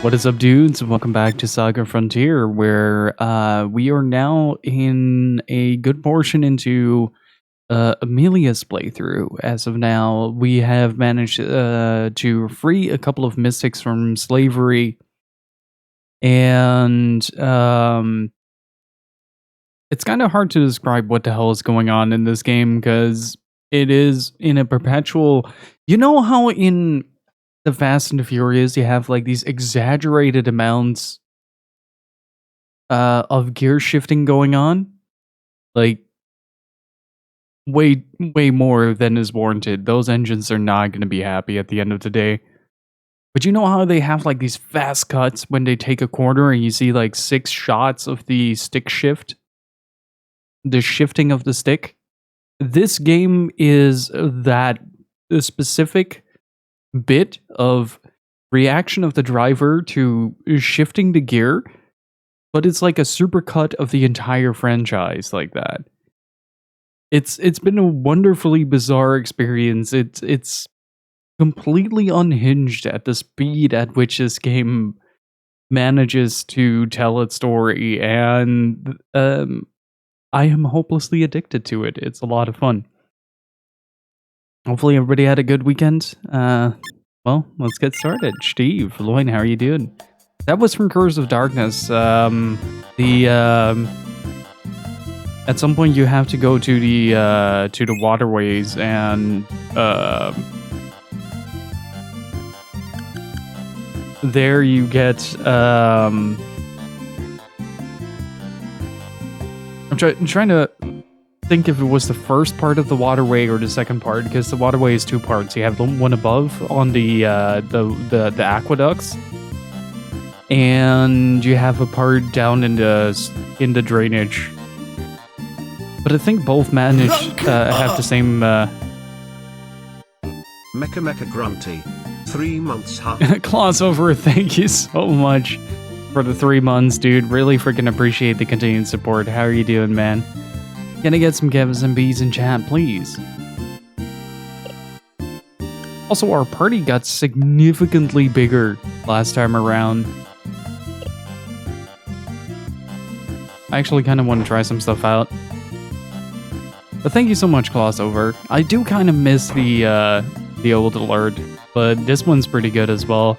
What is up, dudes? Welcome back to SaGa Frontier, where we are now in a good portion into Amelia's playthrough. As of now, we have managed to free a couple of mystics from slavery, and it's kind of hard to describe what the hell is going on in this game because it is in a perpetual. You know how in the Fast and the Furious, you have like these exaggerated amounts of gear shifting going on, like way more than is warranted. Those engines are not going to be happy at the end of the day. But you know how they have like these fast cuts when they take a corner and you see like 6 shots of the stick shift, the shifting of the stick? This game is that specific bit of reaction of the driver to shifting the gear, but it's like a supercut of the entire franchise like that. It's been a wonderfully bizarre experience. It's completely unhinged at the speed at which this game manages to tell its story, and I am hopelessly addicted to it. It's a lot of fun. Hopefully everybody had a good weekend. Well, let's get started. Steve, Lloyd, how are you doing? That was from Curse of Darkness. At some point you have to go to the waterways and there you get I'm trying to think if it was the first part of the waterway or the second part, because the waterway is 2 parts. You have the one above on the aqueducts, and you have a part down in the drainage. But I think both manage have the same. Mecha Grunty, 3 months hot. Crossover, thank you so much for the 3 months, dude. Really freaking appreciate the continued support. How are you doing, man? Can I get some Kevs and B's in chat, please? Also, our party got significantly bigger last time around. I actually kind of want to try some stuff out. But thank you so much, Crossover. I do kind of miss the old alert, but this one's pretty good as well.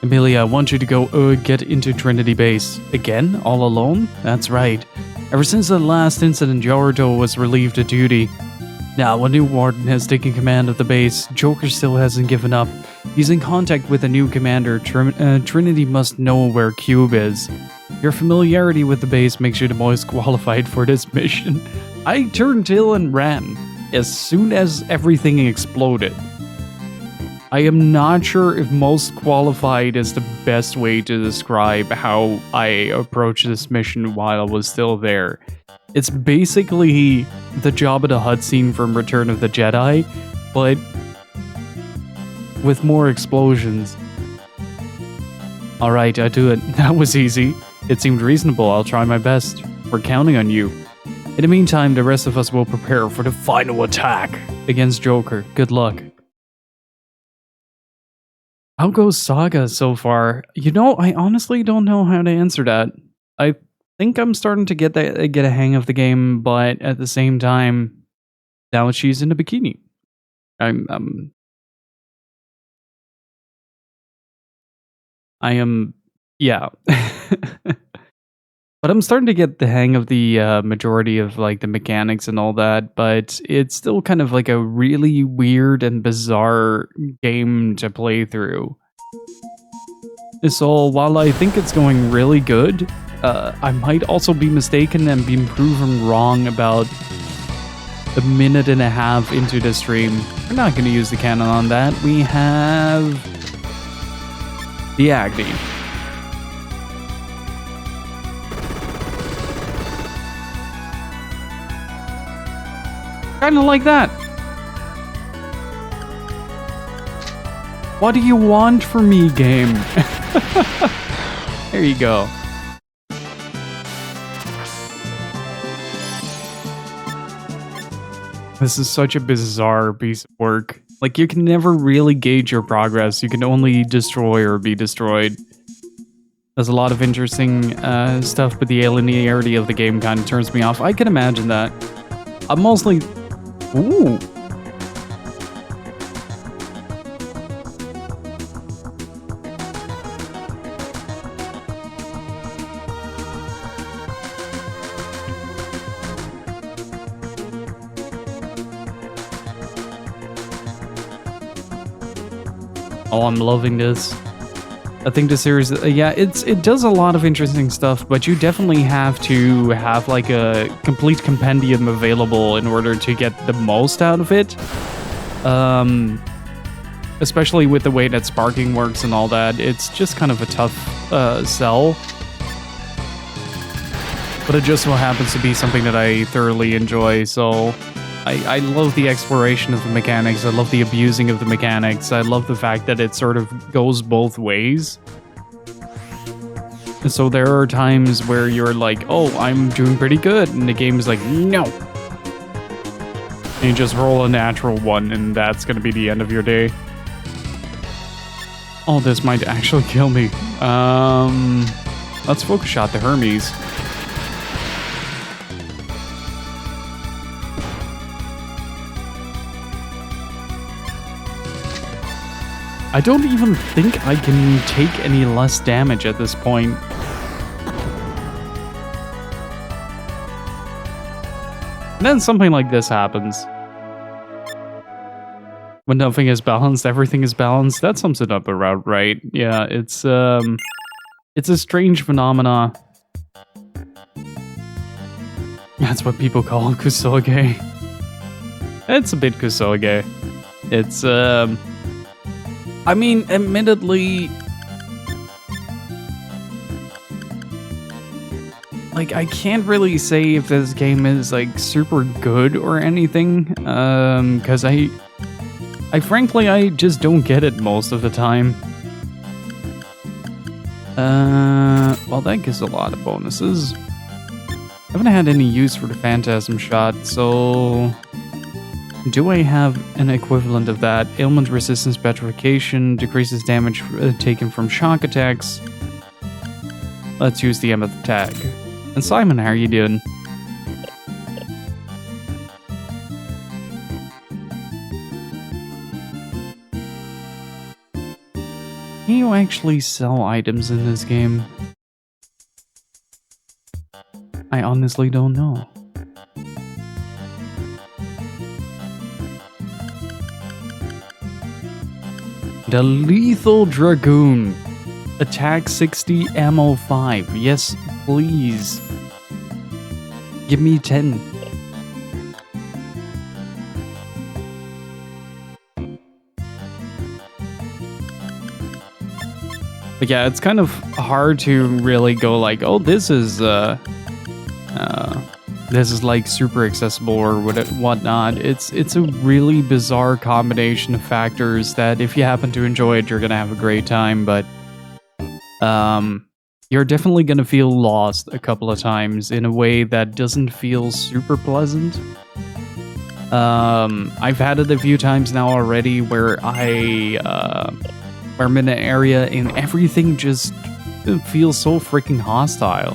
Amelia, I want you to go get into Trinity Base. Again? All alone? That's right. Ever since the last incident, Yorito was relieved of duty. Now, a new warden has taken command of the base. Joker still hasn't given up. He's in contact with a new commander. Trinity must know where Cube is. Your familiarity with the base makes you the most qualified for this mission. I turned tail and ran as soon as everything exploded. I am not sure if most qualified is the best way to describe how I approached this mission while I was still there. It's basically the Jabba the Hutt scene from Return of the Jedi, but with more explosions. Alright, I do it. That was easy. It seemed reasonable. I'll try my best. We're counting on you. In the meantime, the rest of us will prepare for the final attack against Joker. Good luck. How goes SaGa so far? You know, I honestly don't know how to answer that. I think I'm starting to get a hang of the game, but at the same time, now she's in a bikini. Yeah. But I'm starting to get the hang of the majority of like the mechanics and all that, but it's still kind of like a really weird and bizarre game to play through. So while I think it's going really good, I might also be mistaken and be proven wrong about a minute and a half into the stream. We're not going to use the cannon on that. We have the Airdate. Kind of like that. What do you want from me, game? There you go. This is such a bizarre piece of work. Like, you can never really gauge your progress. You can only destroy or be destroyed. There's a lot of interesting stuff, but the linearity of the game kind of turns me off. I can imagine that. I'm mostly... Ooh. Oh, I'm loving this. I think the series, yeah, it does a lot of interesting stuff, but you definitely have to have like a complete compendium available in order to get the most out of it. Especially with the way that sparking works and all that, it's just kind of a tough sell. But it just so happens to be something that I thoroughly enjoy, so... I love the exploration of the mechanics, I love the abusing of the mechanics, I love the fact that it sort of goes both ways. And so there are times where you're like, oh, I'm doing pretty good, and the game is like, no! And you just roll a natural one, and that's gonna be the end of your day. Oh, this might actually kill me. Let's focus shot the Hermes. I don't even think I can take any less damage at this point. And then something like this happens. When nothing is balanced, everything is balanced. That sums it up around right. Yeah, it's a strange phenomena. That's what people call kusoge. It's a bit kusoge. It's I mean, admittedly, like, I can't really say if this game is, like, super good or anything, because I frankly, I just don't get it most of the time. Well, that gives a lot of bonuses. I haven't had any use for the Phantasm Shot, so... Do I have an equivalent of that? Ailment resistance petrification decreases damage taken from shock attacks. Let's use the Emmet tag. And Simon, how are you doing? Can you actually sell items in this game? I honestly don't know. The Lethal Dragoon. Attack 60, ammo 5. Yes, please. Give me 10. But yeah, it's kind of hard to really go like, oh, this is like super accessible or whatnot. It's a really bizarre combination of factors that if you happen to enjoy it, you're gonna have a great time, but you're definitely gonna feel lost a couple of times in a way that doesn't feel super pleasant. I've had it a few times now already where I'm in an area and everything just feels so freaking hostile.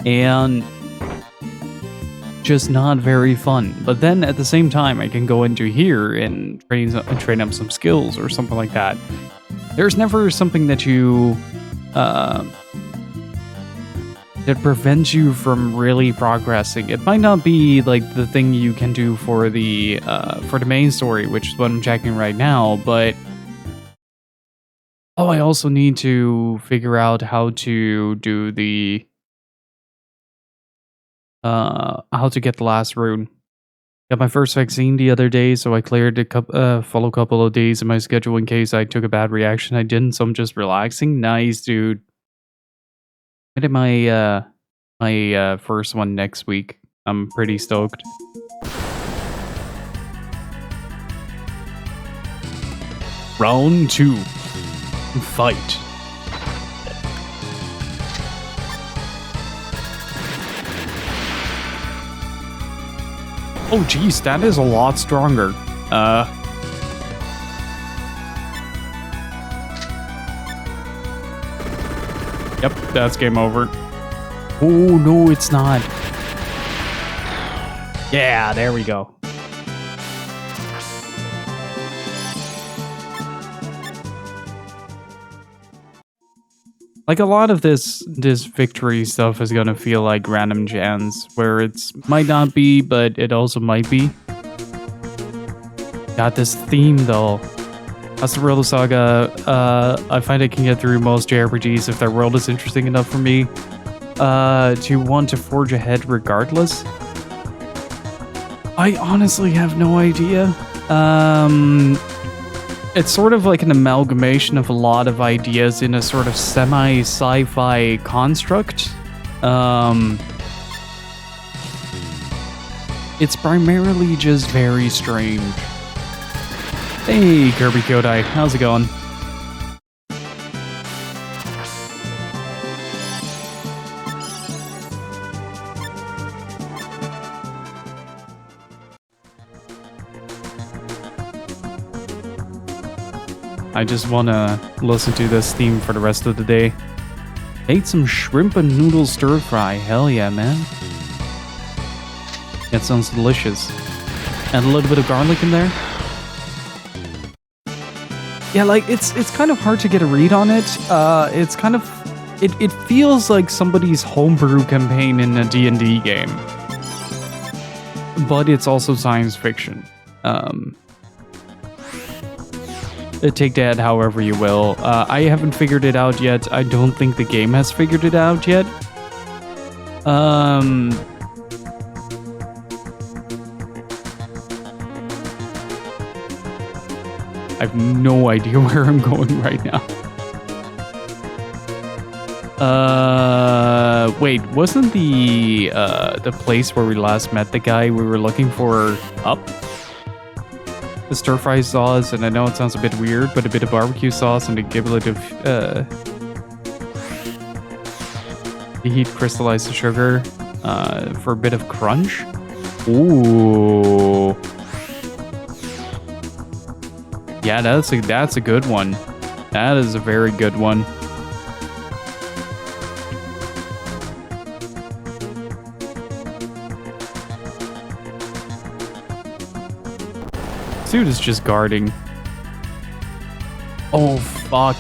And just not very fun. But then at the same time, I can go into here and train up some skills or something like that. There's never something that you that prevents you from really progressing. It might not be like the thing you can do for the main story, which is what I'm checking right now, but I also need to figure out how to do the how to get the last rune. Got my first vaccine the other day, so I cleared a follow couple of days in my schedule in case I took a bad reaction. I didn't, so I'm just relaxing. Nice, dude. I did my my first one next week. I'm pretty stoked. Round 2. Fight. Oh, geez, that is a lot stronger. Yep, that's game over. Oh, no, it's not. Yeah, there we go. Like, a lot of this victory stuff is gonna feel like random chance, where it's might not be, but it also might be. Got this theme though. That's the world of SaGa. I find I can get through most JRPGs if their world is interesting enough for me to want to forge ahead regardless. I honestly have no idea. It's sort of like an amalgamation of a lot of ideas in a sort of semi-sci-fi construct. It's primarily just very strange. Hey, Kirby Kodai, how's it going? I just want to listen to this theme for the rest of the day. Ate some shrimp and noodle stir fry. Hell yeah, man. That sounds delicious. And a little bit of garlic in there. Yeah, like, it's kind of hard to get a read on it. It's kind of... It feels like somebody's homebrew campaign in a D&D game. But it's also science fiction. Take that however you will. I haven't figured it out yet. I don't think the game has figured it out yet. I have no idea where I'm going right now. Wait, wasn't the place where we last met the guy we were looking for up? The stir fry sauce, and I know it sounds a bit weird, but a bit of barbecue sauce and a giblet of heat crystallized sugar for a bit of crunch. Ooh. Yeah, that's a good one. That is a very good one. Dude is just guarding. Oh fuck.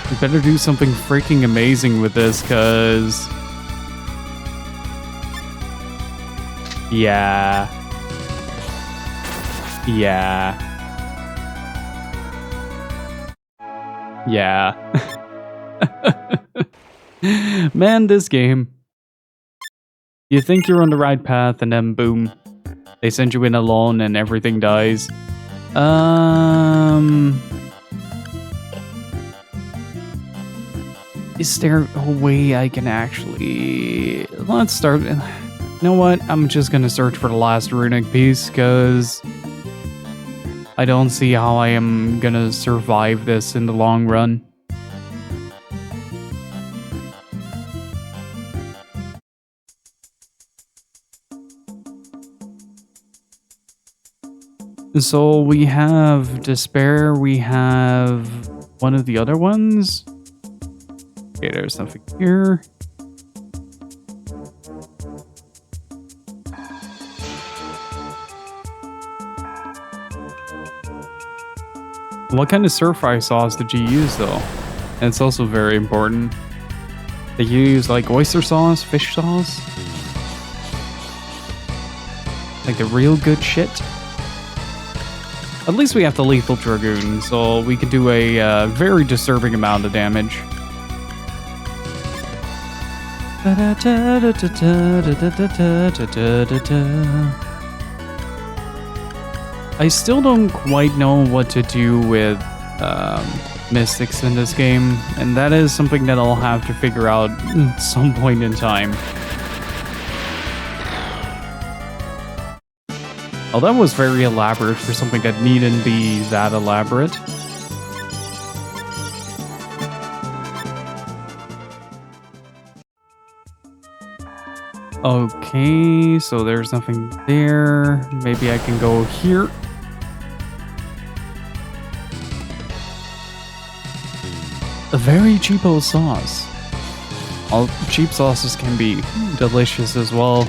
We better do something freaking amazing with this, cause yeah. Man, this game. You think you're on the right path, and then boom, they send you in alone and everything dies. Is there a way I can actually... Let's start... You know what? I'm just gonna search for the last runic piece, because I don't see how I am gonna survive this in the long run. So we have Despair, we have one of the other ones. Okay, there's nothing here. What kind of stir-fry sauce did you use, though? And it's also very important. Did you use, like, oyster sauce, fish sauce? Like the real good shit? At least we have the Lethal Dragoon, so we can do a very disturbing amount of damage. I still don't quite know what to do with mystics in this game, and that is something that I'll have to figure out at some point in time. Oh, that was very elaborate for something that needn't be that elaborate. Okay, so there's nothing there. Maybe I can go here. A very cheapo sauce. All cheap sauces can be delicious as well.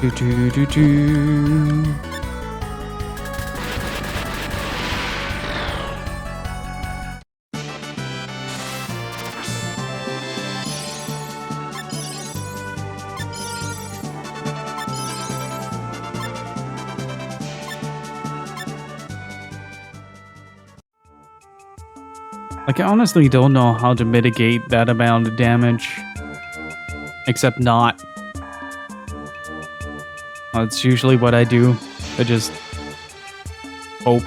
Do, do, do, do. Like, I honestly don't know how to mitigate that amount of damage. Except not. That's usually what I do. I just hope.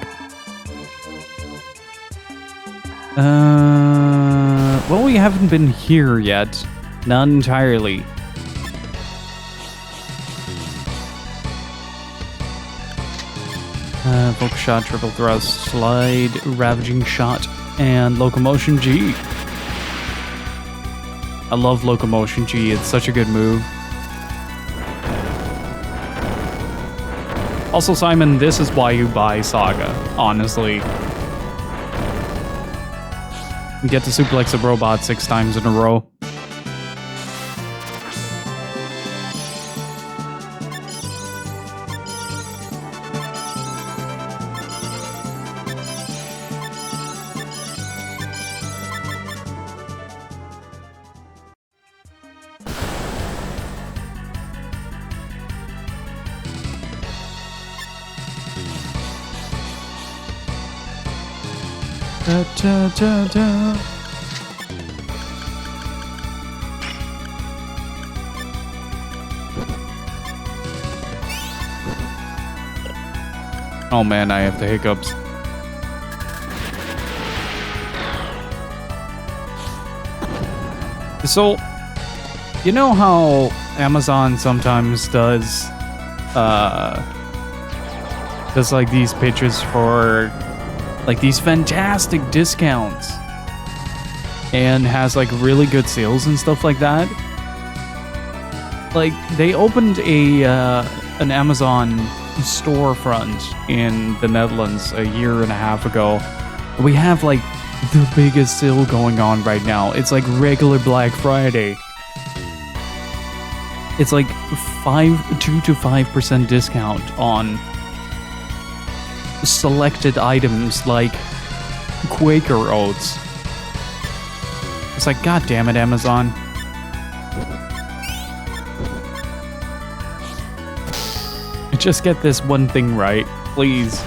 Well, we haven't been here yet. Not entirely. Focus shot, triple thrust, slide, ravaging shot, and locomotion G. I love locomotion G. It's such a good move. Also, Simon, this is why you buy SaGa, honestly. You get to suplex a robot 6 times in a row. Da, da, da, da. Oh man, I have the hiccups. So, you know how Amazon sometimes does like these pitches for like these fantastic discounts and has like really good sales and stuff like that. Like, they opened an Amazon storefront in the Netherlands a year and a half ago. We have like the biggest sale going on right now. It's like regular Black Friday. It's like 2 to 5% discount on selected items like Quaker oats. It's like, god damn it, Amazon. Just get this one thing right, please.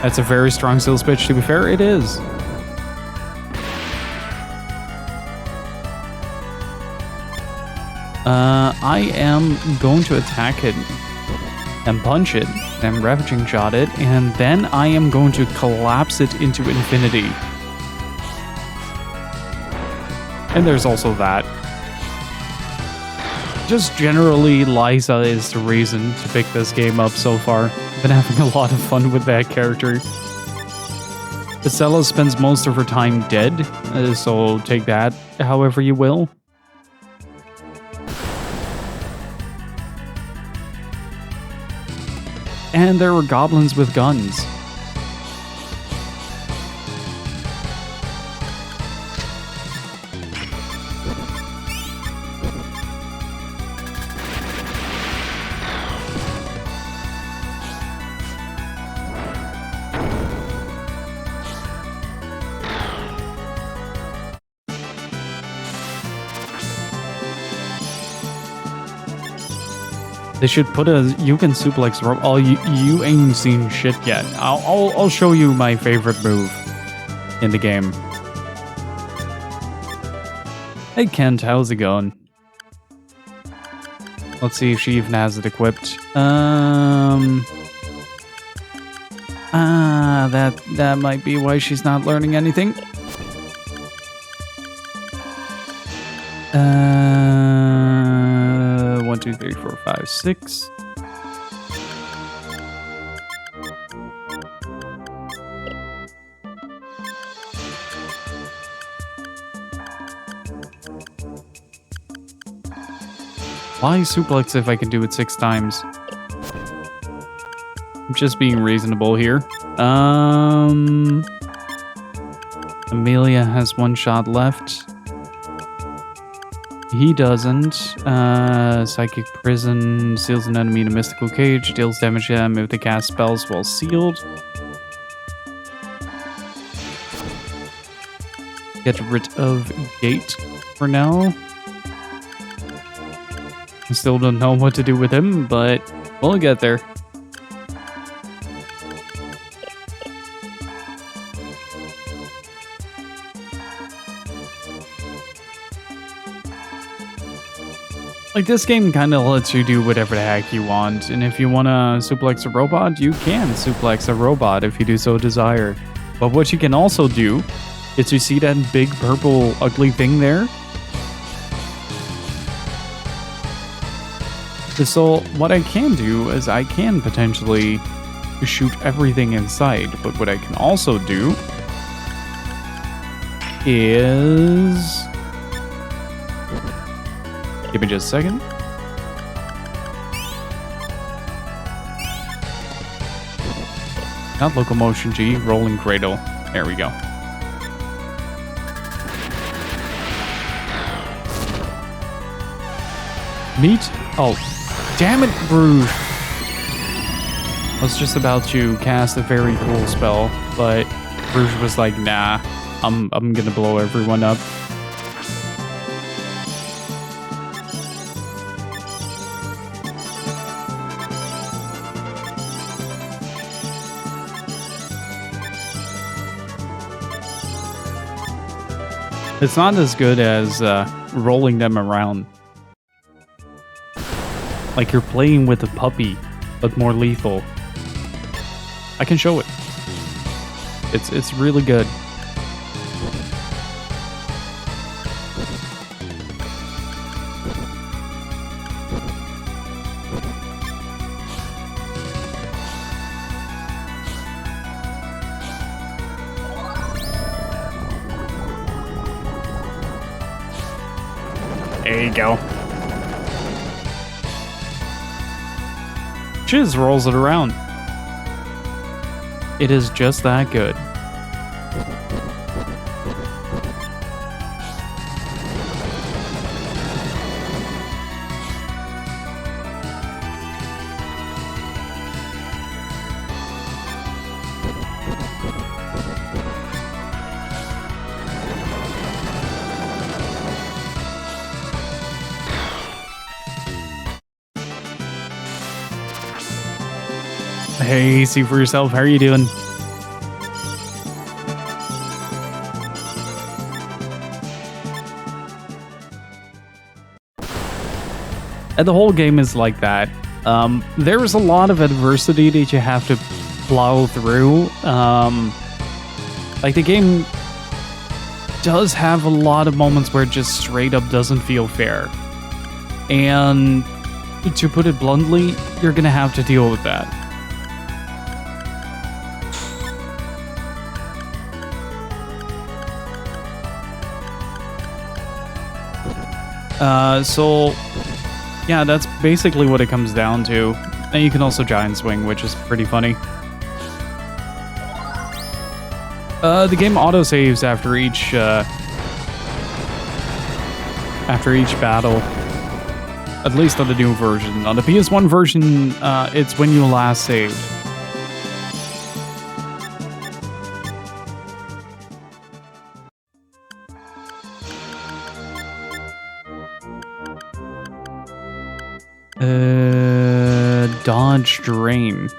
That's a very strong sales pitch, to be fair, it is. I am going to attack it and punch it and ravaging shot it, and then I am going to collapse it into infinity. And there's also that. Just generally, Liza is the reason to pick this game up so far. I've been having a lot of fun with that character. Isella spends most of her time dead, so take that however you will. And there were goblins with guns. They should put a you can suplex rope. Oh, you ain't seen shit yet. I'll show you my favorite move in the game. Hey Kent, how's it going? Let's see if she even has it equipped. That might be why she's not learning anything. 1, 2, 3, 4, 5, 6. Why suplex if I can do it 6 times? I'm just being reasonable here. Amelia has 1 shot left. He doesn't. Psychic Prison seals an enemy in a mystical cage, deals damage to them if they cast spells while sealed. Get rid of Gate for now. I still don't know what to do with him, but we'll get there. Like, this game kind of lets you do whatever the heck you want, and if you want to suplex a robot, you can suplex a robot if you do so desire. But what you can also do is, you see that big purple ugly thing there? So what I can do is I can potentially shoot everything inside, but what I can also do is... Give me just a second. Not locomotion G, rolling cradle. There we go. Meat? Oh, damn it, Bruges. I was just about to cast a very cool spell, but Bruges was like, nah, I'm gonna blow everyone up. It's not as good as rolling them around. Like you're playing with a puppy, but more lethal. I can show it. It's really good. There you go. Chiz rolls it around. It is just that good. Hey, see for yourself. How are you doing? And the whole game is like that. There is a lot of adversity that you have to plow through. Like the game does have a lot of moments where it just straight up doesn't feel fair. And to put it bluntly, you're gonna have to deal with that. So yeah, that's basically what it comes down to. And you can also giant swing, which is pretty funny. The game autosaves after each battle. At least on the new version. On the PS1 version, it's when you last saved. Dodge drain.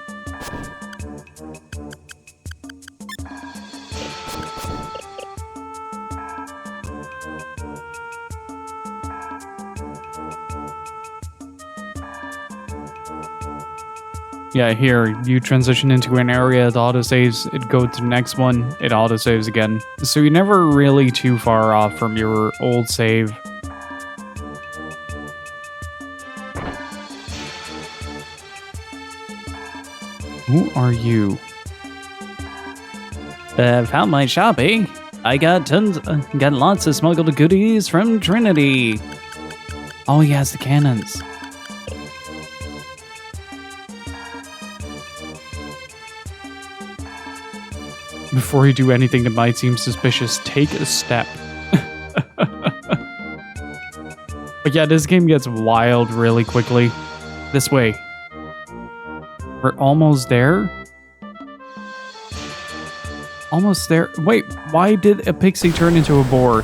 Yeah, here, you transition into an area, it autosaves, it goes to the next one, it autosaves again. So you're never really too far off from your old save. Who are you? Found my shopping. I got lots of smuggled goodies from Trinity. Oh, he has the cannons. Before you do anything that might seem suspicious, take a step. But yeah, this game gets wild really quickly. This way. We're almost there? Almost there. Wait, why did a pixie turn into a boar?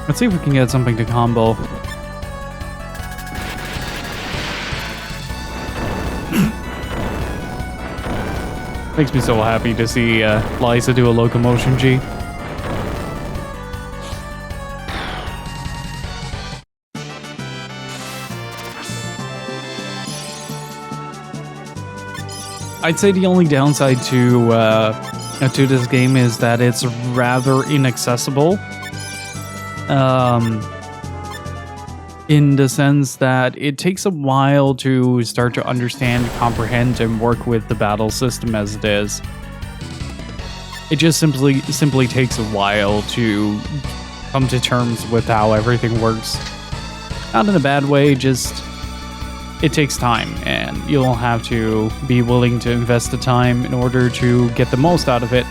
Let's see if we can get something to combo. Makes me so happy to see Liza do a locomotion G. I'd say the only downside to this game is that it's rather inaccessible. In the sense that it takes a while to start to understand, comprehend, and work with the battle system as it is. It just simply takes a while to come to terms with how everything works. Not in a bad way, just it takes time, and you'll have to be willing to invest the time in order to get the most out of it.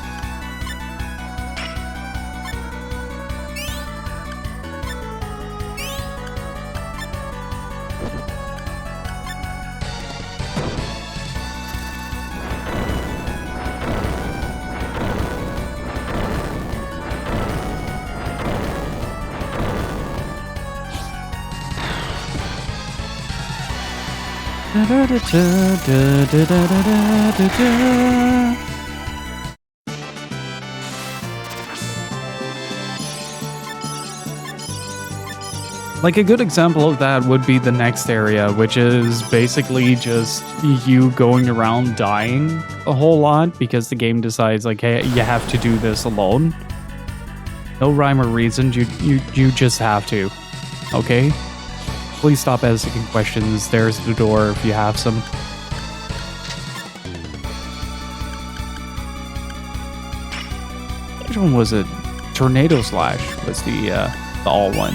Like a good example of that would be the next area, which is basically just you going around dying a whole lot because the game decides like, hey, you have to do this alone. No rhyme or reason, you just have to. Okay? Please stop asking questions. There's the door if you have some. Which one was it? Tornado Slash was the all one.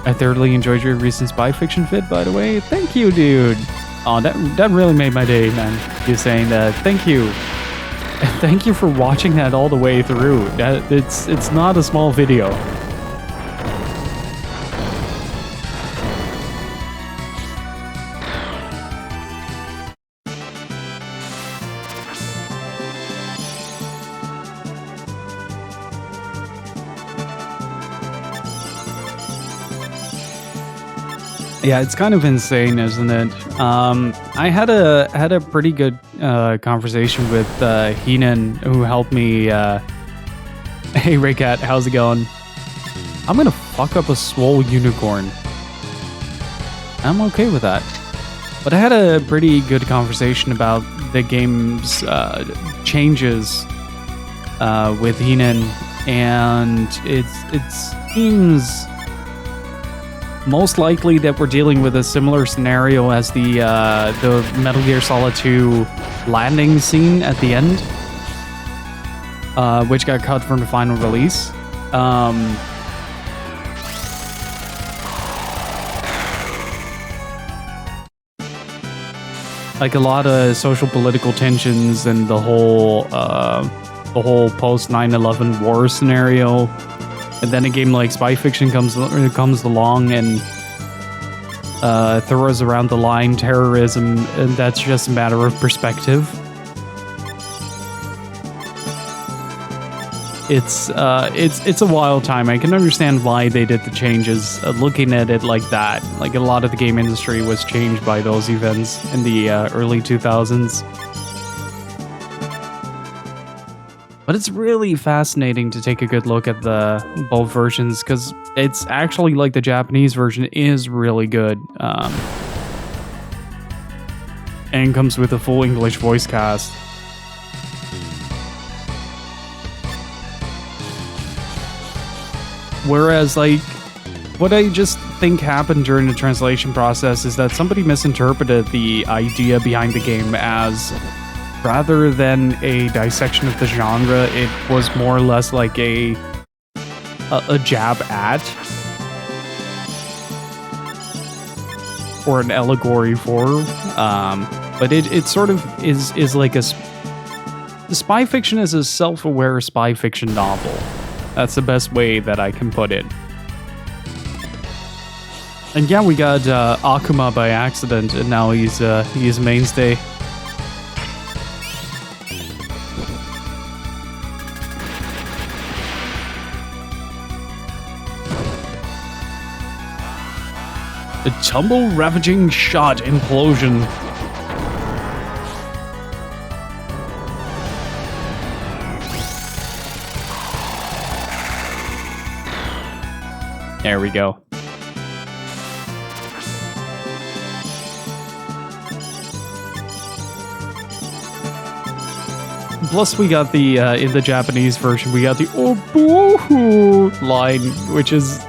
I thoroughly enjoyed your recent spy fiction vid, by the way. Thank you, dude. Oh, that really made my day, man. You saying that. Thank you. Thank you for watching that all the way through. It's not a small video. Yeah, it's kind of insane, isn't it? I had a pretty good conversation with Heenan, who helped me. Hey, Raycat, how's it going? I'm gonna fuck up a swole unicorn. I'm okay with that. But I had a pretty good conversation about the game's changes with Heenan, and it seems most likely that we're dealing with a similar scenario as the Metal Gear Solid 2 landing scene at the end, which got cut from the final release. Like a lot of social political tensions and the whole post 9/11 war scenario. And then a game like Spy Fiction comes along and throws around the line terrorism, and that's just a matter of perspective. It's a wild time. I can understand why they did the changes. Looking at it like that, like a lot of the game industry was changed by those events in the early 2000s. But it's really fascinating to take a good look at the both versions, because it's actually like the Japanese version is really good. And comes with a full English voice cast. Whereas, like, what I just think happened during the translation process is that somebody misinterpreted the idea behind the game as, rather than a dissection of the genre, it was more or less like a jab at, or an allegory for. But it sort of is like the spy fiction is a self-aware spy fiction novel. That's the best way that I can put it. And yeah, we got Akuma by accident, and now he's mainstay. A tumble-ravaging shot implosion. There we go. Plus, we got the, in the Japanese version, we got the "Obuhu" line, which is...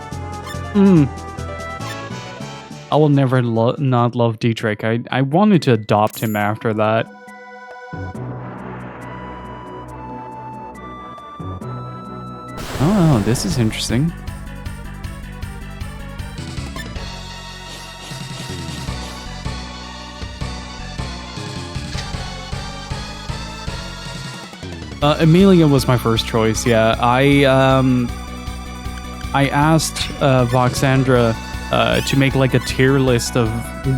I will never not love Dietrich. I wanted to adopt him after that. Oh, this is interesting. Amelia was my first choice, yeah. I asked Voxandra to make like a tier list of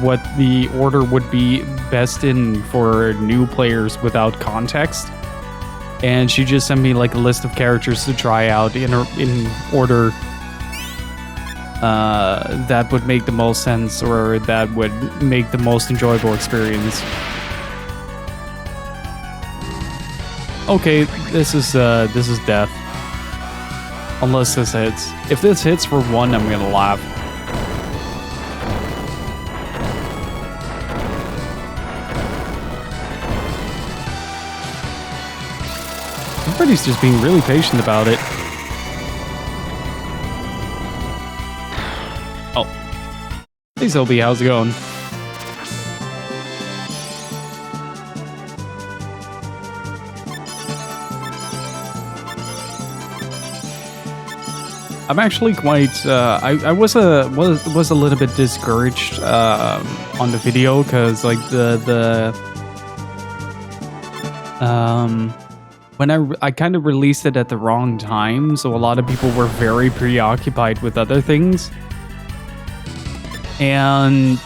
what the order would be best in for new players without context. And she just sent me like a list of characters to try out in order that would make the most sense, or that would make the most enjoyable experience. Okay, this is death. Unless this hits. If this hits for 1, I'm gonna laugh. Everybody's just being really patient about it. Oh. Hey, Sobi, how's it going? I'm actually quite. I was a little bit discouraged on the video because like when I kind of released it at the wrong time, so a lot of people were very preoccupied with other things, and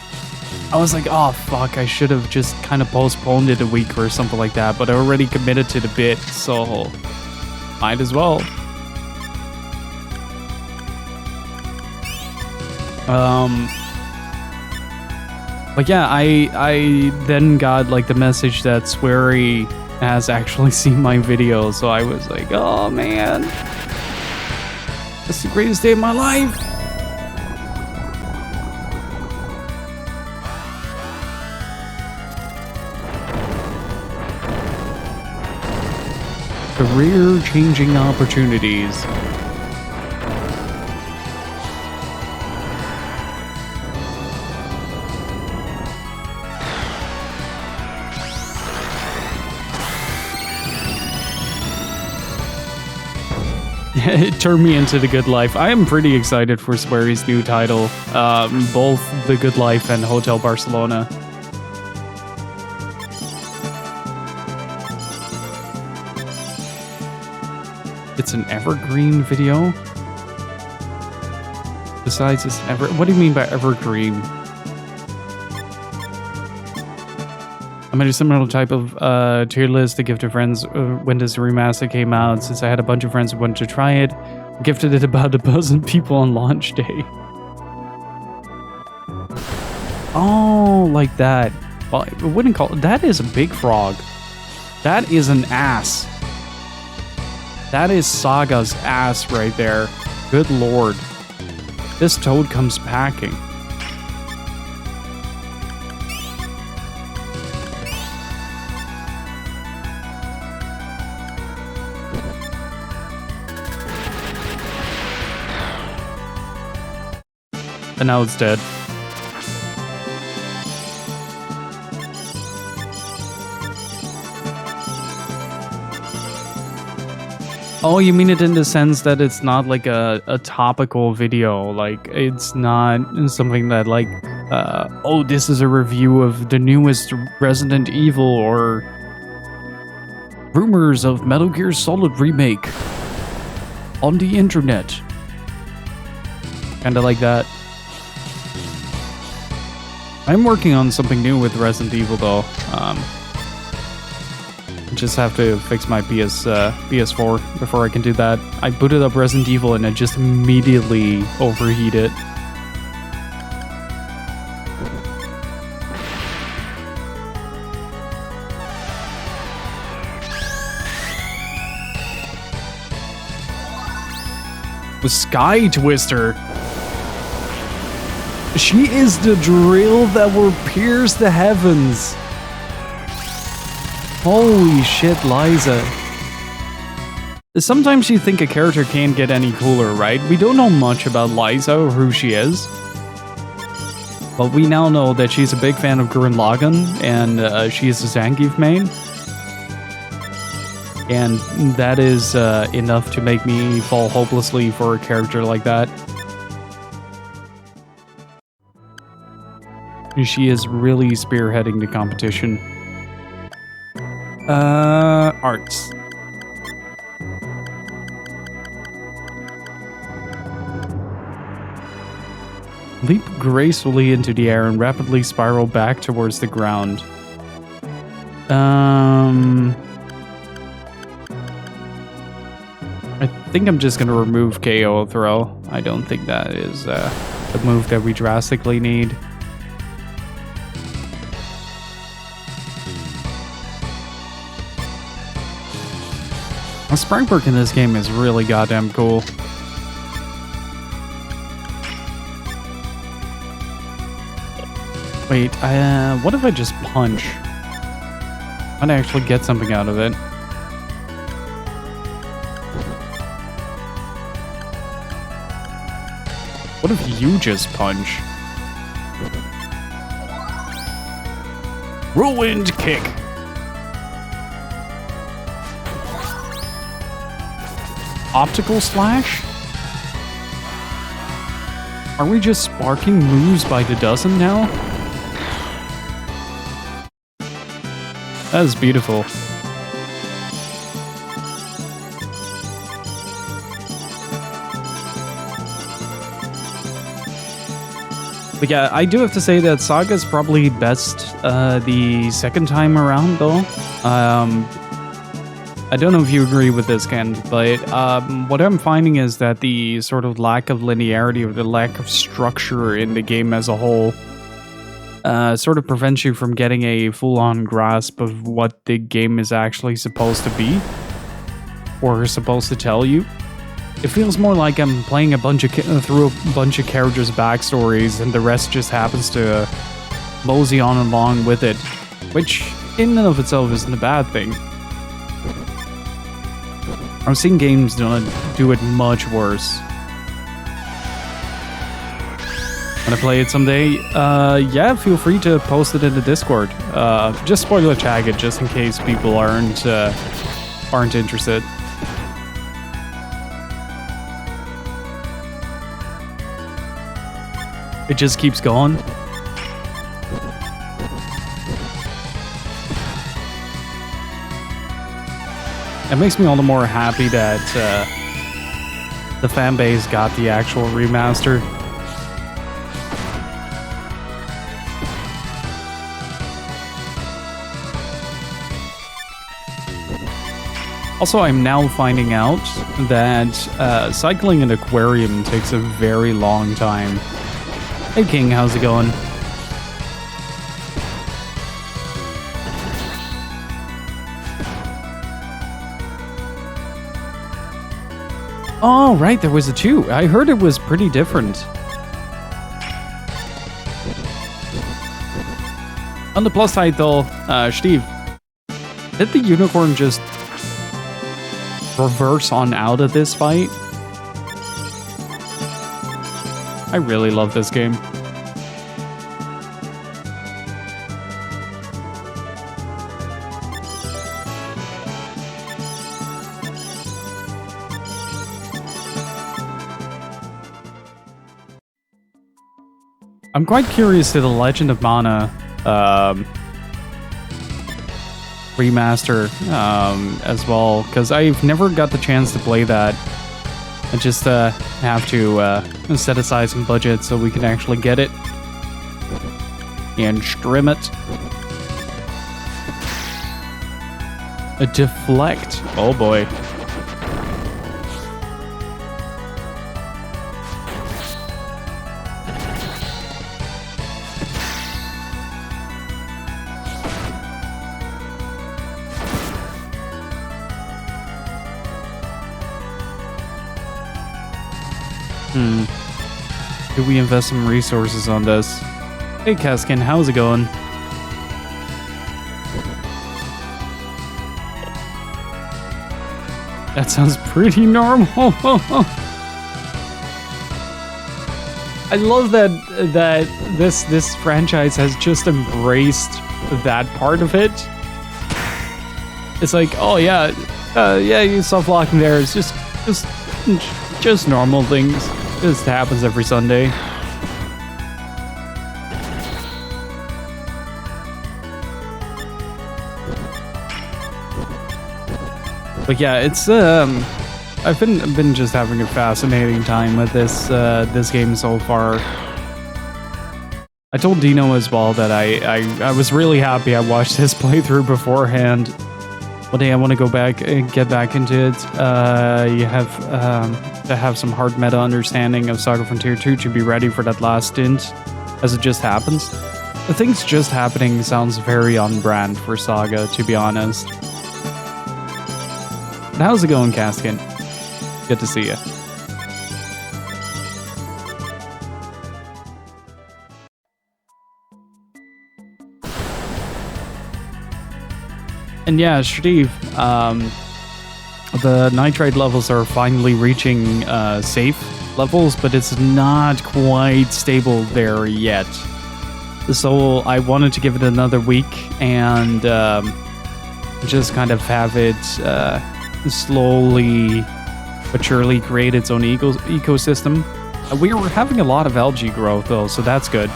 I was like, oh fuck, I should have just kind of postponed it a week or something like that. But I already committed to the bit, so might as well. But yeah, I then got like the message that Swery has actually seen my video, so I was like, oh man, that's the greatest day of my life. Career-changing opportunities. It turned me into The Good Life. I am pretty excited for Swery's new title, both The Good Life and Hotel Barcelona. It's an evergreen video? Besides, it's what do you mean by evergreen? I made a similar type of tier list to give to friends when this remaster came out, since I had a bunch of friends who wanted to try it. Gifted it about 12 people on launch day. Oh, like that. Well, I wouldn't call it. That is a big frog. That is an ass. That is SaGa's ass right there. Good lord. This toad comes packing. And now it's dead. Oh, you mean it in the sense that it's not like a topical video, like it's not something that like, oh, this is a review of the newest Resident Evil or rumors of Metal Gear Solid remake on the internet. Kinda like that. I'm working on something new with Resident Evil though. Just have to fix my PS4 before I can do that. I booted up Resident Evil and I just immediately overheated. The Sky Twister. She is the drill that will pierce the heavens. Holy shit, Liza. Sometimes you think a character can't get any cooler, right? We don't know much about Liza or who she is. But we now know that she's a big fan of Gurren Lagann, and she is a Zangief main. And that is enough to make me fall hopelessly for a character like that. She is really spearheading the competition. Arts. Leap gracefully into the air and rapidly spiral back towards the ground. I think I'm just gonna remove KO throw. I don't think that is the move that we drastically need. The sprite work in this game is really goddamn cool. Wait, what if I just punch? I'd actually get something out of it. What if you just punch? Ruined kick. Optical slash? Are we just sparking moves by the dozen now? That is beautiful. But yeah, I do have to say that SaGa's probably best the second time around, though. I don't know if you agree with this, Ken, but what I'm finding is that the sort of lack of linearity or the lack of structure in the game as a whole sort of prevents you from getting a full-on grasp of what the game is actually supposed to be or supposed to tell you. It feels more like I'm playing through a bunch of characters' backstories and the rest just happens to mosey on along with it, which in and of itself isn't a bad thing. I've seen games do it much worse. Wanna play it someday? Yeah, feel free to post it in the Discord. Just spoiler tag it just in case people aren't interested. It just keeps going. It makes me all the more happy that the fan base got the actual remaster. Also, I'm now finding out that cycling an aquarium takes a very long time. Hey King, how's it going? Oh, right, there was a 2. I heard it was pretty different. On the plus side though, Steve, did the unicorn just reverse on out of this fight? I really love this game. I'm quite curious to the Legend of Mana remaster as well, because I've never got the chance to play that. I just have to set aside some budget so we can actually get it and stream it. A deflect. Oh boy. Do we invest some resources on this? Hey Kaskin, how's it going? That sounds pretty normal. I love that this franchise has just embraced that part of it. It's like, oh yeah, you soft locking there is just normal things. Just happens every Sunday. But yeah, it's I've been just having a fascinating time with this game so far. I told Dino as well that I was really happy I watched his playthrough beforehand. One day I want to go back and get back into it. You have to have some hard meta understanding of SaGa Frontier 2 to be ready for that last stint, as it just happens. The things just happening sounds very on brand for SaGa, to be honest. But how's it going, Kaskin? Good to see you. And yeah, Steve, the nitrite levels are finally reaching safe levels, but it's not quite stable there yet. So I wanted to give it another week and just kind of have it slowly but surely create its own ecosystem. We were having a lot of algae growth though, so that's good.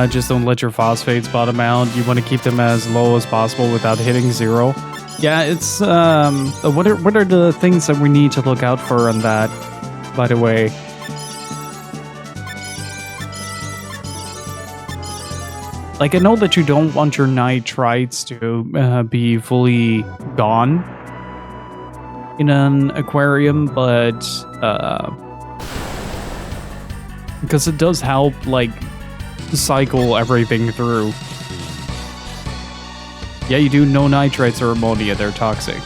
Just don't let your phosphates bottom out. You want to keep them as low as possible without hitting 0. Yeah, it's what are the things that we need to look out for on that, by the way? Like, I know that you don't want your nitrites to be fully gone in an aquarium, but because it does help, like, cycle everything through. Yeah, you do. No nitrites or ammonia, they're toxic.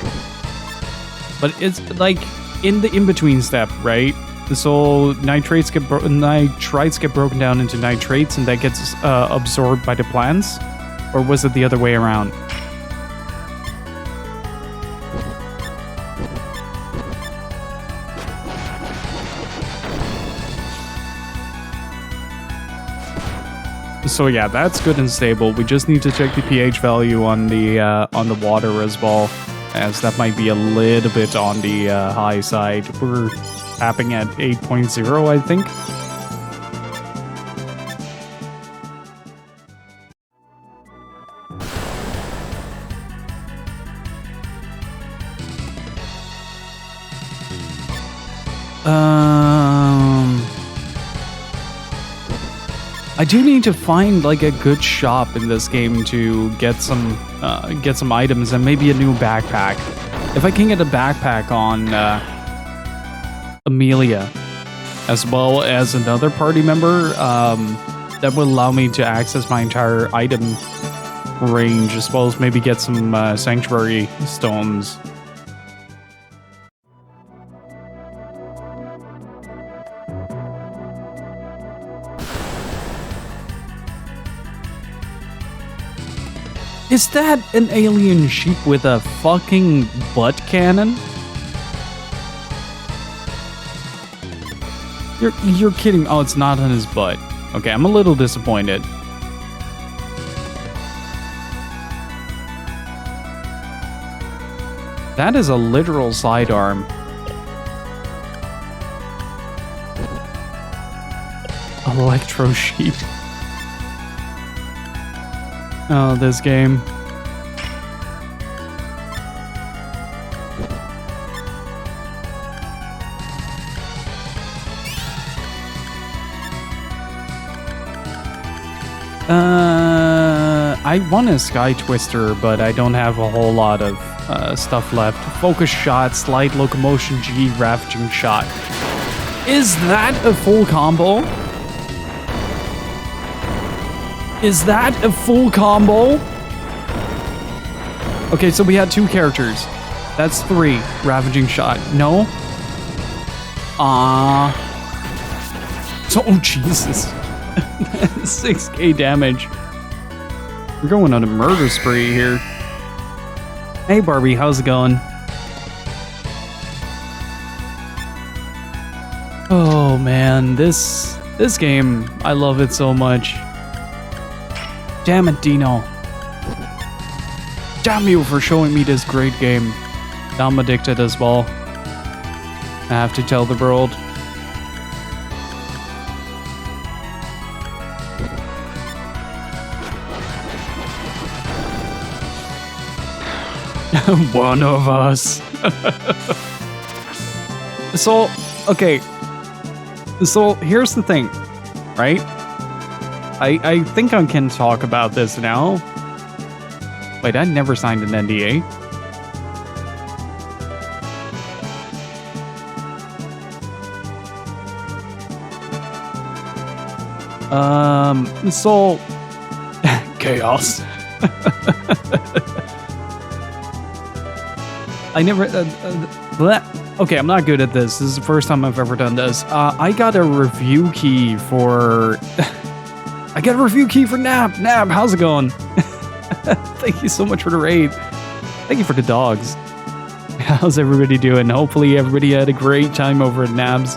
But it's like in the in-between step, right? So nitrites get broken down into nitrates and that gets absorbed by the plants? Or was it the other way around? So yeah, that's good and stable. We just need to check the pH value on the water as well, as that might be a little bit on the high side. We're tapping at 8.0, I think. I do need to find like a good shop in this game to get some items and maybe a new backpack. If I can get a backpack on Amelia, as well as another party member, that will allow me to access my entire item range, as well as maybe get some sanctuary stones. Is that an alien sheep with a fucking butt cannon? You're kidding. Oh, it's not on his butt. Okay, I'm a little disappointed. That is a literal sidearm. Electro sheep. Oh, this game. I want a Sky Twister, but I don't have a whole lot of stuff left. Focus shot, slide locomotion, G, ravaging shot. Is that a full combo? Is that a full combo? Okay, so we had 2 characters. That's 3. Ravaging shot. No? So, oh, Jesus. 6k damage. We're going on a murder spree here. Hey, Barbie, how's it going? Oh, man. This game, I love it so much. Damn it, Dino. Damn you for showing me this great game. I'm addicted as well. I have to tell the world. One of us. So, okay. So, here's the thing, right? I think I can talk about this now. Wait, I never signed an NDA. So... Chaos. I never... Okay, I'm not good at this. This is the first time I've ever done this. I got a review key for... I got a review key for Nab. Nab, how's it going? Thank you so much for the raid. Thank you for the dogs. How's everybody doing? Hopefully everybody had a great time over at Nabs.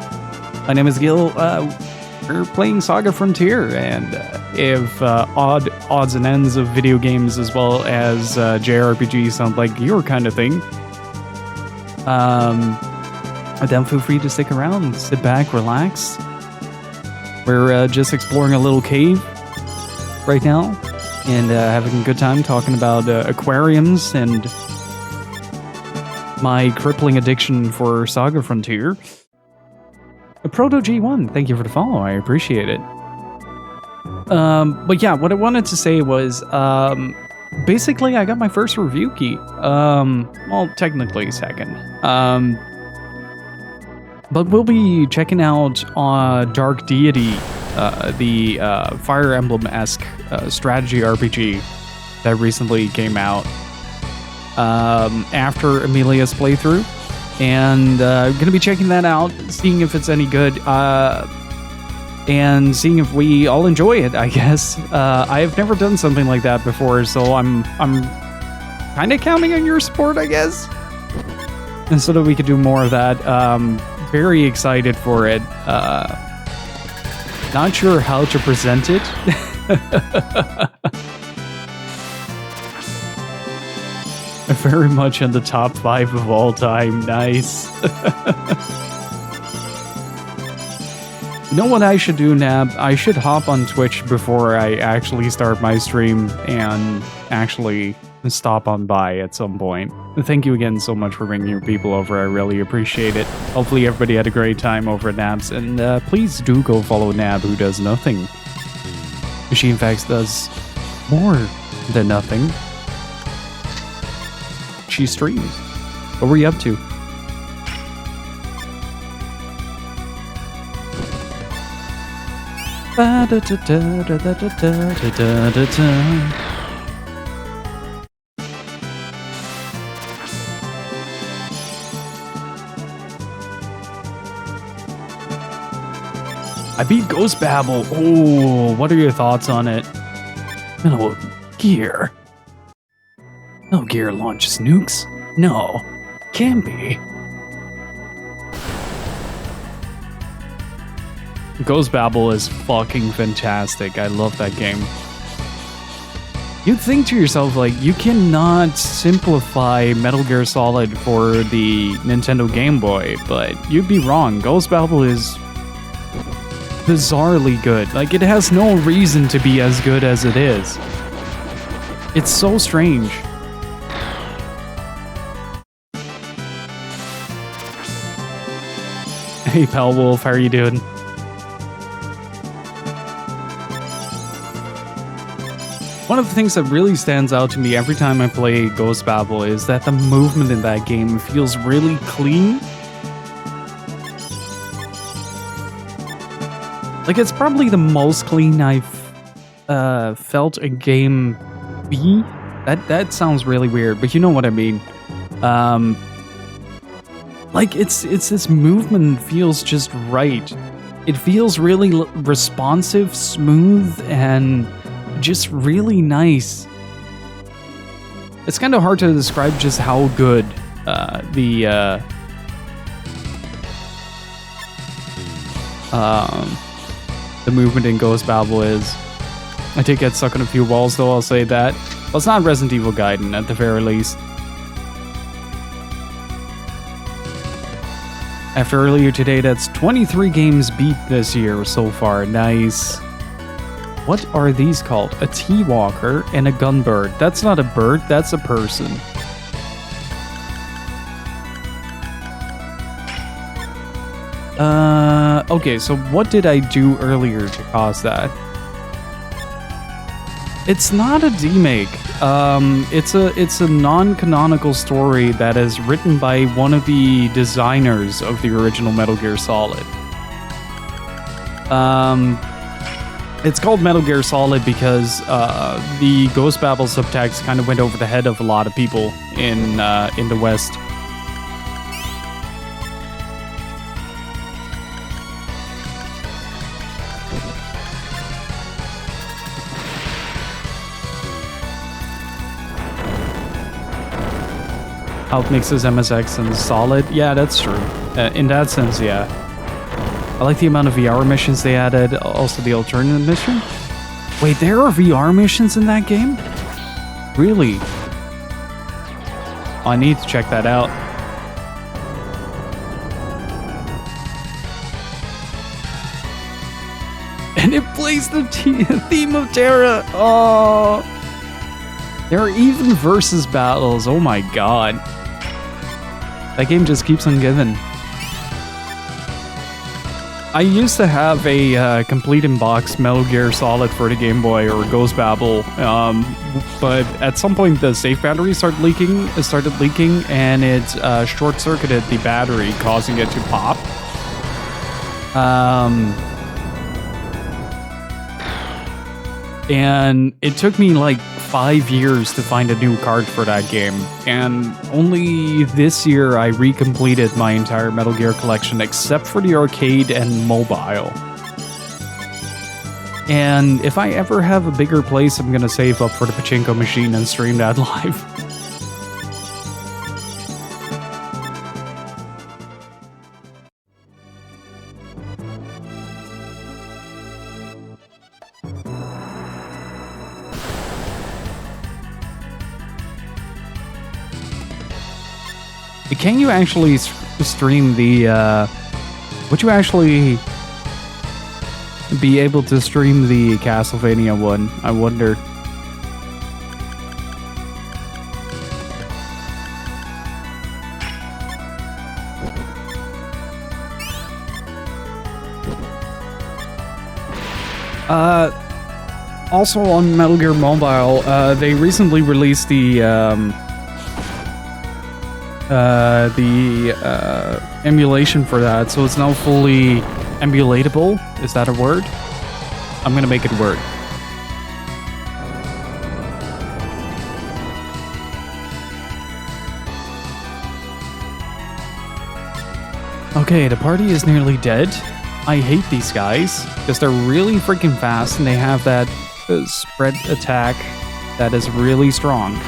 My name is Gil. We're playing SaGa Frontier, and if odds and ends of video games as well as JRPG sound like your kind of thing, then feel free to stick around, sit back, relax. We're just exploring a little cave right now and having a good time talking about aquariums and my crippling addiction for SaGa Frontier. Proto G1, thank you for the follow. I appreciate it. But yeah, what I wanted to say was basically I got my first review key. Well, technically second. But we'll be checking out Dark Deity, the Fire Emblem-esque strategy RPG that recently came out after Amelia's playthrough. And going to be checking that out, seeing if it's any good, and seeing if we all enjoy it, I guess. I have never done something like that before, so I'm kind of counting on your support, I guess. And so that we could do more of that. Very excited for it. Not sure how to present it. Very much in the top 5 of all time. Nice. You know what I should do, Nab? I should hop on Twitch before I actually start my stream and actually stop on by at some point. Thank you again so much for bringing your people over. I really appreciate it. Hopefully everybody had a great time over at Nabs, and please do go follow Nab, who does nothing. Machine Facts does more than nothing. She streams. What were you up to? I beat Ghost Babel. Oh, what are your thoughts on it? Metal Gear. Metal Gear launches nukes? No, can't be. Ghost Babel is fucking fantastic. I love that game. You'd think to yourself, like, you cannot simplify Metal Gear Solid for the Nintendo Game Boy, but you'd be wrong. Ghost Babel is bizarrely good. Like, it has no reason to be as good as it is. It's so strange. Hey, Pal Wolf, how are you doing? One of the things that really stands out to me every time I play Ghost Babel is that the movement in that game feels really clean. Like, it's probably the most clean I've felt a game be. That sounds really weird, but you know what I mean. Like, it's this movement feels just right. It feels really responsive, smooth, and just really nice. It's kind of hard to describe just how good the movement in Ghost Babel is. I did get stuck on a few walls, though, I'll say that. Well, it's not Resident Evil Gaiden, at the very least. After earlier today, that's 23 games beat this year so far. Nice. What are these called? A T-Walker and a Gunbird. That's not a bird, that's a person. Okay, so what did I do earlier to cause that? It's not a demake. It's a non-canonical story that is written by one of the designers of the original Metal Gear Solid. It's called Metal Gear Solid because the Ghost Babel subtext kind of went over the head of a lot of people in the West. How it mixes MSX and Solid? Yeah, that's true. In that sense, yeah. I like the amount of VR missions they added, also the alternative mission. Wait, there are VR missions in that game? Really? I need to check that out. And it plays the theme of Terra. Oh. There are even versus battles. Oh my god. That game just keeps on giving. I used to have a complete in-box Metal Gear Solid for the Game Boy or Ghost Babel, but at some point the safe battery started leaking, and it short-circuited the battery, causing it to pop. And it took me like 5 years to find a new card for that game, and only this year I recompleted my entire Metal Gear collection except for the arcade and mobile. And if I ever have a bigger place, I'm gonna save up for the pachinko machine and stream that live. Can you actually stream the, would you actually be able to stream the Castlevania one? I wonder. Also on Metal Gear Mobile, they recently released the emulation for that, so it's now fully emulatable. Is that a word? I'm gonna make it a word. Okay, the party is nearly dead. I hate these guys because they're really freaking fast and they have that spread attack that is really strong.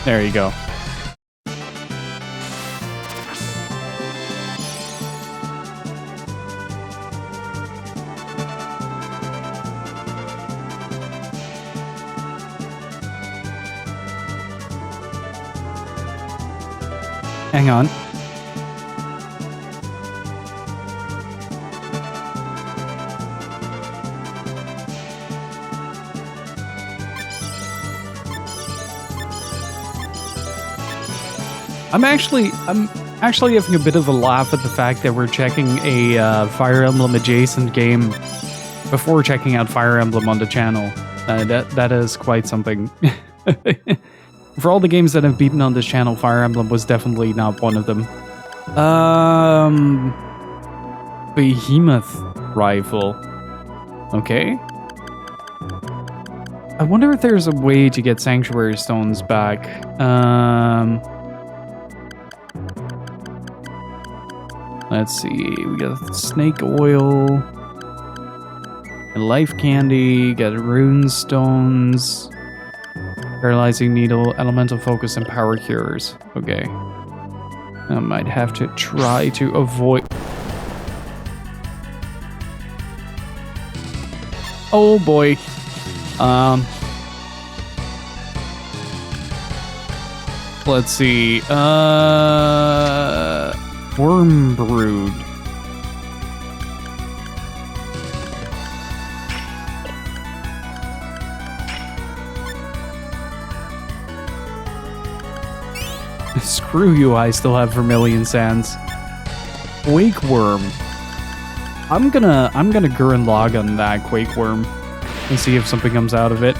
There you go. Hang on. I'm actually having a bit of a laugh at the fact that we're checking a Fire Emblem adjacent game before checking out Fire Emblem on the channel. That is quite something. For all the games that I've beaten on this channel, Fire Emblem was definitely not one of them. Behemoth rifle. Okay. I wonder if there's a way to get Sanctuary Stones back. Let's see. We got snake oil. Life candy. Got rune stones. Paralyzing needle, elemental focus, and power cures. Okay. I might have to try to avoid... Oh boy. Let's see. Worm brood. Screw you, I still have Vermilion Sands. Quake Worm. I'm gonna Gurren log on that Quake Worm and see if something comes out of it.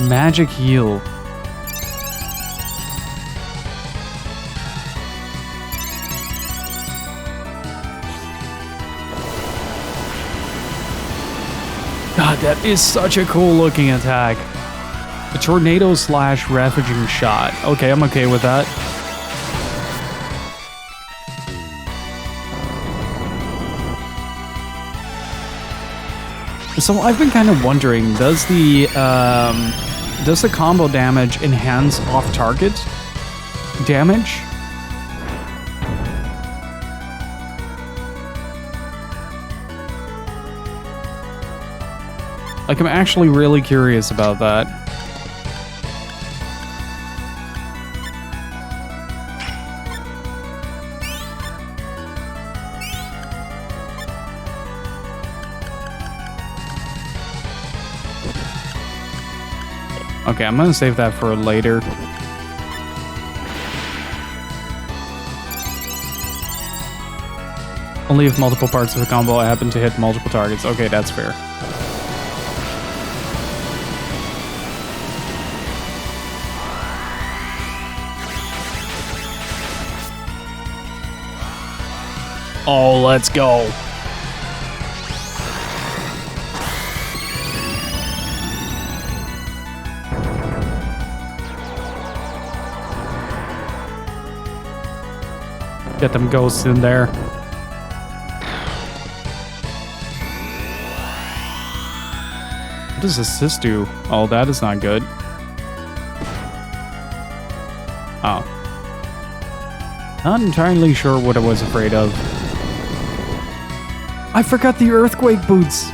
Magic Heal. God, that is such a cool looking attack. A tornado / ravaging shot. Okay, I'm okay with that. So I've been kind of wondering, does the combo damage enhance off-target damage? Like, I'm actually really curious about that. Okay, I'm gonna save that for later. Only if multiple parts of the combo happen to hit multiple targets. Okay, that's fair. Oh, let's go. Get them ghosts in there. What does assist do? Oh, that is not good. Oh. Not entirely sure what I was afraid of. I forgot the earthquake boots.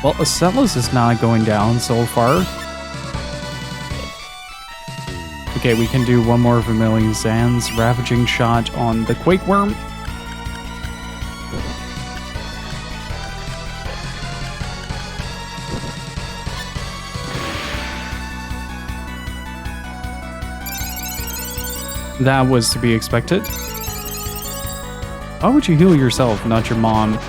Well, Acellus is not going down so far. Okay, we can do one more Vermilion Sands Ravaging Shot on the Quake Worm. That was to be expected. Why would you heal yourself, not your mom?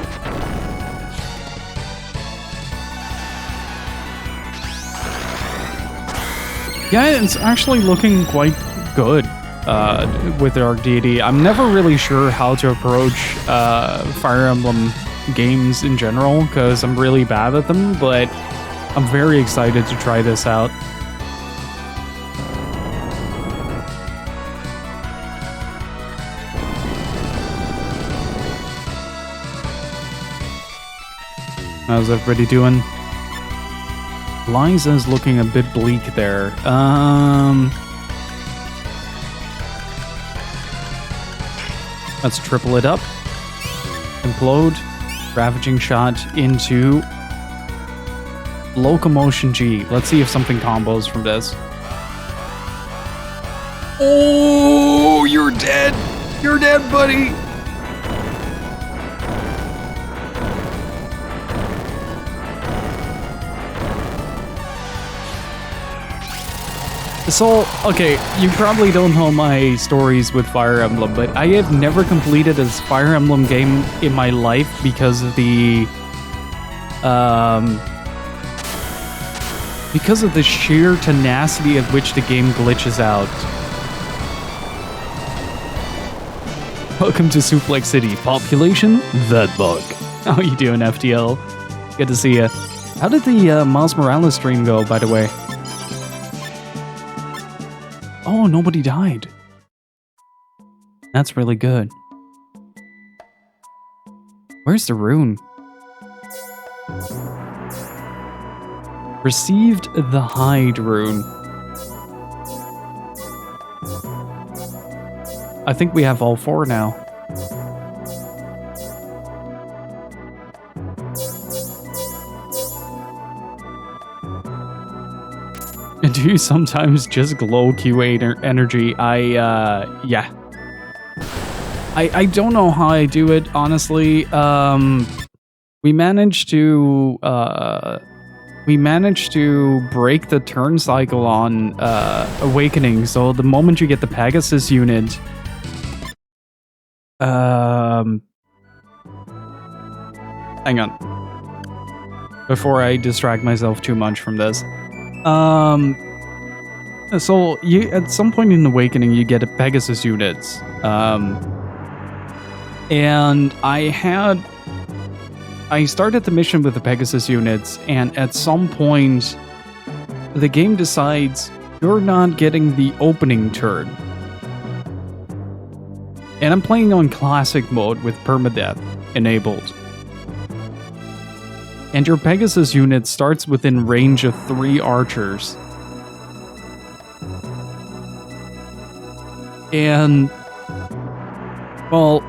Yeah, it's actually looking quite good with Dark Deity. I'm never really sure how to approach Fire Emblem games in general, because I'm really bad at them, but I'm very excited to try this out. How's everybody doing? Liza's looking a bit bleak there. Let's triple it up. Implode. Ravaging shot into Locomotion G. Let's see if something combos from this. Oh, you're dead. You're dead, buddy. So, okay, you probably don't know my stories with Fire Emblem, but I have never completed a Fire Emblem game in my life because of the sheer tenacity at which the game glitches out. Welcome to Suplex City. Population? That bug. How you doing, FTL? Good to see you. How did the Miles Morales stream go, by the way? Oh, nobody died. That's really good. Where's the rune? Received the hide rune. I think we have all 4 now. Do you sometimes just glow Q8 energy? Yeah. I don't know how I do it, honestly. We managed to break the turn cycle on Awakening, so the moment you get the Pegasus unit, hang on. Before I distract myself too much from this. So you at some point in Awakening you get a Pegasus units. And I started the mission with the Pegasus units, and at some point the game decides you're not getting the opening turn. And I'm playing on classic mode with permadeath enabled. And your Pegasus unit starts within range of 3 archers. And, well,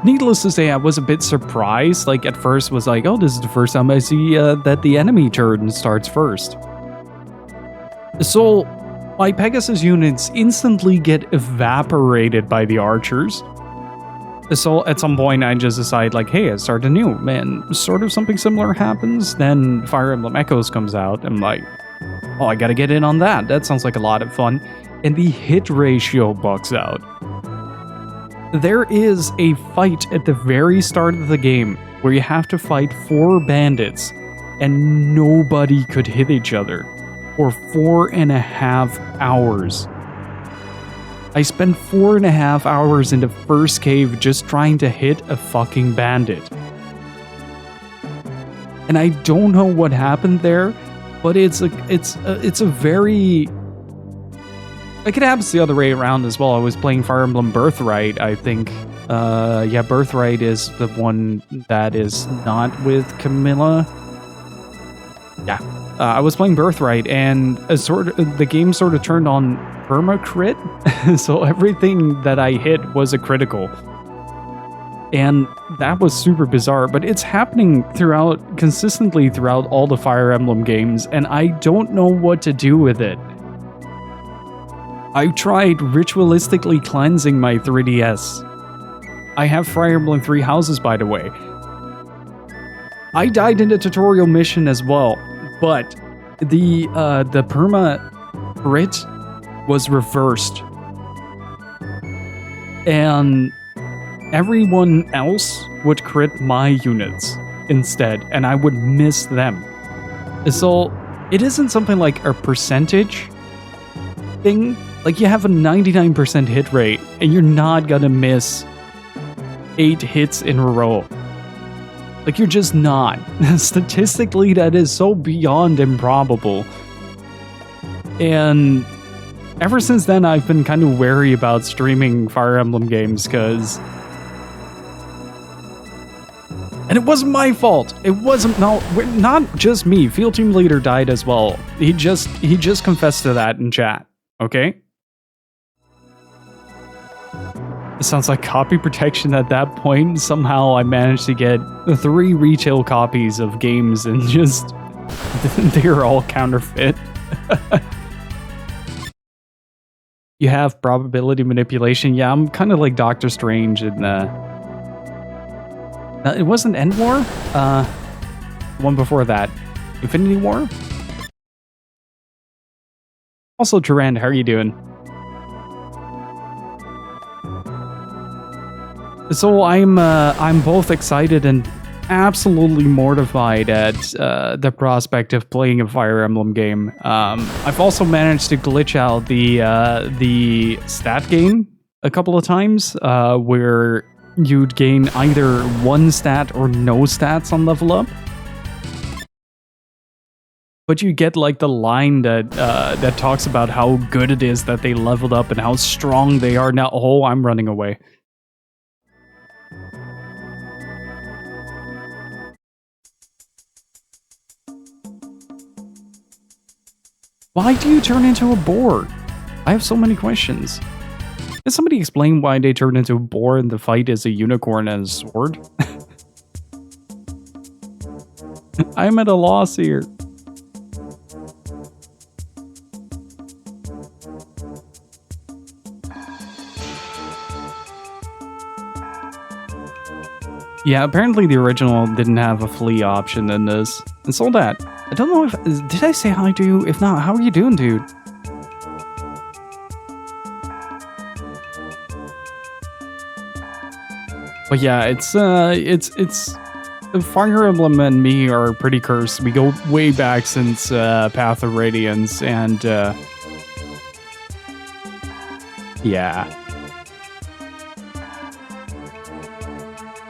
needless to say, I was a bit surprised. Like, at first was like, oh, this is the first time I see that the enemy turn starts first. So, my Pegasus units instantly get evaporated by the archers. So at some point I just decide like, hey, I start anew. Man, sort of something similar happens. Then Fire Emblem Echoes comes out. I'm like, oh, I gotta get in on that. That sounds like a lot of fun. And the hit ratio bugs out. There is a fight at the very start of the game where you have to fight 4 bandits and nobody could hit each other for 4.5 hours. I spent 4.5 hours in the first cave just trying to hit a fucking bandit. And I don't know what happened there, but it's a very... Like, it happens the other way around as well. I was playing Fire Emblem Birthright, I think. Yeah, Birthright is the one that is not with Camilla. Yeah. I was playing Birthright, and the game sort of turned on perma-crit, so everything that I hit was a critical. And that was super bizarre, but it's happening consistently throughout all the Fire Emblem games, and I don't know what to do with it. I tried ritualistically cleansing my 3DS. I have Fire Emblem 3 Houses, by the way. I died in the tutorial mission as well, but the perma crit was reversed. and everyone else would crit my units instead, and I would miss them. So it isn't something like a percentage thing. Like, you have a 99% hit rate, and you're not gonna miss 8 hits in a row. Like, you're just not. Statistically, that is so beyond improbable. And ever since then, I've been kind of wary about streaming Fire Emblem games, because... And it wasn't my fault. It wasn't, no, not just me. Field team leader died as well. He just confessed to that in chat, okay? It sounds like copy protection at that point. Somehow I managed to get 3 retail copies of games and just... they're all counterfeit. You have probability manipulation. Yeah, I'm kind of like Doctor Strange in... it wasn't End War? One before that. Infinity War? Also, Durand, how are you doing? So I'm both excited and absolutely mortified at the prospect of playing a Fire Emblem game. I've also managed to glitch out the stat gain a couple of times, where you'd gain either 1 stat or no stats on level up. But you get like the line that that talks about how good it is that they leveled up and how strong they are now. Oh, I'm running away. Why do you turn into a boar? I have so many questions. Can somebody explain why they turn into a boar and the fight is a unicorn and a sword? I'm at a loss here. Yeah, apparently the original didn't have a flea option in this. And so that. I don't know if... Did I say hi to you? If not, how are you doing, dude? But yeah, it's Fire Emblem and me are pretty cursed. We go way back since Path of Radiance, and yeah.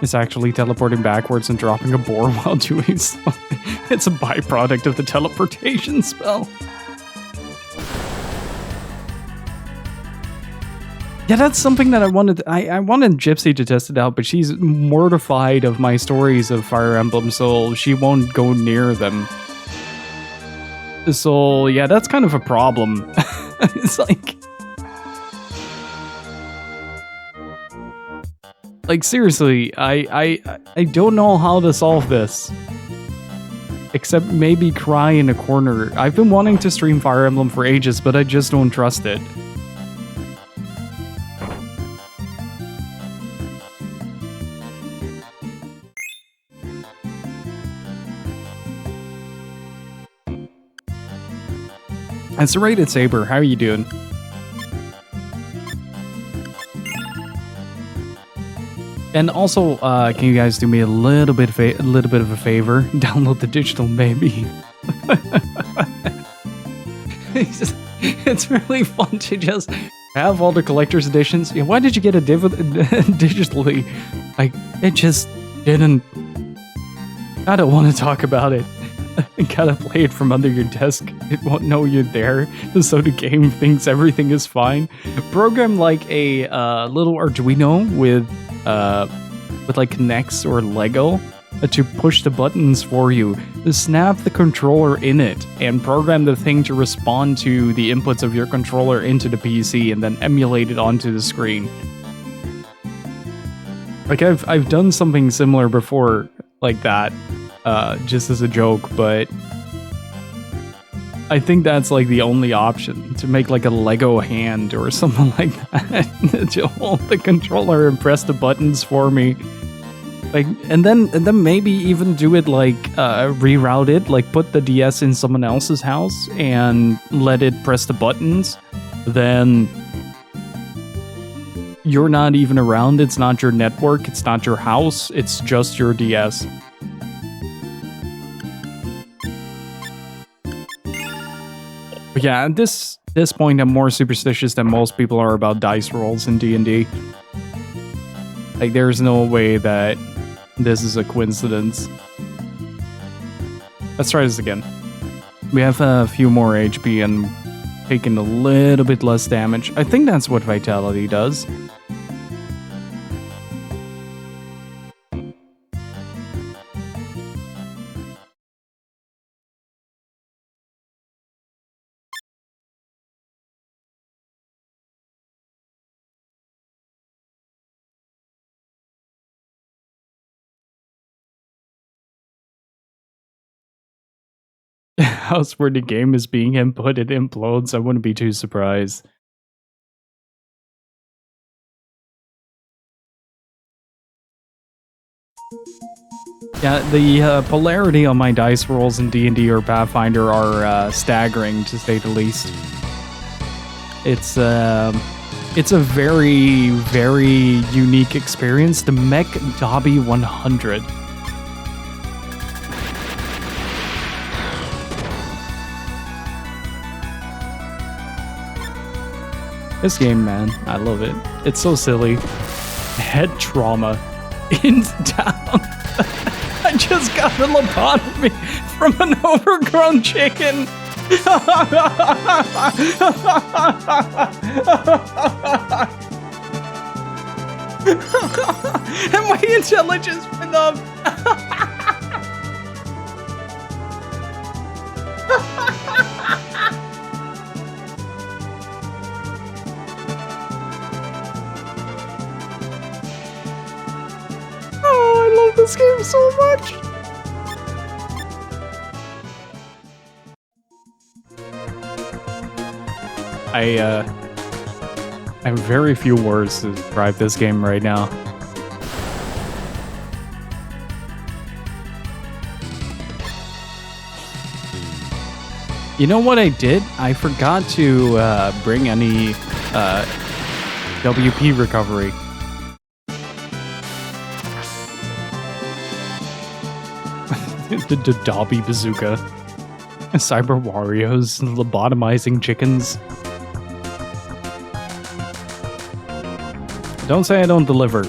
It's actually teleporting backwards and dropping a boar while doing something. It's a byproduct of the teleportation spell. Yeah, that's something that I wanted. I wanted Gypsy to test it out, but she's mortified of my stories of Fire Emblem, so she won't go near them. So yeah, that's kind of a problem. It's like seriously, I don't know how to solve this. Except maybe cry in a corner. I've been wanting to stream Fire Emblem for ages, but I just don't trust it. It's Rated Saber. How are you doing? And also, can you guys do me a little bit of a favor? Download the digital baby. It's really fun to just have all the collector's editions. Yeah, why did you get a digitally? Like, it just didn't. I don't want to talk about it. You gotta play it from under your desk. It won't know you're there, so the game thinks everything is fine. Program like a little Arduino with like Kinects or Lego to push the buttons for you. Snap the controller in it and program the thing to respond to the inputs of your controller into the PC and then emulate it onto the screen. Like I've done something similar before like that, just as a joke, but I think that's like the only option, to make like a Lego hand or something like that to hold the controller and press the buttons for me. Like, and then maybe even do it like reroute it, like put the DS in someone else's house and let it press the buttons. Then you're not even around, it's not your network, it's not your house, it's just your DS. But yeah, at this point, I'm more superstitious than most people are about dice rolls in D&D. Like, there's no way that this is a coincidence. Let's try this again. We have a few more HP and taking a little bit less damage. I think that's what Vitality does. House where the game is being input, it implodes. I wouldn't be too surprised. Yeah, the polarity on my dice rolls in D&D or Pathfinder are staggering, to say the least. It's a very, very unique experience. The Mech Dobby 100. This game, man, I love it. It's so silly. Head trauma. In town. I just got a lobotomy from an overgrown chicken. And my intelligence went up. Oh, I love this game so much. I have very few words to describe this game right now. You know what I did? I forgot to bring any WP recovery. the Dobby Bazooka. Cyber Warriors lobotomizing chickens. Don't say I don't deliver.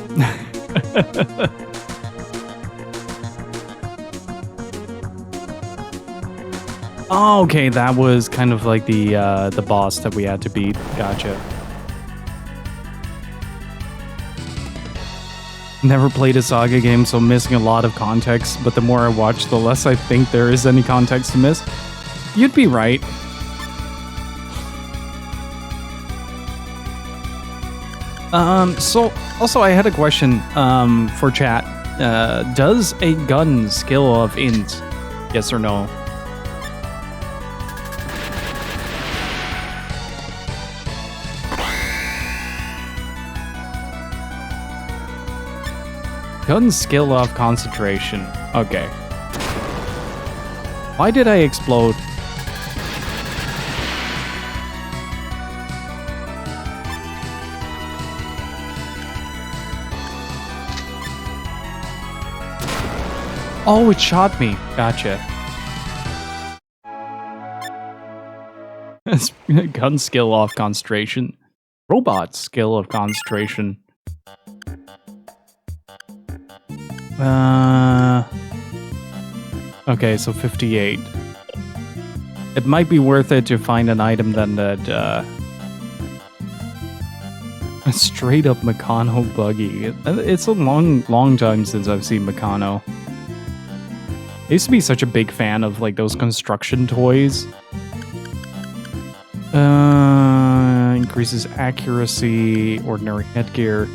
Oh, okay, that was kind of like the boss that we had to beat. Gotcha. Never played a SaGa game, so missing a lot of context, but the more I watch, the less I think there is any context to miss. You'd be right. So also I had a question for chat. Does a gun skill of int? Yes or no? Gun skill off concentration. Okay. Why did I explode? Oh, it shot me. Gotcha. Gun skill off concentration. Robot skill of concentration. Okay, so 58. It might be worth it to find an item then that, a straight up Meccano buggy. It's a long time since I've seen Meccano. I used to be such a big fan of, like, those construction toys. Increases accuracy, ordinary headgear.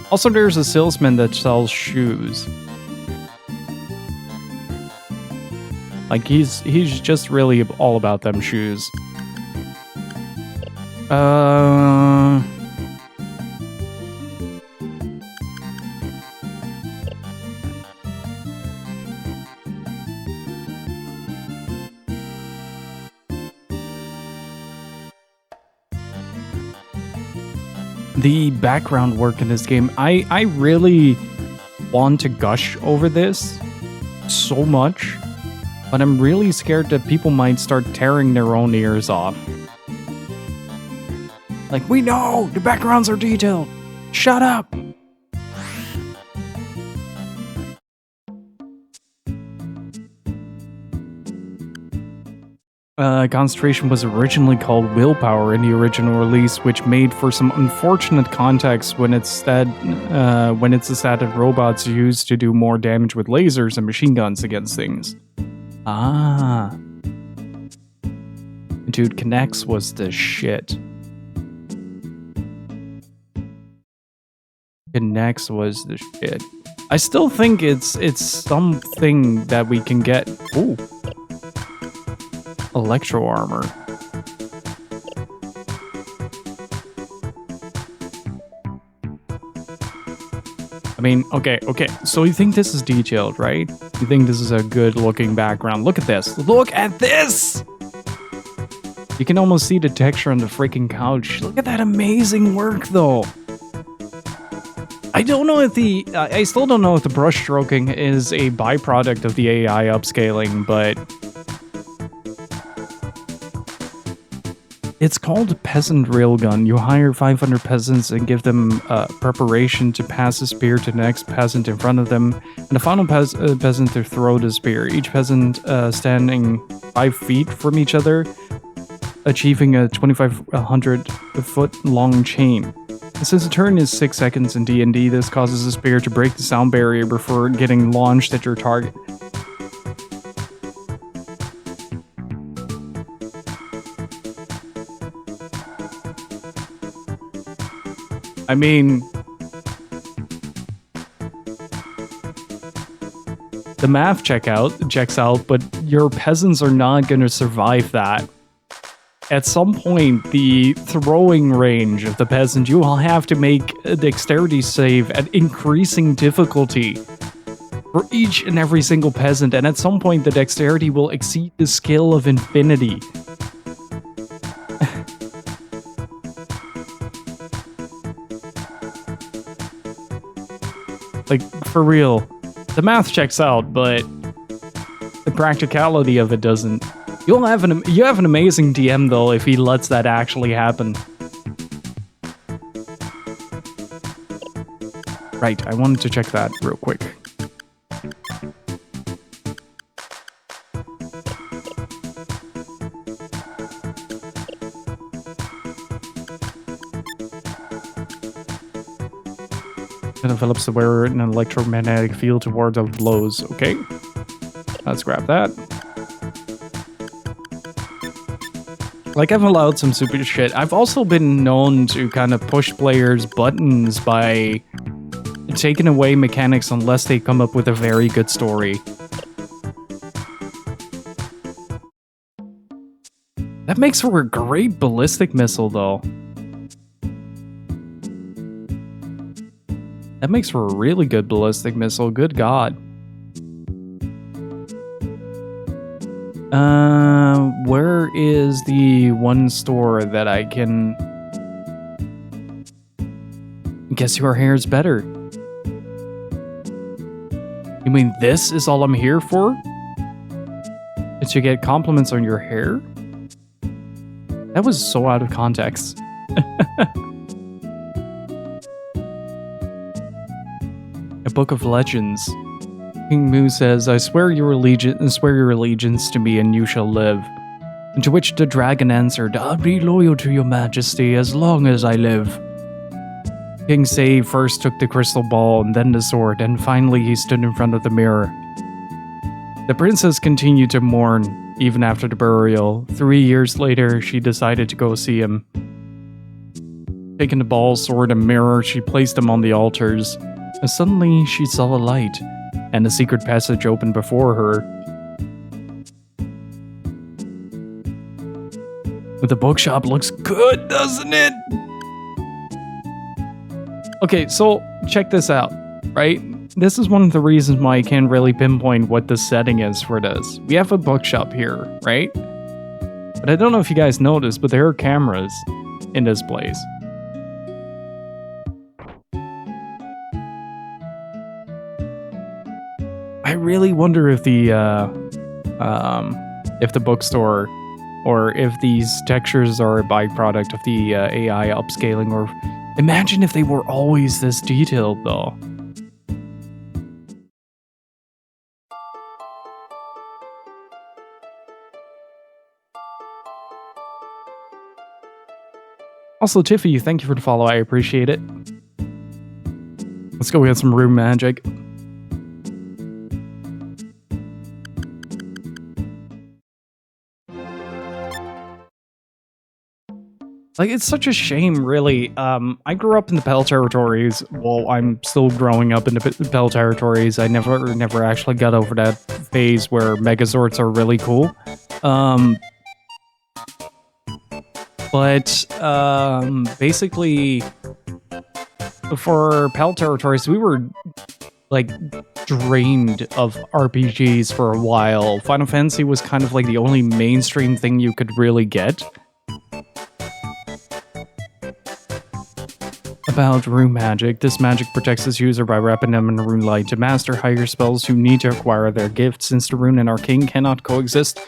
Also, there's a salesman that sells shoes. Like, he's just really all about them shoes. the background work in this game, I really want to gush over this so much, but I'm really scared that people might start tearing their own ears off. Like, we know the backgrounds are detailed. Shut up. Concentration was originally called willpower in the original release, which made for some unfortunate context when it's said that robots used to do more damage with lasers and machine guns against things. Ah. Dude, Connects was the shit. Connects was the shit. I still think it's something that we can get. Ooh. Electro armor. I mean, okay. So you think this is detailed, right? You think this is a good looking background. Look at this. Look at this! You can almost see the texture on the freaking couch. Look at that amazing work, though. I don't know if I still don't know if the brush stroking is a byproduct of the AI upscaling, but it's called Peasant Railgun. You hire 500 peasants and give them preparation to pass a spear to the next peasant in front of them, and the final peasant to throw the spear. Each peasant standing 5 feet from each other, achieving a 2,500-foot long chain. Since the turn is 6 seconds in D&D, this causes the spear to break the sound barrier before getting launched at your target. I mean, the math checks out, but your peasants are not going to survive that. At some point, the throwing range of the peasant, you will have to make a dexterity save at increasing difficulty for each and every single peasant, and at some point the dexterity will exceed the skill of infinity. Like, for real, the math checks out, but the practicality of it doesn't. You have an amazing DM, though, if he lets that actually happen. Right, I wanted to check that real quick. Develops the wearer in an electromagnetic field towards the blows. Okay, let's grab that. Like, I've allowed some super shit. I've also been known to kind of push players' buttons by taking away mechanics unless they come up with a very good story. That makes for a great ballistic missile, though. That makes for a really good ballistic missile, good god. Where is the one store that I can... Guess your hair is better. You mean this is all I'm here for? Is to get compliments on your hair? That was so out of context. A book of legends. King Mu says, I swear your allegiance to me and you shall live. And to which the dragon answered, I'll be loyal to your majesty as long as I live. King Sei first took the crystal ball and then the sword, and finally he stood in front of the mirror. The princess continued to mourn, even after the burial. 3 years later, she decided to go see him. Taking the ball, sword, and mirror, she placed them on the altars. And suddenly, she saw a light, and a secret passage opened before her. The bookshop looks good, doesn't it? Okay, so check this out, right? This is one of the reasons why I can't really pinpoint what the setting is for this. We have a bookshop here, right? But I don't know if you guys noticed, but there are cameras in this place. I really wonder if the bookstore, or if these textures are a byproduct of the AI upscaling, or imagine if they were always this detailed though. Also, Tiffy, thank you for the follow. I appreciate it. Let's go get some room magic. Like, it's such a shame, really. I grew up in the Pell Territories. Well, I'm still growing up in the Pell Territories. I never actually got over that phase where Megazords are really cool. But basically, for Pell Territories, we were, like, drained of RPGs for a while. Final Fantasy was kind of like the only mainstream thing you could really get. About rune magic. This magic protects its user by wrapping them in rune light. To master higher spells, you need to acquire their gift. Since the rune and arcane cannot coexist,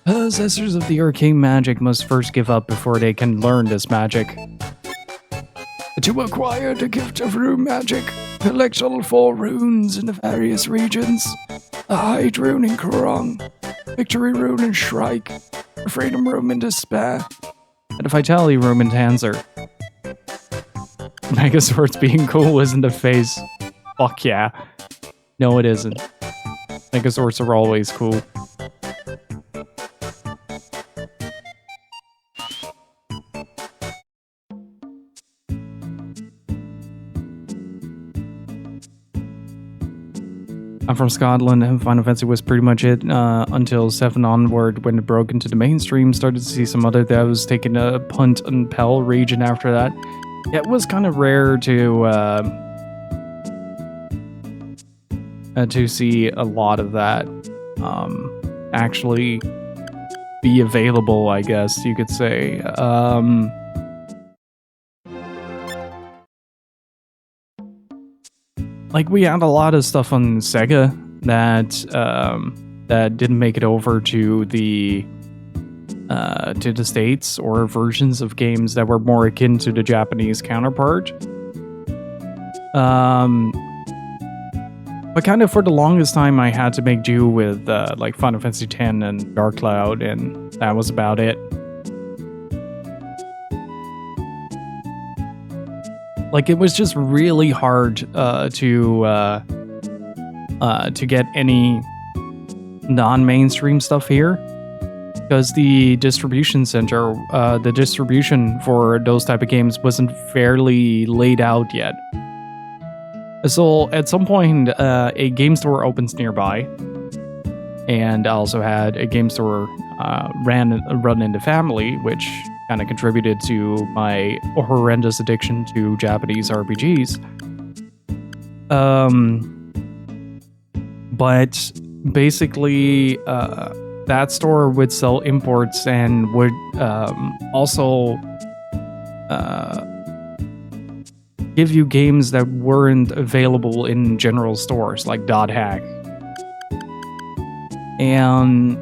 possessors of the arcane magic must first give up before they can learn this magic. To acquire the gift of rune magic, collect all 4 runes in the various regions. A Hide rune in Kurong, Victory rune in Shrike, a Freedom rune in Despair, and a Vitality rune in Tanzer. Megazords being cool isn't a phase. Fuck yeah. No, it isn't. Megazords are always cool. I'm from Scotland, and Final Fantasy was pretty much it until 7 onward, when it broke into the mainstream. Started to see some other devs taking a punt on Pell region after that. It was kind of rare to see a lot of that actually be available, I guess you could say. Like, we had a lot of stuff on Sega that didn't make it over to the States, or versions of games that were more akin to the Japanese counterpart. But kind of for the longest time, I had to make do with like Final Fantasy X and Dark Cloud, and that was about it. Like, it was just really hard to get any non-mainstream stuff here, because the distribution center, the distribution for those type of games wasn't fairly laid out yet. So at some point, a game store opens nearby, and I also had a game store run in the family, which kind of contributed to my horrendous addiction to Japanese RPGs. But basically, that store would sell imports and would also give you games that weren't available in general stores, like Dot Hack. And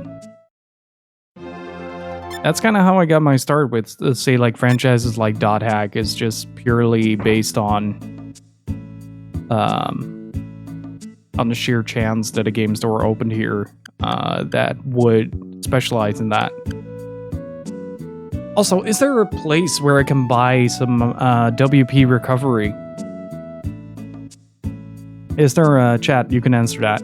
that's kind of how I got my start with, say, like franchises like Dot Hack is just purely based on the sheer chance that a game store opened here that would specialize in that. Also, is there a place where I can buy some WP recovery? Is there a chat? You can answer that.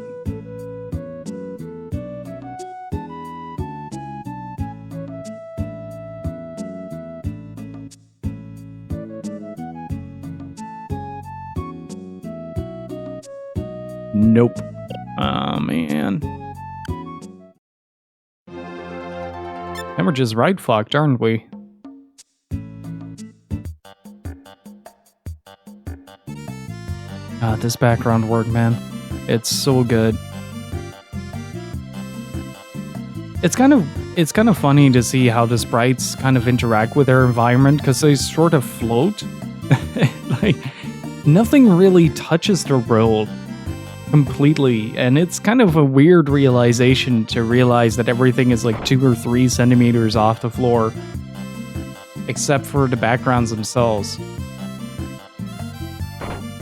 Nope. Oh, man. And we're just right fucked, aren't we? God, this background work, man. It's so good. It's kind of funny to see how the sprites kind of interact with their environment, because they sort of float. Like, nothing really touches their world. completely, and it's kind of a weird realization to realize that everything is like 2 or 3 centimeters off the floor, except for the backgrounds themselves.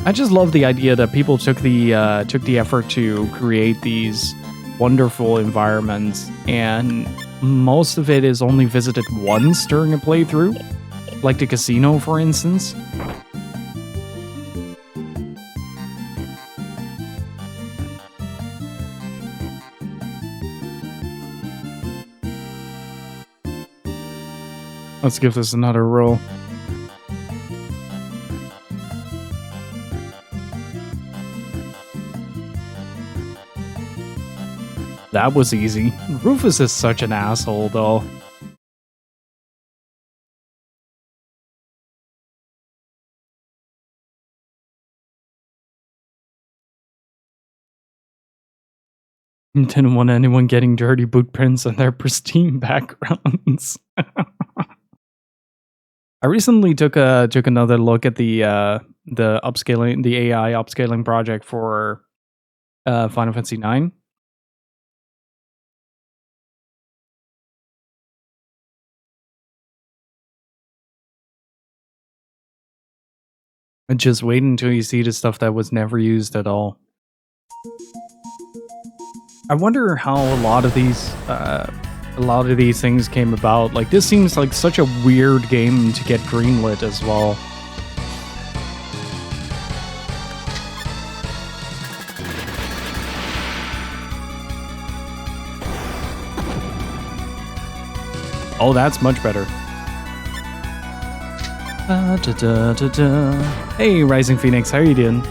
I just love the idea that people took the effort to create these wonderful environments, and most of it is only visited once during a playthrough, like the casino, for instance. Let's give this another roll. That was easy. Rufus is such an asshole, though. Didn't want anyone getting dirty boot prints on their pristine backgrounds. I recently took another look at the upscaling, the AI upscaling project for Final Fantasy IX. And just wait until you see the stuff that was never used at all. I wonder how a lot of these things came about. Like, this seems like such a weird game to get greenlit as well. Oh, that's much better. Hey, Rising Phoenix, how are you doing?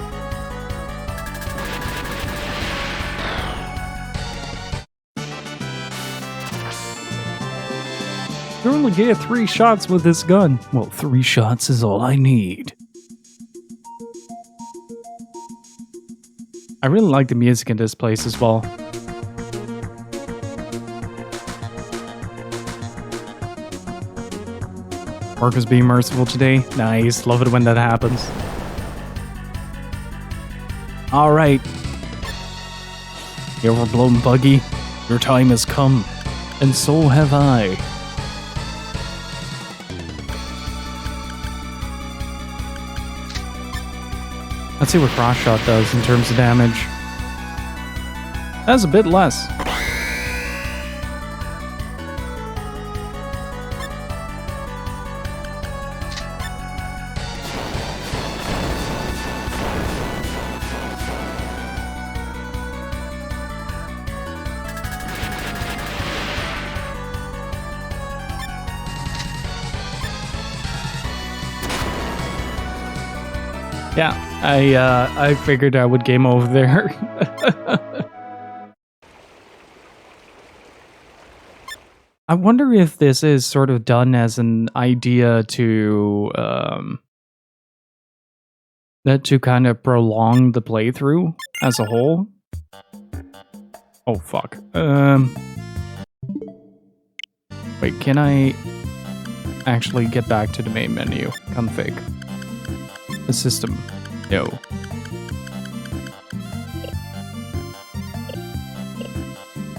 You only get 3 shots with this gun. Well, 3 shots is all I need. I really like the music in this place as well. Marcus being merciful today. Nice. Love it when that happens. Alright. You overblown buggy. Your time has come. And so have I. Let's see what cross shot does in terms of damage. That's a bit less. Yeah, I figured I would game over there. I wonder if this is sort of done as an idea to kind of prolong the playthrough as a whole. Oh fuck. Wait, can I actually get back to the main menu? Config. The system. No.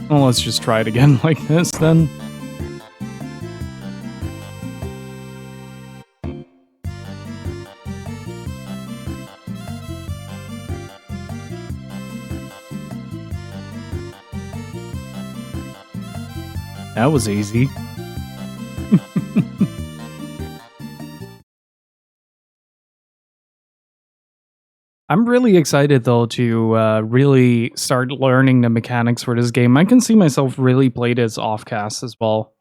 Well, let's just try it again like this then. That was easy. I'm really excited though to really start learning the mechanics for this game. I can see myself really play this offcast as well.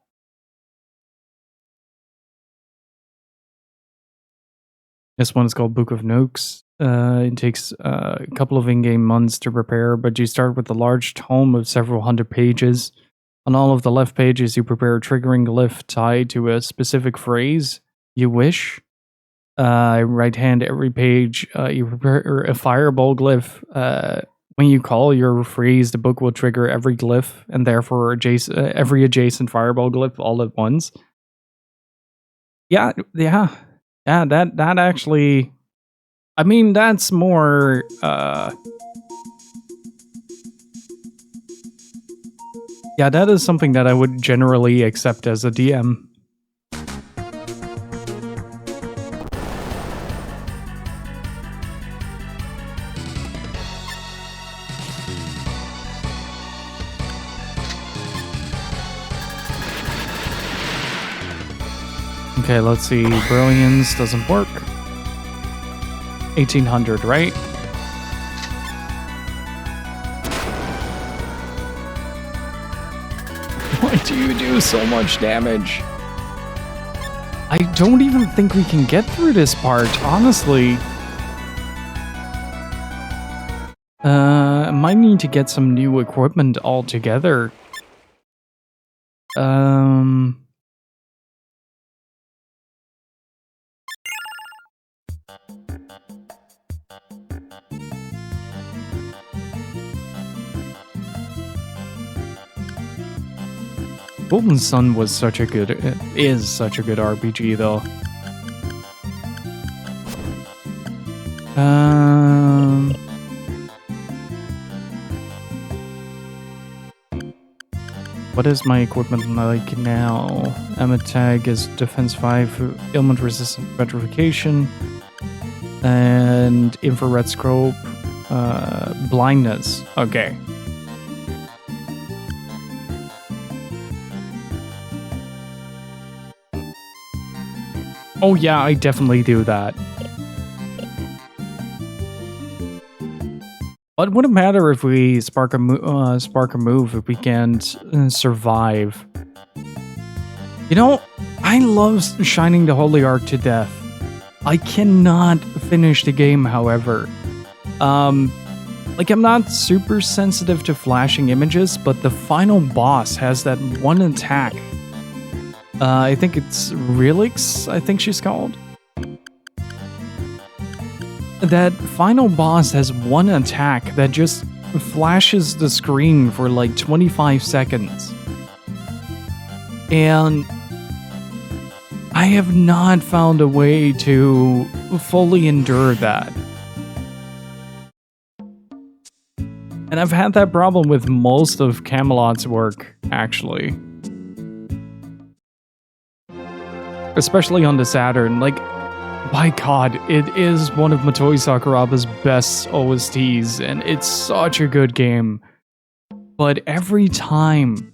This one is called Book of Nukes. It takes a couple of in-game months to prepare, but you start with a large tome of several hundred pages. On all of the left pages, you prepare a triggering glyph tied to a specific phrase you wish. Right hand every page, you prepare a fireball glyph. When you call your phrase, the book will trigger every glyph and therefore every adjacent fireball glyph all at once. Yeah. That actually, I mean, that's more Yeah, that is something that I would generally accept as a DM. Okay, let's see. Brilliance doesn't work. 1800, right? Why do you do so much damage? I don't even think we can get through this part, honestly. Might need to get some new equipment altogether. Golden Sun was such a good, is such a good RPG though. What is my equipment like now? Emmet tag is defense 5, ailment resistant petrification, and infrared scope, blindness. Okay. Oh yeah, I definitely do that. But it wouldn't matter if we spark a move if we can't survive. You know, I love shining the Holy Arc to death. I cannot finish the game, however. Like, I'm not super sensitive to flashing images, but the final boss has that one attack. I think it's Relix, I think she's called. That final boss has one attack that just flashes the screen for like 25 seconds. And I have not found a way to fully endure that. And I've had that problem with most of Camelot's work, actually. Especially on the Saturn. Like, my god, it is one of Motoi Sakuraba's best OSTs, and it's such a good game. But every time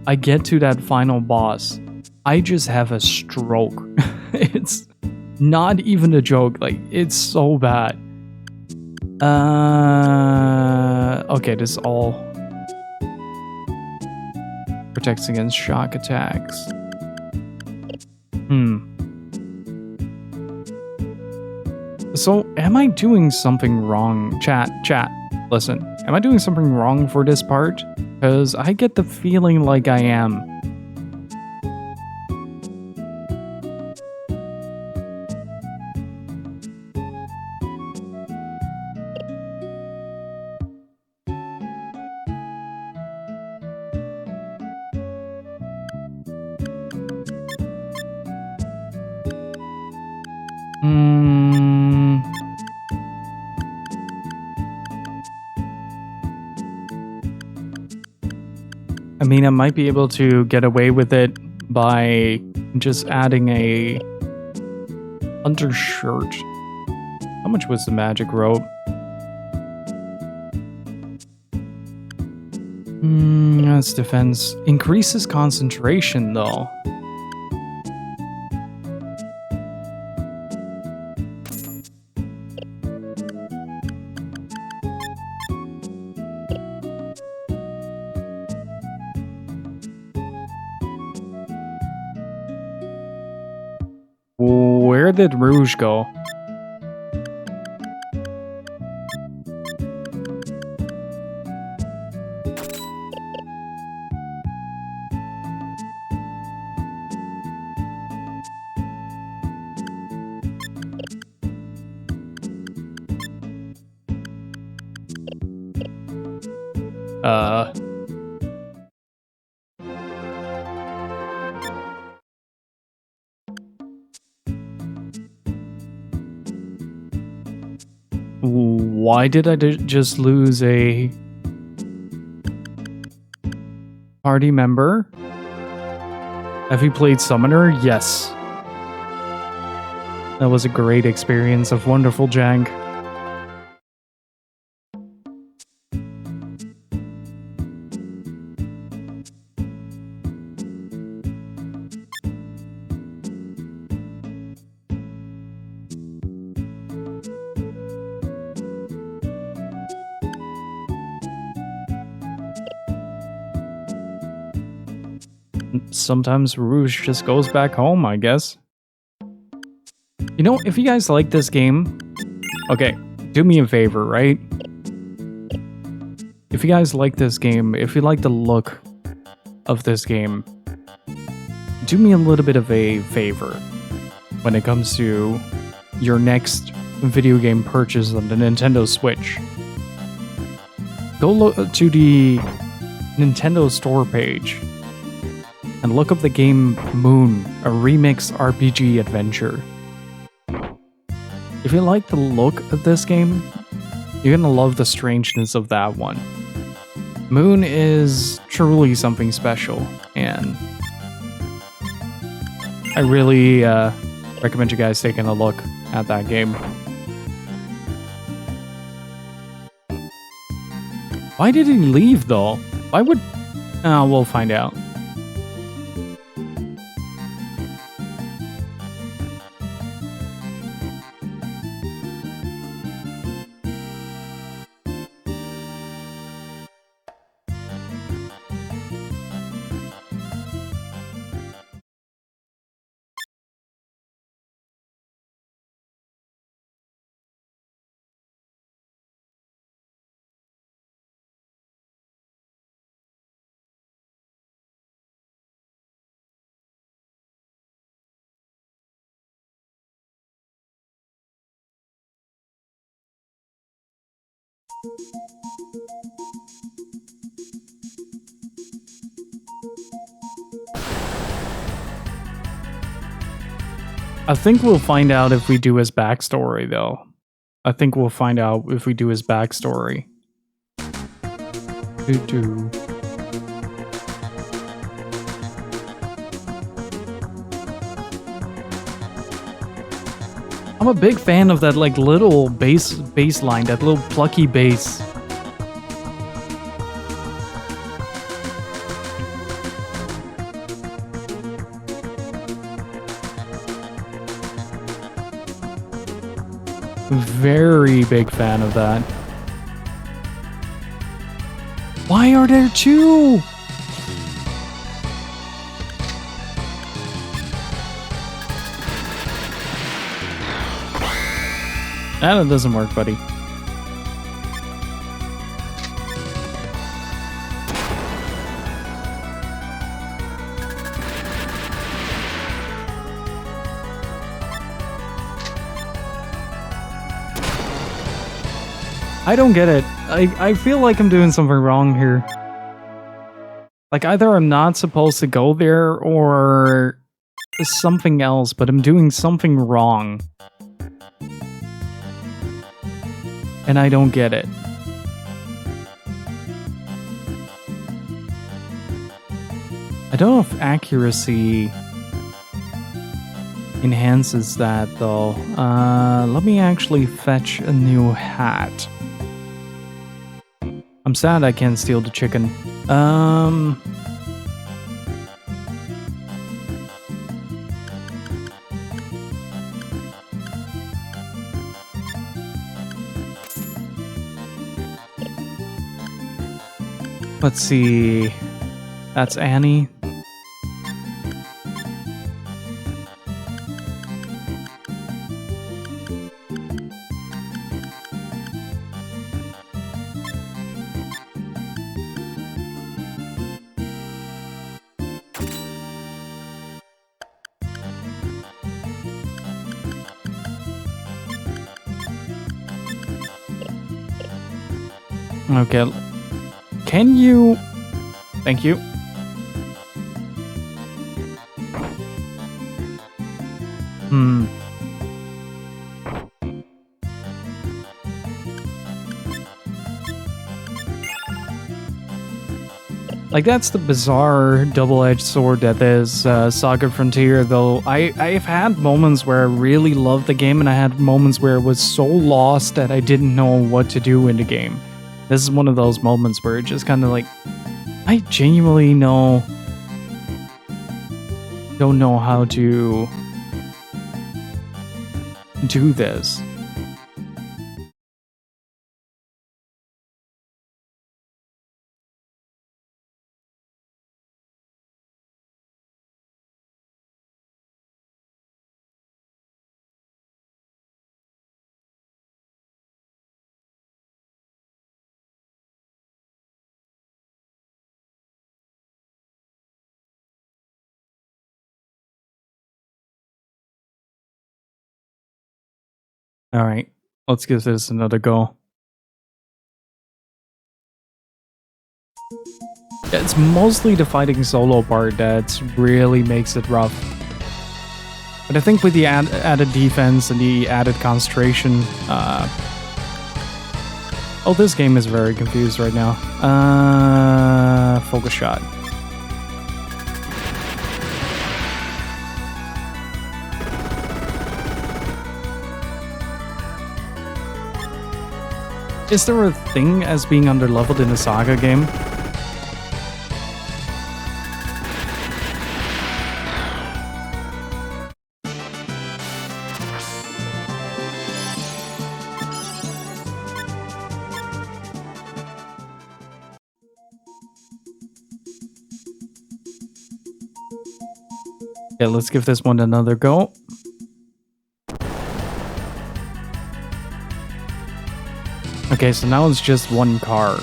I get to that final boss, I just have a stroke. It's not even a joke, like, it's so bad. Okay, this all protects against shock attacks. So, am I doing something wrong? Chat, listen. Am I doing something wrong for this part? Because I get the feeling like I am. I mean, I might be able to get away with it by just adding a undershirt. How much was the magic rope? That's defense. Increases concentration, though. Where did Rouge go? Why did I just lose a Party member. Have you played Summoner? Yes. That was a great experience of wonderful jank. Sometimes Rouge just goes back home, I guess. You know, if you guys like this game, okay, do me a favor, right? If you guys like this game, if you like the look of this game, do me a little bit of a favor when it comes to your next video game purchase on the Nintendo Switch. Go to the Nintendo Store page and look up the game Moon, a remix RPG adventure. If you like the look of this game, you're gonna love the strangeness of that one. Moon is truly something special, and I really recommend you guys taking a look at that game. Why did he leave, though? Why would... we'll find out. I think we'll find out if we do his backstory, though. I think we'll find out if we do his backstory. I'm a big fan of that like little bass line, that little plucky bass. Very big fan of that. Why are there two? That doesn't work, buddy. I don't get it. I feel like I'm doing something wrong here. Like either I'm not supposed to go there or something else, but I'm doing something wrong. And I don't get it. I don't know if accuracy enhances that though. Let me actually fetch a new hat. I'm sad I can't steal the chicken. Let's see. That's Annie. Okay. Can you... Thank you. Like, that's the bizarre double-edged sword that is SaGa Frontier, though. I've had moments where I really loved the game, and I had moments where it was so lost that I didn't know what to do in the game. This is one of those moments where it just kind of like, I genuinely don't know how to do this. All right, let's give this another go. Yeah, it's mostly the fighting solo part that really makes it rough. But I think with the added defense and the added concentration, oh, this game is very confused right now. Focus shot. Is there a thing as being underleveled in a SaGa game? Yeah, let's give this one another go. Okay, so now it's just one car.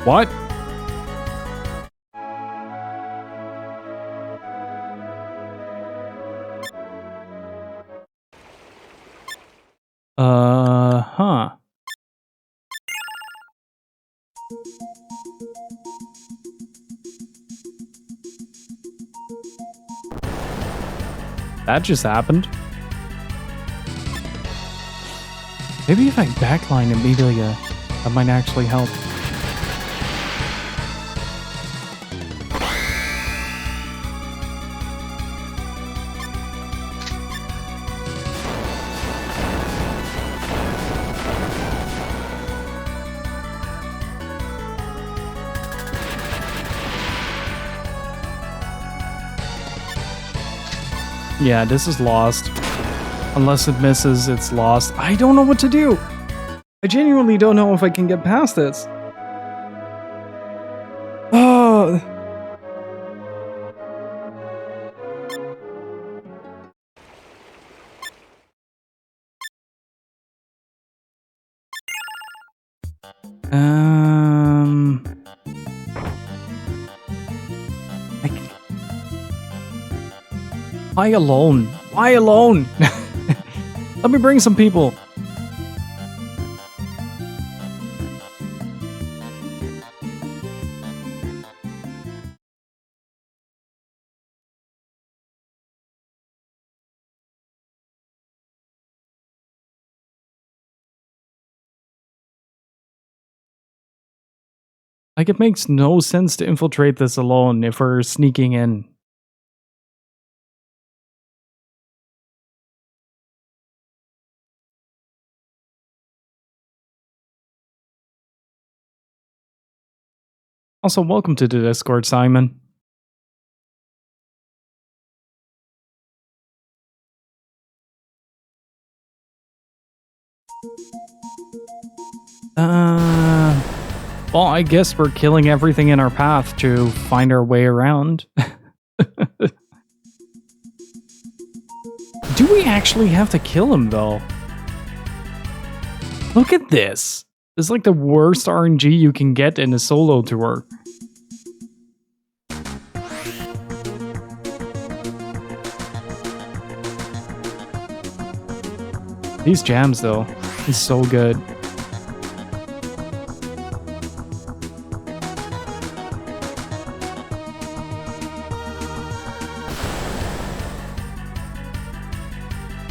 What? Huh. That just happened. Maybe if I backline immediately, that might actually help. Yeah, this is lost. Unless it misses, it's lost. I don't know what to do. I genuinely don't know if I can get past this. Oh. Why alone? Why alone? Let me bring some people. Like, it makes no sense to infiltrate this alone if we're sneaking in. Also, welcome to the Discord, Simon. Well, I guess we're killing everything in our path to find our way around. Do we actually have to kill him, though? Look at this. This is like the worst RNG you can get in a solo tour. These jams, though, is so good.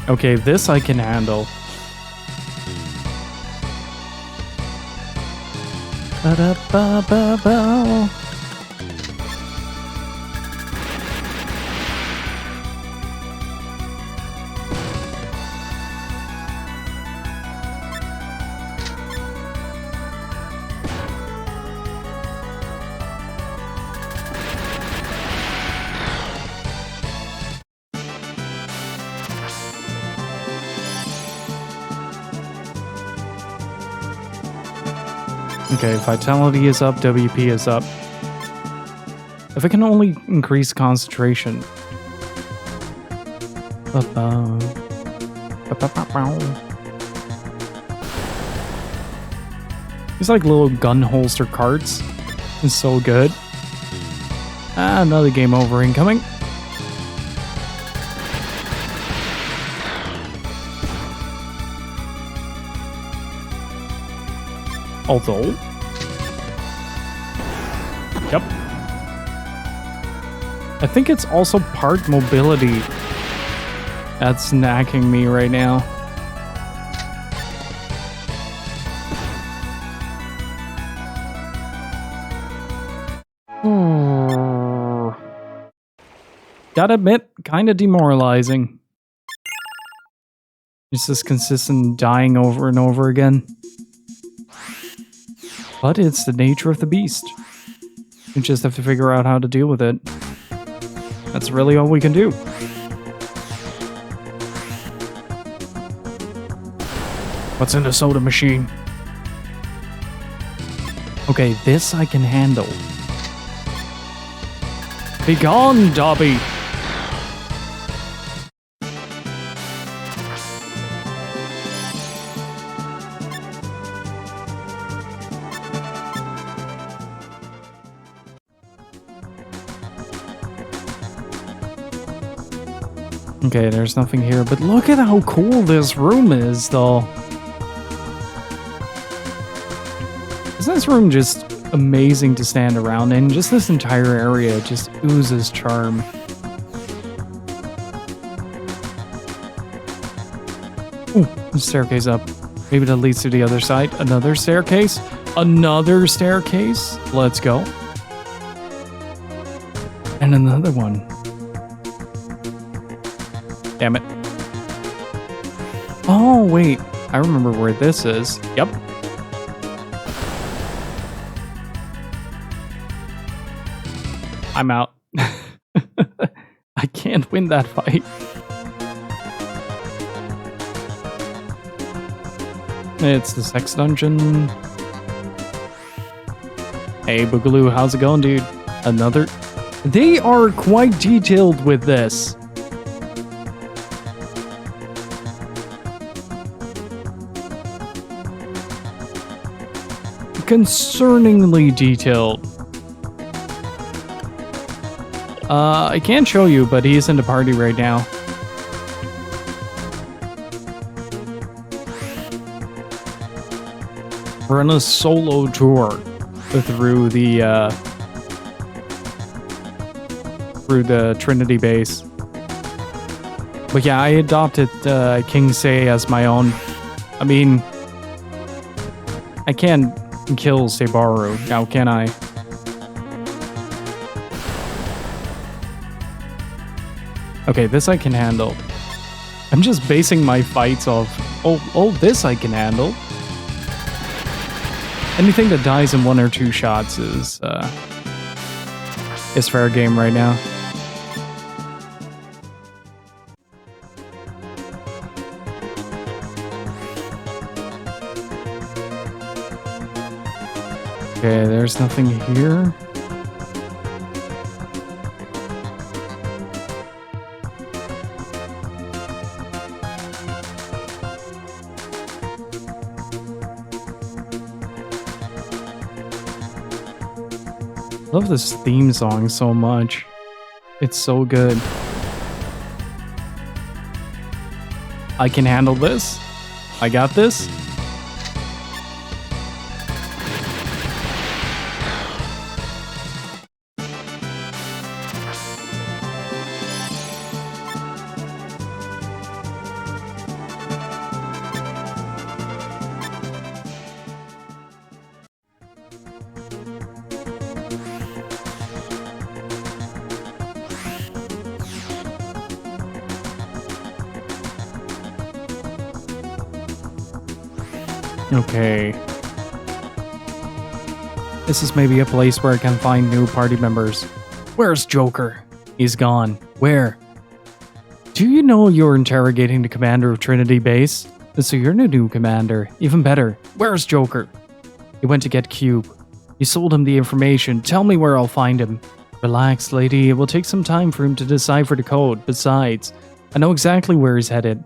Okay, this I can handle. Ba-da-ba-ba-ba. Okay, vitality is up, WP is up. If I can only increase concentration. These like little gun holster carts. It's so good. Ah, another game over incoming. Although. Yep. I think it's also part mobility that's knacking me right now. Gotta admit, kinda demoralizing. It's this consistent dying over and over again. But it's the nature of the beast. We just have to figure out how to deal with it. That's really all we can do. What's in the soda machine? Okay, this I can handle. Be gone, Dobby! Okay, there's nothing here, but look at how cool this room is, though. Isn't this room just amazing to stand around in? Just this entire area just oozes charm. Ooh, the staircase up. Maybe that leads to the other side. Another staircase? Another staircase? Let's go. And another one. Damn it. Oh, wait. I remember where this is. Yep. I'm out. I can't win that fight. It's the sex dungeon. Hey, Boogaloo, how's it going, dude? Another... They are quite detailed with this. Concerningly detailed. I can't show you, but he's in the party right now. We're on a solo tour through the Trinity base. But yeah, I adopted King Sei as my own. I mean, I can't kill Seibaru, now can I? Okay, this I can handle. I'm just basing my fights off, oh, this I can handle. Anything that dies in 1 or 2 shots is fair game right now. Okay, there's nothing here. I love this theme song so much. It's so good. I can handle this. I got this. Okay. This is maybe a place where I can find new party members. Where's Joker? He's gone. Where? Do you know you're interrogating the commander of Trinity Base? So you're the new commander. Even better. Where's Joker? He went to get Cube. You sold him the information. Tell me where I'll find him. Relax, lady. It will take some time for him to decipher the code. Besides, I know exactly where he's headed.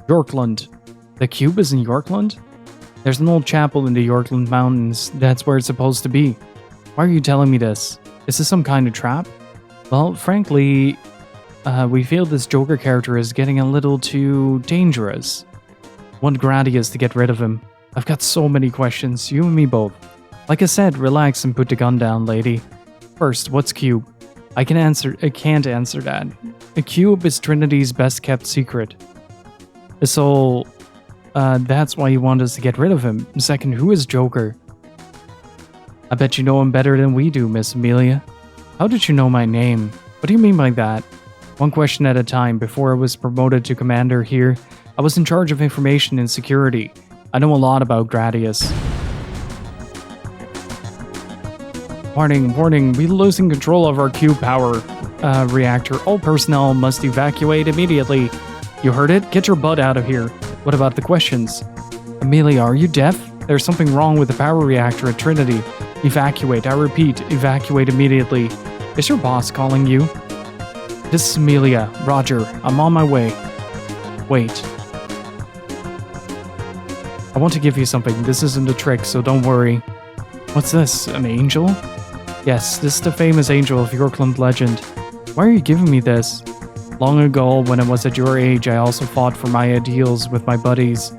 Yorkland. The Cube is in Yorkland? There's an old chapel in the Yorkland Mountains. That's where it's supposed to be. Why are you telling me this? Is this some kind of trap? Well, frankly, we feel this Joker character is getting a little too dangerous. Want Gradius to get rid of him. I've got so many questions, you and me both. Like I said, relax and put the gun down, lady. First, what's Cube? I can't answer that. A Cube is Trinity's best kept secret. So, that's why you want us to get rid of him. Second, who is Joker? I bet you know him better than we do, Miss Amelia. How did you know my name? What do you mean by that? One question at a time. Before I was promoted to commander here, I was in charge of information and security. I know a lot about Gradius. Warning, warning, we're losing control of our Cube power reactor. All personnel must evacuate immediately. You heard it? Get your butt out of here. What about the questions? Amelia, are you deaf? There's something wrong with the power reactor at Trinity. Evacuate. I repeat, evacuate immediately. Is your boss calling you? This is Amelia. Roger. I'm on my way. Wait. I want to give you something. This isn't a trick, so don't worry. What's this? An angel? Yes, this is the famous angel of Yorkland legend. Why are you giving me this? Long ago, when I was at your age, I also fought for my ideals with my buddies.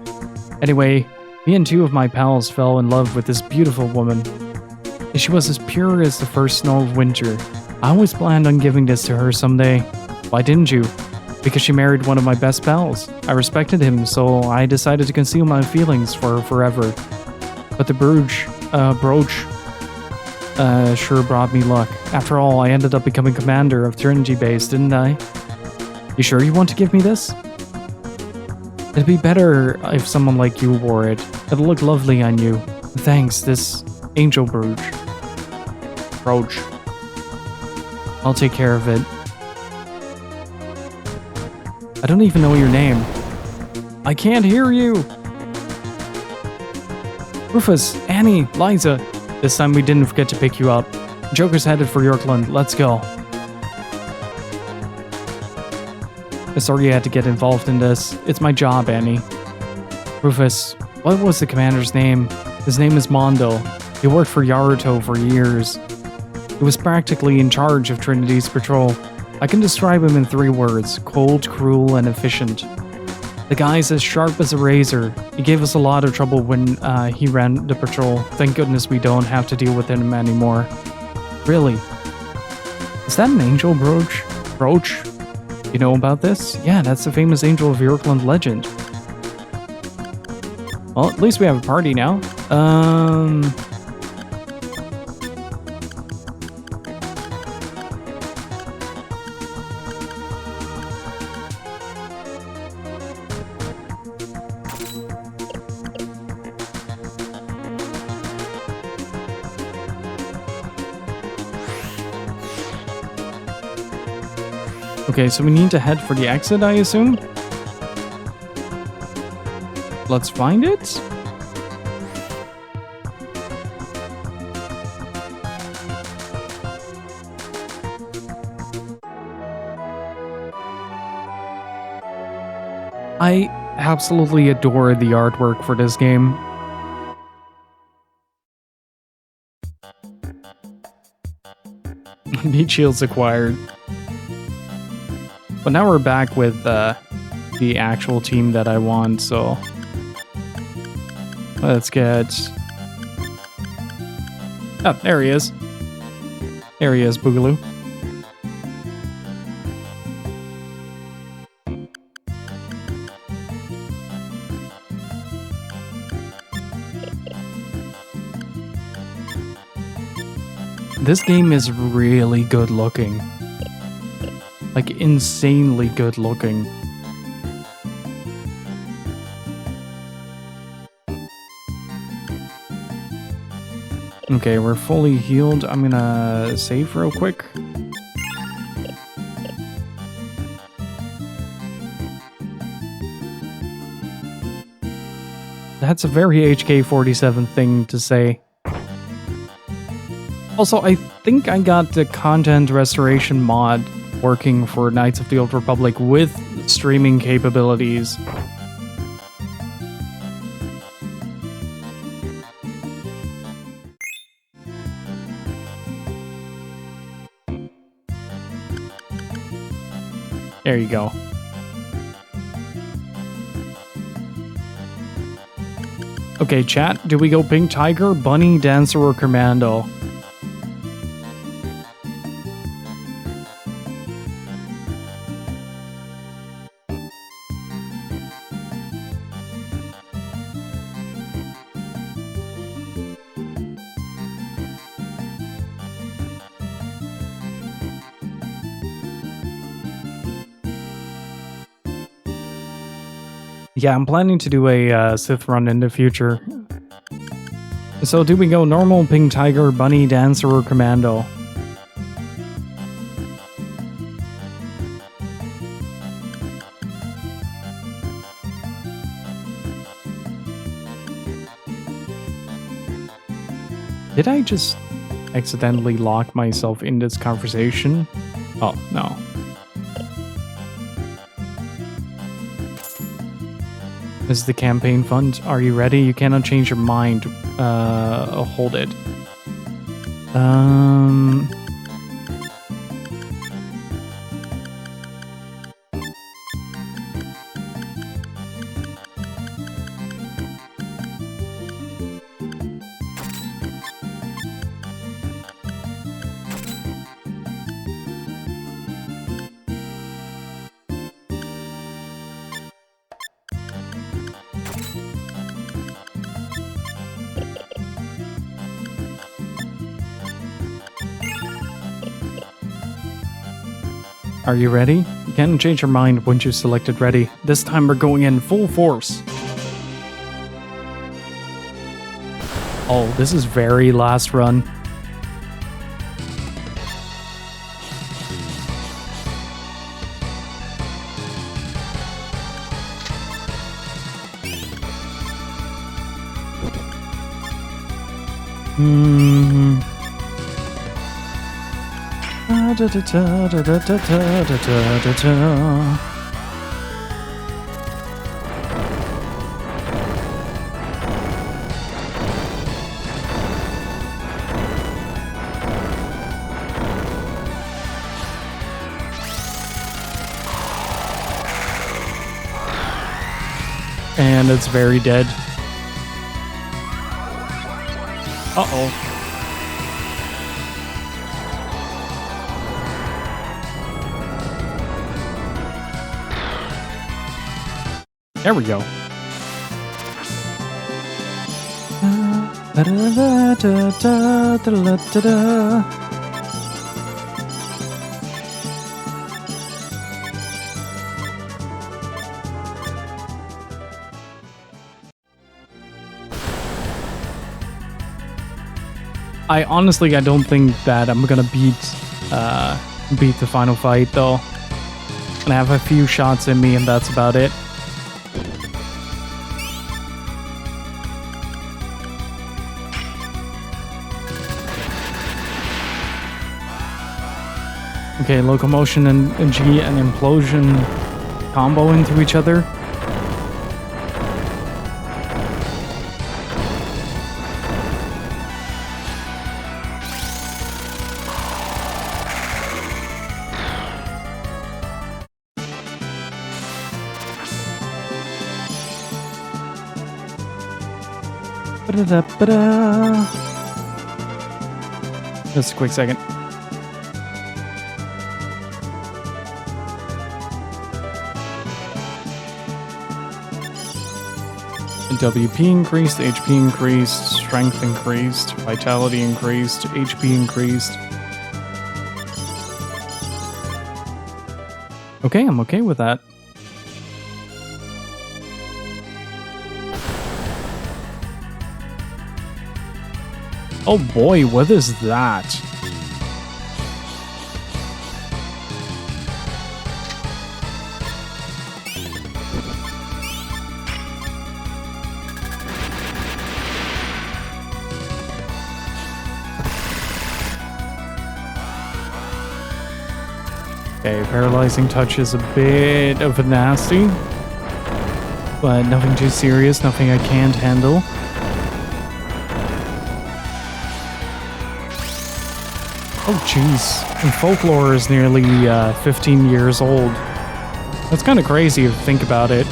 Anyway, me and two of my pals fell in love with this beautiful woman. She was as pure as the first snow of winter. I always planned on giving this to her someday. Why didn't you? Because she married one of my best pals. I respected him, so I decided to conceal my feelings for her forever. But the brooch sure brought me luck. After all, I ended up becoming commander of Trinity Base, didn't I? You sure you want to give me this? It'd be better if someone like you wore it. It'll look lovely on you. Thanks, this angel brooch. I'll take care of it. I don't even know your name. I can't hear you! Rufus, Annie, Liza. This time we didn't forget to pick you up. Joker's headed for Yorkland. Let's go. I'm sorry you had to get involved in this. It's my job, Annie. Rufus, what was the commander's name? His name is Mondo. He worked for Yaruto for years. He was practically in charge of Trinity's patrol. I can describe him in 3 words: cold, cruel, and efficient. The guy's as sharp as a razor. He gave us a lot of trouble when he ran the patrol. Thank goodness we don't have to deal with him anymore. Really? Is that an angel brooch? You know about this? Yeah, that's the famous angel of Yorkland legend. Well, at least we have a party now. Okay, so we need to head for the exit, I assume? Let's find it? I absolutely adore the artwork for this game. Need shields acquired. But now we're back with the actual team that I want, so let's get... Oh, there he is. There he is, Boogaloo. This game is really good looking. Like, insanely good looking. Okay, we're fully healed. I'm gonna save real quick. That's a very HK47 thing to say. Also, I think I got the content restoration mod working for Knights of the Old Republic with streaming capabilities. There you go. Okay, chat, do we go Pink Tiger, Bunny, Dancer, or Commando? Yeah, I'm planning to do a Sith run in the future. So do we go normal, Pink Tiger, Bunny, Dancer, or Commando? Did I just accidentally lock myself in this conversation? Oh, no. This is the campaign fund. Are you ready? You cannot change your mind. Hold it. Are you ready? You can't change your mind once you selected ready. This time we're going in full force. Oh, this is very last run. And it's very dead. Uh-oh. There we go. I honestly, I don't think that I'm gonna beat the final fight though. And I have a few shots in me and that's about it. Okay, locomotion and G and implosion combo into each other. Just a quick second. WP increased, HP increased, strength increased, vitality increased, HP increased. Okay, I'm okay with that. Oh boy, what is that? Okay, paralyzing touch is a bit of a nasty, but nothing too serious, nothing I can't handle. Oh jeez, and Folklore is nearly 15 years old. That's kind of crazy if you think about it.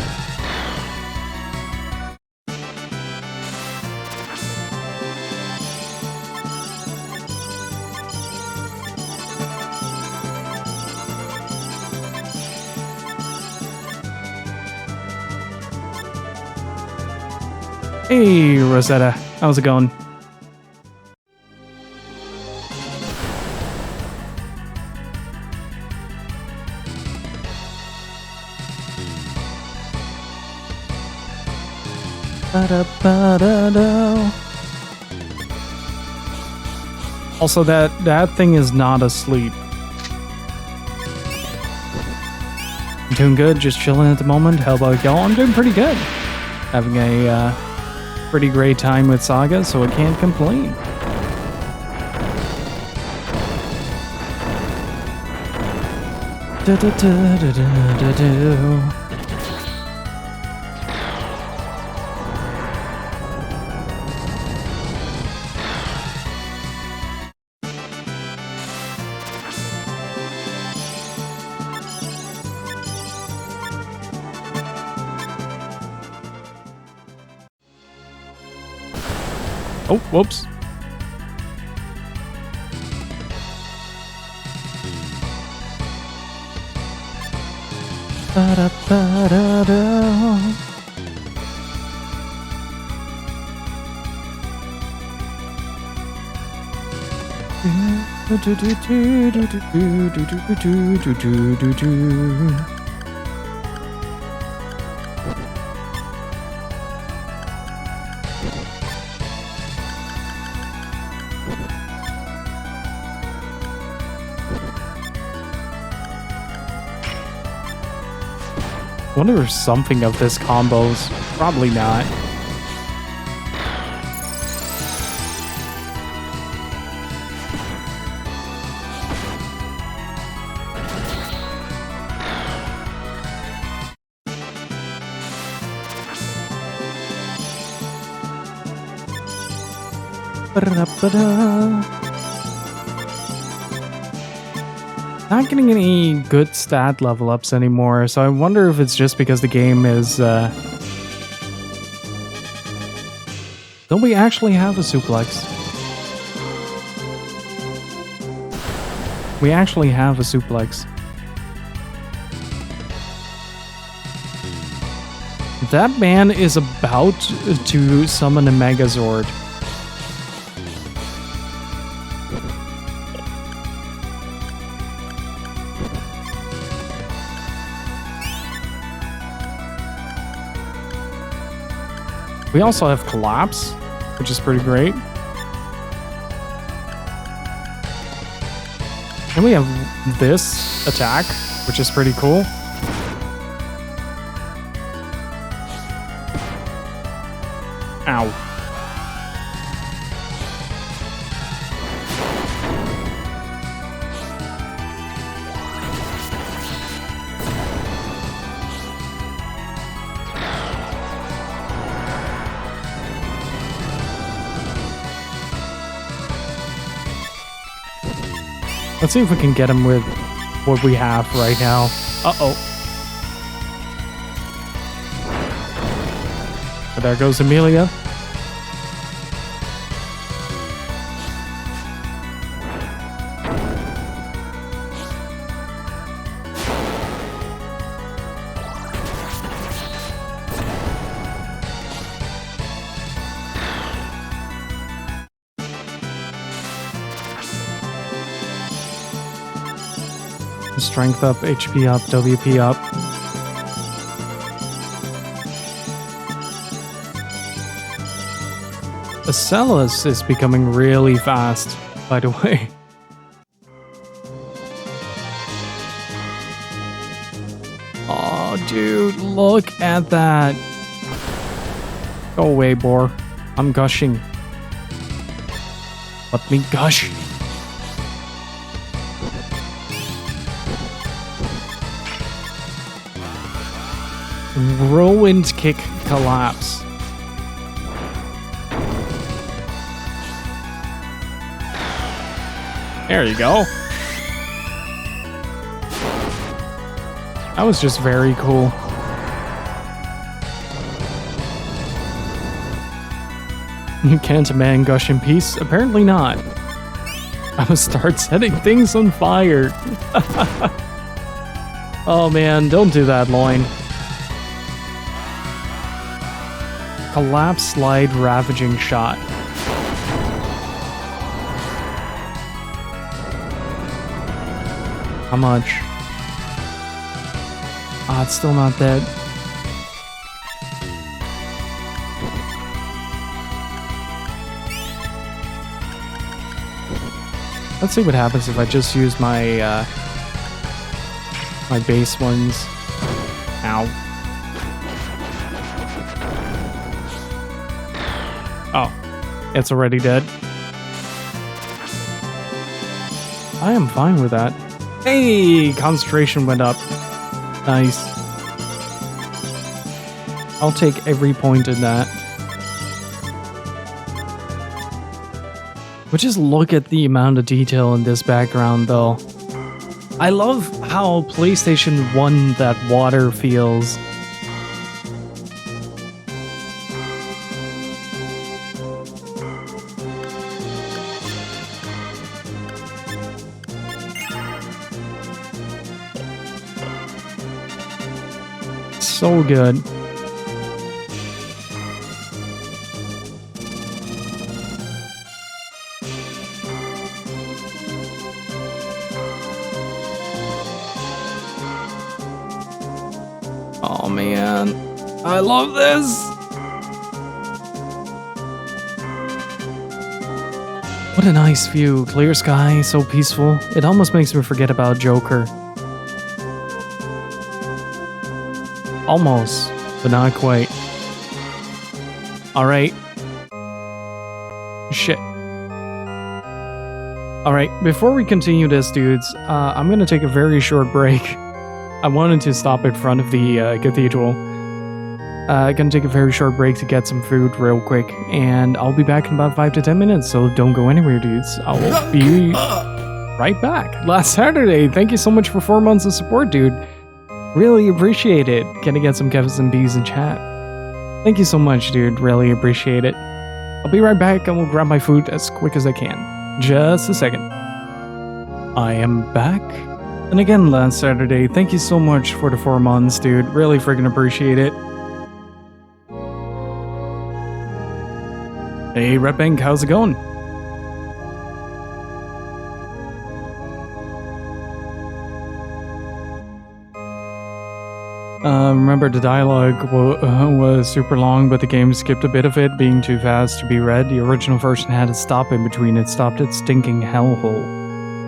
Hey, Rosetta. How's it going? Also, that thing is not asleep. I'm doing good, just chilling at the moment. How about y'all? I'm doing pretty good. Having a pretty great time with SaGa, so I can't complain. Oh, whoops. Wonder if something of this combos. Probably not. Not getting any good stat level ups anymore, so I wonder if it's just because the game is don't we actually have a suplex? We actually have a suplex. That man is about to summon a Megazord. We also have Collapse, which is pretty great. And we have this attack, which is pretty cool. Ow. Let's see if we can get him with what we have right now. Uh-oh. But there goes Amelia. Strength up, HP up, WP up. Acellus is becoming really fast, by the way. Oh, dude, look at that. Go away, boar. I'm gushing. Let me gush. Whirlwind kick collapse. There you go. That was just very cool. Can't a man gush in peace? Apparently not. I will start setting things on fire. Oh man, don't do that, Loin. Collapse slide ravaging shot. How much? Ah, it's still not dead. Let's see what happens if I just use my my base ones. Ow. Oh, it's already dead. I am fine with that. Hey, concentration went up. Nice. I'll take every point in that. But just look at the amount of detail in this background, though. I love how PlayStation 1 that water feels. So good. Oh man, I love this. What a nice view. Clear sky, so peaceful. It almost makes me forget about Joker. Almost, but not quite. Alright. Shit. Alright, before we continue this, dudes, I'm gonna take a very short break. I wanted to stop in front of the cathedral. Gonna take a very short break to get some food real quick, and I'll be back in about 5 to 10 minutes, so don't go anywhere, dudes. I will be right back. Last Saturday, thank you so much for 4 months of support, dude. Really appreciate it. Gonna get some Kevs and B's in chat. Thank you so much, dude. Really appreciate it. I'll be right back and we'll grab my food as quick as I can. Just a second. I am back. And again, last Saturday, thank you so much for the 4 months, dude. Really freaking appreciate it. Hey, Red Bank, how's it going? Remember the dialogue was super long, but the game skipped a bit of it, being too fast to be read. The original version had a stop in between. It stopped at stinking hellhole.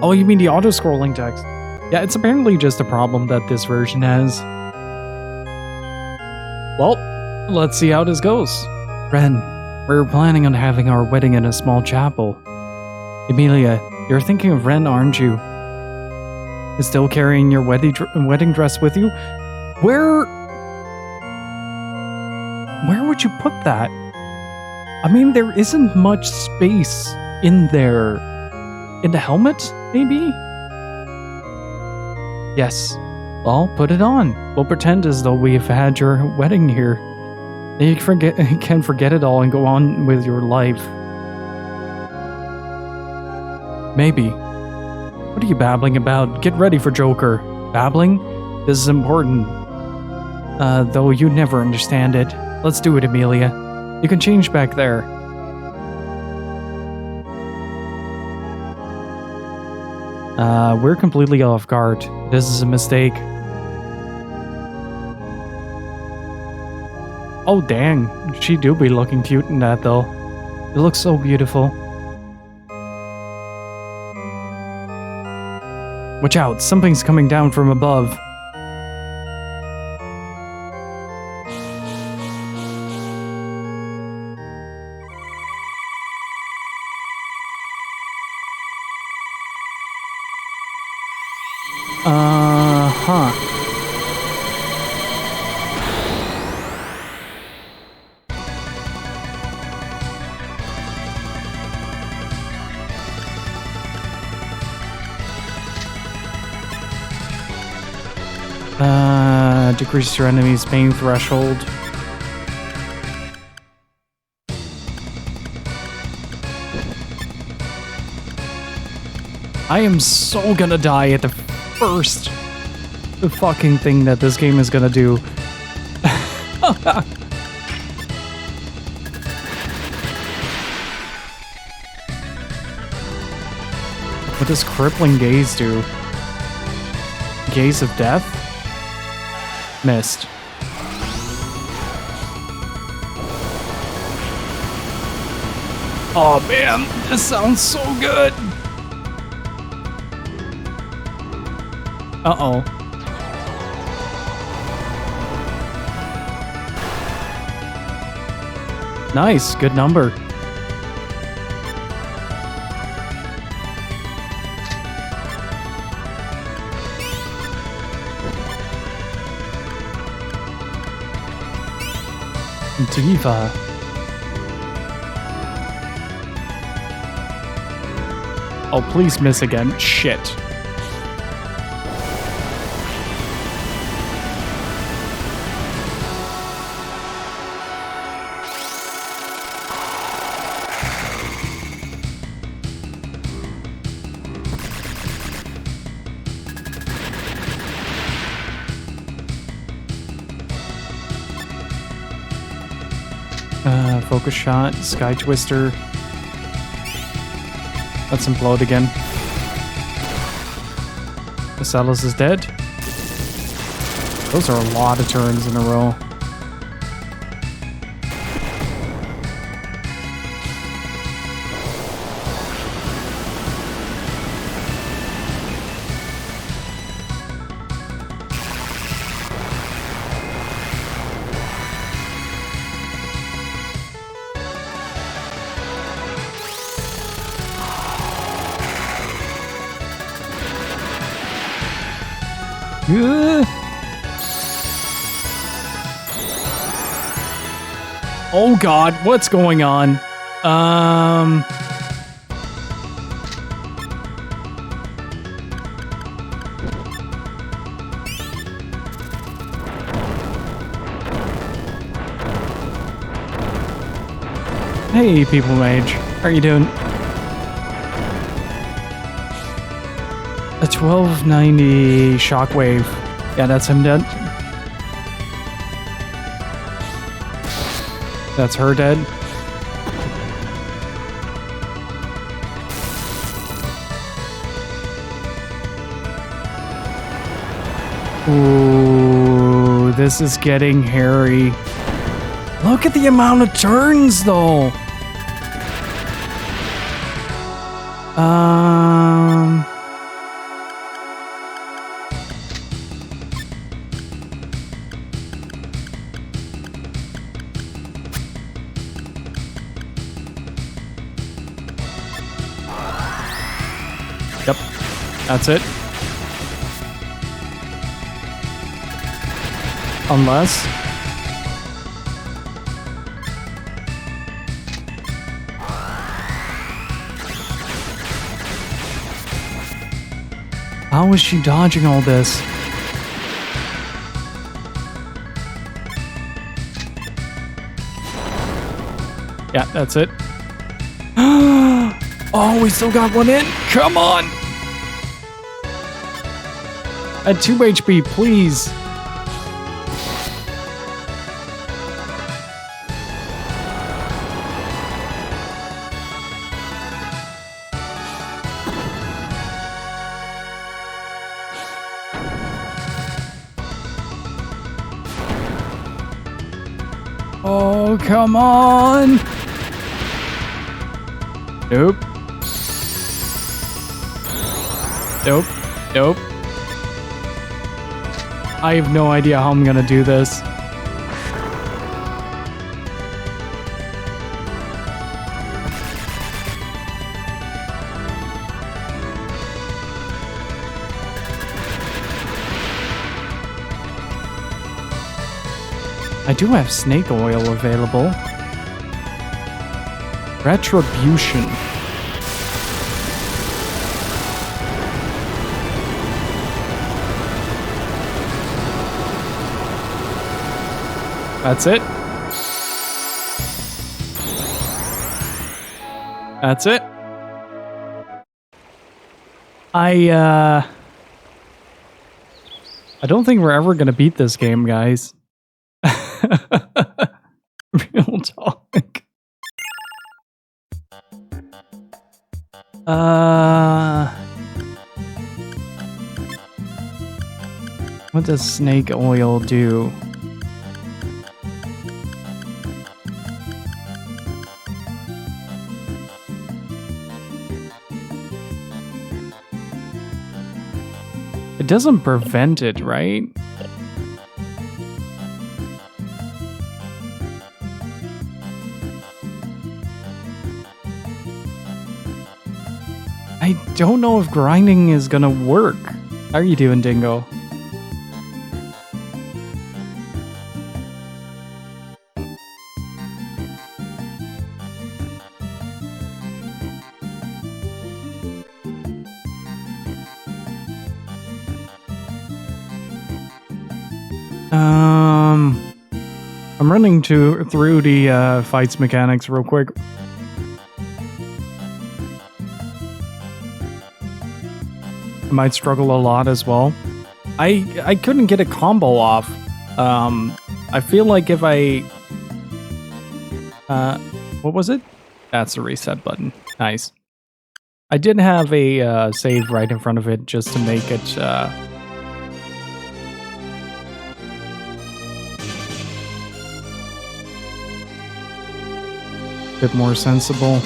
Oh, you mean the auto-scrolling text? Yeah, it's apparently just a problem that this version has. Well, let's see how this goes. Ren, we're planning on having our wedding in a small chapel. Emilia, you're thinking of Ren, aren't you? You're still carrying your wedding dress with you? Where would you put that? I mean, there isn't much space in there. In the helmet, maybe? Yes. Well, put it on. We'll pretend as though we've had your wedding here. You can forget it all and go on with your life. Maybe. What are you babbling about? Get ready for Joker. Babbling? This is important. Though you never understand it. Let's do it, Emilia. You can change back there. We're completely off guard. This is a mistake. Oh dang, she do be looking cute in that though. It looks so beautiful. Watch out, something's coming down from above. Huh. Decrease your enemy's pain threshold. I am so gonna die at the first fucking thing that this game is gonna do. What does crippling gaze do? Gaze of death? Missed. Oh man, this sounds so good. Uh-oh. Nice, good number. Diva. Oh, please miss again. Shit. Focus shot, sky twister. Let's implode again. Vasalis is dead. Those are a lot of turns in a row. Oh god, what's going on? Hey, People Mage. How are you doing? A 1290 shockwave. Yeah, that's him dead. That's her dead. Ooh, this is getting hairy. Look at the amount of turns, though. Yep, that's it. Unless... How is she dodging all this? Yeah, that's it. Oh, we still got one in. Come on. At 2 HP, please. Oh, come on. Nope. Nope. Nope. I have no idea how I'm gonna do this. I do have snake oil available. Retribution. That's it. That's it. I don't think we're ever gonna beat this game, guys. Real talk. What does snake oil do? It doesn't prevent it, right? I don't know if grinding is gonna work. How are you doing, Dingo? I'm running through the fights mechanics real quick. I might struggle a lot as well. I couldn't get a combo off. I feel like if I... what was it? That's the reset button. Nice. I did have a save right in front of it just to make it... bit more sensible.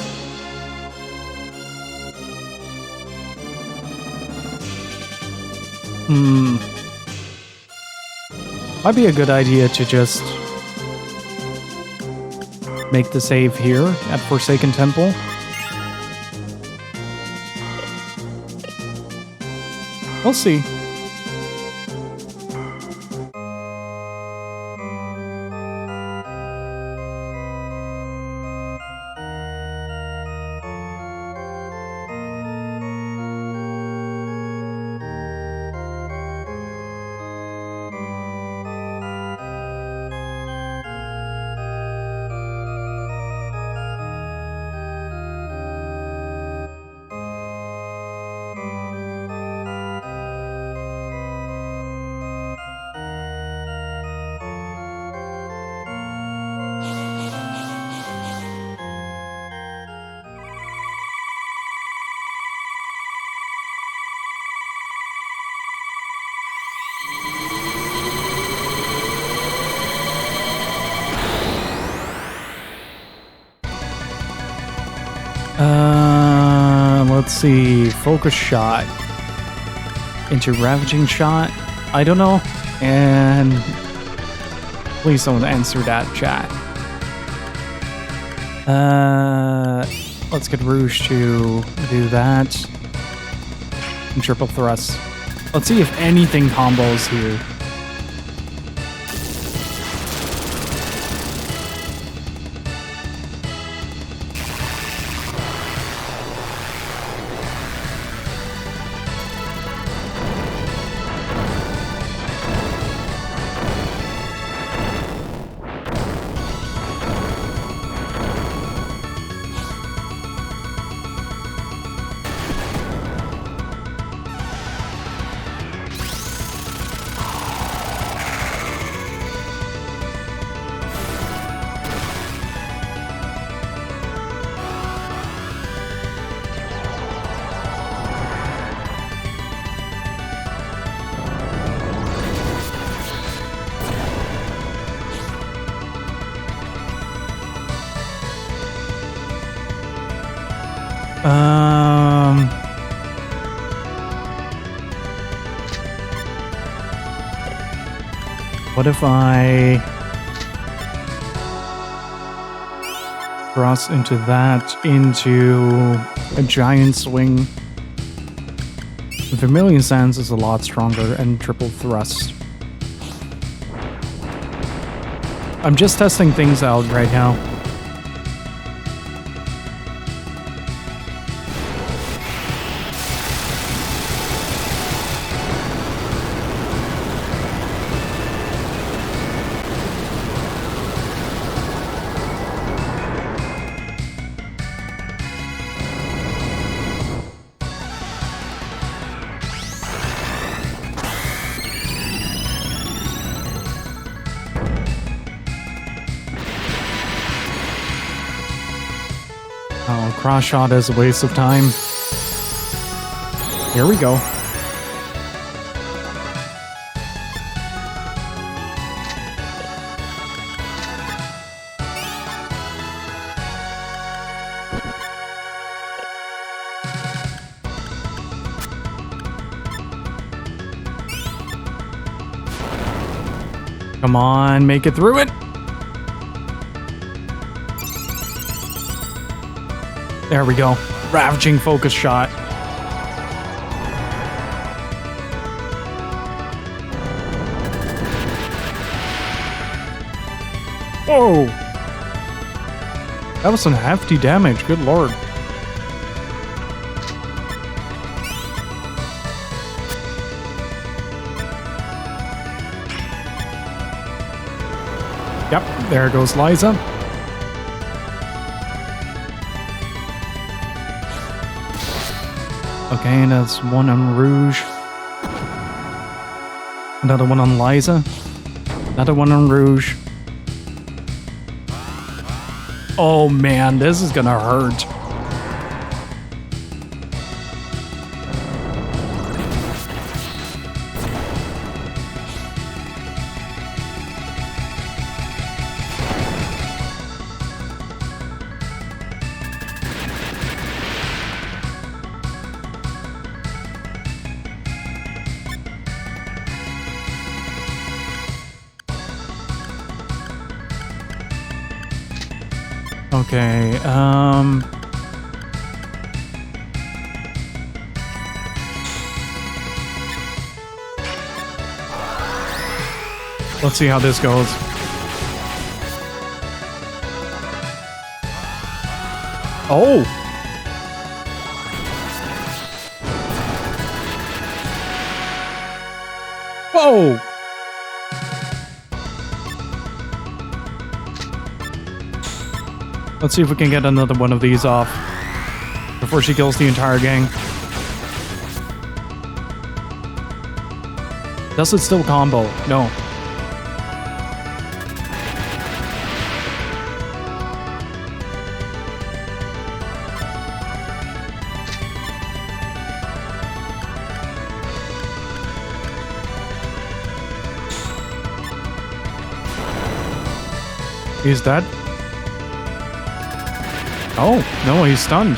Might be a good idea to just make the save here at Forsaken Temple. We'll see. Let's see. Focus shot into ravaging shot. I don't know. And please don't answer that, chat. Let's get Rouge to do that. And triple thrust. Let's see if anything combos here. What if I cross into that into a giant swing? Vermilion Sands is a lot stronger and triple thrust. I'm just testing things out right now. Oh, cross shot is a waste of time. Here we go. Come on, make it through it. There we go. Ravaging focus shot. Whoa! That was some hefty damage, good lord. Yep, there goes Liza. Okay, that's one on Rouge. Another one on Liza. Another one on Rouge. Oh man, this is gonna hurt. Okay, let's see how this goes. Oh! Whoa! Let's see if we can get another one of these off before she kills the entire gang. Does it still combo? No. He's dead. Oh, no, he's stunned.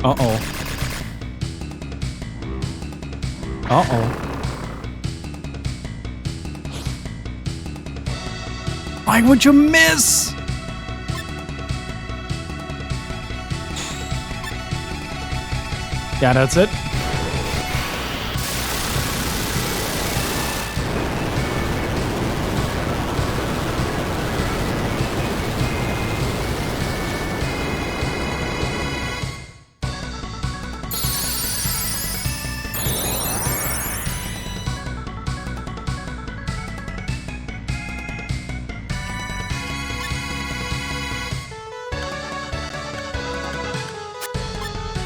Uh-oh. Uh-oh. Why would you miss? Yeah, that's it.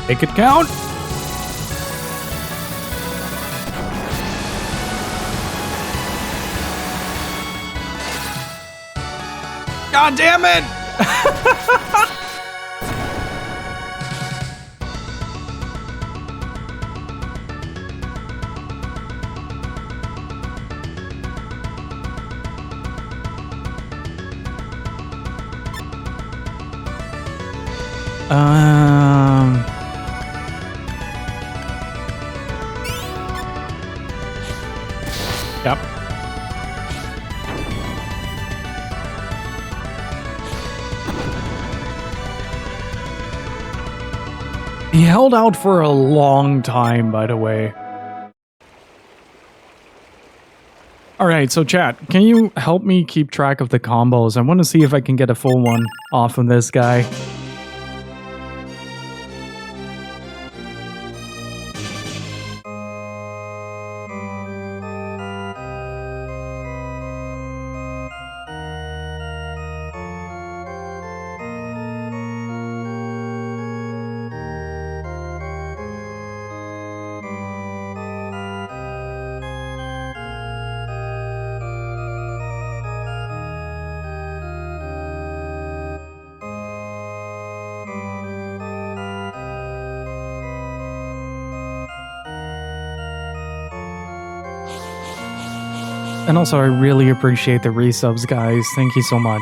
Make it count. God damn it! Yep. He held out for a long time, by the way. Alright, so chat, can you help me keep track of the combos? I want to see if I can get a full one off of this guy. And also, I really appreciate the resubs, guys. Thank you so much.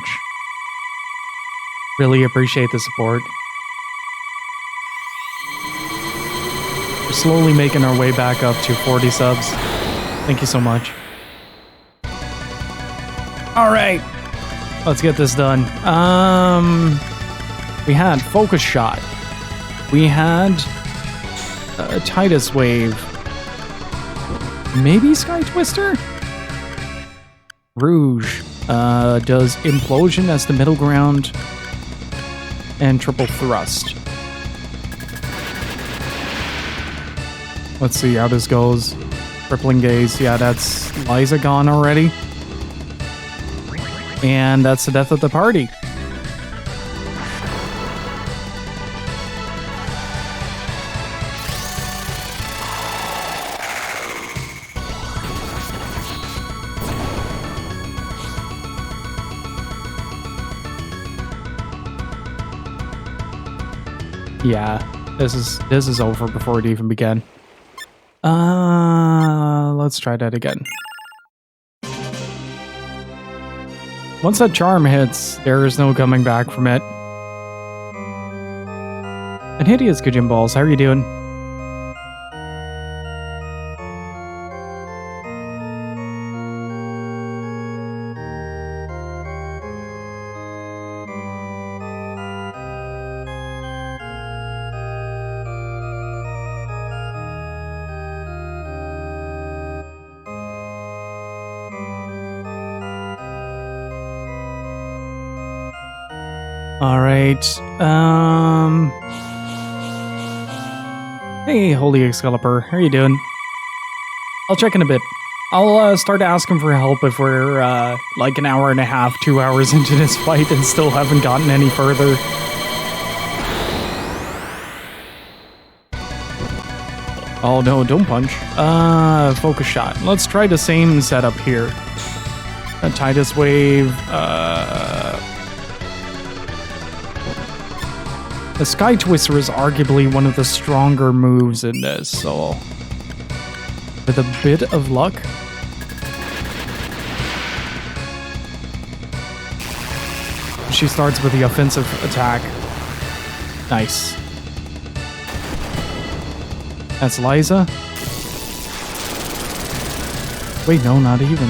Really appreciate the support. We're slowly making our way back up to 40 subs. Thank you so much. Alright. Let's get this done. We had Focus Shot. We had Titus Wave. Maybe Sky Twister? Rouge does Implosion as the middle ground and Triple Thrust. Let's see how this goes. Crippling Gaze, yeah, that's Liza gone already. And that's the death of the party. Yeah, this is over before it even began. Let's try that again. Once that charm hits, there is no coming back from it. And Hideous Gajin Balls, how are you doing? Alright, hey, Holy Excalibur, how are you doing? I'll check in a bit. I'll start asking for help if we're like an hour and a half, 2 hours into this fight and still haven't gotten any further. Oh no, don't punch. Focus Shot. Let's try the same setup here. A Titus Wave, the Sky Twister is arguably one of the stronger moves in this, so with a bit of luck. She starts with the offensive attack. Nice. That's Liza. Wait, no, not even.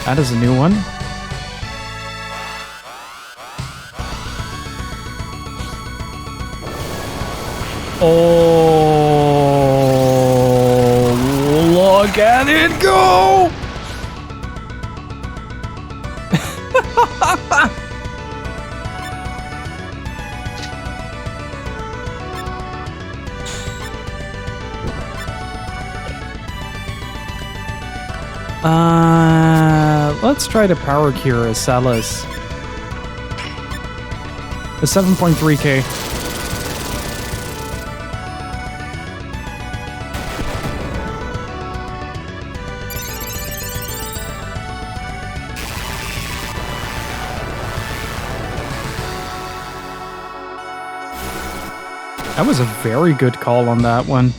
That is a new one. Oh, look at it go! Let's try to Power Cure as Salas. The 7.3k. That was a very good call on that one.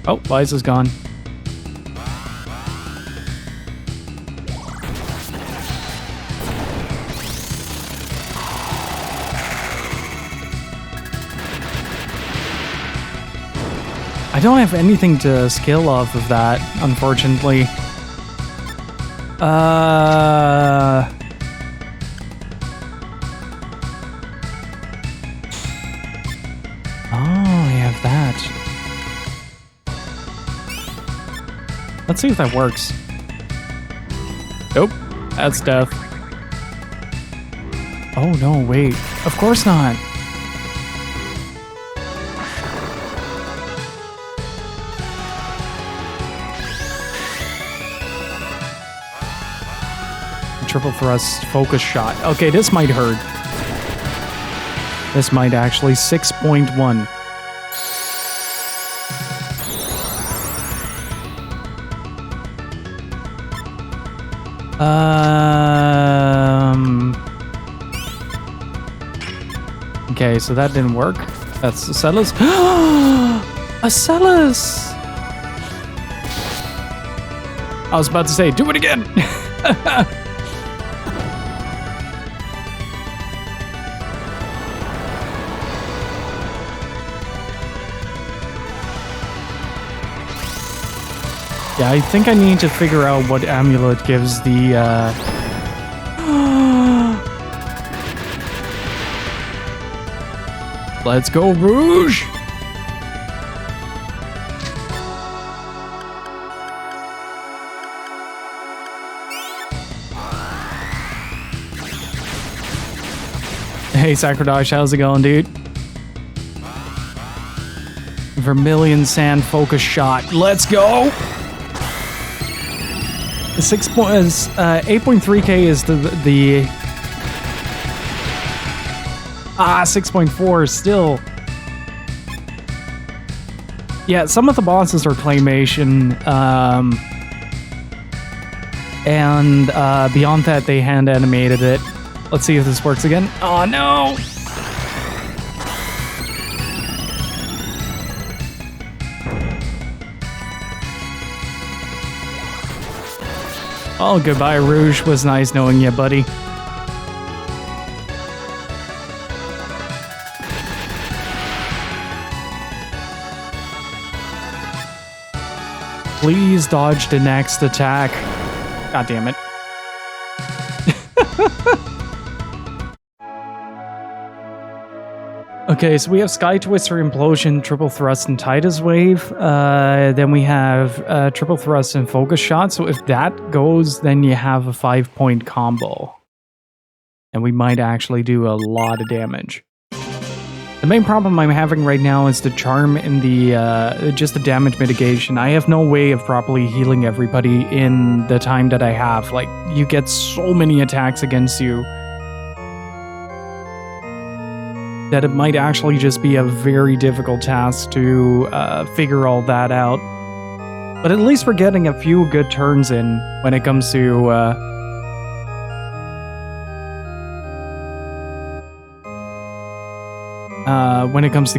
Oh, Liza's gone. don't have anything to skill off of that, unfortunately. Oh, we have that. Let's see if that works. Nope, that's death. Oh no, wait. Of course not. Triple thrust focus shot. Okay, this might hurt. This might actually 6.1. Okay, so that didn't work. That's Acellus. Acellus! I was about to say, do it again! Yeah, I think I need to figure out what amulet gives the, Let's go, Rouge! Hey, Sacridash, how's it going, dude? Vermilion Sand focus shot. Let's go! 8.3k is the 6.4 still. Yeah, some of the bosses are claymation, and beyond that they hand animated it. Let's see if this works again. Oh no! Oh, goodbye, Rouge. Was nice knowing you, buddy. Please dodge the next attack. God damn it. Okay, so we have Sky Twister, Implosion, Triple Thrust, and Tidus Wave. Then we have Triple Thrust and Focus Shot. So if that goes, then you have a 5-point combo. And we might actually do a lot of damage. The main problem I'm having right now is the charm and the just the damage mitigation. I have no way of properly healing everybody in the time that I have. Like, you get so many attacks against you that it might actually just be a very difficult task to figure all that out. But at least we're getting a few good turns in when it comes to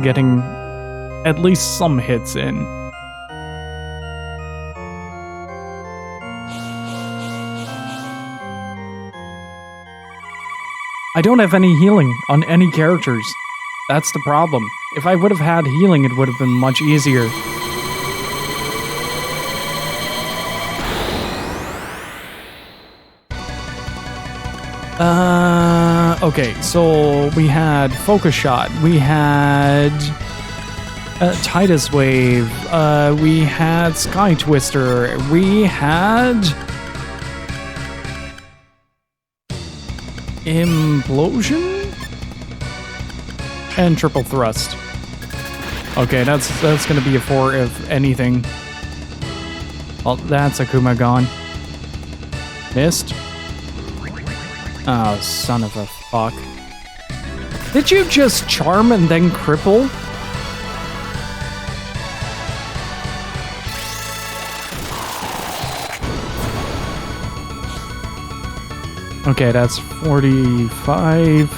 getting at least some hits in. I don't have any healing on any characters. That's the problem. If I would have had healing, it would have been much easier. Okay, so we had Focus Shot, we had Tidus Wave, we had Sky Twister, we had Implosion and Triple Thrust. Okay, that's gonna be a 4 if anything. Well, that's Akuma gone. Missed. Oh, son of a fuck. Did you just charm and then cripple? Okay, that's 45.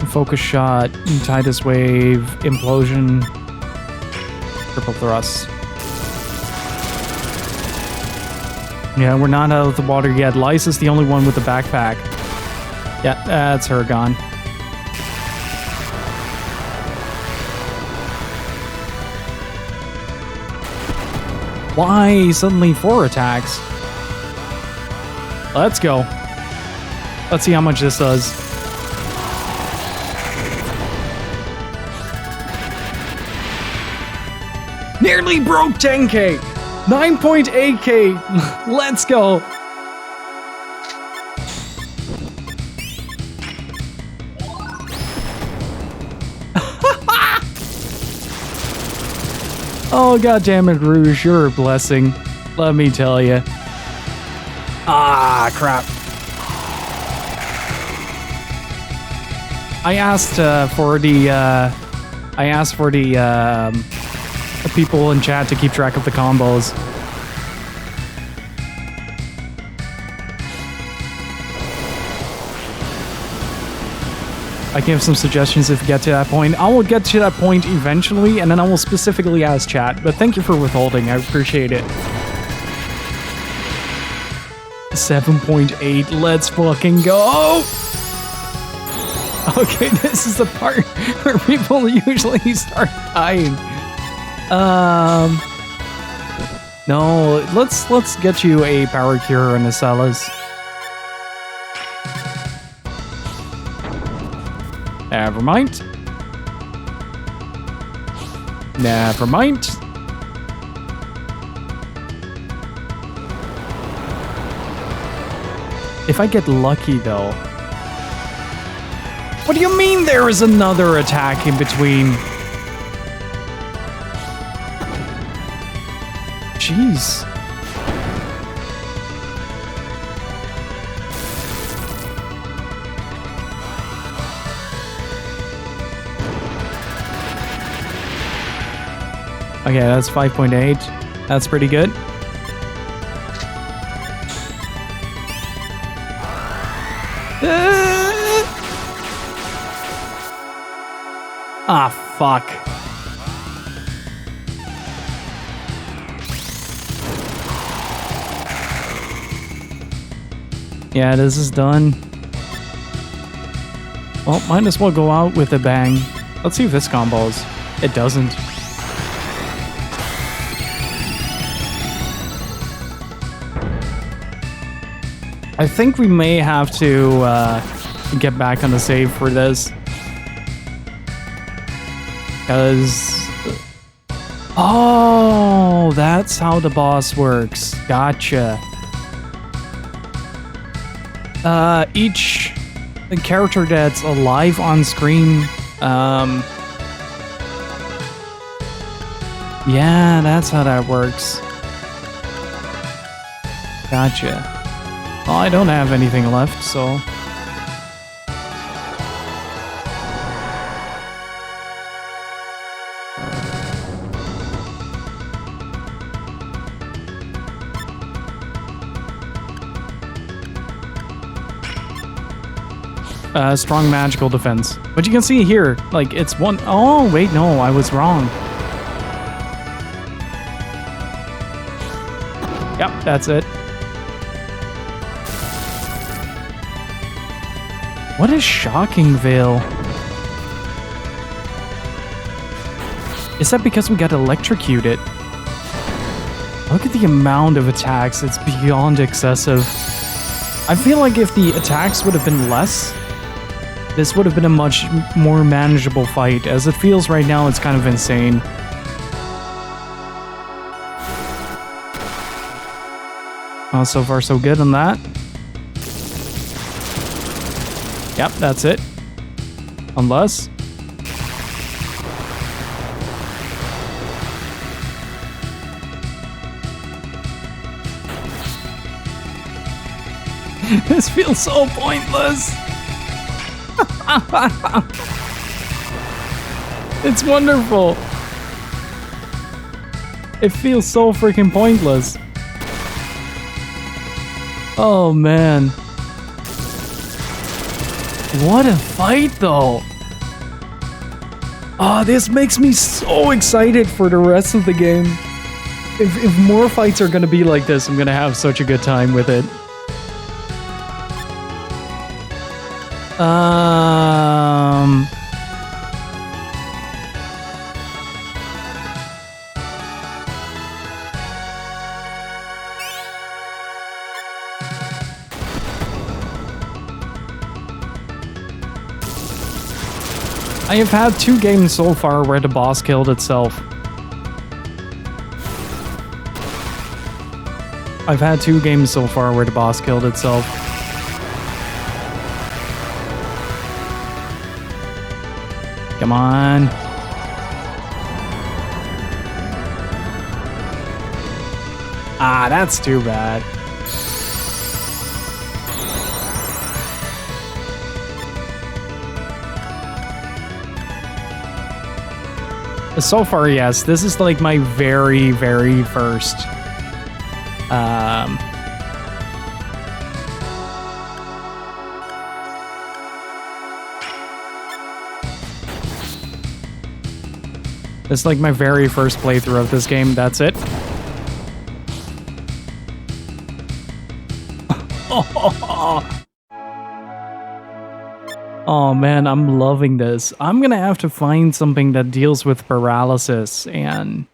Focus Shot, Tidus Wave, Implosion, Triple Thrust. Yeah, we're not out of the water yet. Lysa's the only one with the backpack. Yeah, that's her gone. Why suddenly 4 attacks? Let's go. Let's see how much this does. Nearly broke 10k. 9.8k. Let's go. Oh, goddammit, Rouge, you're a blessing. Let me tell you. Ah, crap. I asked for the people in chat to keep track of the combos. I can have some suggestions if you get to that point. I will get to that point eventually, and then I will specifically ask chat. But thank you for withholding. I appreciate it. 7.8. Let's fucking go. Okay, this is the part where people usually start dying. No, let's get you a power cure and a Salas. Never mind. Never mind. If I get lucky, though. What do you mean there is another attack in between? Jeez. Okay, that's 5.8. That's pretty good. Ah, fuck. Yeah, this is done. Well, might as well go out with a bang. Let's see if this combos. It doesn't. I think we may have to get back on the save for this. Because... Oh, that's how the boss works. Gotcha. Each character that's alive on screen... yeah, that's how that works. Gotcha. Well, I don't have anything left, so... strong magical defense. But you can see here, like, it's one... Oh, wait, no, I was wrong. Yep, that's it. What is Shocking Veil? Is that because we got electrocuted? Look at the amount of attacks, it's beyond excessive. I feel like if the attacks would have been less, this would have been a much more manageable fight. As it feels right now, it's kind of insane. Oh, so far so good on that. Yep, that's it. Unless... This feels so pointless. It's wonderful. It feels so freaking pointless. Oh man. What a fight though. Oh, this makes me so excited for the rest of the game. If more fights are gonna be like this, I'm gonna have such a good time with it. I have had 2 games so far where the boss killed itself. I've had 2 games so far where the boss killed itself. Come on. Ah, that's too bad. So far, yes. This is like my very, very first it's like my very first playthrough of this game. That's it. Oh man, I'm loving this. I'm gonna have to find something that deals with paralysis and...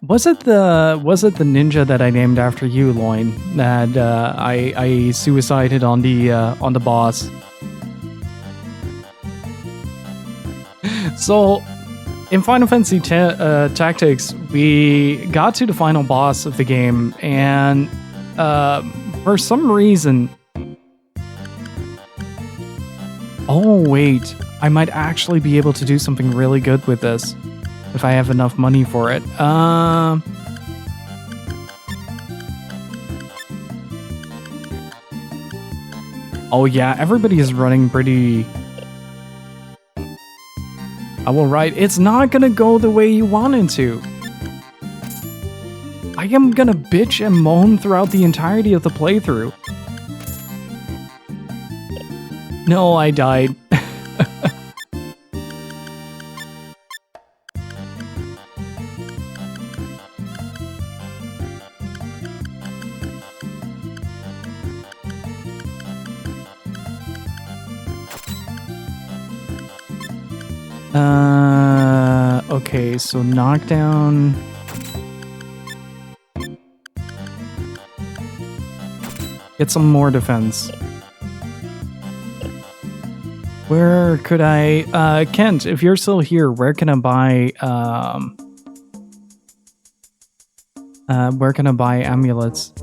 Was it the ninja that I named after you, Loin, that I suicided on the boss? So, in Final Fantasy Tactics, we got to the final boss of the game, and for some reason... Oh, wait. I might actually be able to do something really good with this if I have enough money for it. Oh, yeah. Everybody is running pretty... I will write, it's not gonna go the way you want it to. I am gonna bitch and moan throughout the entirety of the playthrough. No, I died. Okay, so knockdown. Get some more defense. Where could I... Kent, if you're still here, where can I buy... where can I buy amulets?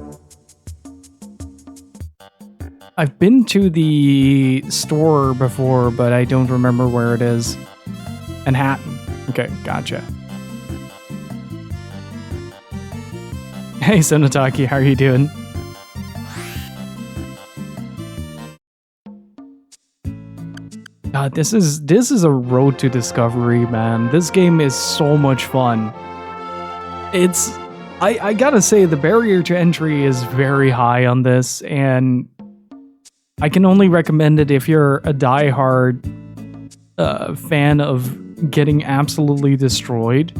I've been to the store before, but I don't remember where it is. Manhattan. Okay, gotcha. Hey, Sonataki, how are you doing? God, this is a road to discovery, man. This game is so much fun. It's... I gotta say, the barrier to entry is very high on this, and I can only recommend it if you're a diehard fan of getting absolutely destroyed.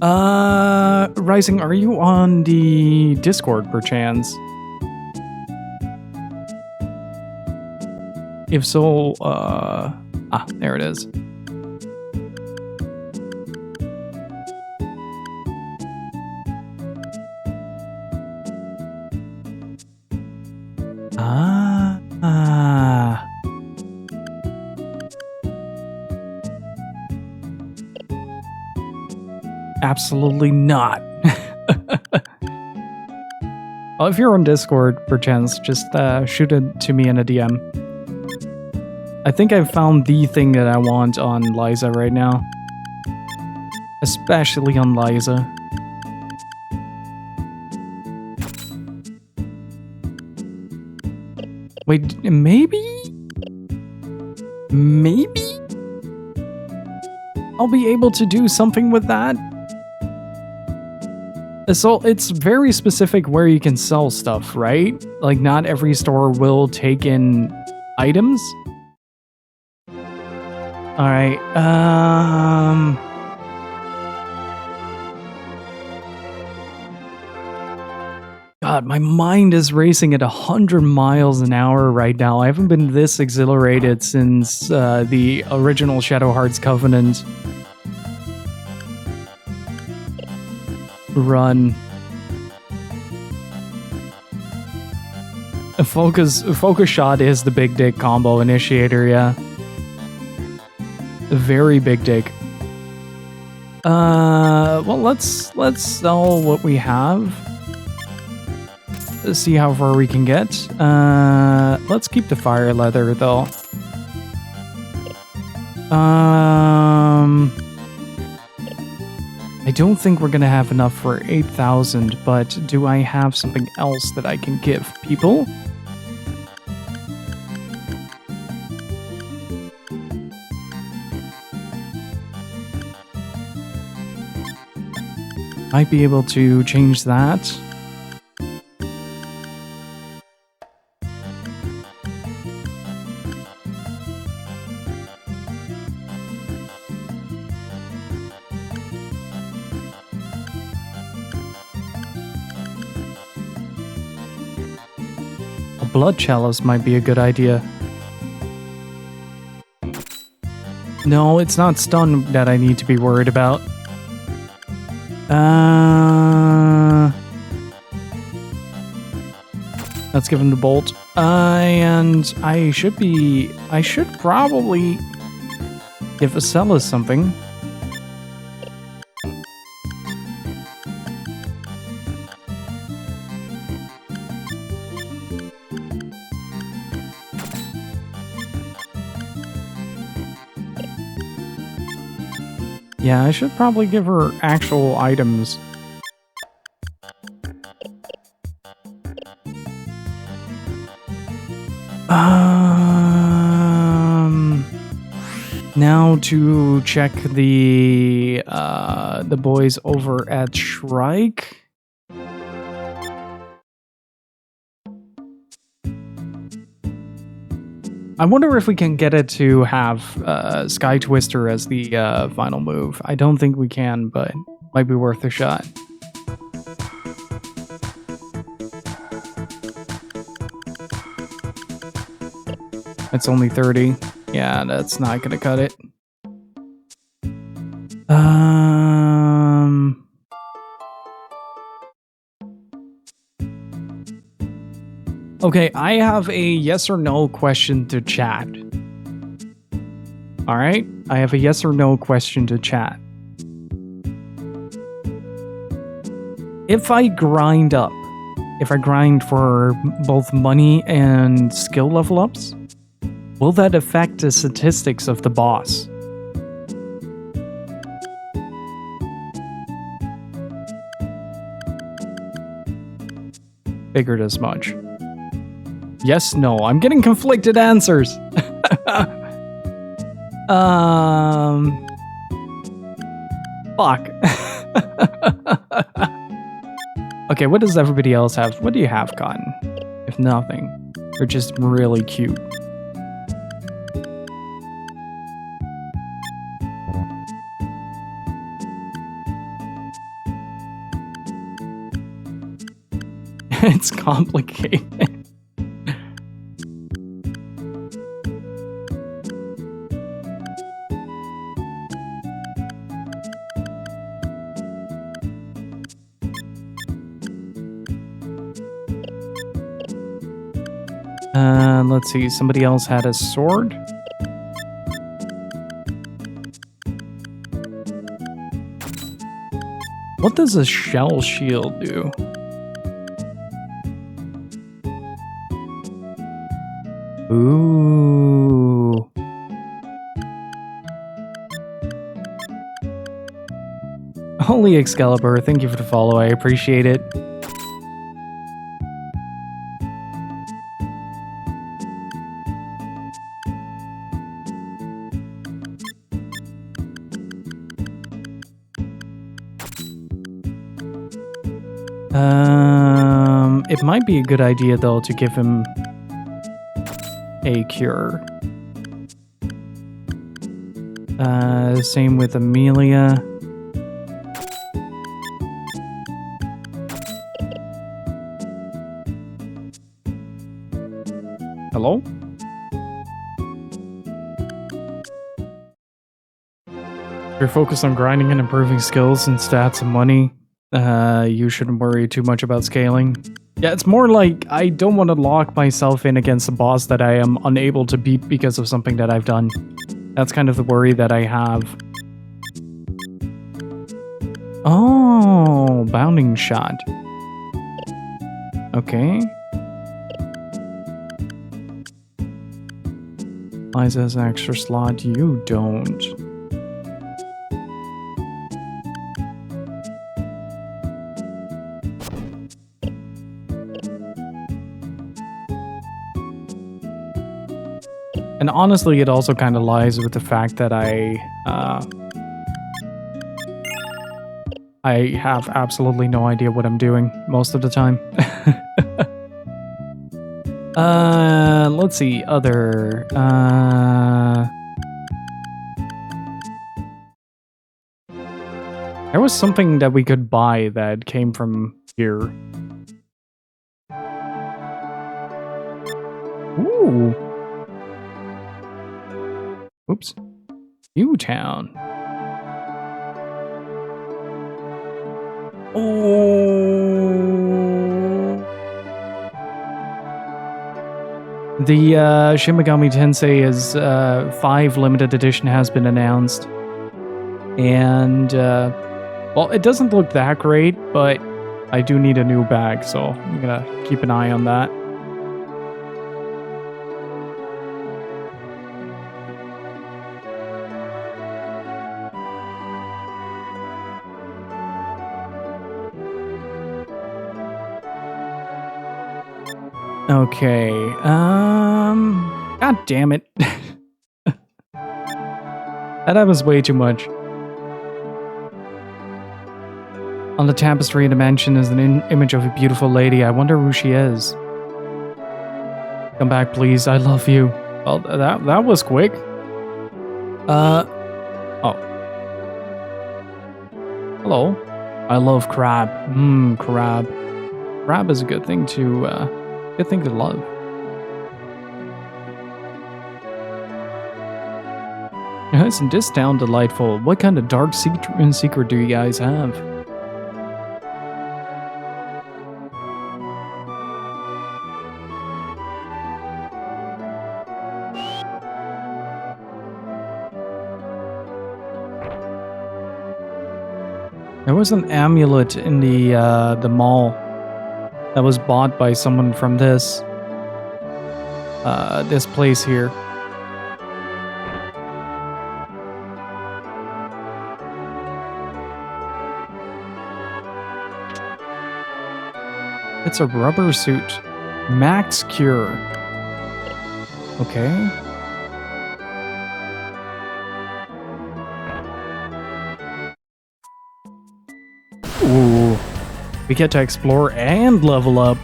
Rising, are you on the Discord perchance? If so, there it is. Absolutely not. Well, if you're on Discord, perchance, just shoot it to me in a DM. I think I've found the thing that I want on Liza right now. Especially on Liza. Wait, maybe? Maybe? I'll be able to do something with that? So it's very specific where you can sell stuff, right? Like, not every store will take in items. Alright, God, my mind is racing at 100 miles an hour right now. I haven't been this exhilarated since the original Shadow Hearts Covenant run. A focus shot is the big dick combo initiator, yeah. A very big dick. Well, let's sell what we have. Let's see how far we can get. Let's keep the fire leather though. I don't think we're gonna have enough for 8,000, but do I have something else that I can give people? Might be able to change that. A blood chalice might be a good idea. No, it's not stun that I need to be worried about. Let's give him the bolt. And I should probably give Acellus something. Yeah, I should probably give her actual items. Now to check the boys over at Shrike. I wonder if we can get it to have Sky Twister as the final move. I don't think we can, but might be worth a shot. It's only 30. Yeah, that's not gonna cut it. Okay, I have a yes or no question to chat. Alright, I have a yes or no question to chat. If I grind for both money and skill level ups, will that affect the statistics of the boss? Figured as much. Yes, no. I'm getting conflicted answers. Fuck. Okay, what does everybody else have? What do you have, Cotton? If nothing. You're just really cute. It's complicated. Let's see, somebody else had a sword. What does a shell shield do? Ooh. Holy Excalibur, thank you for the follow, I appreciate it. It might be a good idea though to give him a cure. Same with Amelia. Hello? If you're focused on grinding and improving skills and stats and money, you shouldn't worry too much about scaling. Yeah, it's more like I don't want to lock myself in against a boss that I am unable to beat because of something that I've done. That's kind of the worry that I have. Oh, bounding shot. Okay. Liza has an extra slot, you don't. And honestly, it also kind of lies with the fact that I have absolutely no idea what I'm doing most of the time. Let's see, other, there was something that we could buy that came from here. Ooh. Oops. U-Town. Oh. The Shin Megami Tensei is 5 limited edition has been announced. And well, it doesn't look that great, but I do need a new bag, so I'm gonna keep an eye on that. Okay, god damn it. That was way too much. On the tapestry in the mansion is an image of a beautiful lady. I wonder who she is. Come back, please. I love you. Well, that was quick. Oh. Hello. I love crab. Crab. Crab is a good thing to love. Isn't this town delightful? What kind of dark secret do you guys have? There was an amulet in the mall that was bought by someone from this place here. It's a rubber suit. Max Cure. Okay. Ooh. We get to explore and level up.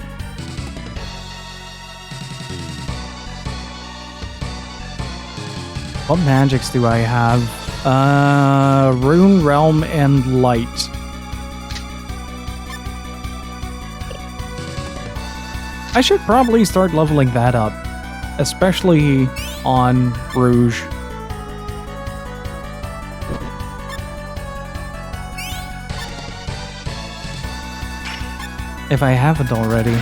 What magics do I have? Rune, Realm, and Light. I should probably start leveling that up, especially on Rouge. If I haven't already.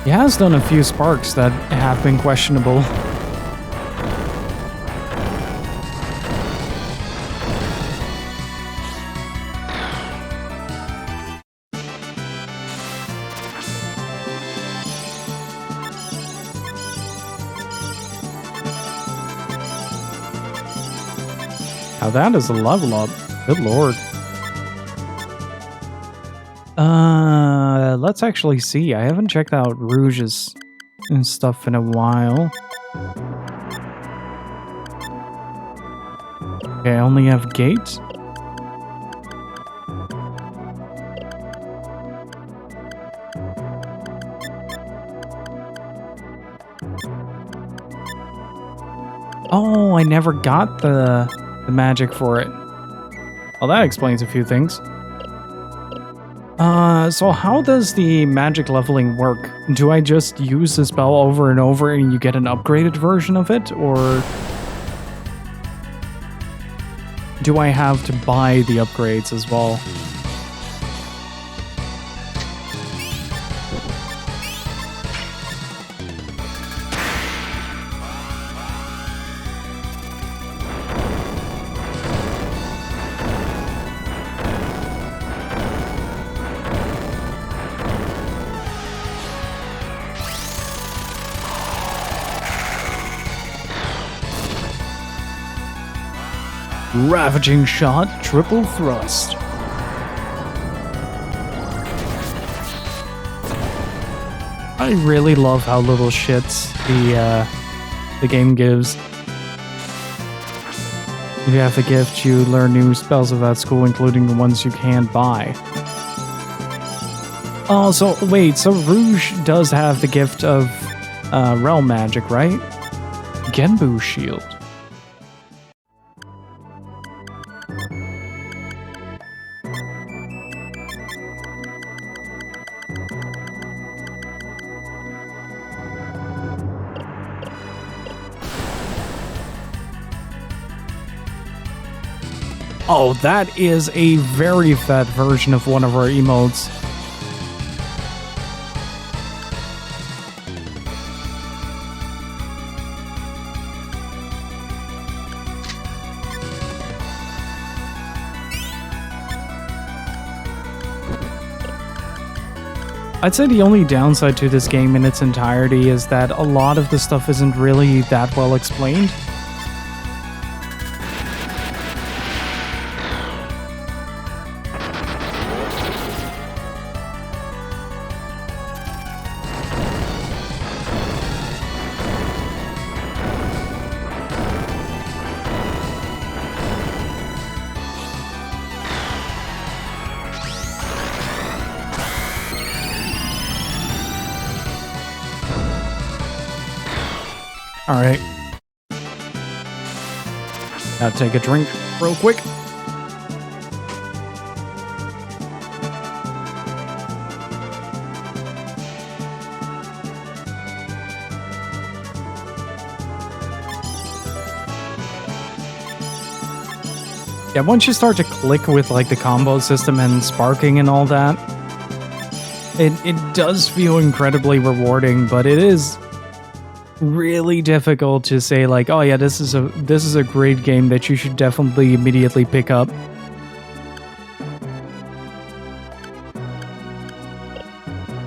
He has done a few sparks that have been questionable. Now that is a level up. Good lord. Let's actually see. I haven't checked out Rouge's and stuff in a while. Okay, I only have gates. Oh, I never got the magic for it. Well, that explains a few things. So how does the magic leveling work? Do I just use the spell over and over and you get an upgraded version of it? Or do I have to buy the upgrades as well? Ravaging shot, triple thrust. I really love how little shits the game gives. If you have the gift, you learn new spells without school, including the ones you can't buy. Oh, so wait, so Rouge does have the gift of realm magic, right? Genbu shield. Oh, that is a very fat version of one of our emotes. I'd say the only downside to this game in its entirety is that a lot of the stuff isn't really that well explained. Alright. Gotta take a drink real quick. Yeah, once you start to click with like the combo system and sparking and all that, it does feel incredibly rewarding, but it is really difficult to say like, oh yeah, this is a great game that you should definitely immediately pick up.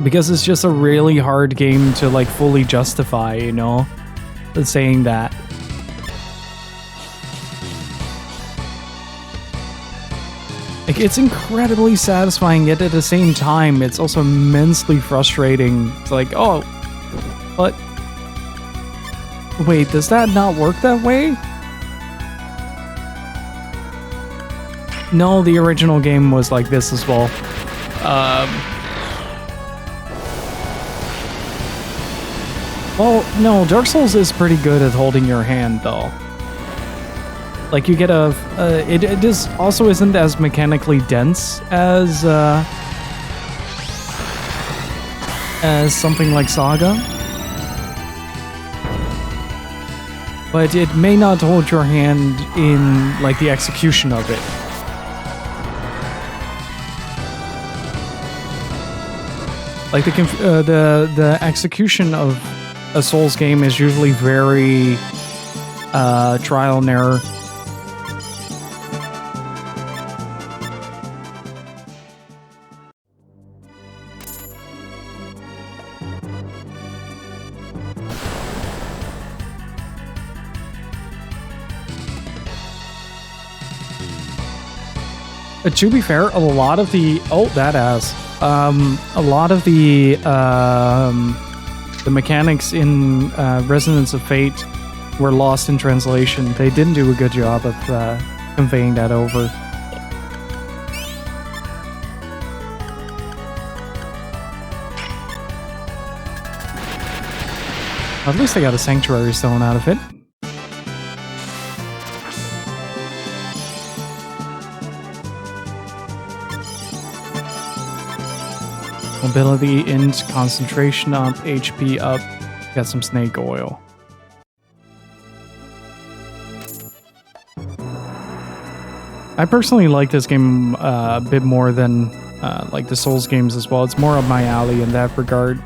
Because it's just a really hard game to like fully justify, you know, saying that. Like, it's incredibly satisfying, yet at the same time, it's also immensely frustrating. It's like, oh, but wait, does that not work that way? No, the original game was like this as well. Well, no, Dark Souls is pretty good at holding your hand, though. Like, you get a... it is also isn't as mechanically dense as something like SaGa. But it may not hold your hand in, like, the execution of it. Like, the execution of a Souls game is usually very trial and error. To be fair, a lot of the a lot of the mechanics in Resonance of Fate were lost in translation. They didn't do a good job of conveying that over. At least I got a Sanctuary Stone out of it. Mobility int, concentration up, HP up, got some snake oil. I personally like this game a bit more than like the Souls games as well. It's more up my alley in that regard.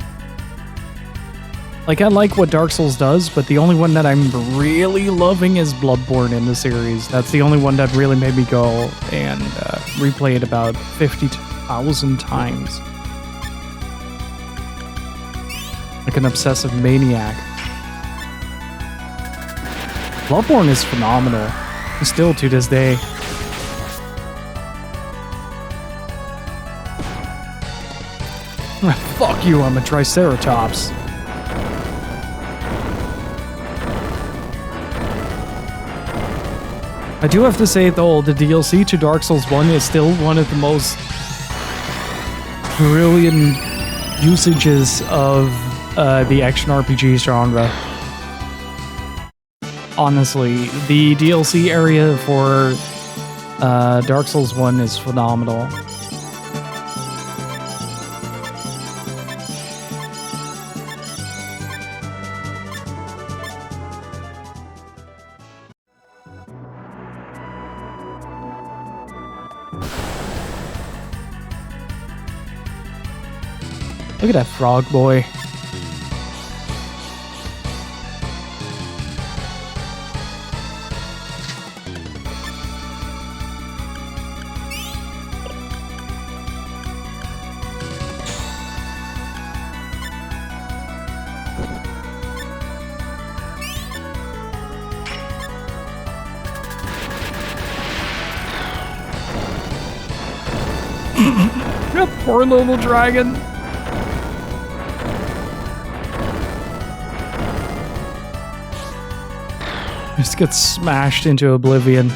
Like, I like what Dark Souls does, but the only one that I'm really loving is Bloodborne in the series. That's the only one that really made me go and replay it about 50,000 times. Like an obsessive maniac. Bloodborne is phenomenal. Still to this day. Fuck you, I'm a Triceratops. I do have to say though, the DLC to Dark Souls 1 is still one of the most brilliant usages of the action RPG genre. Honestly, the DLC area for Dark Souls 1 is phenomenal. Look at that frog boy. Poor little dragon. Just gets smashed into oblivion.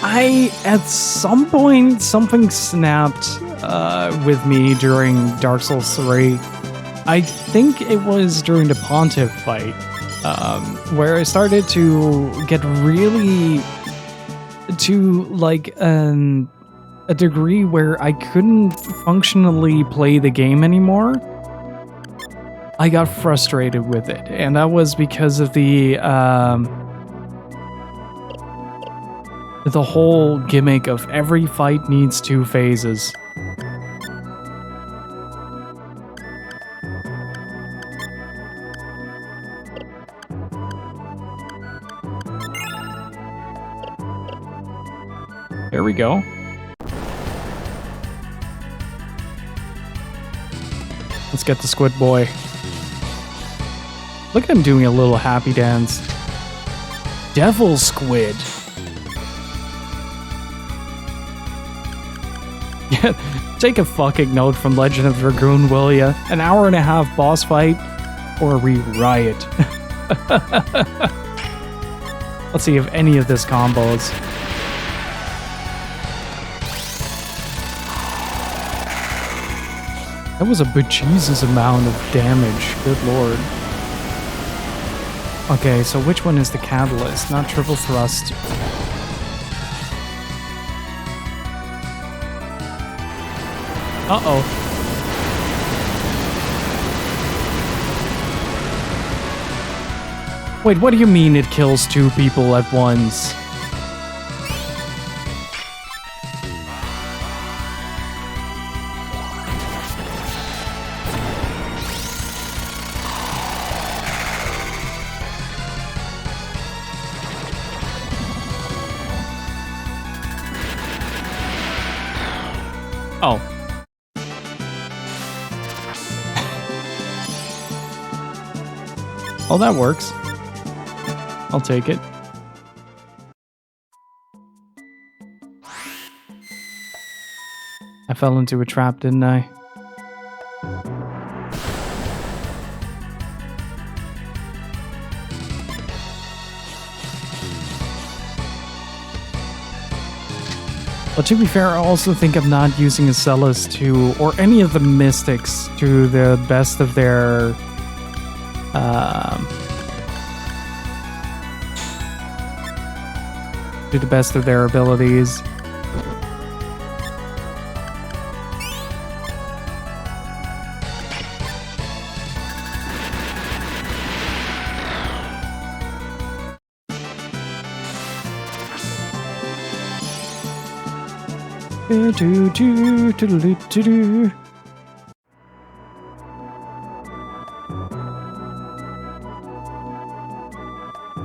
At some point, something snapped with me during Dark Souls 3. I think it was during the Pontiff fight, where I started to get really to like a degree where I couldn't functionally play the game anymore. I got frustrated with it, and that was because of the whole gimmick of every fight needs 2 phases. There we go. Let's get the squid boy. Look at him doing a little happy dance. Devil squid. Yeah, take a fucking note from Legend of Dragoon, will ya? An hour and a half boss fight, or we riot. Let's see if any of this combos. That was a bejesus amount of damage. Good lord. Okay, so which one is the catalyst? Not triple thrust. Uh-oh. Wait, what do you mean it kills 2 people at once? Oh. Oh, that works. I'll take it. I fell into a trap, didn't I? But to be fair, I also think I'm not using Acelas or any of the mystics to the best of their abilities.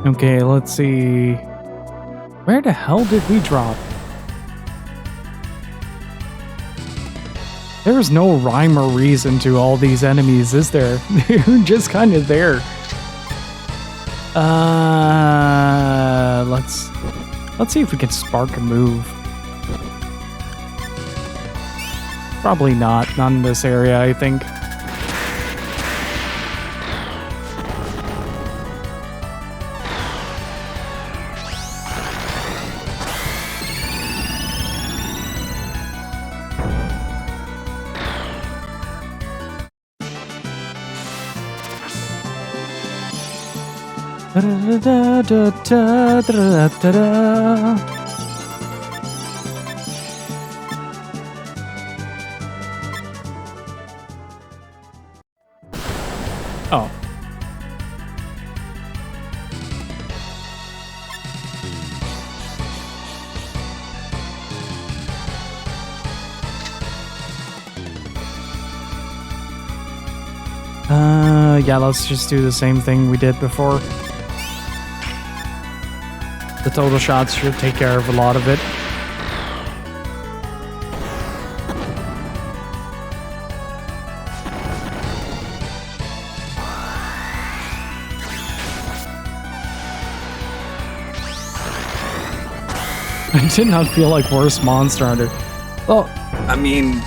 Okay, let's see. Where the hell did we drop? There is no rhyme or reason to all these enemies, is there? They're just kind of there. let's see if we can spark a move. Probably not in this area, I think. Oh. Yeah, let's just do the same thing we did before. The total shots should take care of a lot of it. I did not feel like worse Monster Hunter. Well, I mean,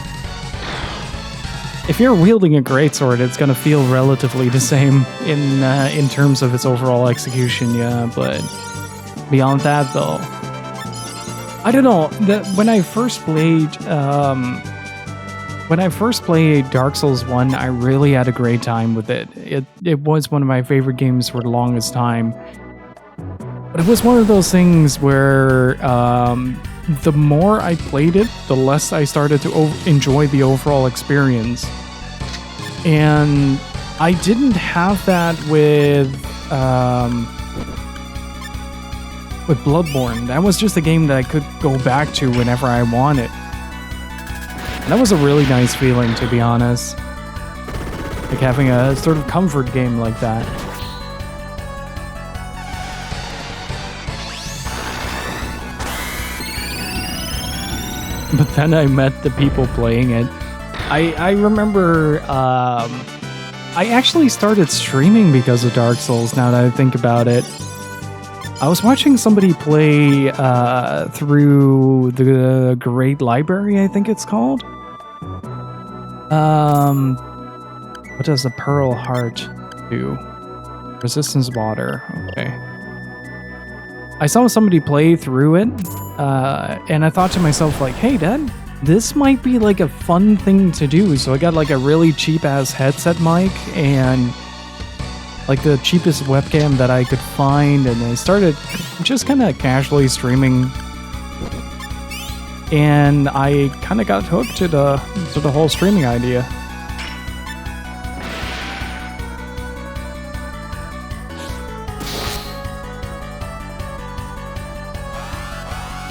if you're wielding a greatsword, it's gonna feel relatively the same in terms of its overall execution, yeah. But beyond that, though, I don't know. When I first played Dark Souls 1, I really had a great time with it. It was one of my favorite games for the longest time. But it was one of those things where the more I played it, the less I started to enjoy the overall experience. And I didn't have that with Bloodborne. That was just a game that I could go back to whenever I wanted. And that was a really nice feeling, to be honest. Like having a sort of comfort game like that. But then I met the people playing it. I remember I actually started streaming because of Dark Souls, now that I think about it. I was watching somebody play through the Great Library, I think it's called. What does the Pearl Heart do? Resistance Water, okay. I saw somebody play through it, and I thought to myself, like, hey, Dad, this might be like a fun thing to do. So I got like a really cheap-ass headset mic and like the cheapest webcam that I could find, and I started just kind of casually streaming. And I kind of got hooked to the whole streaming idea.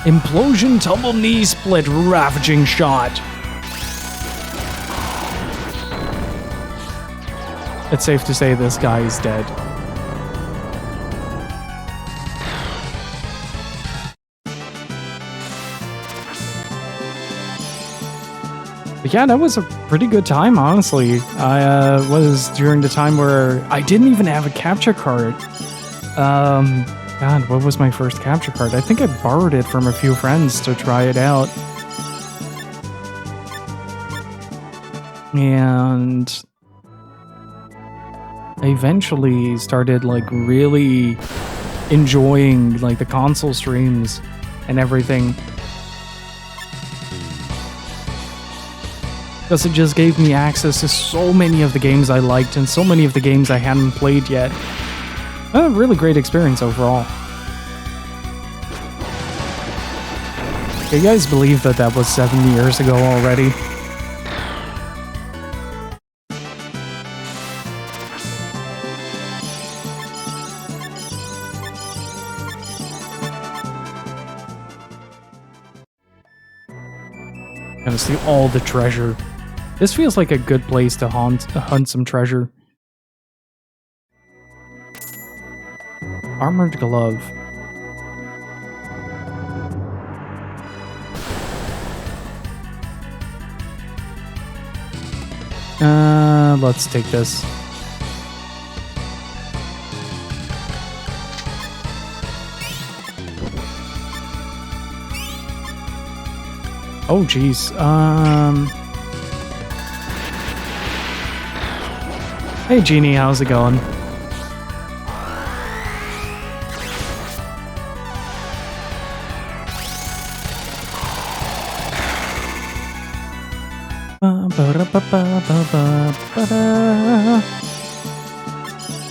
Implosion, tumble, knee split, ravaging shot. It's safe to say this guy is dead. But yeah, that was a pretty good time, honestly. I was during the time where I didn't even have a capture card. God, what was my first capture card? I think I borrowed it from a few friends to try it out. And I eventually started like really enjoying like the console streams and everything. Because it just gave me access to so many of the games I liked and so many of the games I hadn't played yet. A really great experience overall. Can you guys believe that that was 7 years ago already? Gonna see all the treasure. This feels like a good place to hunt some treasure. Armored glove. Let's take this. Oh, jeez. Hey, Genie, how's it going?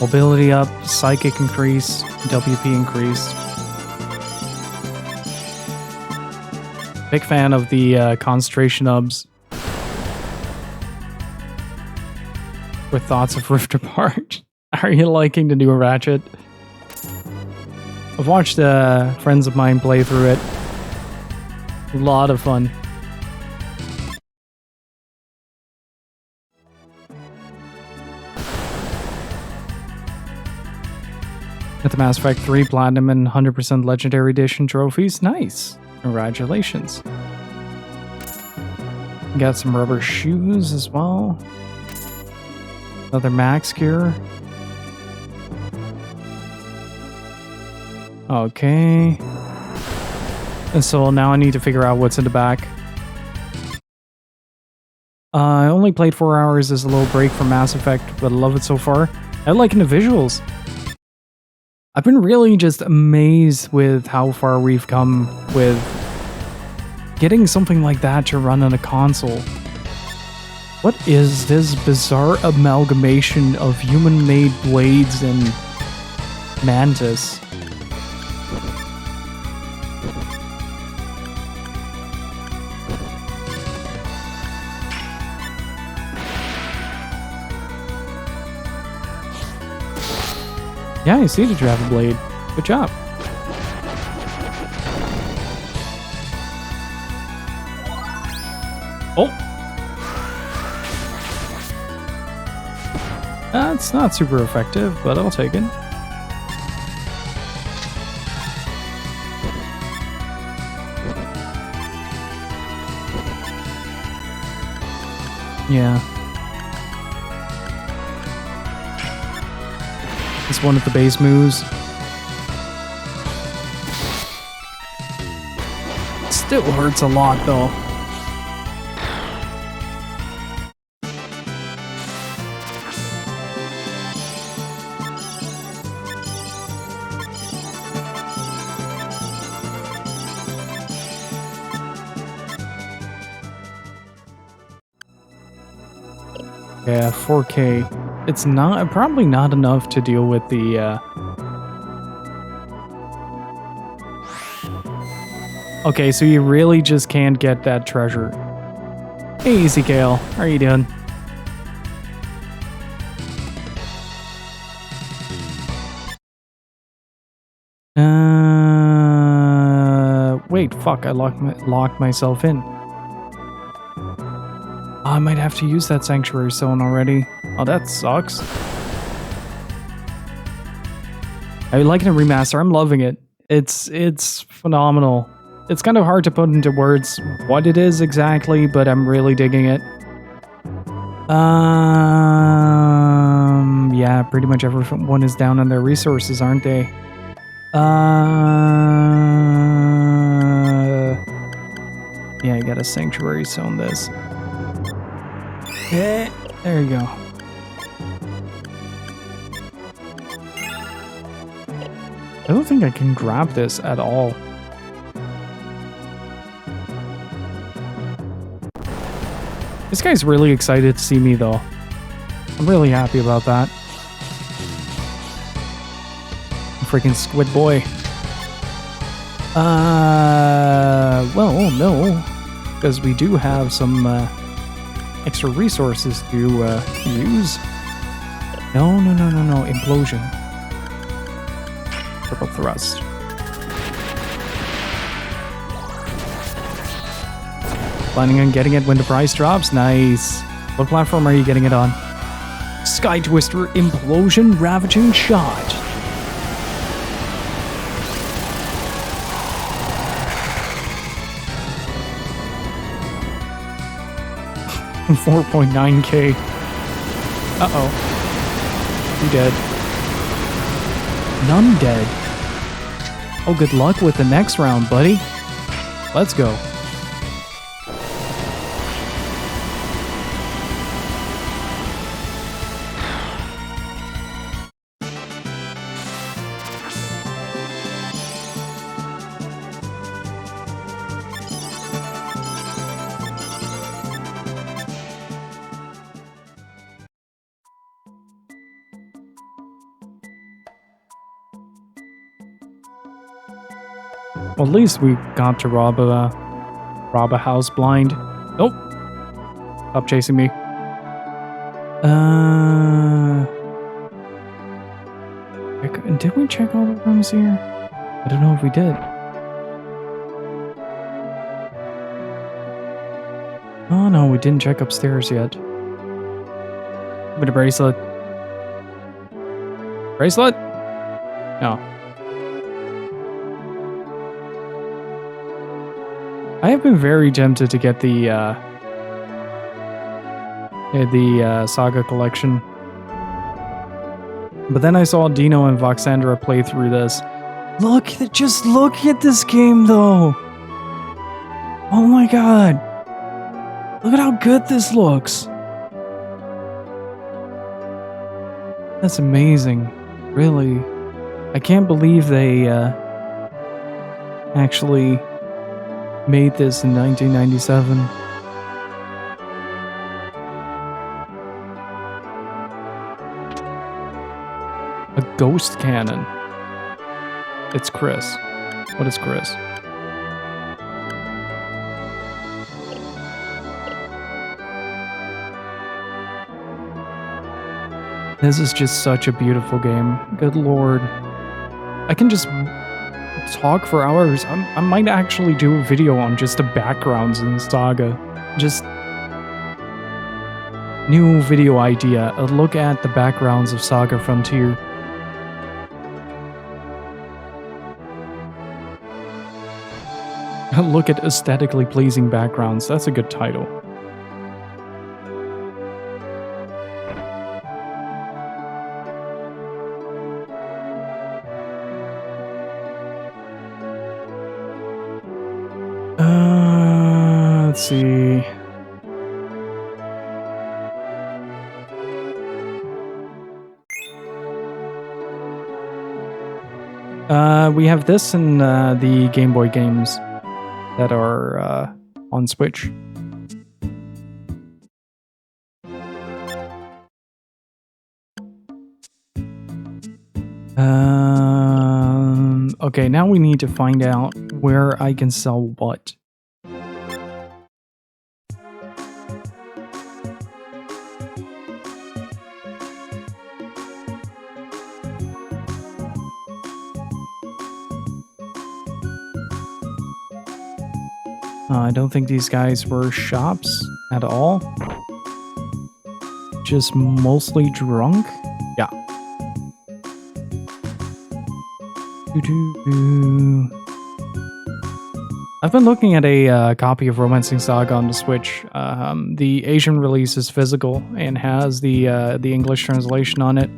Mobility up, psychic increase, WP increase. Big fan of the concentration hubs. With thoughts of Rift Apart. Are you liking the newer Ratchet? I've watched friends of mine play through it. A lot of fun. Got the Mass Effect 3 Platinum and 100% Legendary Edition trophies. Nice. Congratulations. Got some rubber shoes as well. Another max cure. Okay. And so now I need to figure out what's in the back. I only played 4 hours as a little break from Mass Effect, but I love it so far. I like the visuals. I've been really just amazed with how far we've come with getting something like that to run on a console. What is this bizarre amalgamation of human-made blades and mantis? Yeah, I see the Dragon Blade. Good job. Oh! That's not super effective, but I'll take it. Yeah. It's one of the base moves. Still hurts a lot though. Yeah, 4K. It's not probably not enough to deal with the Okay, so you really just can't get that treasure. Hey, Easy Kale, how are you doing? Wait, fuck, I locked myself in. I might have to use that Sanctuary Stone already. Oh, that sucks. I like the remaster. I'm loving it. It's phenomenal. It's kind of hard to put into words what it is exactly, but I'm really digging it. Yeah, pretty much everyone is down on their resources, aren't they? Yeah, I got a Sanctuary Stone this. There you go. I don't think I can grab this at all. This guy's really excited to see me though. I'm really happy about that. Freaking squid boy. Well, no. Because we do have some extra resources to use. No. Implosion. Triple thrust. Planning on getting it when the price drops? Nice. What platform are you getting it on? Sky Twister Implosion Ravaging Shot. $4.9K. Uh-oh. You dead. None dead. Oh, good luck with the next round, buddy. Let's go. Well, at least we got to rob a house blind. Nope. Stop chasing me. Did we check all the rooms here? I don't know if we did. Oh no, we didn't check upstairs yet. Give me the bracelet. Bracelet? No. I have been very tempted to get the SaGa collection. But then I saw Dino and Voxandra play through this. Just look at this game though! Oh my god! Look at how good this looks! That's amazing. Really. I can't believe they actually made this in 1997. A ghost cannon. It's Chris. What is Chris? This is just such a beautiful game. Good lord. I can just talk for hours. I might actually do a video on just the backgrounds in SaGa. Just new video idea. A look at the backgrounds of SaGa Frontier. A look at aesthetically pleasing backgrounds. That's a good title. Let's see. We have this and the Game Boy games that are on Switch. Okay, now we need to find out where I can sell what. I don't think these guys were shops at all. Just mostly drunk? Yeah. I've been looking at a copy of Romancing Saga on the Switch. The Asian release is physical and has the English translation on it.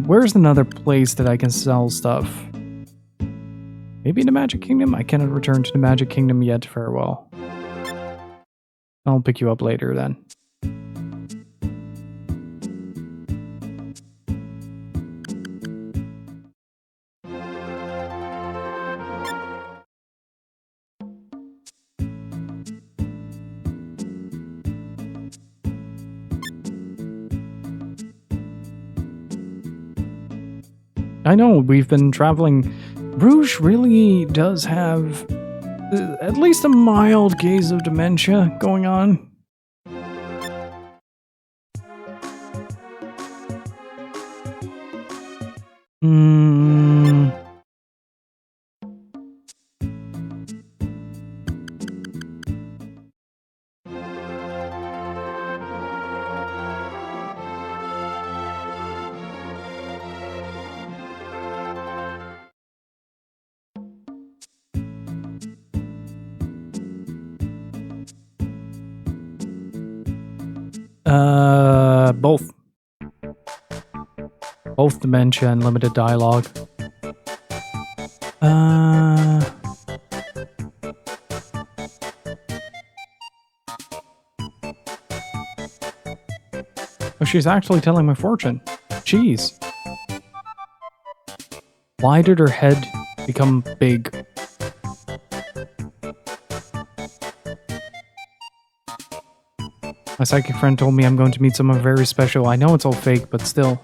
Where's another place that I can sell stuff? Maybe the Magic Kingdom? I cannot return to the Magic Kingdom yet. Farewell. I'll pick you up later then. I know, we've been traveling. Rouge really does have at least a mild case of dementia going on. Both. Both dementia and limited dialogue. Oh, she's actually telling my fortune. Jeez. Why did her head become big? My psychic friend told me I'm going to meet someone very special. I know it's all fake, but still.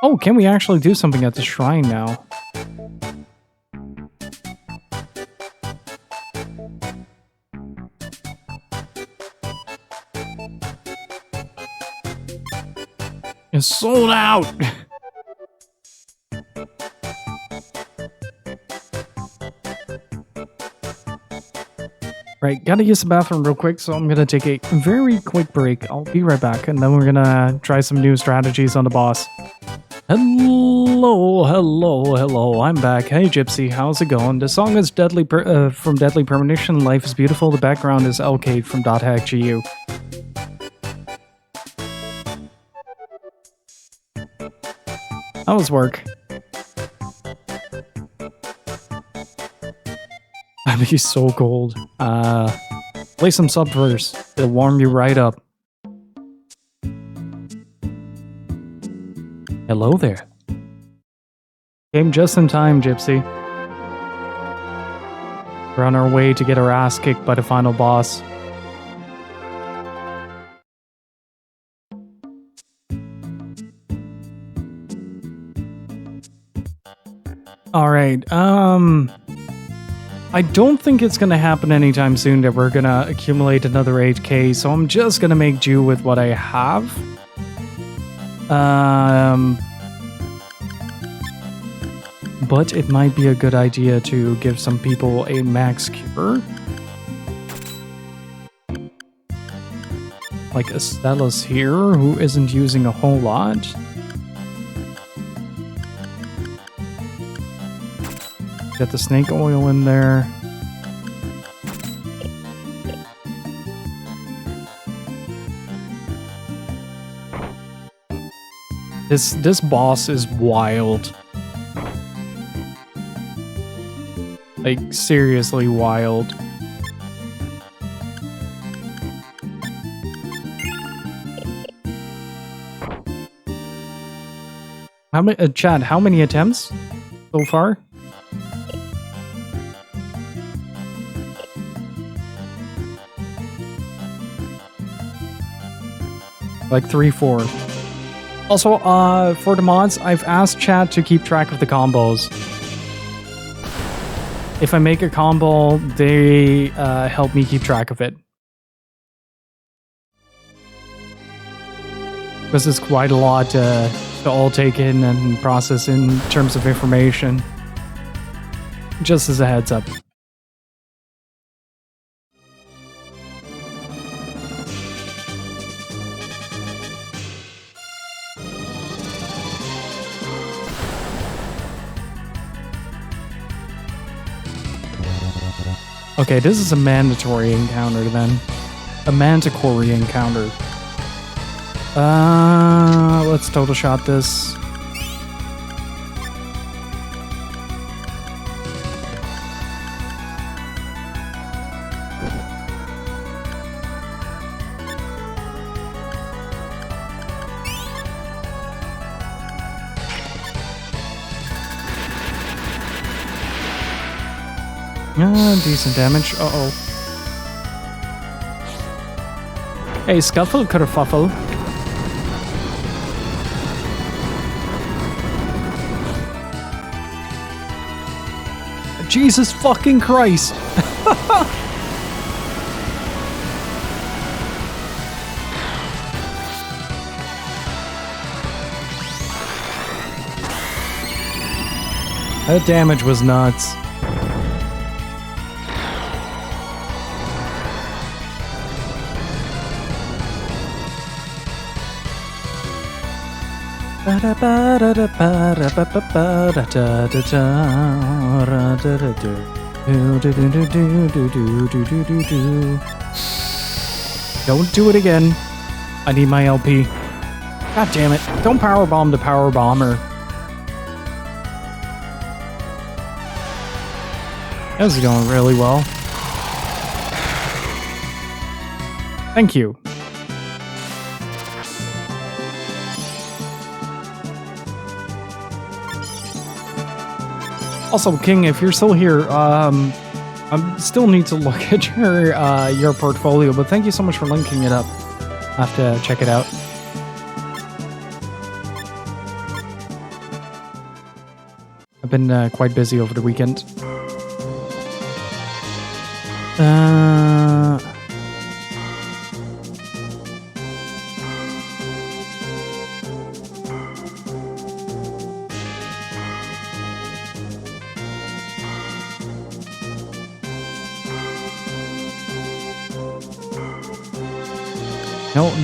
Oh, can we actually do something at the shrine now? It's sold out! Right, gotta use the bathroom real quick, so I'm gonna take a very quick break. I'll be right back, and then we're gonna try some new strategies on the boss. Hello, hello, hello, I'm back. Hey Gypsy, how's it going? The song is from Deadly Premonition, Life is Beautiful. The background is LK from .hackgu. How was work? I'd be so cold. Play some Subverse. It'll warm you right up. Hello there. Came just in time, Gypsy. We're on our way to get our ass kicked by the final boss. Alright, I don't think it's gonna happen anytime soon that we're gonna accumulate another 8k, so I'm just gonna make do with what I have. But it might be a good idea to give some people a max cure. Like Estella's here, who isn't using a whole lot. Get the snake oil in there. This boss is wild. Like, seriously wild. How many, Chad, how many attempts so far? Like 3, 4. Also, for the mods, I've asked chat to keep track of the combos. If I make a combo, they help me keep track of it. Because it's quite a lot to all take in and process in terms of information. Just as a heads up. Okay, this is a mandatory encounter then. A mandatory encounter. Let's total shot this. Decent damage. Uh-oh. Hey, Scuffle Kerfuffle. Jesus fucking Christ! That damage was nuts. Don't do it again. I need my LP. God damn it. Don't powerbomb the power bomber. This is going really well. Thank you. Also, King, if you're still here, I still need to look at your portfolio, but thank you so much for linking it up. I have to check it out. I've been quite busy over the weekend.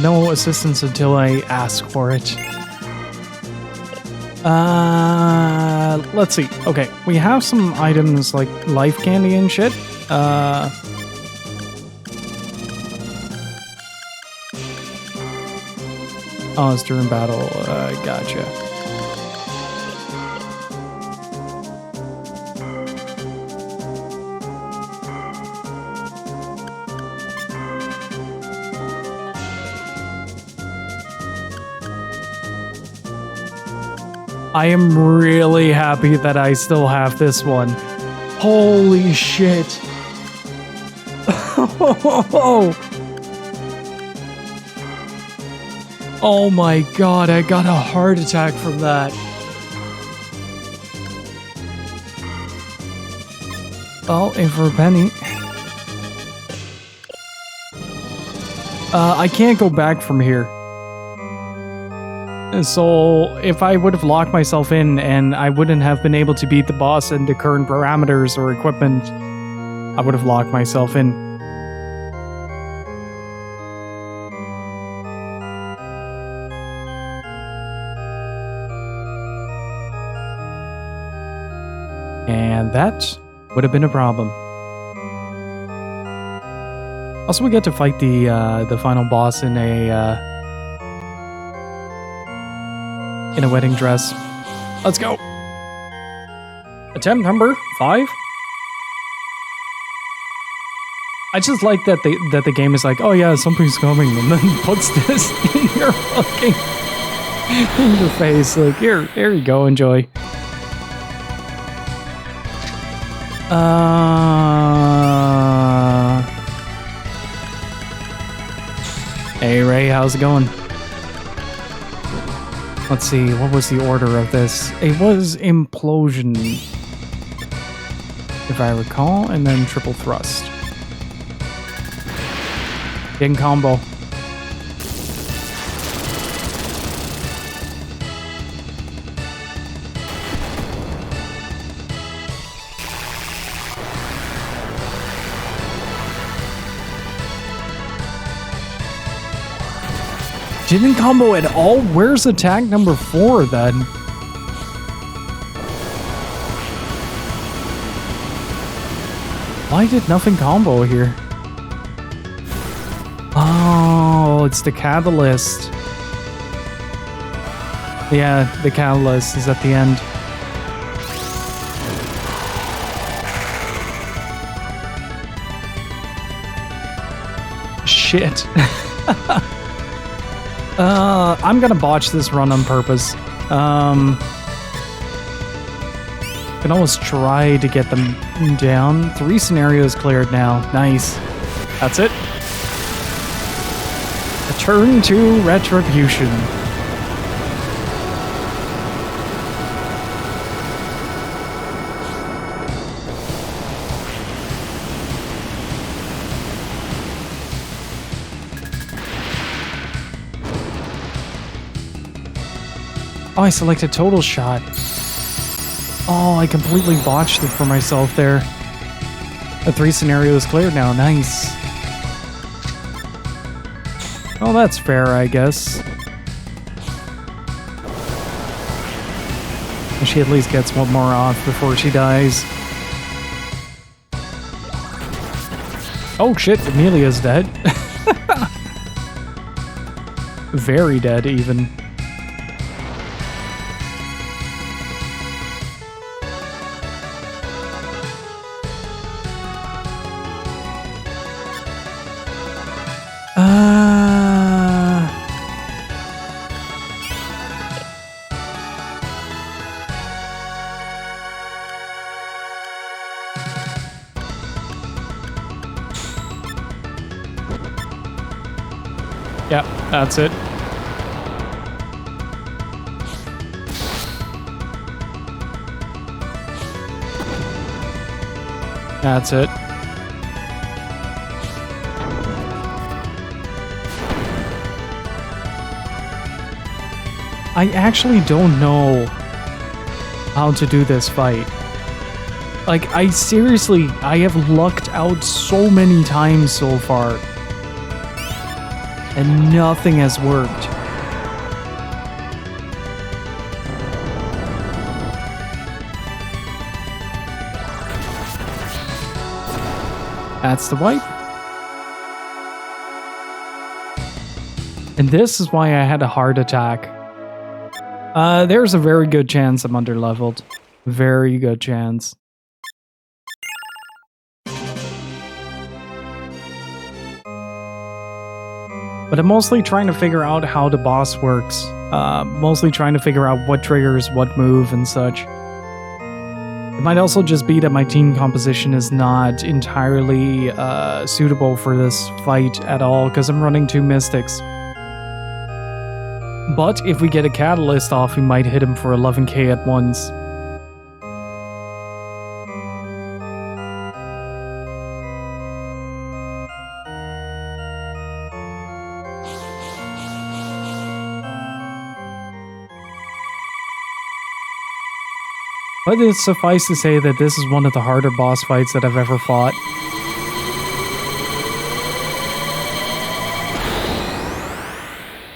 No assistance until I ask for it. Let's see. Okay, we have some items like life candy and shit. Oh, it's during battle. Gotcha. I am really happy that I still have this one. Holy shit. Oh my god, I got a heart attack from that. Oh, and for a penny. I can't go back from here. So, if I would have locked myself in and I wouldn't have been able to beat the boss in the current parameters or equipment, I would have locked myself in. And that would have been a problem. Also, we get to fight the final boss in a wedding dress. Let's go. Attempt number 5. I just like that the game is like, oh yeah, something's coming, and then puts this in your fucking in your face. Like, here you go, enjoy. Hey Ray, how's it going? Let's see, what was the order of this? It was Implosion, if I recall, and then Triple Thrust. Getting combo. Didn't combo at all? Where's attack number 4 then? Why did nothing combo here? Oh, it's the catalyst. Yeah, the catalyst is at the end. Shit. I'm gonna botch this run on purpose. Can always try to get them down. 3 scenarios cleared now. Nice. That's it. Return to Retribution. Oh, I selected Total Shot. Oh, I completely botched it for myself there. The 3 scenarios cleared now. Nice. Oh, that's fair, I guess. She at least gets one more off before she dies. Oh shit, Amelia's dead. Very dead, even. Yep, that's it. That's it. I actually don't know how to do this fight. Like, I have lucked out so many times so far. And nothing has worked. That's the wipe. And this is why I had a heart attack. There's a very good chance I'm underleveled. Very good chance. But I'm mostly trying to figure out how the boss works. Mostly trying to figure out what triggers what move and such. It might also just be that my team composition is not entirely suitable for this fight at all, because I'm running 2 Mystics. But if we get a Catalyst off, we might hit him for 11k at once. But it's suffice to say that this is one of the harder boss fights that I've ever fought.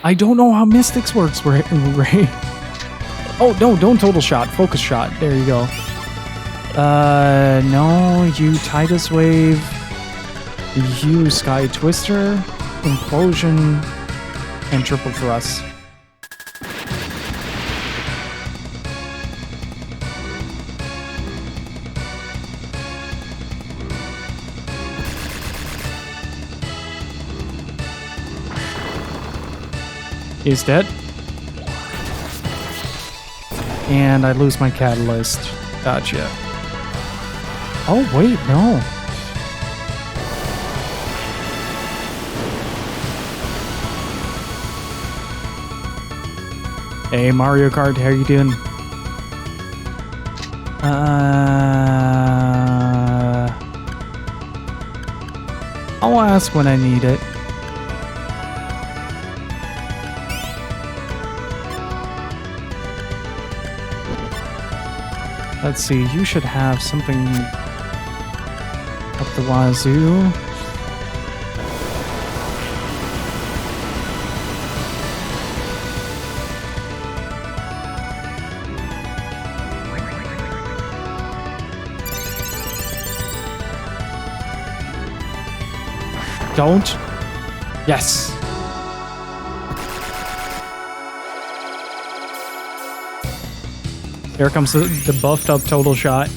I don't know how Mystics works, Ray. Oh, no, don't total shot. Focus shot. There you go. No, you Titus Wave. You Sky Twister. Implosion. And Triple Thrust. He's dead. And I lose my Catalyst. Gotcha. Oh, wait, no. Hey, Mario Kart, how you doing? I'll ask when I need it. Let's see, you should have something up the wazoo. Don't. Yes. Here comes the buffed up total shot.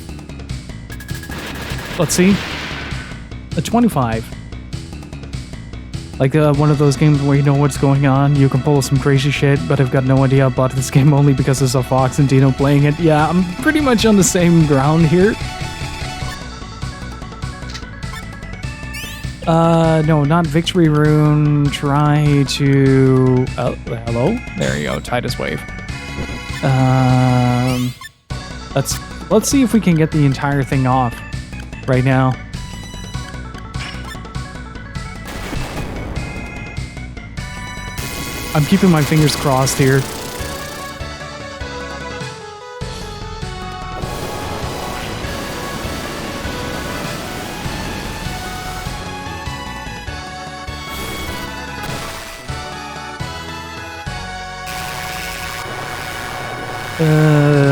Let's see. A 25. Like one of those games where you know what's going on, you can pull some crazy shit, but I've got no idea. I bought this game only because there's a Fox and Dino playing it. Yeah, I'm pretty much on the same ground here. No, not Victory Rune. Try to... Oh, hello? There you go, Titus Wave. Let's see if we can get the entire thing off right now. I'm keeping my fingers crossed here.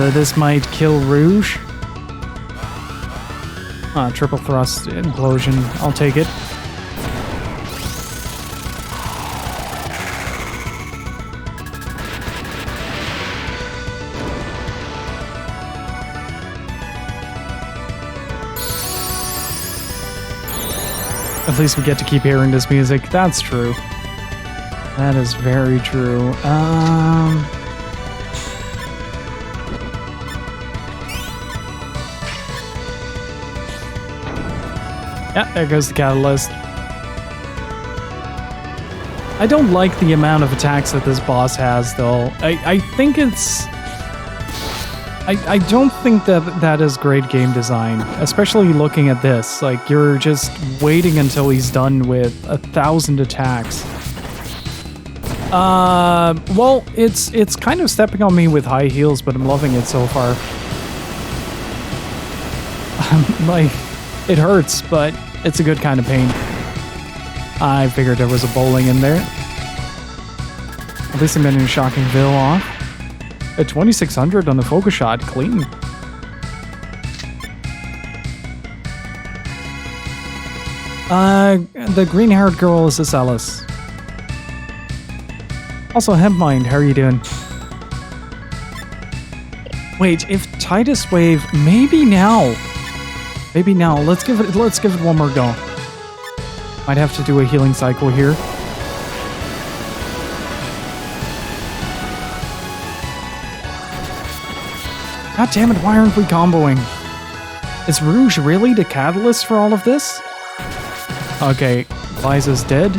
This might kill Rouge. Triple thrust implosion. I'll take it. At least we get to keep hearing this music. That's true. That is very true. Yeah, there goes the Catalyst. I don't like the amount of attacks that this boss has, though. I think it's... I don't think that is great game design, especially looking at this. Like, you're just waiting until he's done with 1,000 attacks. Well, it's kind of stepping on me with high heels, but I'm loving it so far. Like, it hurts, but it's a good kind of pain. I figured there was a bowling in there. At least I'm getting a shocking Vil off. At 2600 on the focus shot, clean. The green-haired girl is this Alice. Also, Hempmind, how are you doing? Wait, if Titus Wave, maybe now. Maybe now. Let's give it one more go. Might have to do a healing cycle here. God damn it, why aren't we comboing? Is Rouge really the catalyst for all of this? Okay, Liza's dead.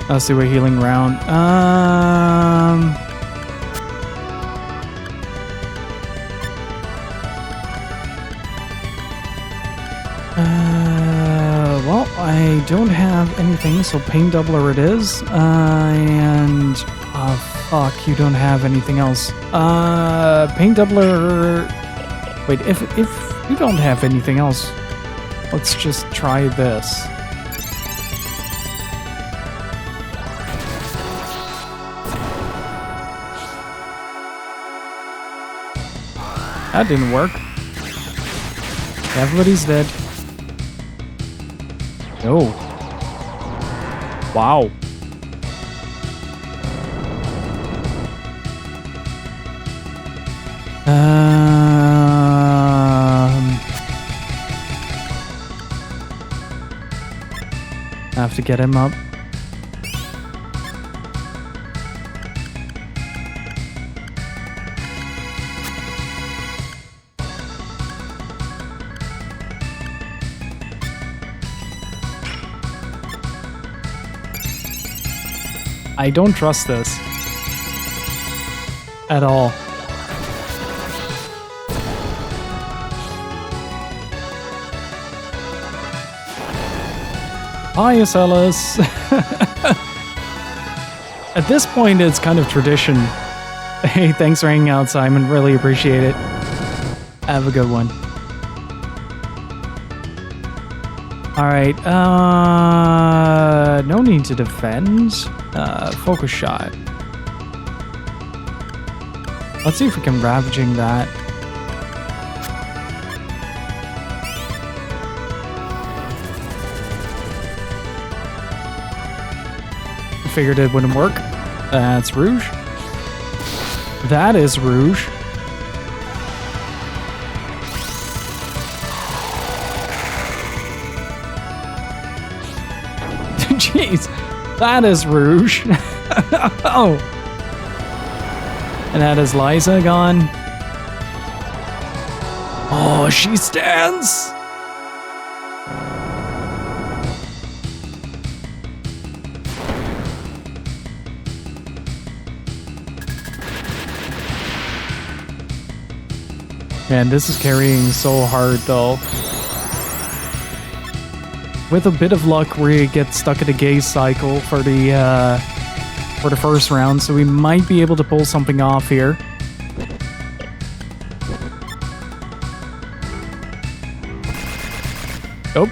Let's do a healing round. Well, I don't have anything, so Pain Doubler it is. And fuck, you don't have anything else. Pain Doubler. Wait, if you don't have anything else, let's just try this. That didn't work. Everybody's dead. Oh. Wow. I have to get him up. I don't trust this at all. Hi, Alice. At this point, it's kind of tradition. Hey, thanks for hanging out, Simon. Really appreciate it. Have a good one. Alright, no need to defend. Focus shot. Let's see if we can Ravaging that. Figured it wouldn't work. That's Rouge. That is Rouge. Jeez, that is Rouge. Oh. And that is Liza gone. Oh, she stands. Man, this is carrying so hard though. With a bit of luck, we get stuck at a gaze cycle for the first round, so we might be able to pull something off here. Oh.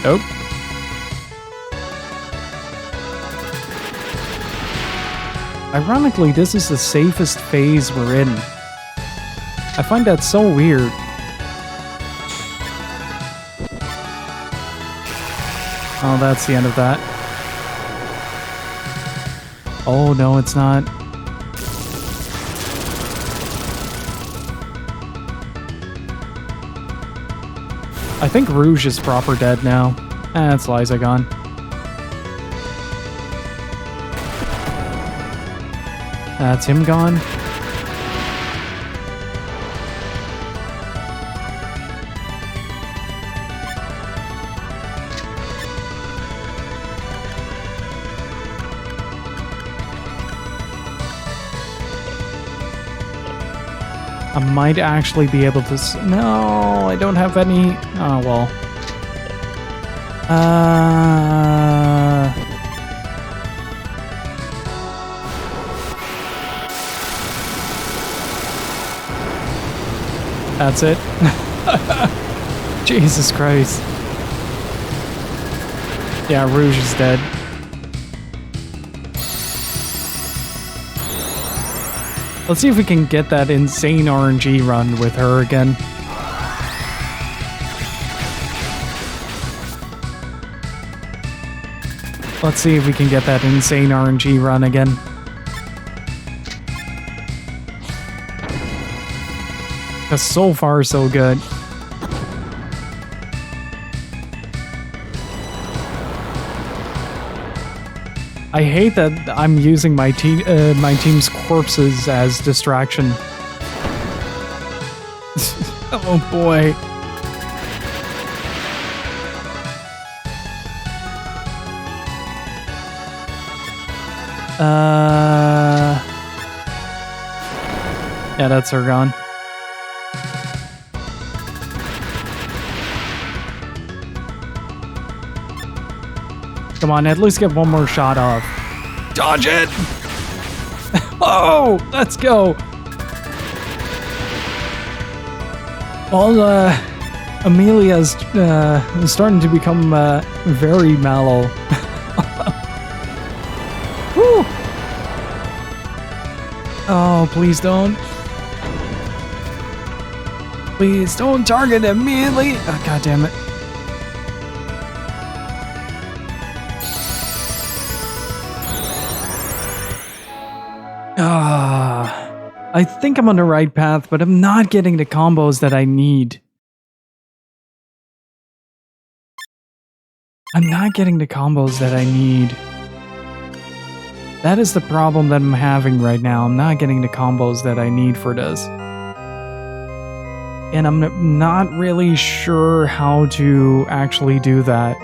Oh. Ironically, this is the safest phase we're in. I find that so weird. Oh, that's the end of that. Oh, no, it's not. I think Rouge is proper dead now. That's Liza gone. That's him gone. I might actually be able to... No, I don't have any... Oh, well. That's it. Jesus Christ. Yeah, Rouge is dead. Let's see if we can get that insane RNG run with her again. Let's see if we can get that insane RNG run again. Because so far, so good. I hate that I'm using my team's corpses as distraction. Oh boy. Yeah, that's her gone. Come on, at least get one more shot off. Dodge it! Oh, let's go! Well, Amelia's starting to become very mellow. Whew. Oh, please don't. Please don't target immediately. Oh, God damn it. I think I'm on the right path, but I'm not getting the combos that I need. I'm not getting the combos that I need. That is the problem that I'm having right now. I'm not getting the combos that I need for this. And I'm not really sure how to actually do that.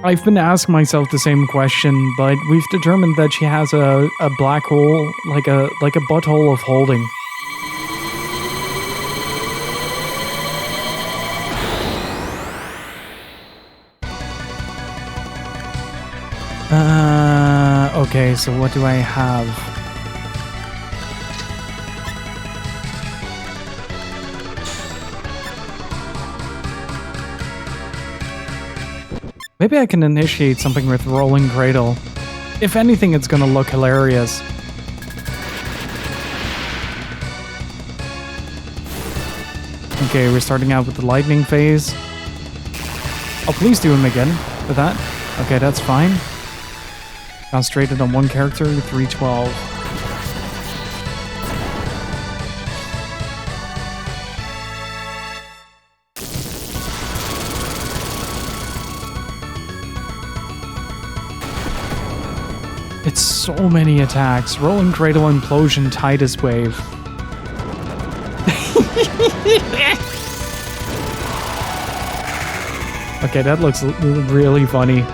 I've been asking myself the same question, but we've determined that she has a black hole, like a butthole of holding. Okay, so what do I have? Maybe I can initiate something with Rolling Cradle. If anything, it's gonna look hilarious. Okay, we're starting out with the lightning phase. Oh, please do him again for that. Okay, that's fine. Concentrated on one character, 312. It's so many attacks. Rolling Cradle, Implosion, Tidus Wave. Okay, that looks really funny.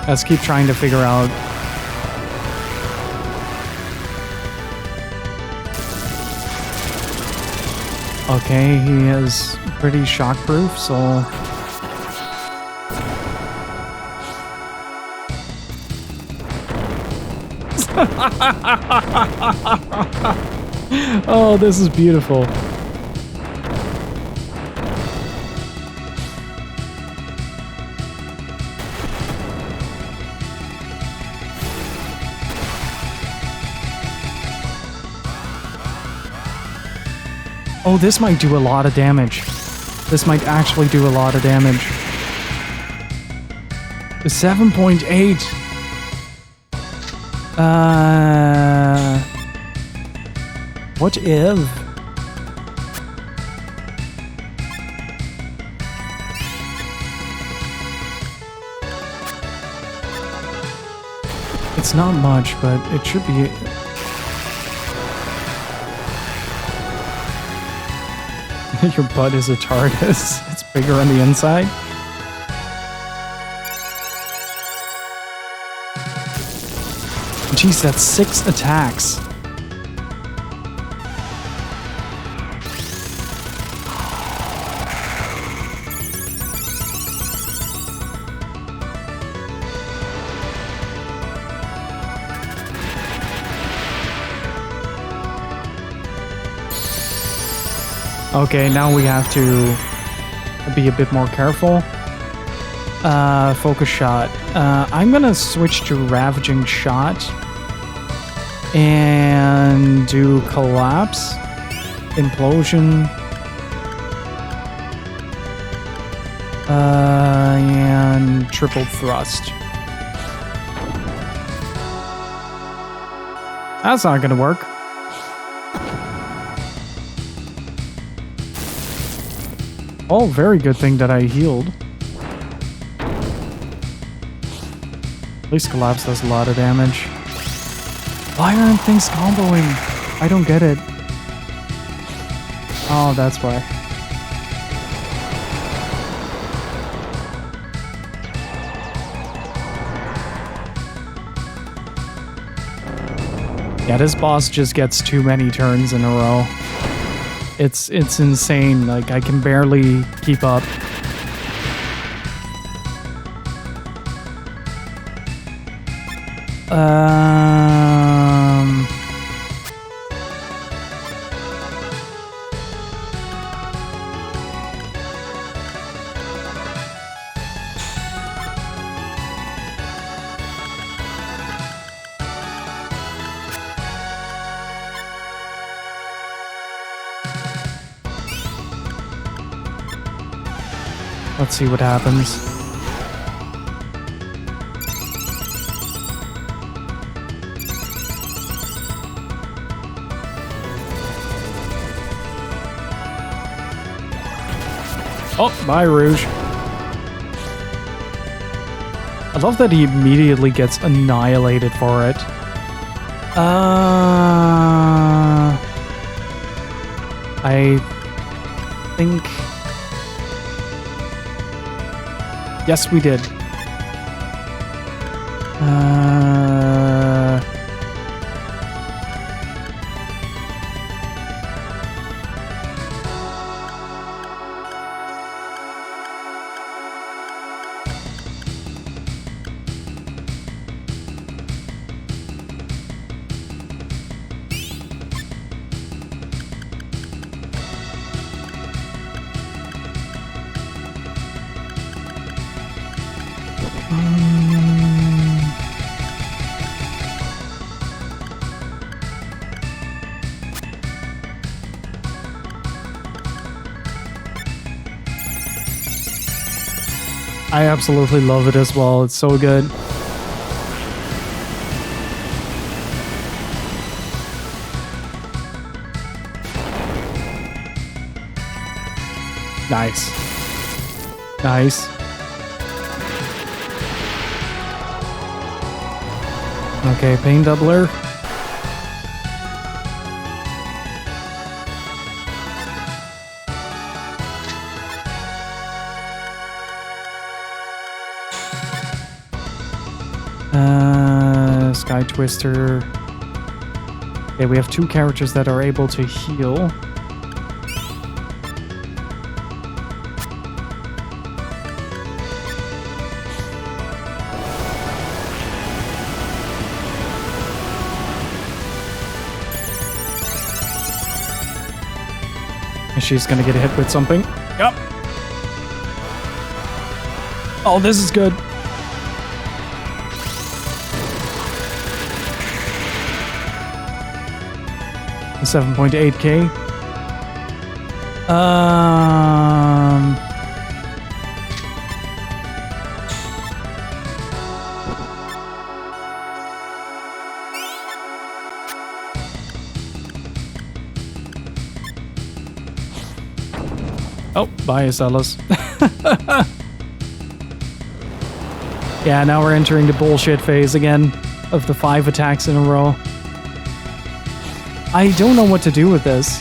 Let's keep trying to figure out. Okay, he is pretty shockproof, so... Oh, this is beautiful. Oh, this might do a lot of damage. This might actually do a lot of damage. 7.8. What if? It's not much, but it should be. Your butt is a TARDIS. It's bigger on the inside. Jeez, that's 6 attacks. Okay, now we have to be a bit more careful. Focus shot. I'm gonna switch to Ravaging Shot and do Collapse, Implosion, and Triple Thrust. That's not gonna work. Oh, very good thing that I healed. At least Collapse does a lot of damage. Why aren't things comboing? I don't get it. Oh, that's why. Yeah, this boss just gets too many turns in a row. It's insane. Like, I can barely keep up. Let's see what happens. Oh, bye, Rouge. I love that he immediately gets annihilated for it. I think... Yes, we did. I absolutely love it as well. It's so good. Nice. Nice. Okay, pain doubler. Sky Twister. Okay, we have 2 characters that are able to heal. She's gonna get hit with something. Yep. Oh, this is good. $7.8K. Oh, bye, Acellas. Yeah, now we're entering the bullshit phase again of the 5 attacks in a row. I don't know what to do with this.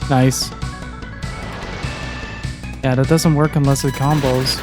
Nice. Yeah, that doesn't work unless it combos.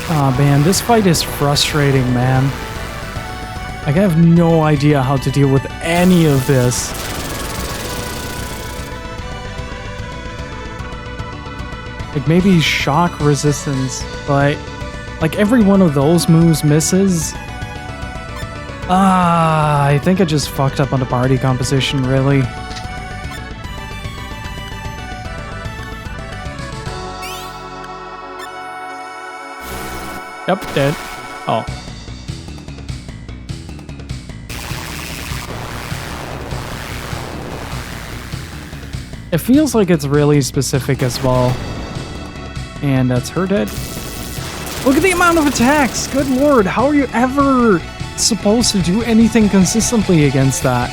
Aw, man, this fight is frustrating, man. Like, I have no idea how to deal with any of this. Like, maybe shock resistance, but like every one of those moves misses. I think I just fucked up on the party composition, really. Yep, dead. Oh. It feels like it's really specific as well. And that's her dead. Look at the amount of attacks! Good lord, how are you ever supposed to do anything consistently against that?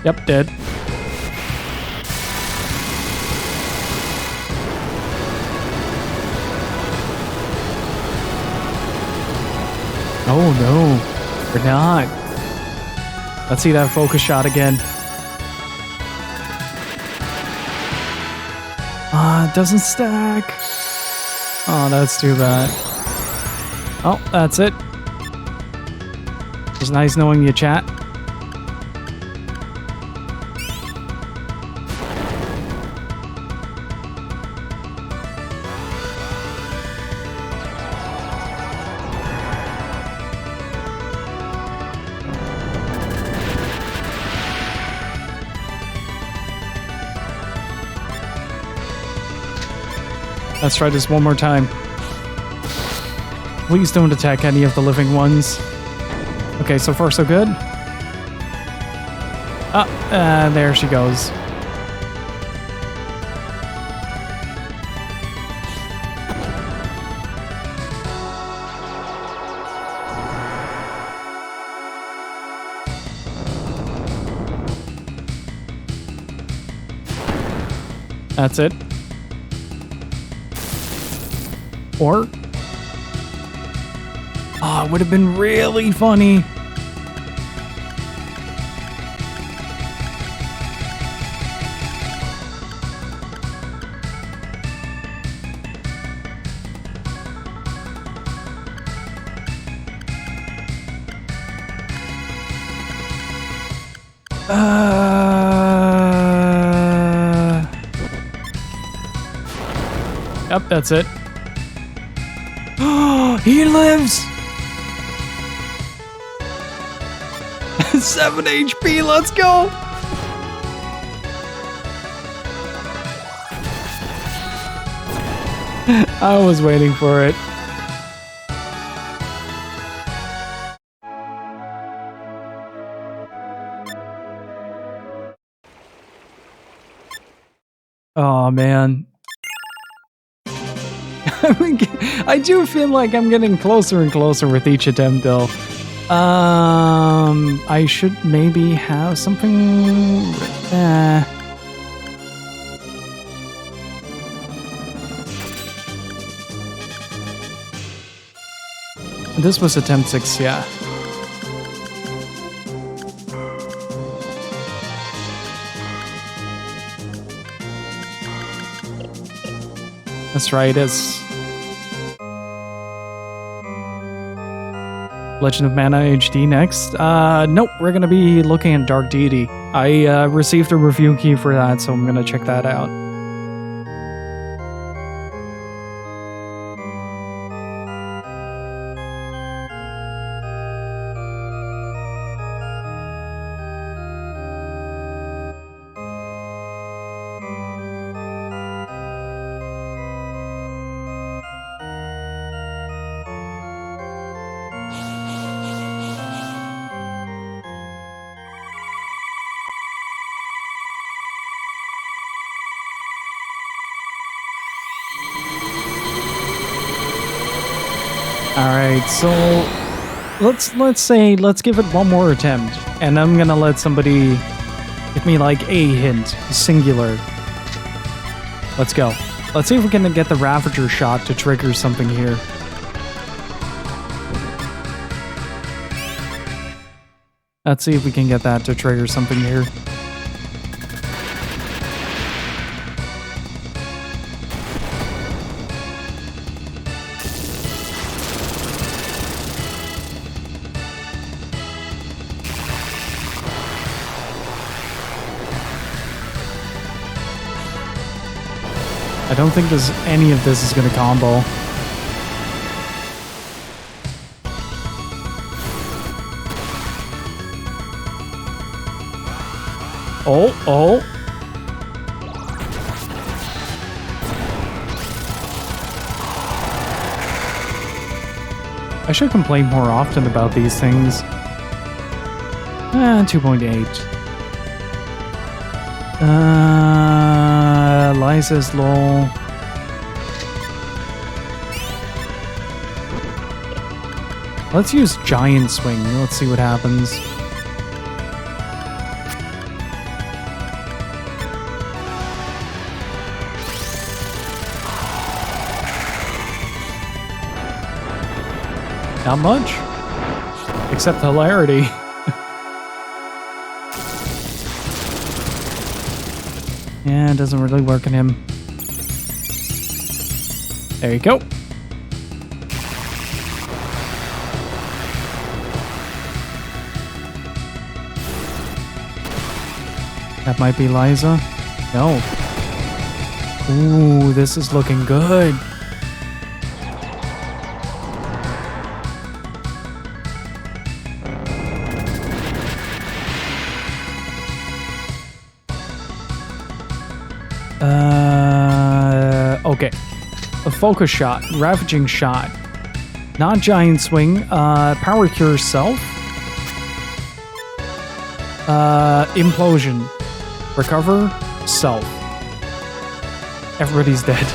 Yep, dead. Oh no, we're not. Let's see that focus shot again. It doesn't stack. Oh, that's too bad. Oh, that's it. It was nice knowing you, chat. Let's try this one more time. Please don't attack any of the living ones. Okay, so far so good. There she goes. That's it. Or, it would have been really funny. Yep, that's it. He lives! 7 HP, let's go! I was waiting for it. Oh man. I do feel like I'm getting closer and closer with each attempt though. I should maybe have something. This was attempt 6, yeah. That's right, it's Legend of Mana HD next. Nope, we're gonna be looking at Dark Deity. I received a review key for that, so I'm gonna check that out. Alright, so let's give it one more attempt, and I'm gonna let somebody give me like a hint, singular. Let's go. Let's see if we can get the Ravager shot to trigger something here. Let's see if we can get that to trigger something here. I don't think any of this is going to combo. Oh. I should complain more often about these things. 2.8. Liza's low. Let's use Giant Swing. Let's see what happens. Not much. Except hilarity. Yeah, it doesn't really work on him. There you go. That might be Liza. No. Ooh, this is looking good. Okay. A focus shot, ravaging shot, not giant swing, power cure self, implosion, recover, self. Everybody's dead.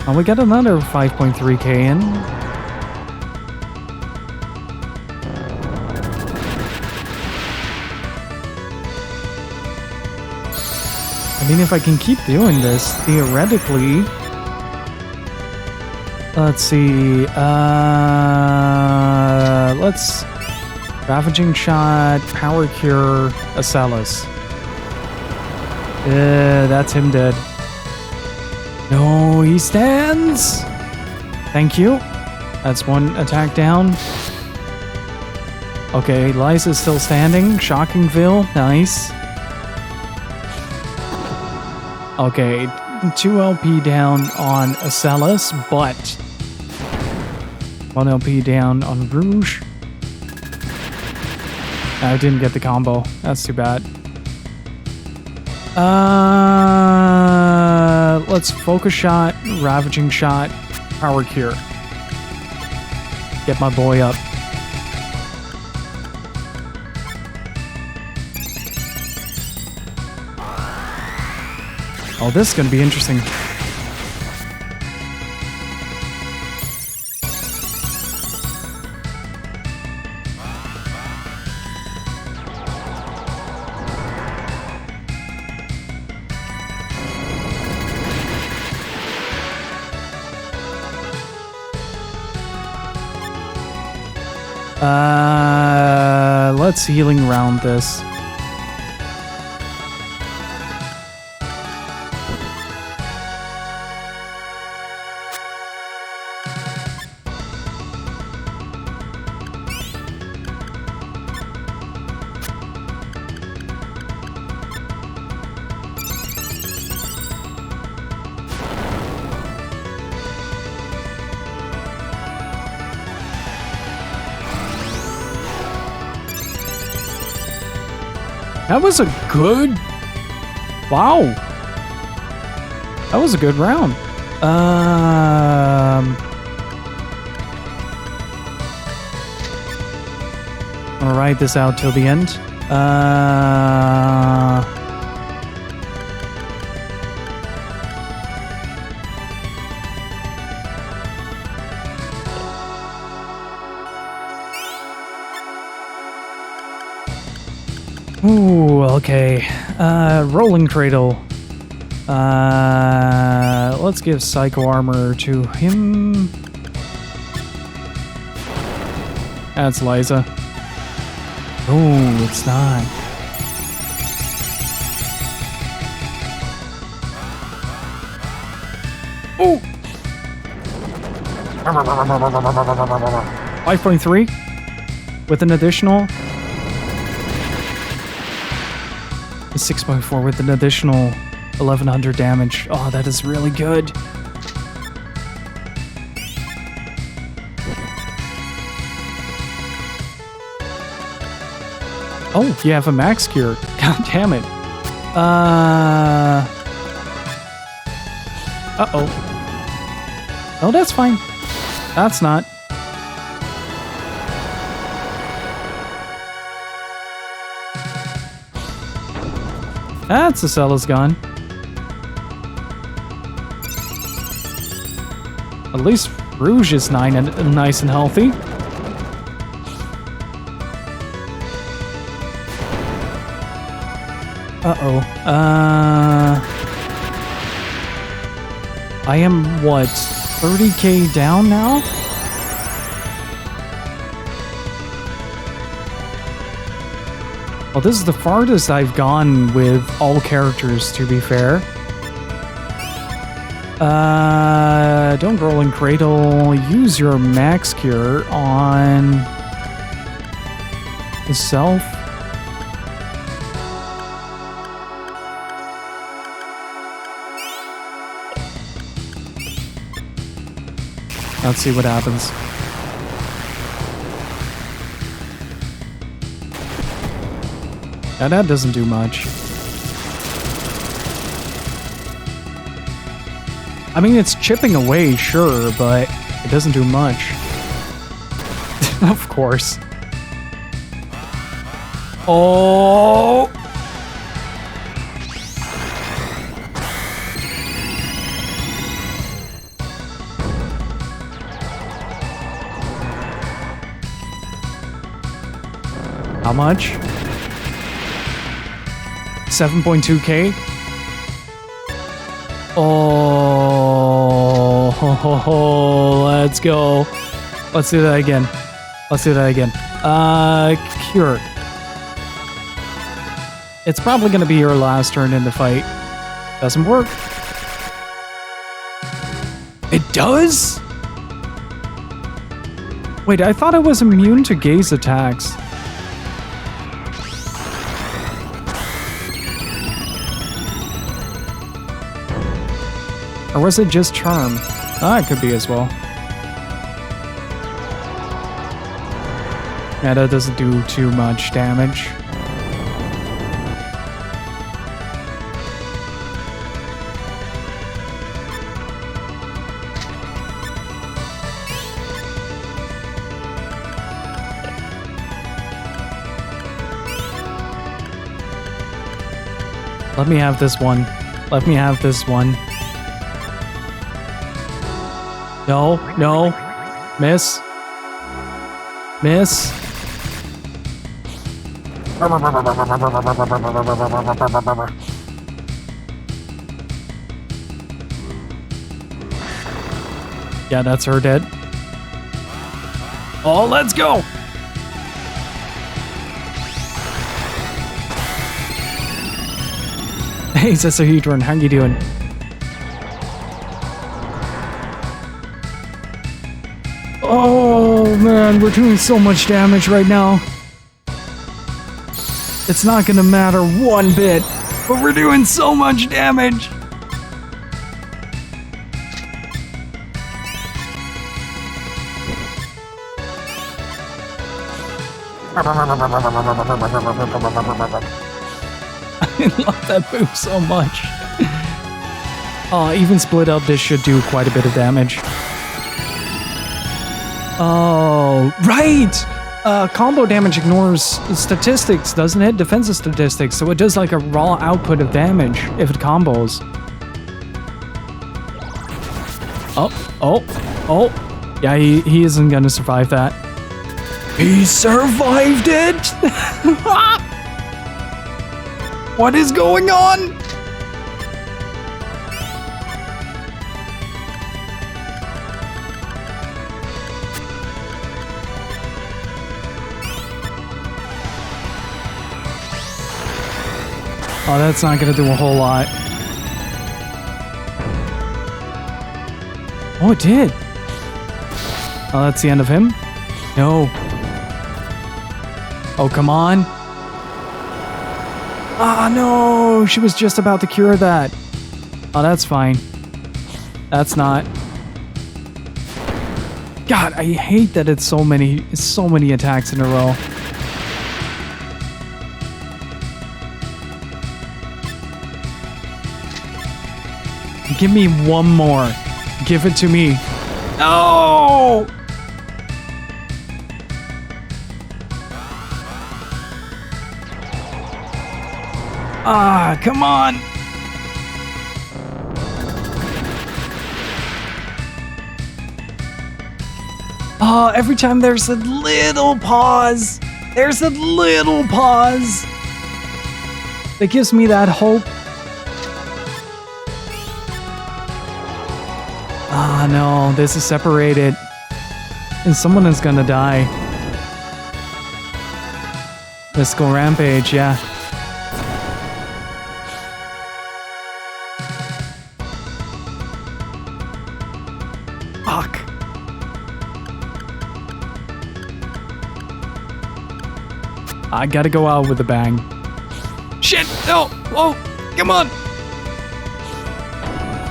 And we got another 5.3k in. I mean, if I can keep doing this, theoretically... Let's see... let's... Ravaging Shot, Power Cure, Asalis. That's him dead. No, he stands! Thank you. That's one attack down. Okay, Liza's still standing. Shockingville, nice. Okay, 2 LP down on Acellus, but 1 LP down on Rouge. I didn't get the combo. That's too bad. Let's Focus Shot, Ravaging Shot, Power Cure. Get my boy up. Oh, this is going to be interesting. Let's healing round this. That was a good... Wow. That was a good round. I'm gonna ride this out till the end. Ooh, okay. Rolling Cradle. Let's give Psycho Armor to him. That's Liza. Oh, it's not. Oh! 5.3 with an additional 6.4 with an additional 1100 damage. Oh, that is really good. Oh, you have a max cure. God damn it. Uh-oh. Oh, that's fine. That's not. That's the cell is gone. At least Rouge is nice and healthy. Uh-oh. I am, what, 30k down now? Well, this is the farthest I've gone with all characters, to be fair. Don't roll in Cradle. Use your max cure on yourself. Let's see what happens. Now that doesn't do much. I mean, it's chipping away, sure, but it doesn't do much. Of course. Oh! How much? 7.2k? Oh, let's go. Let's do that again. Let's do that again. Cure. It's probably gonna be your last turn in the fight. Doesn't work. It does? Wait, I thought I was immune to gaze attacks. Or was it just charm? Ah, it could be as well. Yeah, that doesn't do too much damage. Let me have this one. Let me have this one. No, no. Miss. Miss. Yeah, that's her dead. Oh, let's go! Hey, Sesahedron, how you doing? Oh man, we're doing so much damage right now. It's not gonna matter one bit, but we're doing so much damage. I love that move so much. Even split up, this should do quite a bit of damage. Oh, right! Combo damage ignores statistics, doesn't it? Defensive statistics, so it does like a raw output of damage if it combos. Oh. Yeah, he isn't gonna survive that. He survived it! What is going on? Oh, that's not gonna do a whole lot. Oh, it did. Oh, that's the end of him? No. Oh, come on. Ah, no, she was just about to cure that. Oh, that's fine. That's not. God, I hate that it's so many attacks in a row. Give me one more. Give it to me. No! Ah, come on! Oh, every time there's a little pause. There's a little pause. That gives me that hope. Ah, no, this is separated. And someone is gonna die. Mystical Rampage, yeah. Fuck. I gotta go out with a bang. Shit! No! Whoa! Come on!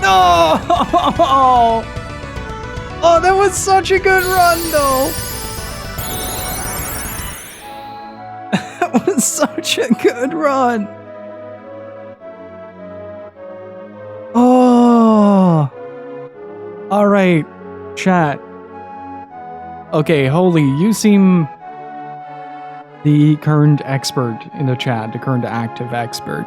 No! Oh, that was such a good run, though. That was such a good run. Oh. All right, chat. Okay, Holy, you seem the current expert in the chat, the current active expert.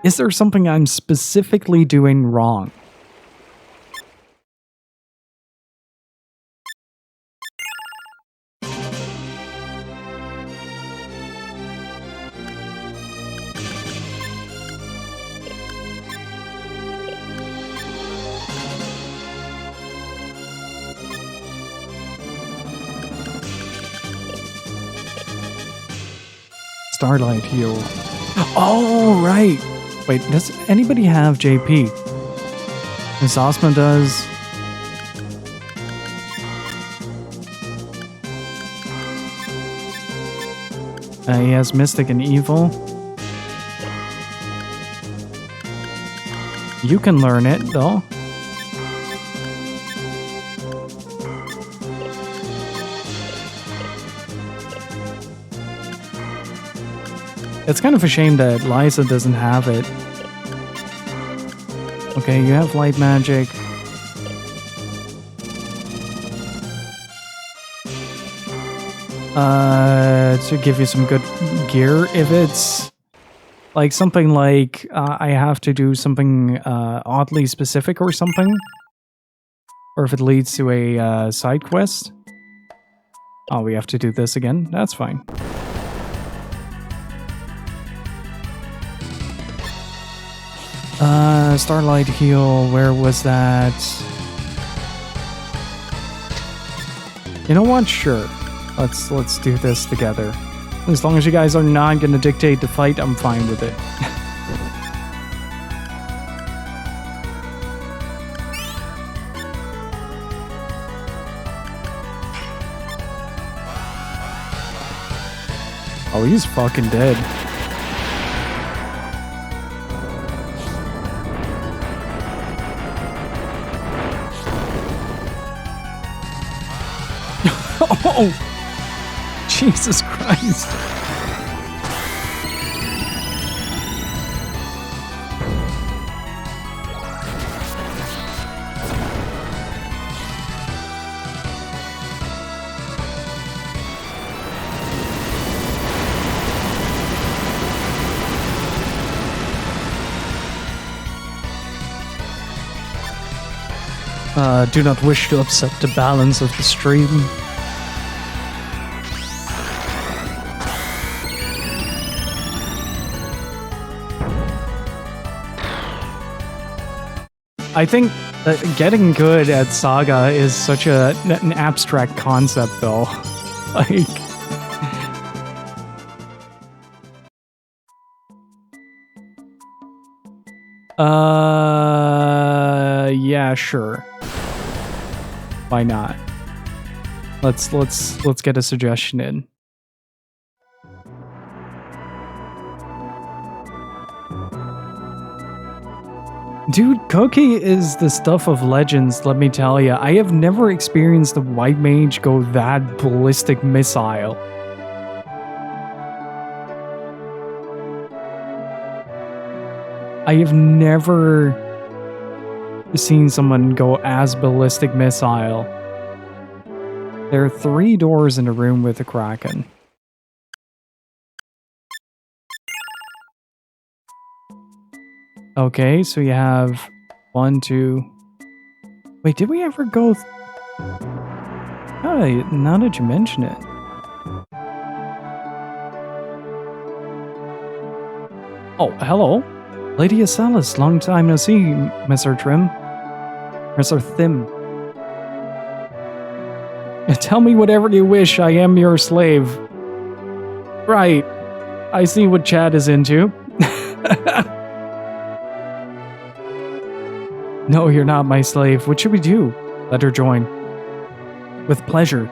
Is there something I'm specifically doing wrong? Starlight heal. Oh, right. Wait, does anybody have JP? Miss Osma does. He has Mystic and Evil. You can learn it, though. It's kind of a shame that Liza doesn't have it. Okay, you have light magic. To give you some good gear. If it's like something like I have to do something oddly specific or something, or if it leads to a side quest. Oh, we have to do this again? That's fine. Starlight heal, where was that? You know what? Sure. Let's do this together. As long as you guys are not gonna dictate the fight, I'm fine with it. Oh, he's fucking dead. Oh! Jesus Christ. Do not wish to upset the balance of the stream. I think getting good at SaGa is such an abstract concept, though. Like, yeah, sure. Why not? Let's get a suggestion in. Dude, Cookie is the stuff of legends, let me tell you. I have never experienced a white mage go that ballistic missile. I have never seen someone go as ballistic missile. There are 3 doors in a room with a Kraken. Okay, so you have 1, 2... Wait, did we ever go... Oh, now that you mention it. Oh, hello. Lady Asalis, long time no see, Mr. Trim. Mr. Thim. Tell me whatever you wish, I am your slave. Right. I see what Chad is into. No, you're not my slave. What should we do? Let her join. With pleasure.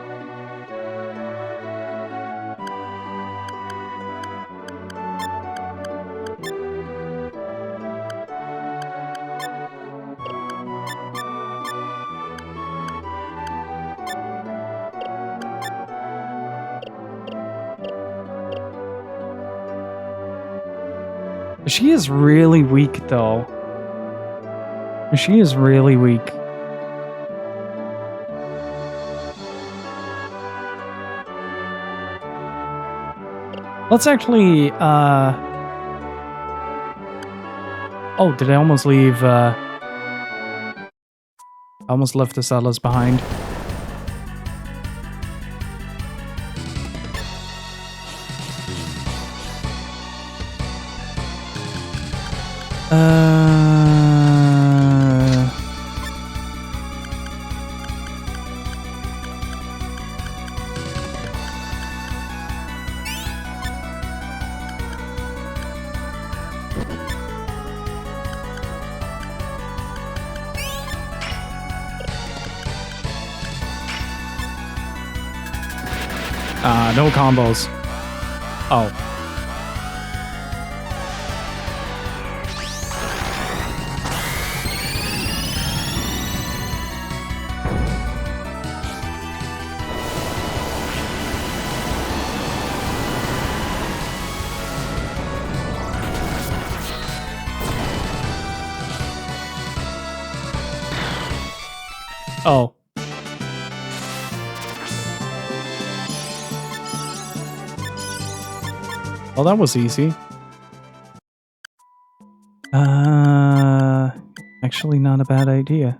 She is really weak, though. She is really weak. Let's actually, Oh, did I almost leave, I almost left the settlers behind. No combos. Oh. Oh. Well, that was easy. Actually not a bad idea.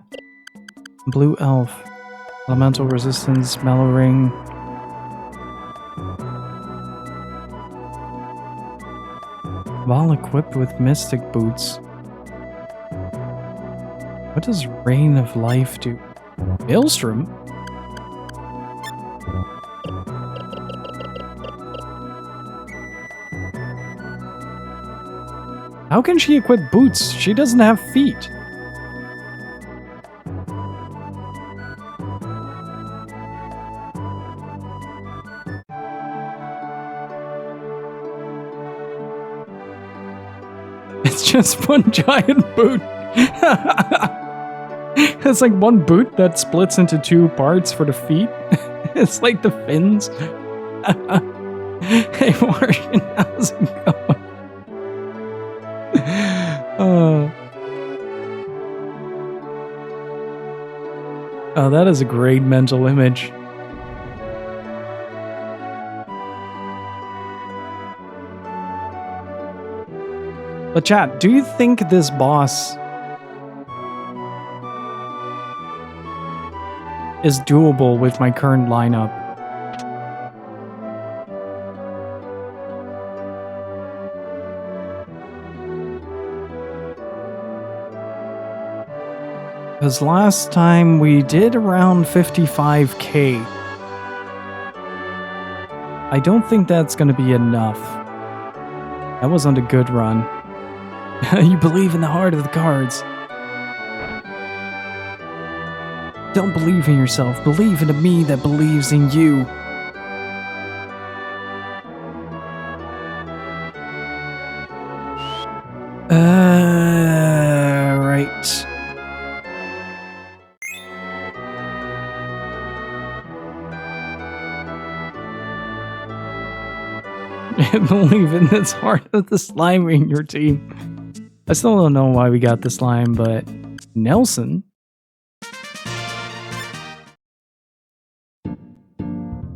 Blue elf. Elemental resistance, mellow ring. While equipped with mystic boots. What does Rain of Life do? Maelstrom? How can she equip boots? She doesn't have feet. It's just one giant boot. It's like one boot that splits into two parts for the feet. It's like the fins. Hey Martian, how's it going? Oh, that is a great mental image. But chat, do you think this boss is doable with my current lineup? Because last time we did around 55k. I don't think that's gonna be enough. That wasn't a good run. You believe in the heart of the cards. Don't believe in yourself. Believe in a me that believes in you. Right. Believe in this heart of the slime in your team. I still don't know why we got the slime, but Nelson.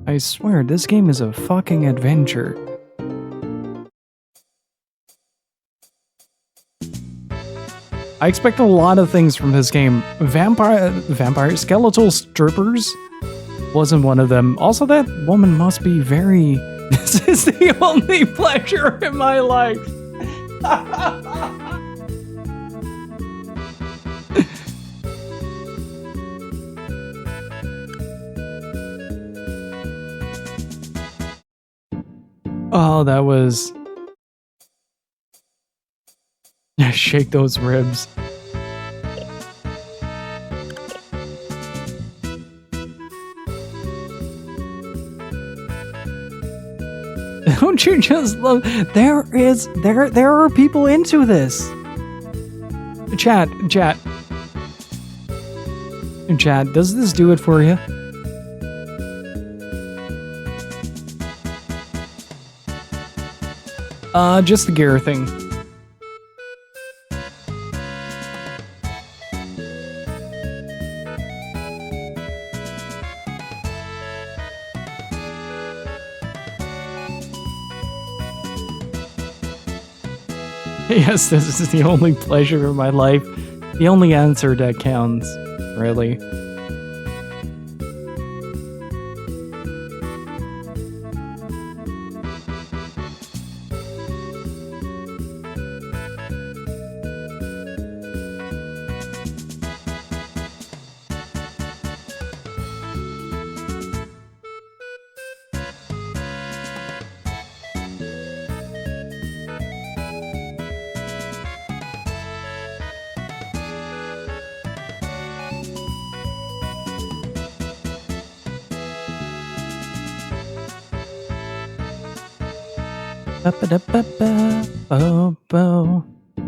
I swear, this game is a fucking adventure. I expect a lot of things from this game. Vampire skeletal strippers wasn't one of them. Also, that woman must be very... This is the only pleasure in my life. Oh, that was... Shake those ribs. Don't you just love... There are people into this. Chat. Chat, does this do it for you? Just the gear thing. Yes, this is the only pleasure of my life. The only answer that counts, really.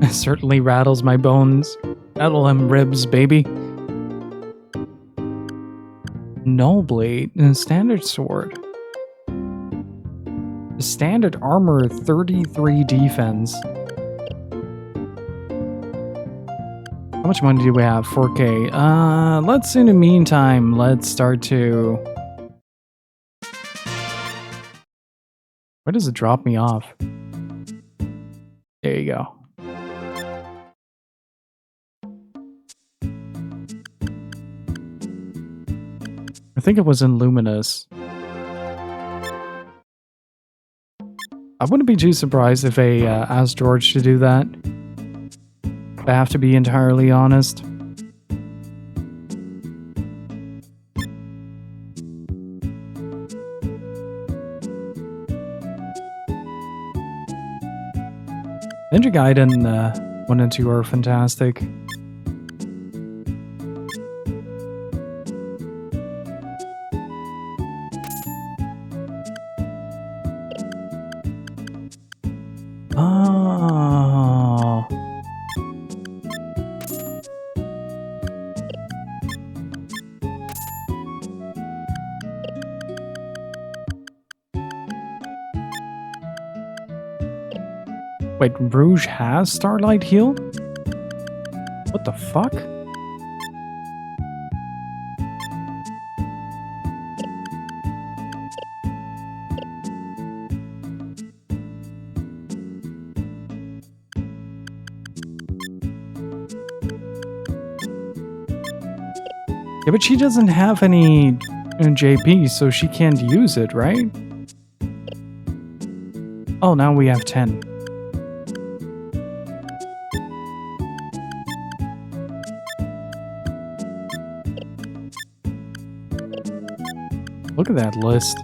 It certainly rattles my bones. Rattle them ribs, baby. Null blade and standard sword. Standard armor 33 defense. How much money do we have? 4K. Let's in the meantime, let's start to... Where does it drop me off? There you go. I think it was in Luminous. I wouldn't be too surprised if they asked George to do that. I have to be entirely honest. Ninja Gaiden 1 and 2 are fantastic. Oh. Wait, Rouge has Starlight Heal? What the fuck? Yeah, but she doesn't have any JP, so she can't use it, right? Oh, now we have 10. Look at that list.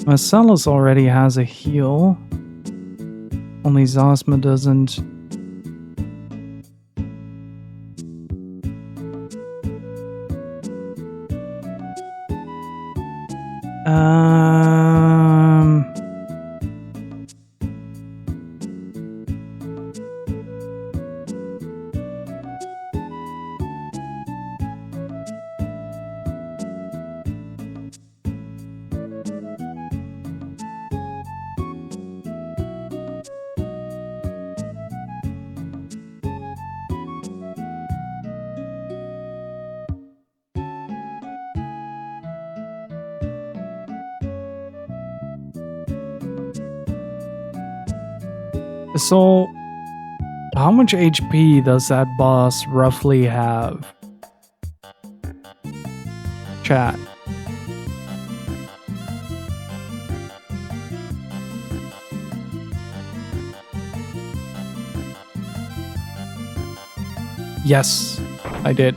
Marcellus already has a heal. Only Zosma doesn't. So, how much HP does that boss roughly have? Chat. Yes, I did.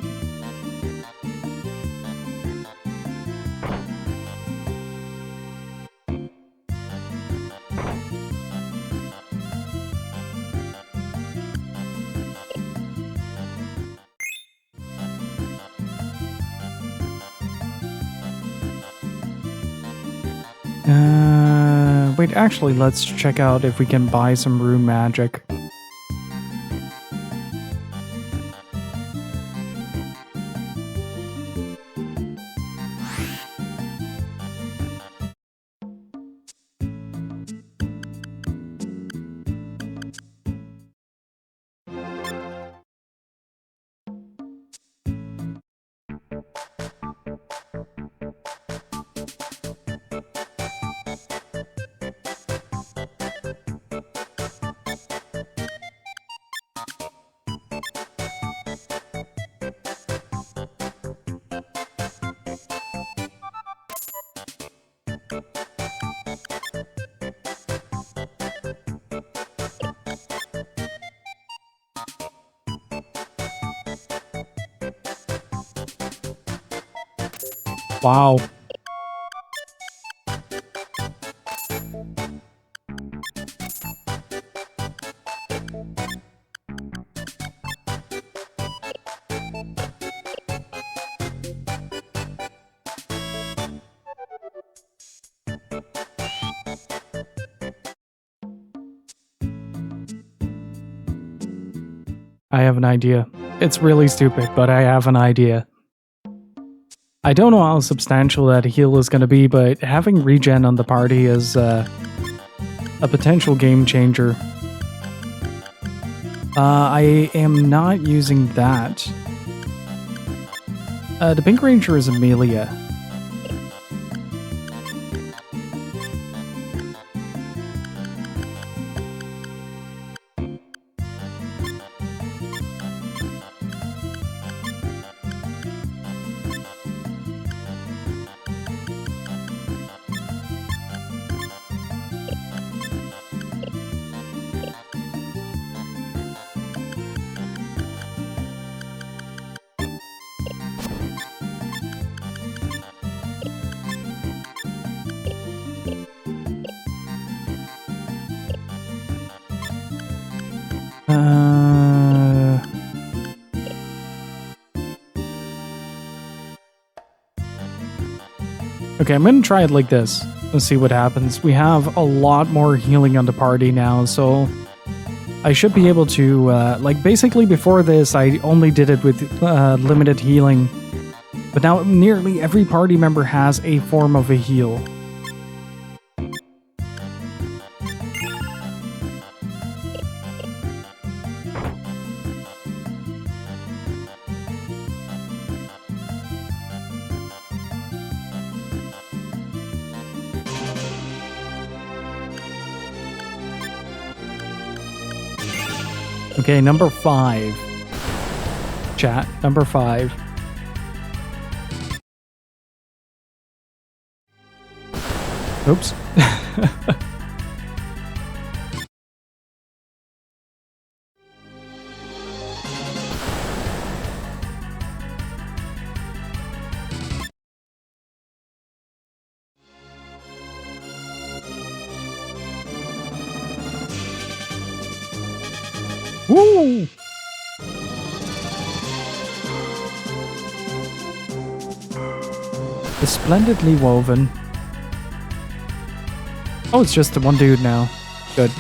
Wait, actually, let's check out if we can buy some rune magic. Wow. I have an idea. It's really stupid, but I have an idea. I don't know how substantial that heal is going to be, but having regen on the party is a potential game changer. I am not using that. The Pink Ranger is Amelia. Okay, I'm gonna try it like this. Let's see what happens. We have a lot more healing on the party now, so I should be able to, like basically before this, I only did it with limited healing. But now nearly every party member has a form of a heal. Okay, number 5. Chat, number 5. Oops. Woo! It's splendidly woven. Oh, it's just the one dude now. Good.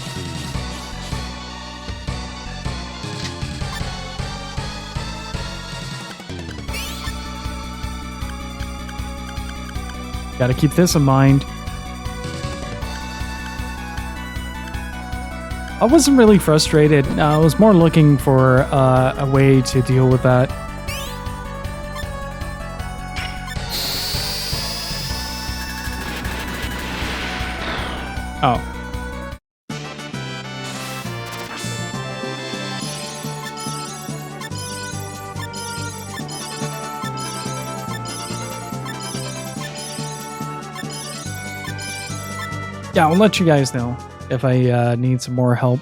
Gotta keep this in mind. I wasn't really frustrated. I was more looking for a way to deal with that. Oh. Yeah, I'll let you guys know if I need some more help.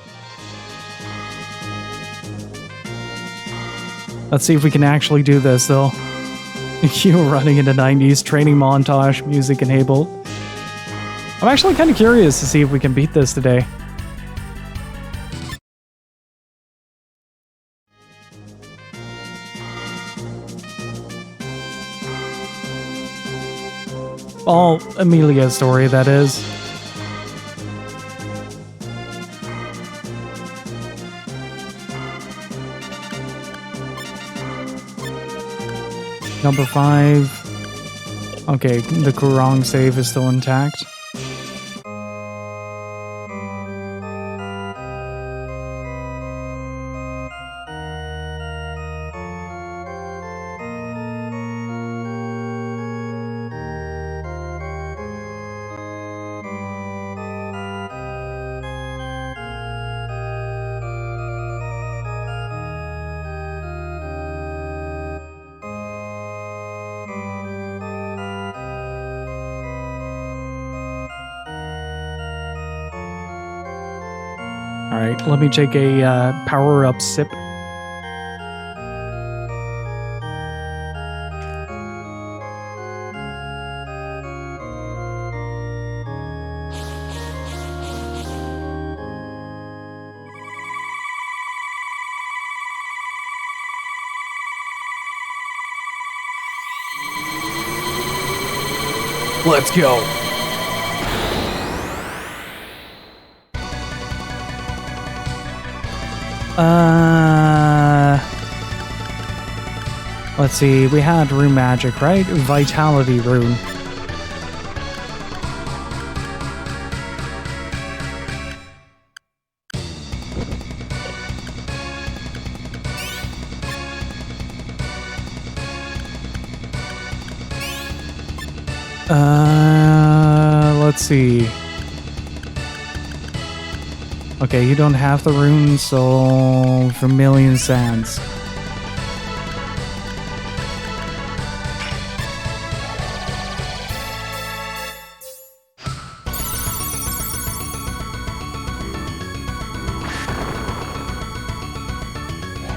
Let's see if we can actually do this, though. You running in the 90s, training montage, music enabled. I'm actually kind of curious to see if we can beat this today. All Amelia's story, that is. Number 5. Okay, the Kurong save is still intact. Alright, let me take a power-up sip. Let's go! Let's see, we had rune magic, right? Vitality rune. Let's see. Okay, you don't have the rune, so Vermilion Sands.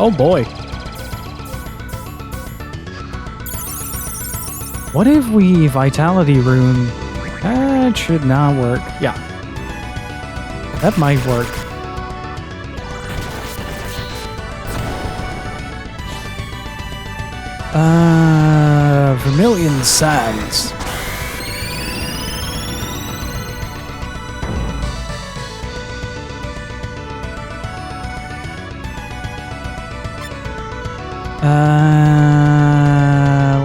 Oh boy. What if we Vitality Rune? That should not work. Yeah. That might work. Vermilion Sands.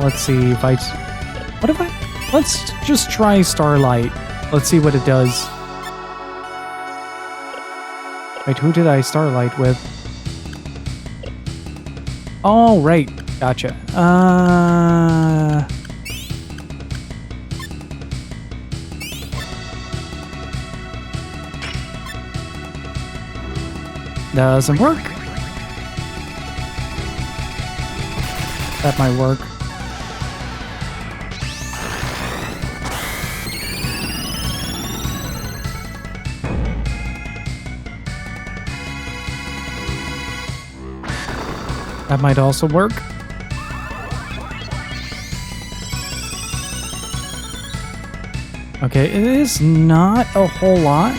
Let's see. What if I... Let's just try Starlight. Let's see what it does. Wait, who did I Starlight with? Oh, right. Gotcha. Doesn't work. That might work. That might also work. Okay, it is not a whole lot.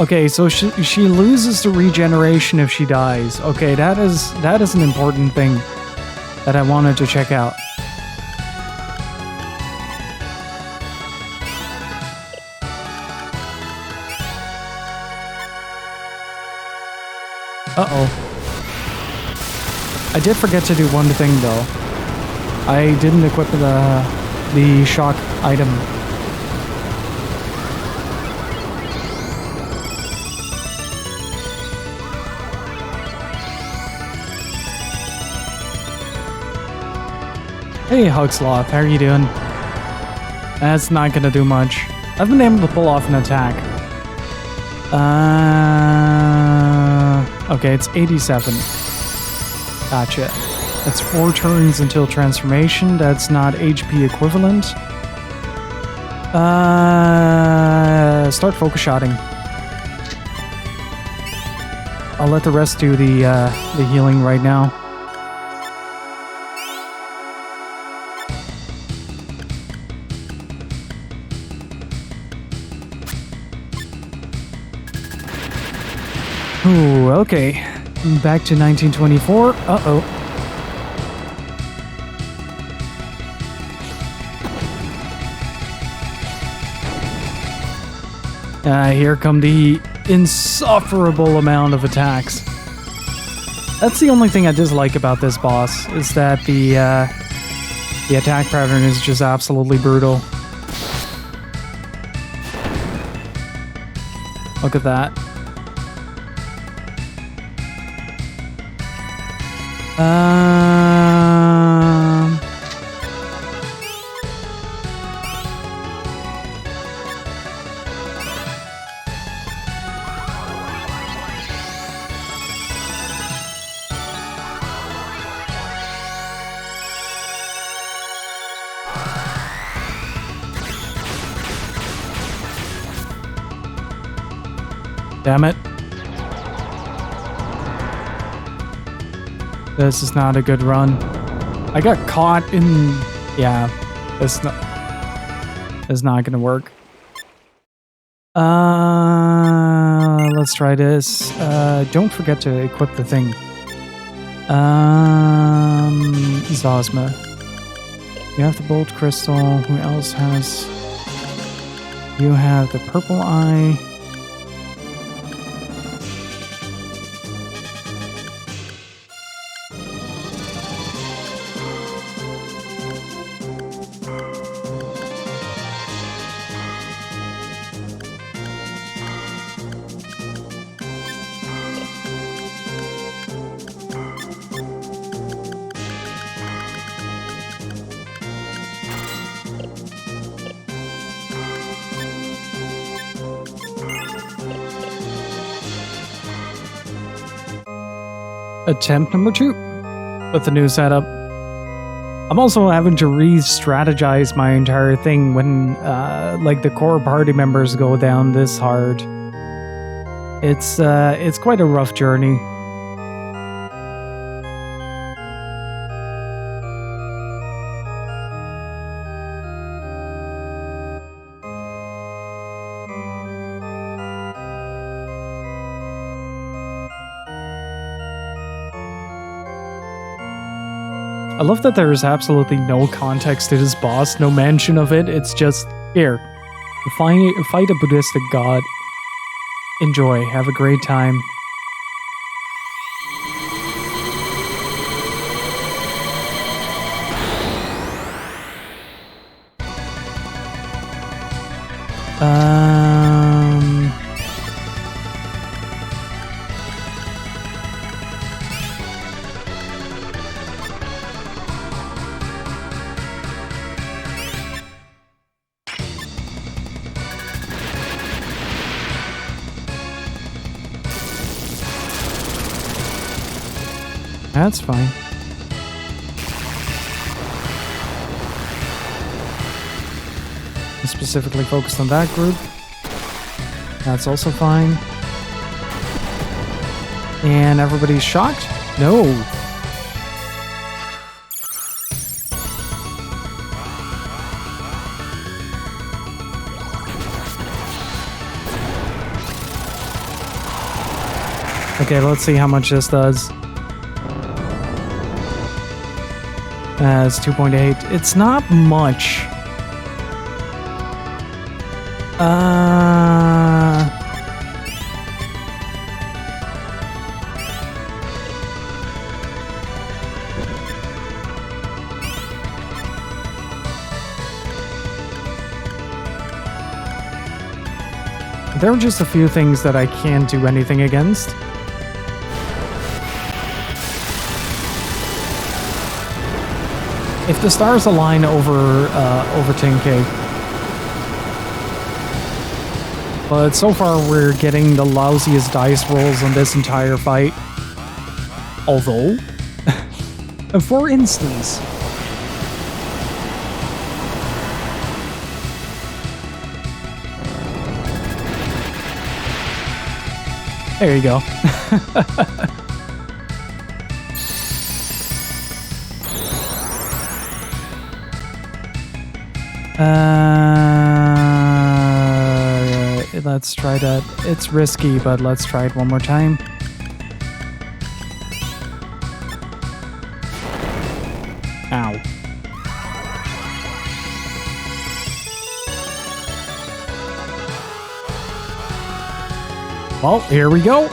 Okay, so she loses the regeneration if she dies. Okay, that is an important thing that I wanted to check out. Uh-oh. I did forget to do one thing though. I didn't equip the shock item. Hey Hugsloth, how are you doing? That's not gonna do much. I've been able to pull off an attack. Okay, it's 87. Gotcha. That's 4 turns until transformation. That's not HP equivalent. Start focus shotting. I'll let the rest do the healing right now. Ooh, okay. Back to 1924. Uh-oh. Here come the insufferable amount of attacks. That's the only thing I dislike about this boss, is that the attack pattern is just absolutely brutal. Look at that. Damn it. This is not a good run. I got caught in... Yeah, it's not gonna work. Let's try this. Don't forget to equip the thing. Zosma. You have the Bolt Crystal. Who else has... You have the Purple Eye. attempt number 2 with the new setup. I'm also having to re-strategize my entire thing when like the core party members go down this hard. It's quite a rough journey. I love that there is absolutely no context to this boss, no mention of it. It's just, here, fight a Buddhistic god. Enjoy, have a great time. That's fine. I'm specifically focused on that group. That's also fine. And everybody's shocked? No. Okay, let's see how much this does. It's 2.8. It's not much. There are just a few things that I can't do anything against. If the stars align over 10k. But so far we're getting the lousiest dice rolls on this entire fight. Although, for instance, there you go. Let's try that. It's risky, but let's try it one more time. Ow. Well, here we go.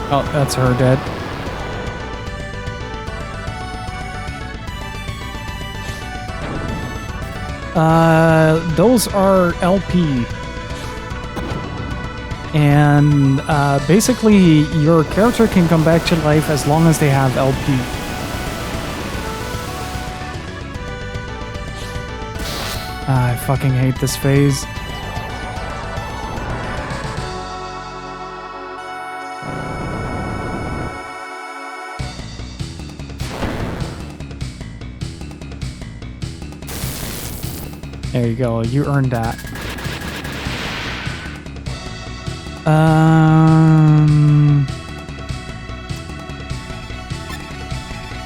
Oh, that's her dead. Those are LP. And basically, your character can come back to life as long as they have LP. I fucking hate this phase. There you go, you earned that.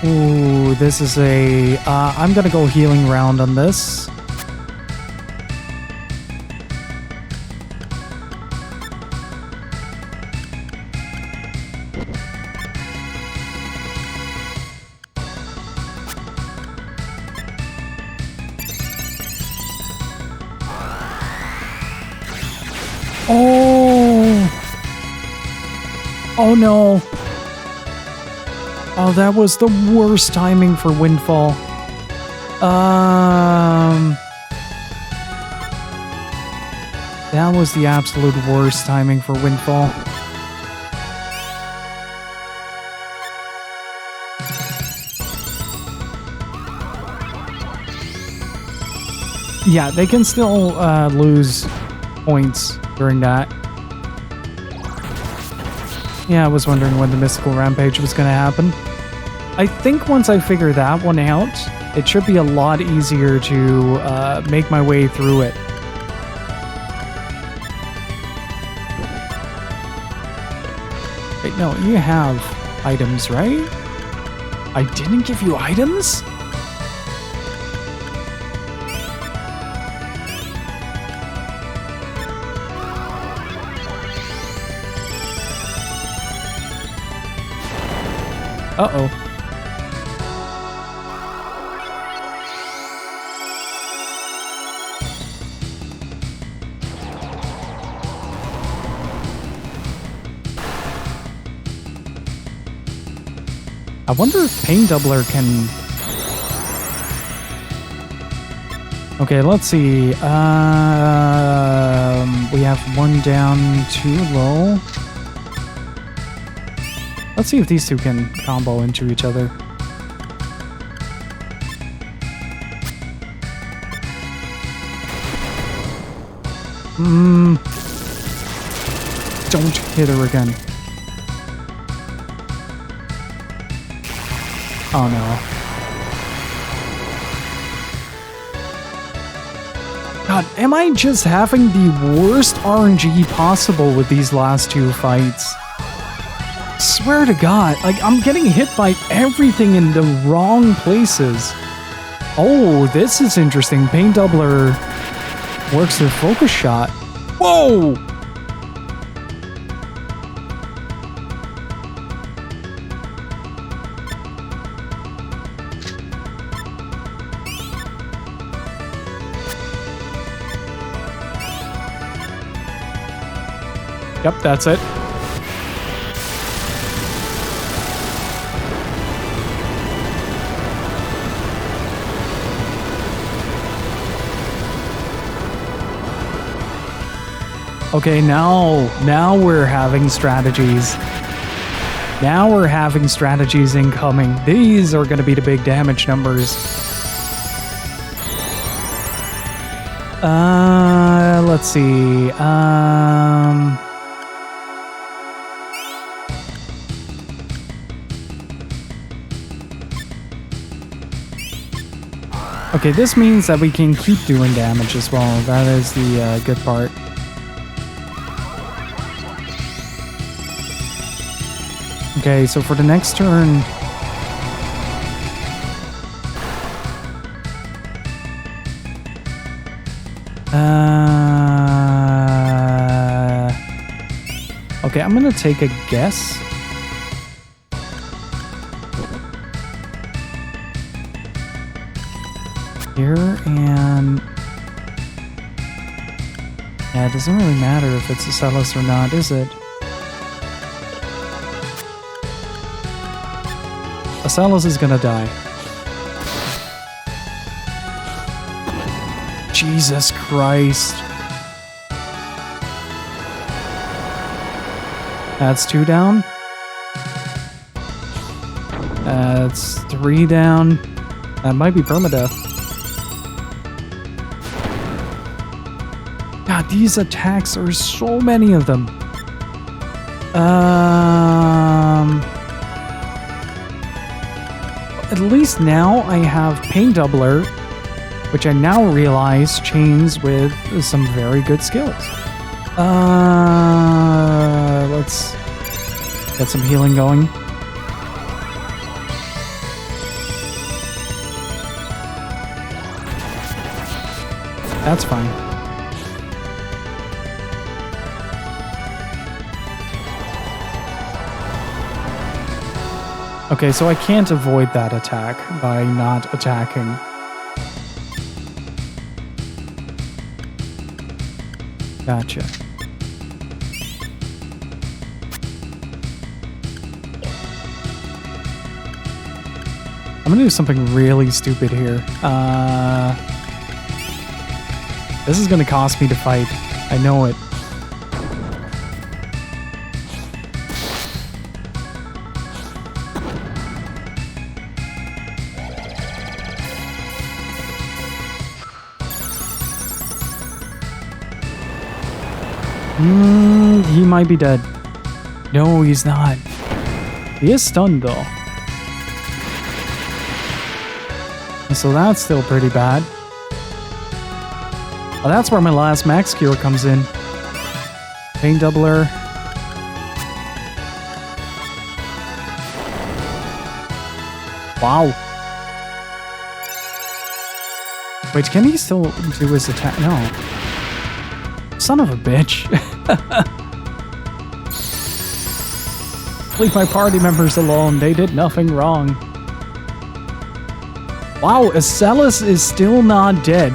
Ooh, this is a... I'm gonna go healing round on this. Oh! Oh no! Oh, that was the worst timing for Windfall. That was the absolute worst timing for Windfall. Yeah, they can still lose points during that. Yeah, I was wondering when the Mystical Rampage was going to happen. I think once I figure that one out, it should be a lot easier to make my way through it. Wait, no, you have items, right? I didn't give you items? Uh-oh. I wonder if Pain Doubler can... Okay, let's see. We have one down, two low. Let's see if these two can combo into each other. Don't hit her again. Oh no. God, am I just having the worst RNG possible with these last two fights? Swear to God, like I'm getting hit by everything in the wrong places. Oh, this is interesting. Pain Doubler works with Focus Shot. Whoa! Yep, that's it. Okay, now we're having strategies. Now we're having strategies incoming. These are going to be the big damage numbers. Let's see. Okay, this means that we can keep doing damage as well. That is the good part. Okay, so for the next turn... Okay, I'm gonna take a guess. Here, and... Yeah, it doesn't really matter if it's a Celis or not, is it? Celis is gonna die. Jesus Christ. That's 2 down. That's 3 down. That might be permadeath. God, these attacks are so many of them. At least now I have Pain Doubler, which I now realize chains with some very good skills. Let's get some healing going. That's fine. Okay, so I can't avoid that attack by not attacking. Gotcha. I'm gonna do something really stupid here. This is gonna cost me to fight. I know it. He might be dead. No, he's not. He is stunned though. So that's still pretty bad. Oh, that's where my last max cure comes in. Pain doubler. Wow. Wait, can he still do his attack? No. Son of a bitch. Leave my party members alone. They did nothing wrong. Wow, Acellus is still not dead.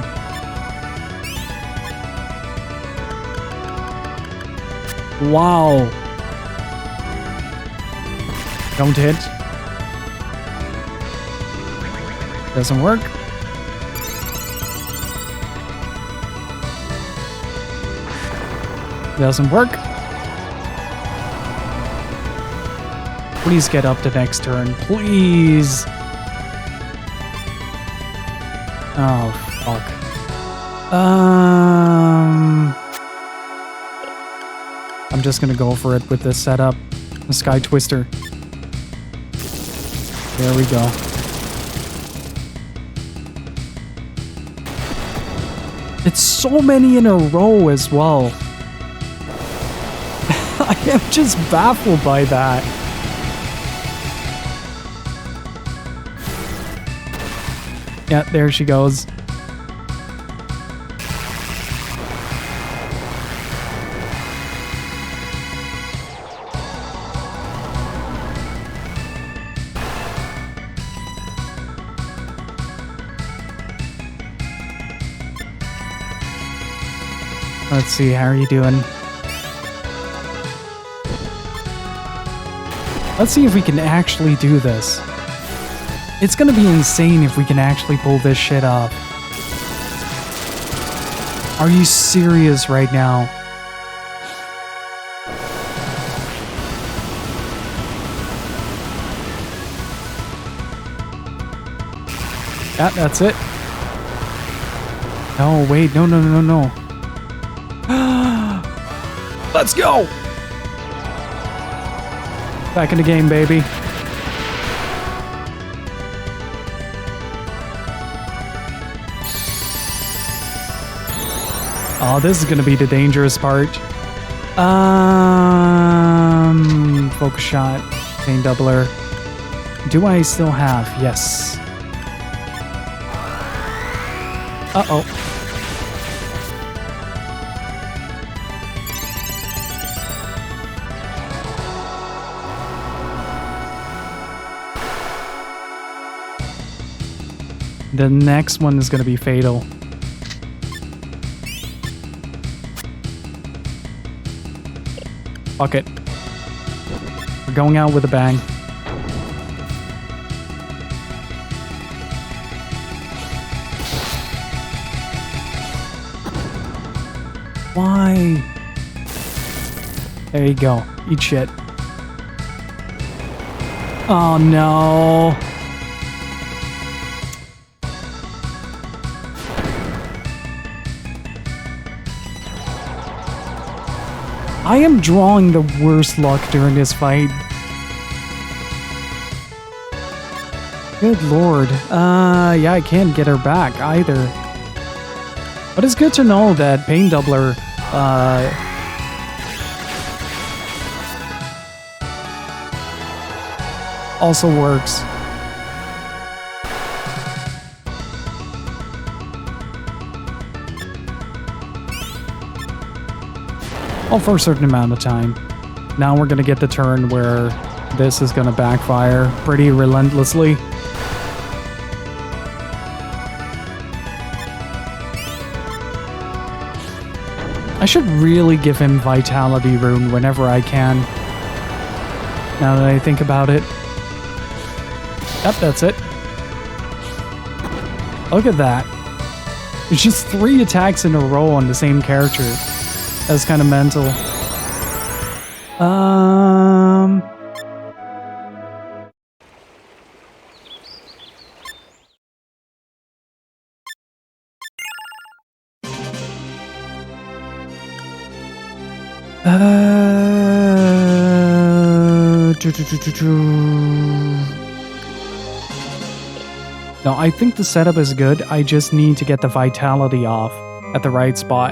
Wow. Don't hit. Doesn't work. Doesn't work. Please get up the next turn. Please. Oh, fuck. I'm just gonna go for it with this setup. The Sky Twister. There we go. It's so many in a row as well. I am just baffled by that. Yeah, there she goes. Let's see, how are you doing? Let's see if we can actually do this. It's gonna be insane if we can actually pull this shit off. Are you serious right now? Yeah, that's it. No, wait, no. Let's go! Back in the game, baby. Oh, this is gonna be the dangerous part. Focus shot, pain doubler. Do I still have? Yes. Uh-oh. The next one is gonna be fatal. Fuck it. We're going out with a bang. Why? There you go. Eat shit. Oh no. I am drawing the worst luck during this fight. Good lord. Yeah, I can't get her back either. But it's good to know that Pain Doubler, also works. Well, for a certain amount of time. Now we're gonna get the turn where this is gonna backfire pretty relentlessly. I should really give him Vitality Rune whenever I can. Now that I think about it. Yep, that's it. Look at that. It's just 3 attacks in a row on the same character. That's kind of mental. No, I think the setup is good. I just need to get the vitality off at the right spot.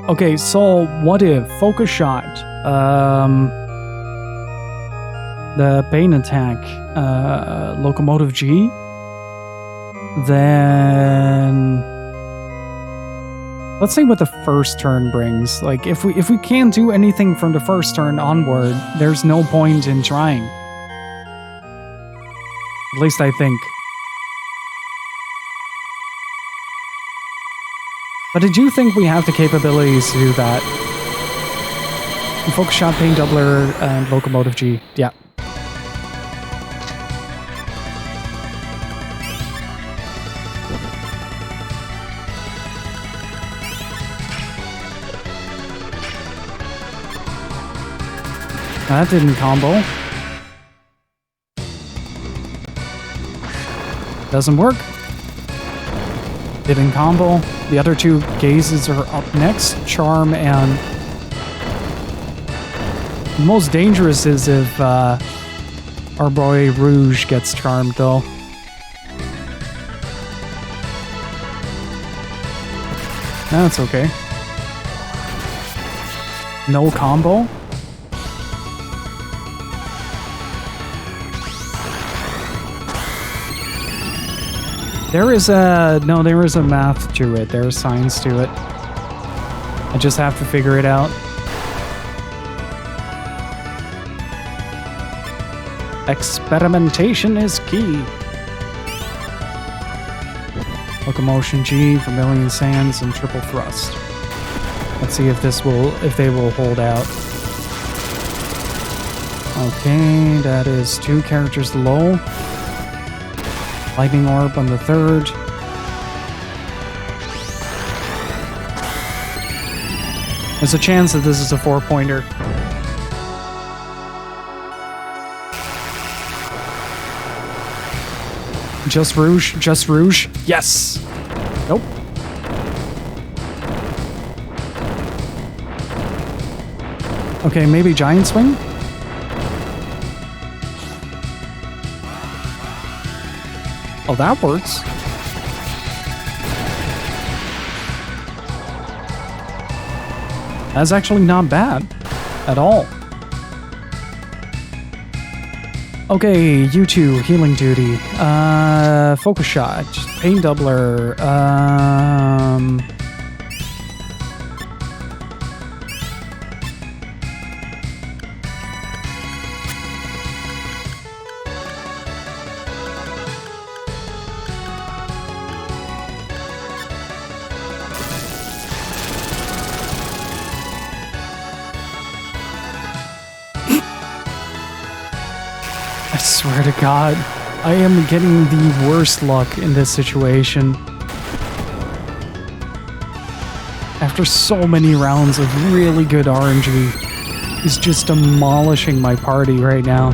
Okay, so what if focus shot, the pain attack, locomotive G, then let's see what the first turn brings. Like if we can't do anything from the first turn onward, there's no point in trying. At least I think. But I do think we have the capabilities to do that. Focus shot, pain doubler, and locomotive G. Yeah. That didn't combo. Doesn't work. Didn't combo. The other 2 gazes are up next. Charm and... The most dangerous is if our boy Rouge gets charmed though. That's okay. No combo. There is a math to it. There's science to it. I just have to figure it out. Experimentation is key. Locomotion G, Vermilion Sands, and Triple Thrust. Let's see if they will hold out. Okay, that is 2 characters low. Lightning Orb on the 3rd. There's a chance that this is a 4-pointer. Just Rouge, just Rouge. Yes! Nope. Okay, maybe Giant Swing? Oh, that works. That's actually not bad at all. Okay, you 2, healing duty. Focus shot, pain doubler. I swear to God, I am getting the worst luck in this situation. After so many rounds of really good RNG, he's just demolishing my party right now.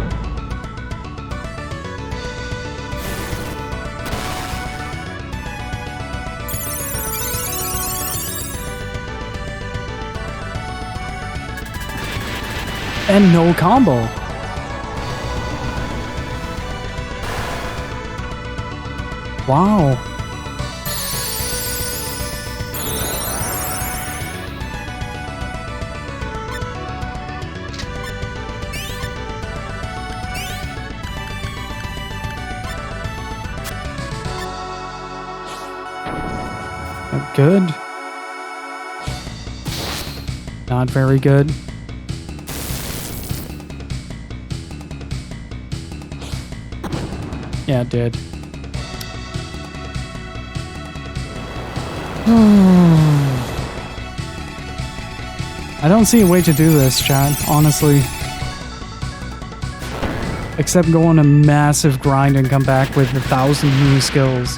And no combo. Wow. Good. Not very good. Yeah, it did. I don't see a way to do this, chat, honestly. Except go on a massive grind and come back with 1,000 new skills.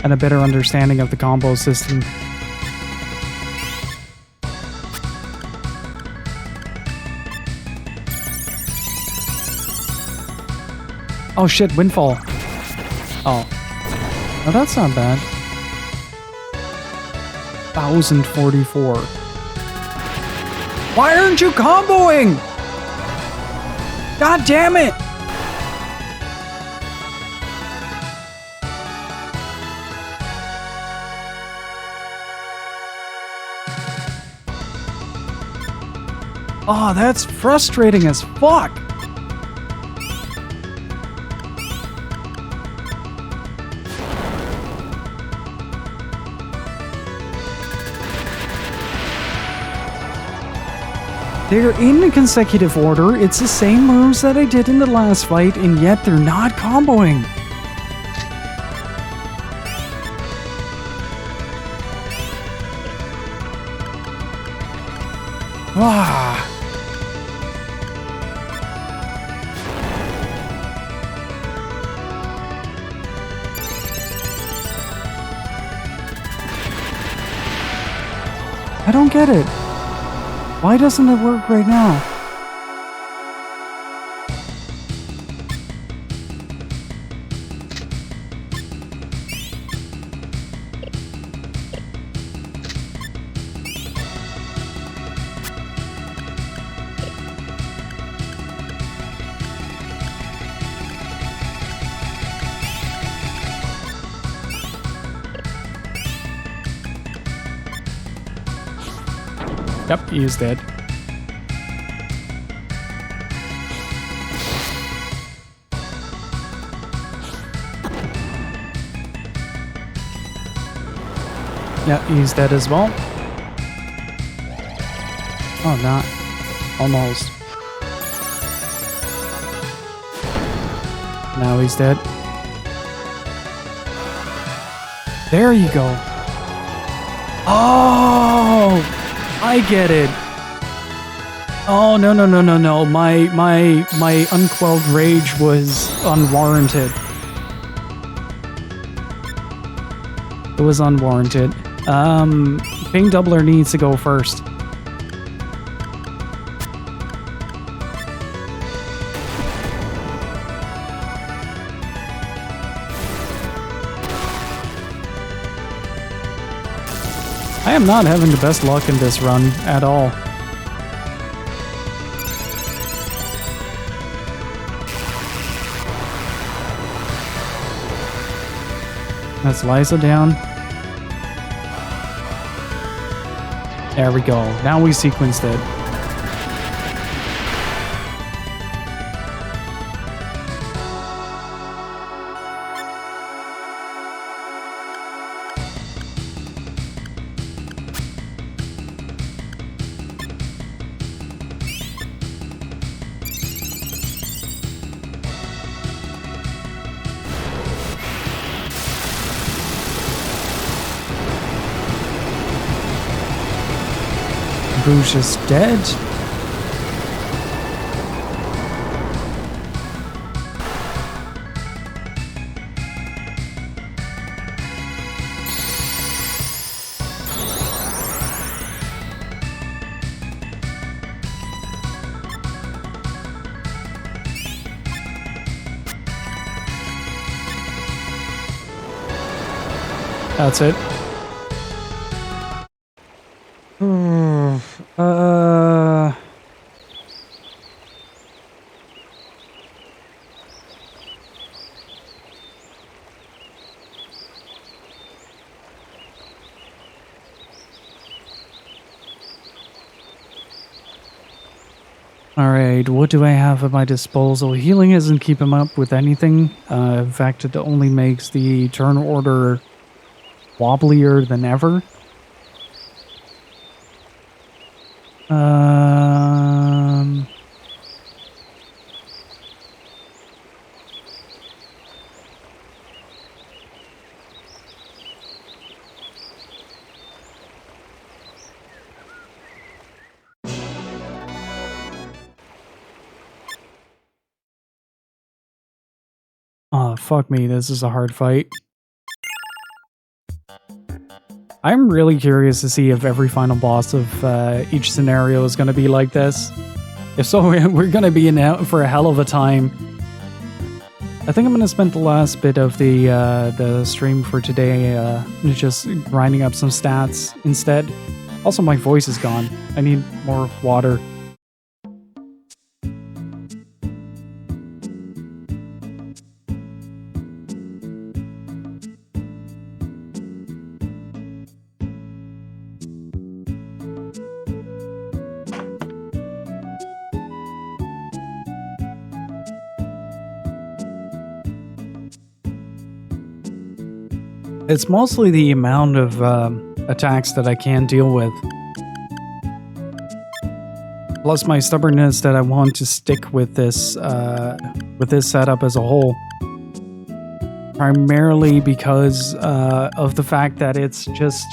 And a better understanding of the combo system. Oh shit, Windfall. Oh. Oh, that's not bad. 1,044. Why aren't you comboing? God damn it! Oh, that's frustrating as fuck! They're in consecutive order, it's the same moves that I did in the last fight, and yet they're not comboing. Ah. I don't get it. Why doesn't it work right now? Yep, he is dead. Yep, he's dead as well. Oh, not. Almost. Now he's dead. There you go. Oh! I get it. Oh, no, no, no, no, no. My unquelled rage was unwarranted. It was unwarranted. Pain Doubler needs to go first. I am not having the best luck in this run at all. That's Liza down. There we go. Now we sequenced it. Rouge is dead. That's it. Alright, what do I have at my disposal? Healing isn't keeping up with anything. In fact, it only makes the turn order wobblier than ever. fuck me, this is a hard fight. I'm really curious to see if every final boss of each scenario is going to be like this. If so, we're going to be in for a hell of a time. I think I'm going to spend the last bit of the stream for today just grinding up some stats instead. Also, my voice is gone. I need more water. It's mostly the amount of attacks that I can deal with. Plus my stubbornness that I want to stick with this setup as a whole. Primarily because of the fact that it's just...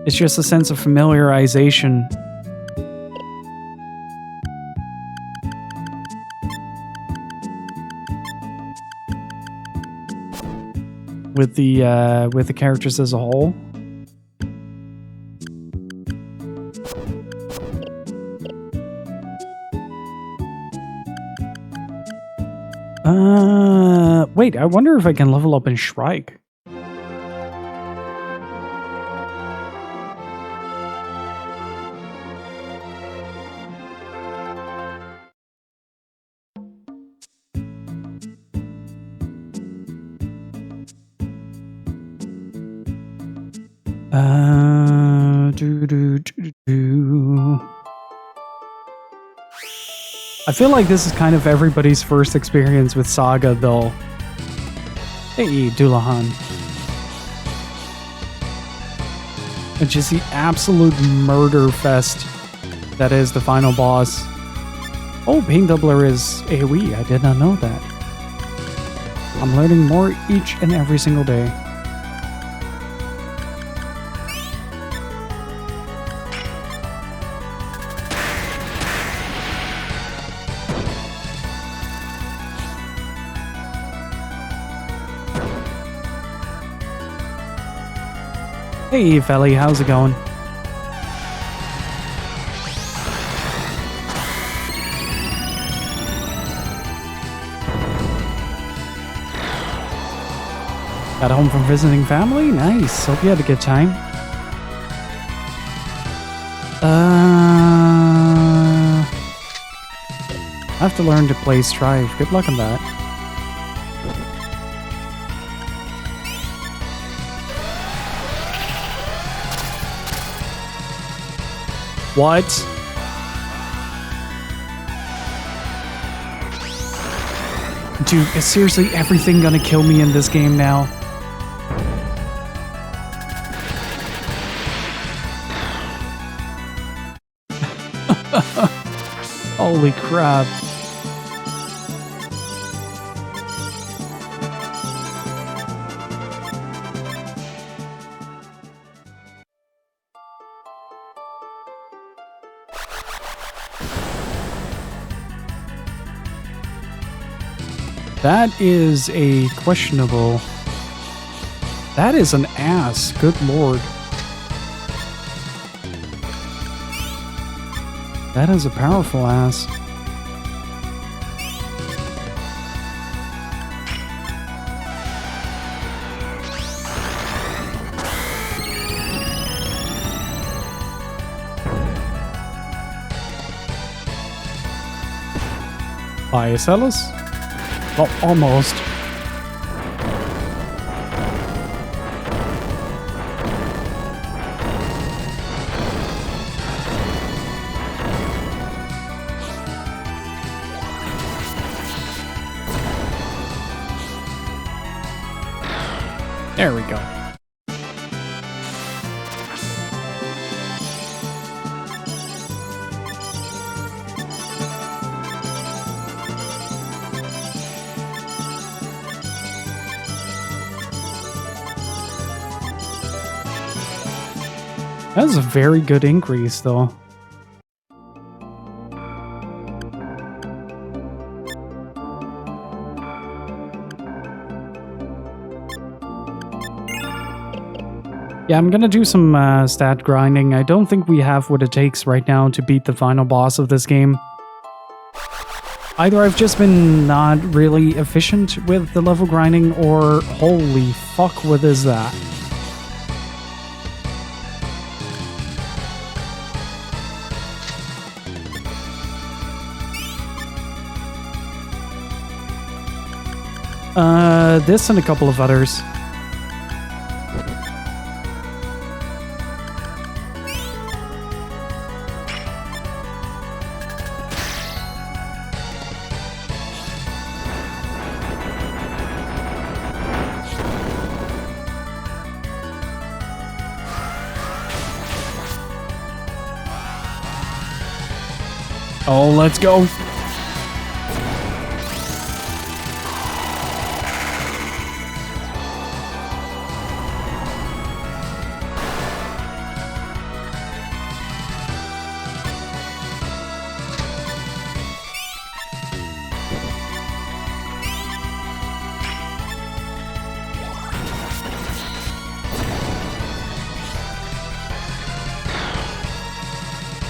it's just a sense of familiarization. With the characters as a whole. Wait, I wonder if I can level up in Shrike. I feel like this is kind of everybody's first experience with SaGa, though. Hey, Dullahan. It's just the absolute murder fest that is the final boss. Oh, Pain Doubler is AoE. I did not know that. I'm learning more each and every single day. Hey, Felly, how's it going? Got home from visiting family? Nice. Hope you had a good time. I have to learn to play Strive. Good luck on that. What? Dude, is seriously everything gonna kill me in this game now? Holy crap. That is a questionable... That is an ass. Good lord. That is a powerful ass. Biocellus? Well, almost. There we go. That's a very good increase, though. Yeah, I'm gonna do some stat grinding. I don't think we have what it takes right now to beat the final boss of this game. Either I've just been not really efficient with the level grinding, or holy fuck, what is that? This and a couple of others. Oh, let's go.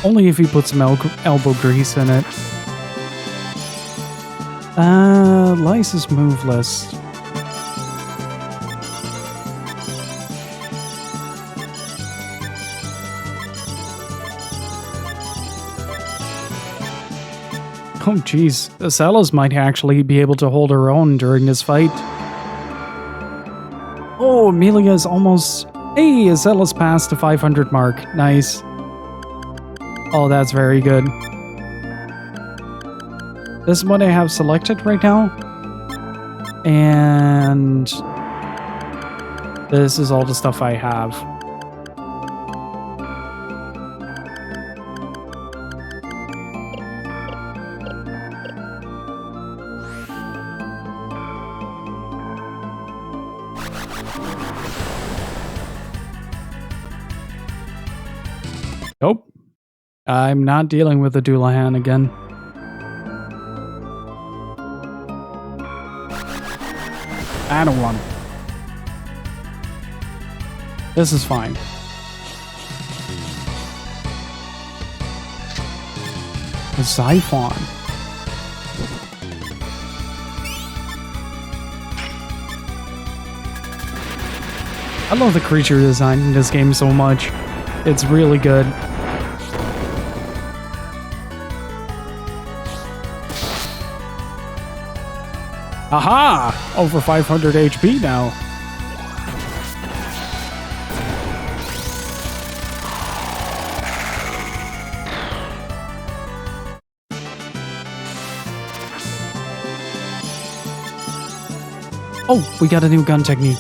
Only if you put some elbow grease in it. Lysis move list. Oh jeez, Acelas might actually be able to hold her own during this fight. Oh, Amelia is almost... Hey, Acelas passed the 500 mark. Nice. Oh, that's very good. This is what I have selected right now. And this is all the stuff I have. Nope. I'm not dealing with the Doulahan again. I don't want it. This is fine. The Xiphon. I love the creature design in this game so much. It's really good. Aha! Over 500 HP now. Oh, we got a new gun technique.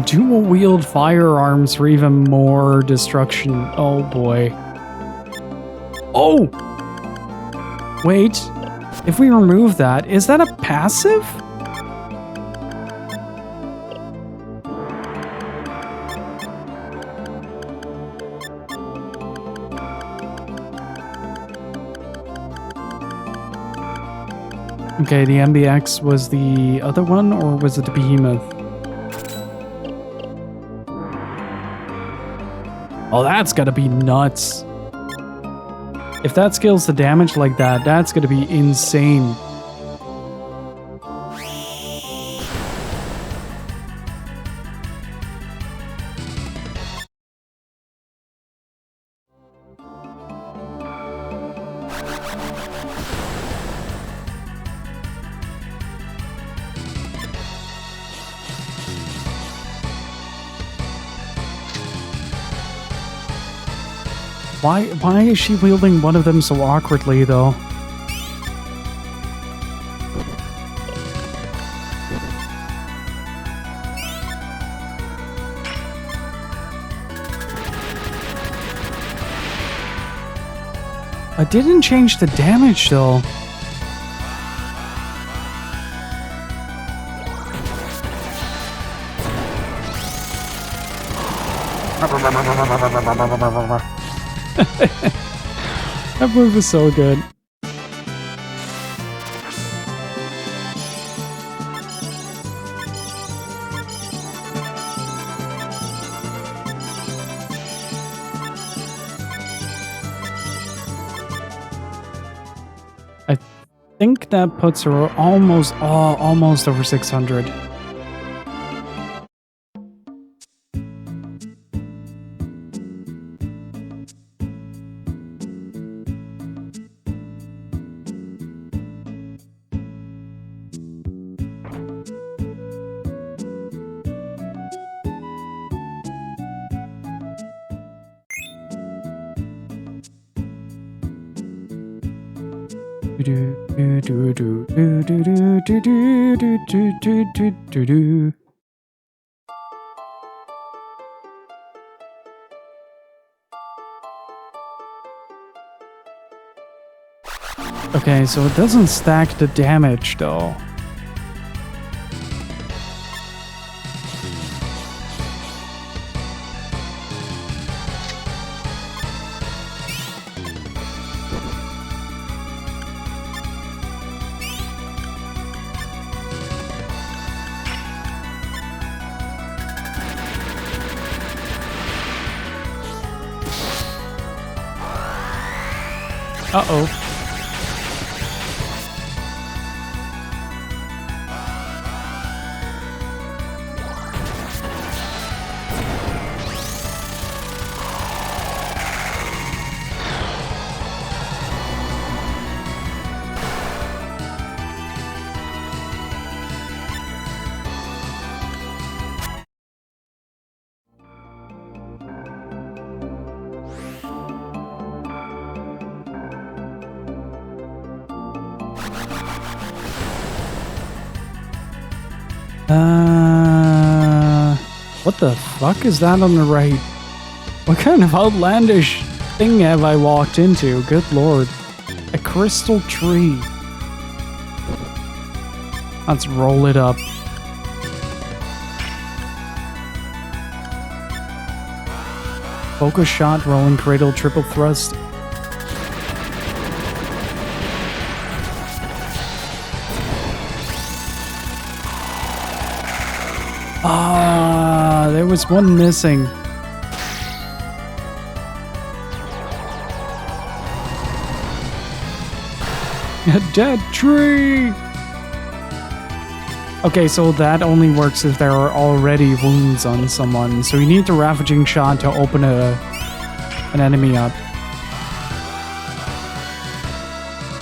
Dual wield firearms for even more destruction. Oh boy. Oh! Wait. If we remove that, is that a passive? Okay, the MBX was the other one, or was it the Behemoth? Oh, that's gotta be nuts. If that scales the damage like that, that's gonna be insane. Why is she wielding one of them so awkwardly, though? I didn't change the damage though. That move is so good. I think that puts her almost over 600. Okay, so it doesn't stack the damage though. Uh-oh. What the fuck is that on the right? What kind of outlandish thing have I walked into? Good lord. A crystal tree. Let's roll it up. Focus shot, rolling cradle, triple thrust. Ah, there was one missing. A dead tree! Okay, so that only works if there are already wounds on someone. So you need the ravaging shot to open an enemy up.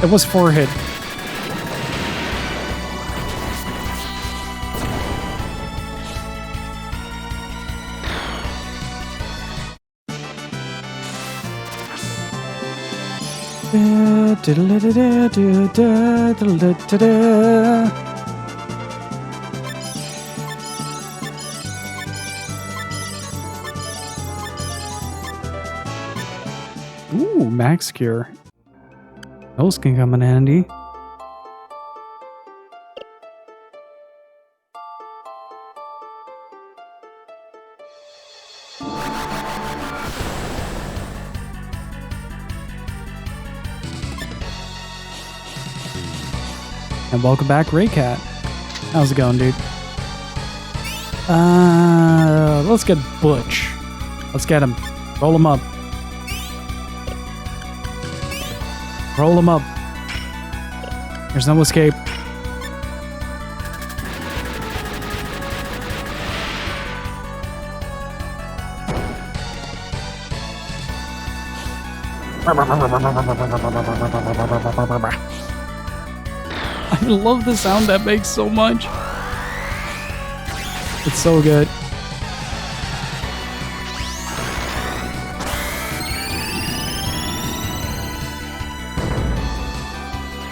It was 4 hit. Ooh, max cure. Those can come in handy. And welcome back, Raycat. How's it going, dude? Let's get Butch. Let's get him. Roll him up. Roll him up. There's no escape. I love the sound that makes so much. It's so good.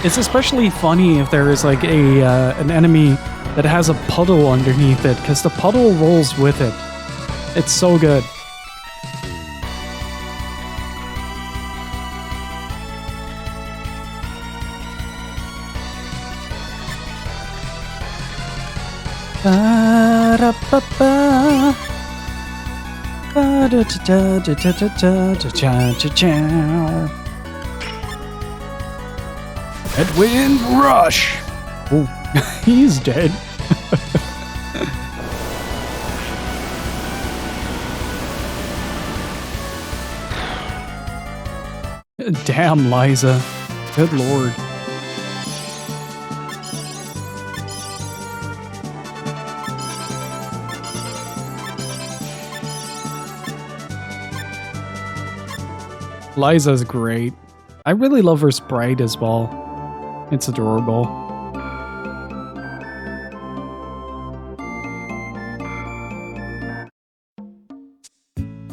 It's especially funny if there is like an enemy that has a puddle underneath it, because the puddle rolls with it. It's so good. Ba-da-ba-ba. Ba-da-da-da-da-da-da-da-da-da-da. Headwind rush. Oh, he's dead. Damn, Liza. Good lord. Liza's great. I really love her sprite as well. It's adorable.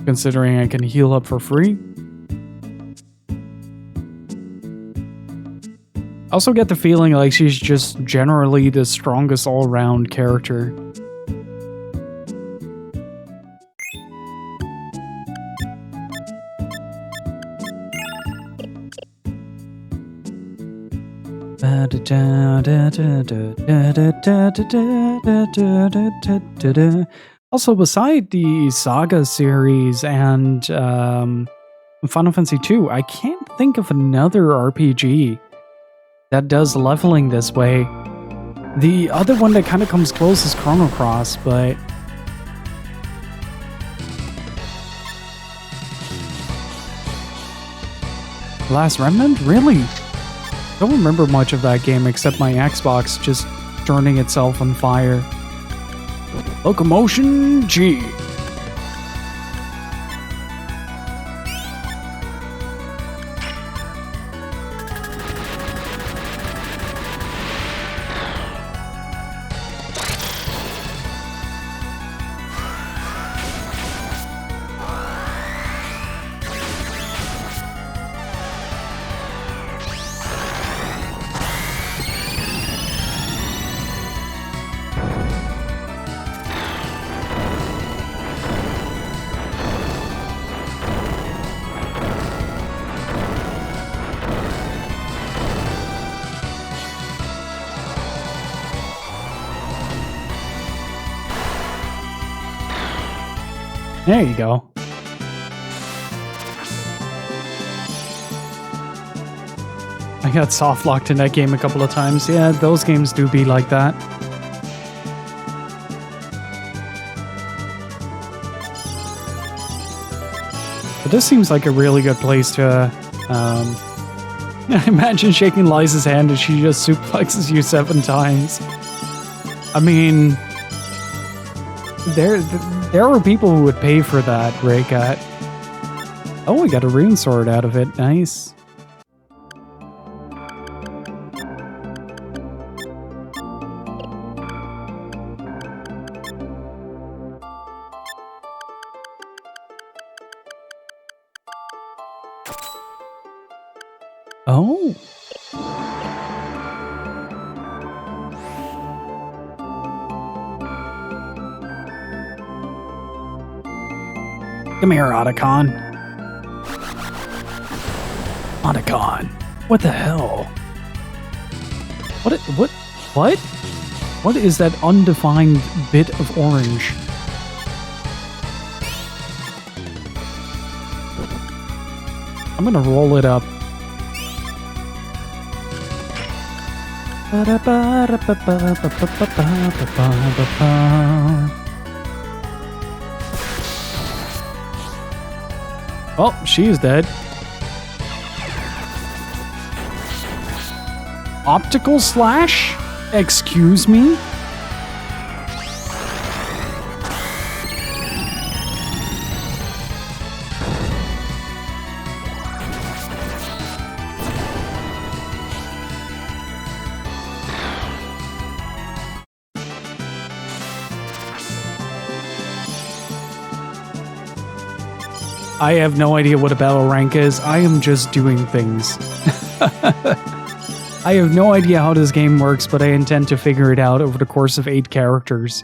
Considering I can heal up for free. I also get the feeling like she's just generally the strongest all-round character. Also, beside the SaGa series and Final Fantasy II, I can't think of another RPG that does leveling this way. The other one that kind of comes close is Chrono Cross, but Last Remnant? Really? Don't remember much of that game except my Xbox just turning itself on fire. Locomotion G. There you go. I got soft locked in that game a couple of times. Yeah, those games do be like that. But this seems like a really good place to imagine shaking Liza's hand as she just suplexes you 7 times. I mean, there are people who would pay for that, Raycat. Oh, we got a rune sword out of it. Nice. Oh. Come here, Otacon. Otacon. What the hell? What is that undefined bit of orange? I'm gonna roll it up. Oh, she's dead. Optical slash? Excuse me? I have no idea what a battle rank is. I am just doing things. I have no idea how this game works, but I intend to figure it out over the course of 8 characters.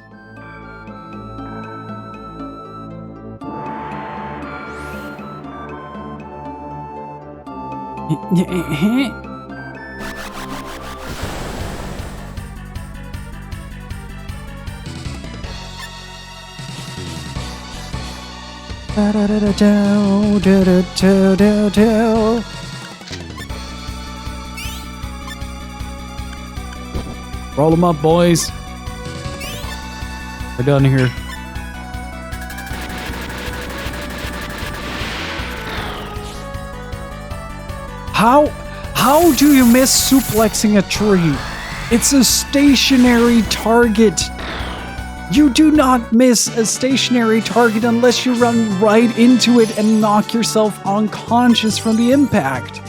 Roll them up, boys. We're done here. How do you miss suplexing a tree? It's a stationary target. You do not miss a stationary target unless you run right into it and knock yourself unconscious from the impact.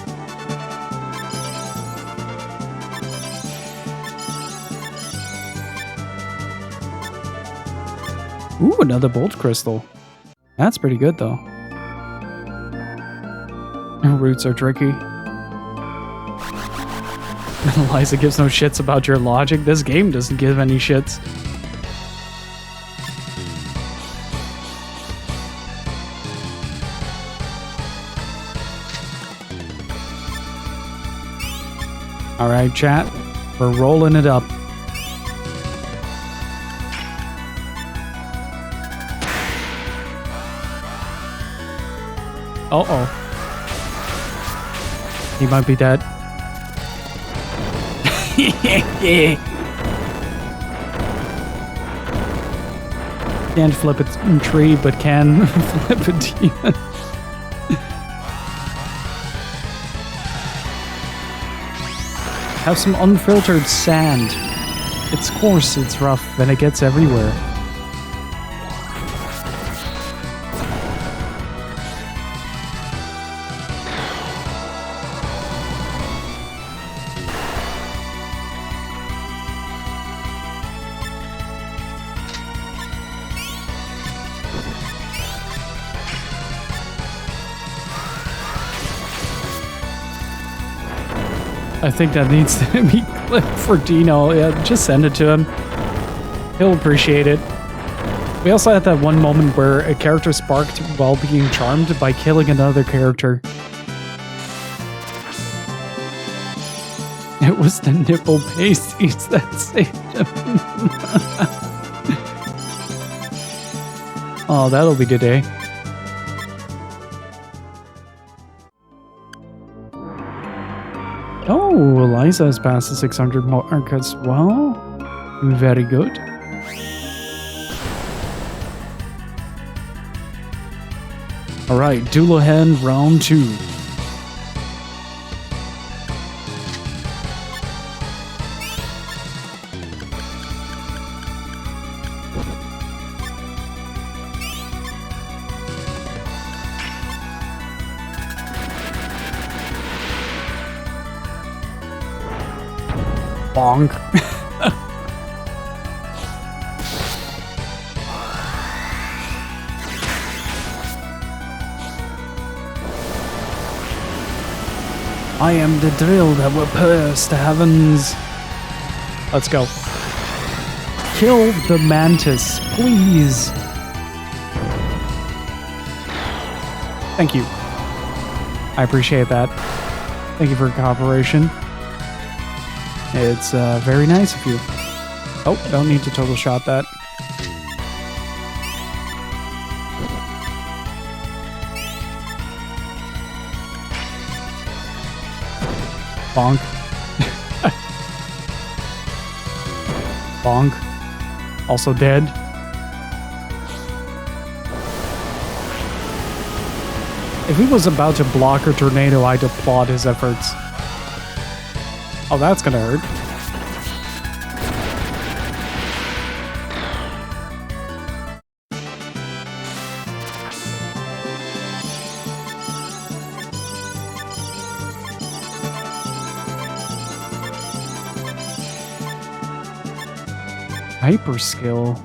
Ooh, another bolt crystal. That's pretty good, though. Roots are tricky. Eliza gives no shits about your logic. This game doesn't give any shits. Alright, chat. We're rolling it up. Uh-oh. He might be dead. Can't flip a tree, but can flip a demon. Have some unfiltered sand. It's coarse, it's rough, and it gets everywhere. I think that needs to be clipped for Dino. Yeah, just send it to him. He'll appreciate it. We also had that one moment where a character sparked while being charmed by killing another character. It was the nipple pasties that saved him. Oh, that'll be today. Oh, Eliza has passed the 600 mark as well. Very good. Alright, Doulahan round 2. Bonk. I am the drill that will pierce the heavens. Let's go. Kill the mantis, please. Thank you. I appreciate that. Thank you for your cooperation. It's very nice of you. Oh, don't need to total shot that. Bonk. Bonk. Also dead. If he was about to block a tornado, I'd applaud his efforts. Oh, that's gonna hurt. Hyper skill.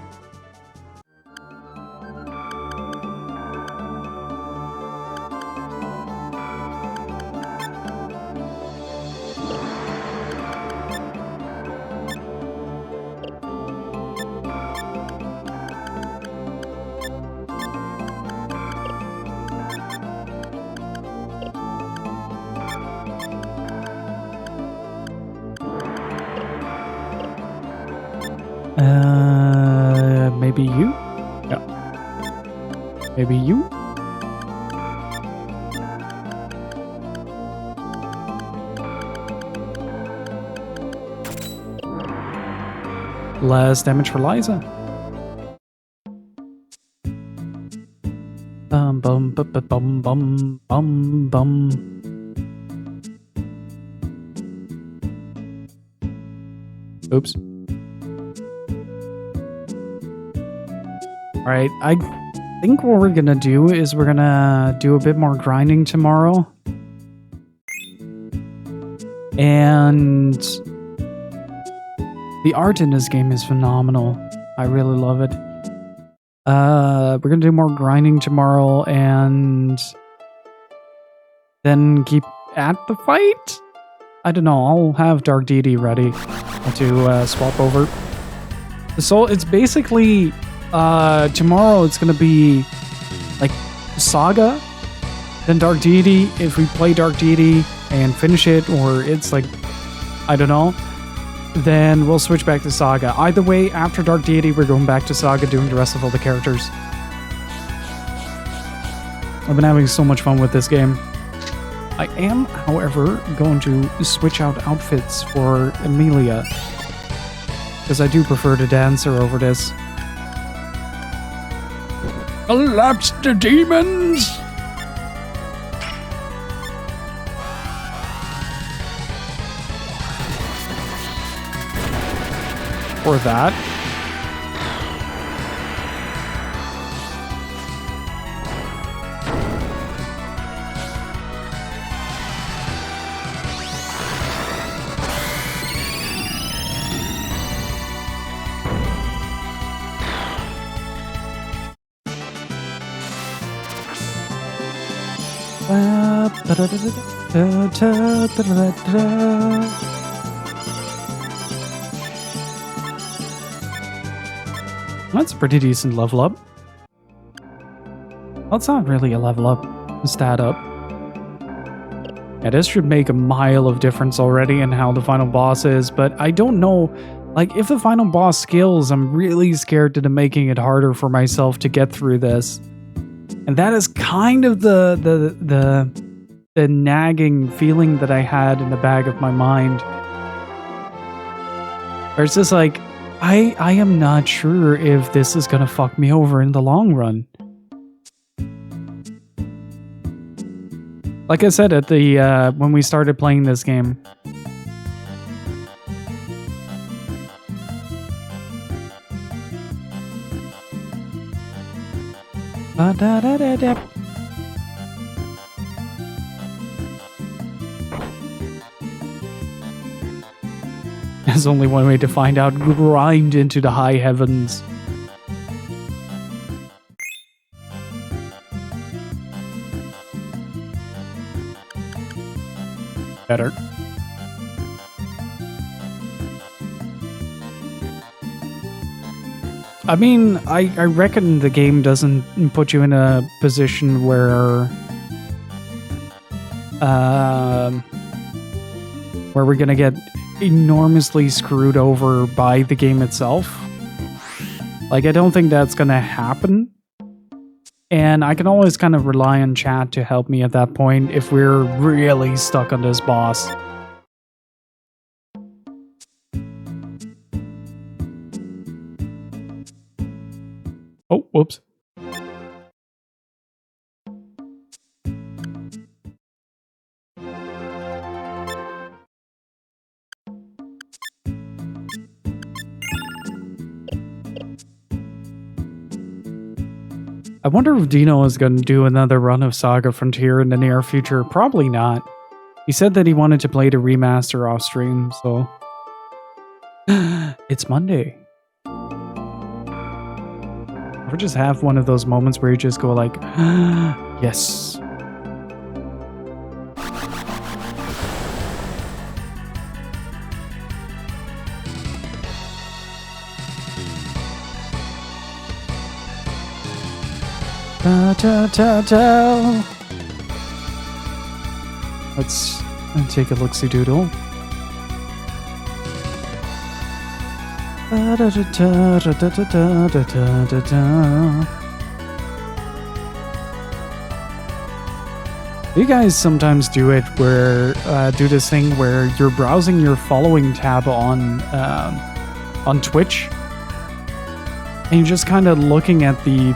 Maybe you? Yeah. Maybe you? Less damage for Liza. Bum bum bum bum bum bum bum. Oops. Alright, I think what we're gonna do is we're gonna do a bit more grinding tomorrow. And the art in this game is phenomenal. I really love it. We're gonna do more grinding tomorrow and then keep at the fight? I don't know, I'll have Dark Deity ready to swap over. So it's basically tomorrow it's gonna be like SaGa, then Dark Deity. If we play Dark Deity and finish it, or it's like, I don't know, then we'll switch back to SaGa. Either way, after Dark Deity, we're going back to SaGa doing the rest of all the characters. I've been having so much fun with this game. I am, however, going to switch out outfits for Emilia, because I do prefer the dancer over this. Collapse the demons! Or that. That's a pretty decent level up. Well, it's not really a level up, a stat up. Yeah, this should make a mile of difference already in how the final boss is, but I don't know, like, if the final boss skills, I'm really scared to making it harder for myself to get through this. And that is kind of the nagging feeling that I had in the back of my mind. Where it's just like, I am not sure if this is gonna fuck me over in the long run. Like I said at the when we started playing this game. There's only one way to find out. Grind into the high heavens. Better. I mean, I reckon the game doesn't put you in a position where we're gonna get enormously screwed over by the game itself. Like, I don't think that's gonna happen. And I can always kind of rely on chat to help me at that point if we're really stuck on this boss. Oh, whoops. I wonder if Dino is going to do another run of SaGa Frontier in the near future. Probably not. He said that he wanted to play the remaster off stream, so... It's Monday. Or just have one of those moments where you just go like, yes. Let's take a look-see doodle. You guys sometimes do it where do this thing where you're browsing your following tab on on Twitch, and you're just kind of looking at the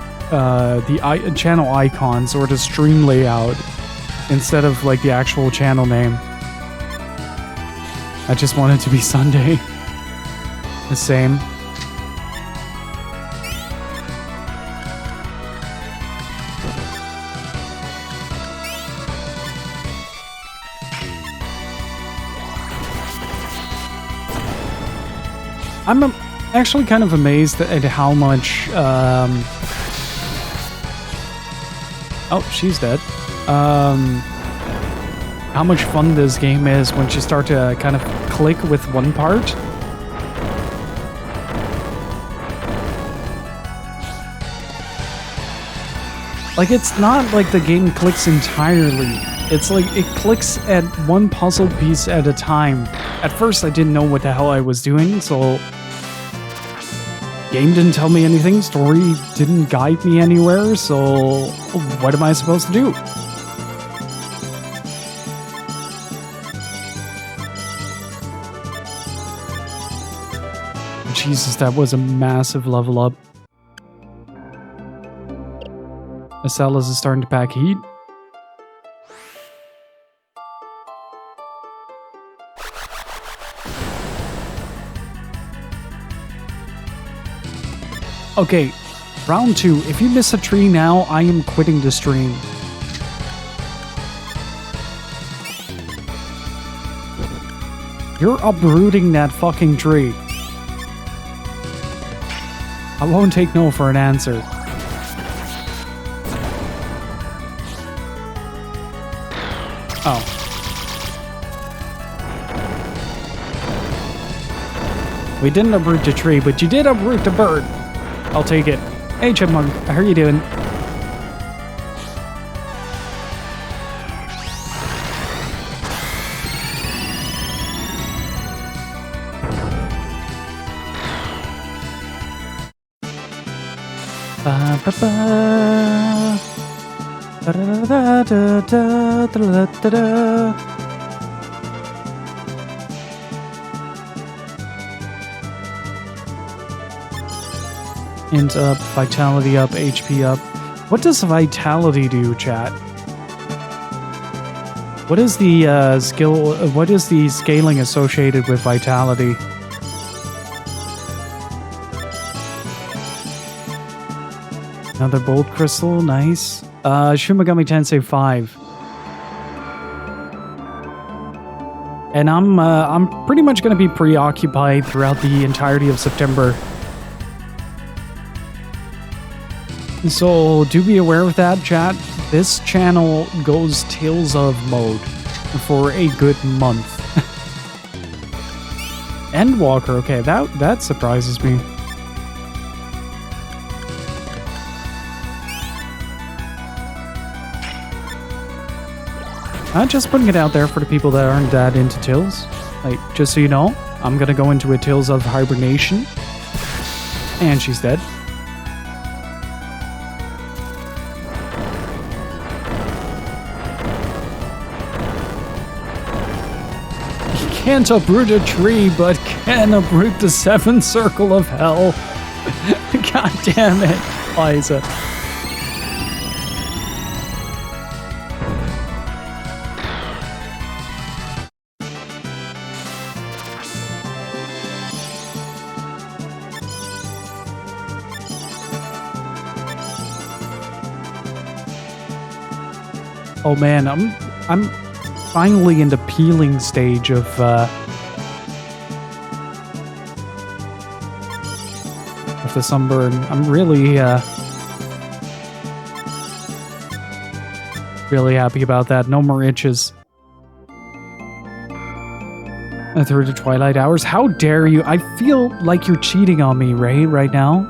channel icons or the stream layout instead of like the actual channel name. I just want it to be Sunday. The same. I'm actually kind of amazed at how much... Oh, she's dead. How much fun this game is once you start to kind of click with one part. Like, it's not like the game clicks entirely. It's like it clicks at one puzzle piece at a time. At first, I didn't know what the hell I was doing, so... Game didn't tell me anything, story didn't guide me anywhere, so what am I supposed to do? Jesus, that was a massive level up. Asalas is starting to pack heat. Okay, round 2. If you miss a tree now, I am quitting the stream. You're uprooting that fucking tree. I won't take no for an answer. Oh. We didn't uproot the tree, but you did uproot the bird. I'll take it. Hey, Chipmunk, how are you doing? Int up, vitality up, HP up. What does vitality do, chat? What is the skill? What is the scaling associated with vitality? Another bolt crystal, nice. Shin Megami Tensei 5. And I'm pretty much going to be preoccupied throughout the entirety of September. So do be aware of that, chat. This channel goes Tales of mode for a good month. Endwalker, okay, that surprises me. Just putting it out there for the people that aren't that into Tales. Like, just so you know, I'm gonna go into a Tales of Hibernation. And she's dead. Can't uproot a tree, but can uproot the 7th circle of hell. God damn it, Liza. Oh man, I'm finally in the peeling stage of the sunburn. I'm really really happy about that. No more itches. Through the twilight hours. How dare you? I feel like you're cheating on me, Ray, right now.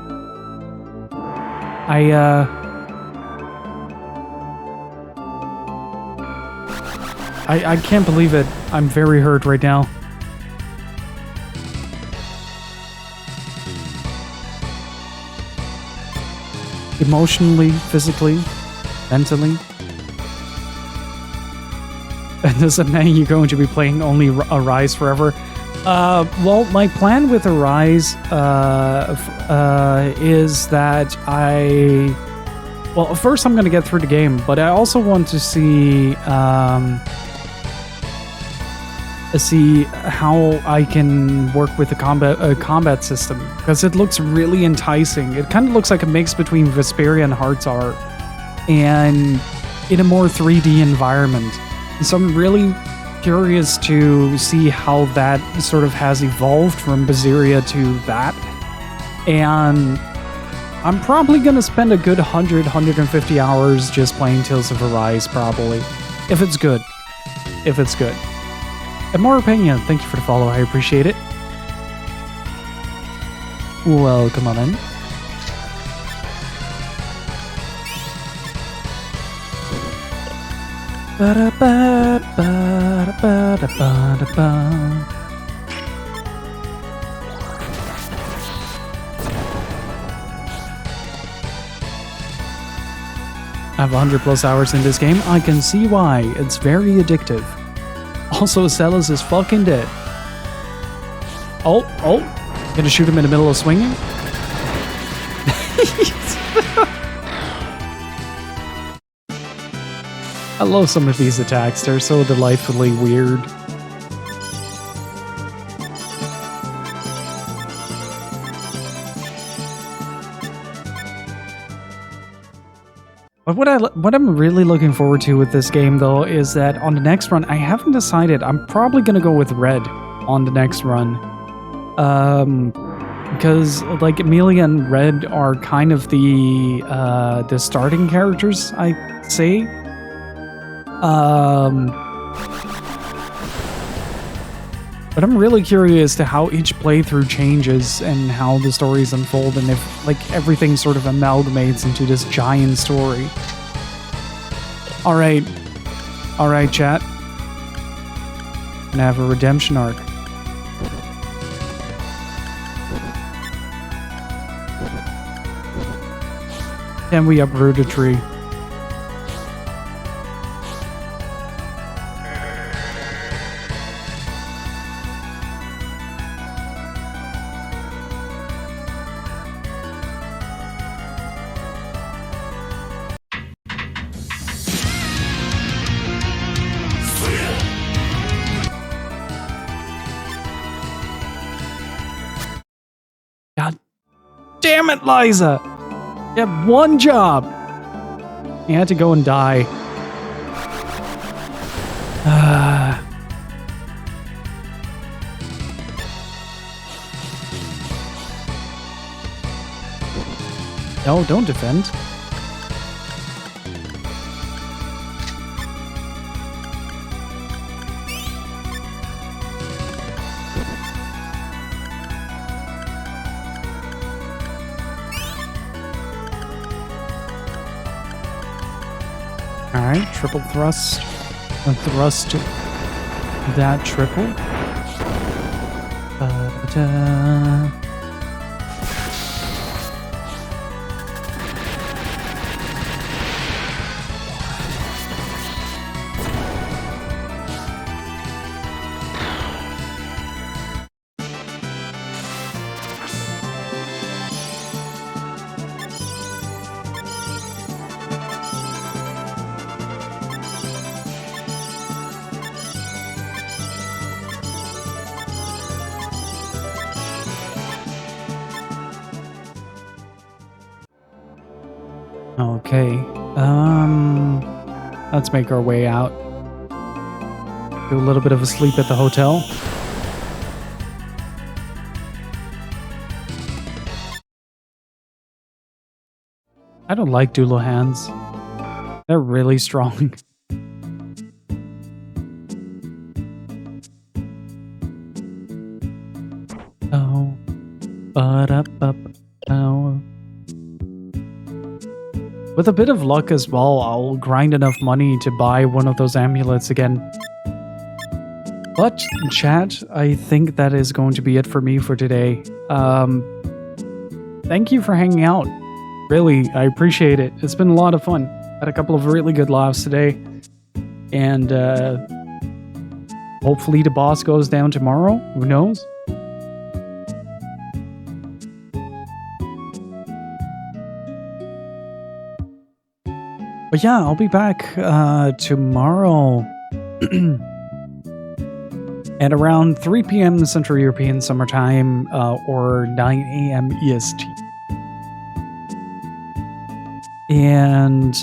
I can't believe it. I'm very hurt right now. Emotionally, physically, mentally. And does that mean you're going to be playing only Arise forever? Well, my plan with Arise is that well, first I'm going to get through the game, but I also want to see how I can work with the combat system, because it looks really enticing. It kind of looks like a mix between Vesperia and Hearts Art, and in a more 3D environment. So I'm really curious to see how that sort of has evolved from Berseria to that. And I'm probably going to spend a good 150 hours just playing Tales of Arise, probably. If it's good. If it's good. And more opinion, thank you for the follow, I appreciate it. Welcome on in. I have 100 plus hours in this game. I can see why. It's very addictive. Also, Celis is fucking dead. Oh, gonna shoot him in the middle of swinging? I love some of these attacks. They're so delightfully weird. But what I'm really looking forward to with this game, though, is that on the next run, I haven't decided. I'm probably going to go with Red on the next run. Because, like, Amelia and Red are kind of the starting characters, I say. But I'm really curious to how each playthrough changes and how the stories unfold, and if like everything sort of amalgamates into this giant story. All right, chat. Gonna have a redemption arc. Can we uproot a tree? Damn it, Liza! You had one job! You had to go and die. No, don't defend. Alright, triple thrust. And thrust that triple. Ba-da-da. Okay, let's make our way out. Do a little bit of a sleep at the hotel. I don't like Dulo hands. They're really strong. Oh, oh. With a bit of luck as well, I'll grind enough money to buy one of those amulets again. But, chat, I think that is going to be it for me for today. Thank you for hanging out. Really, I appreciate it. It's been a lot of fun. Had a couple of really good laughs today. And, Hopefully the boss goes down tomorrow. Who knows? But yeah, I'll be back tomorrow at around 3 p.m. Central European Summer Time or 9 a.m. EST. And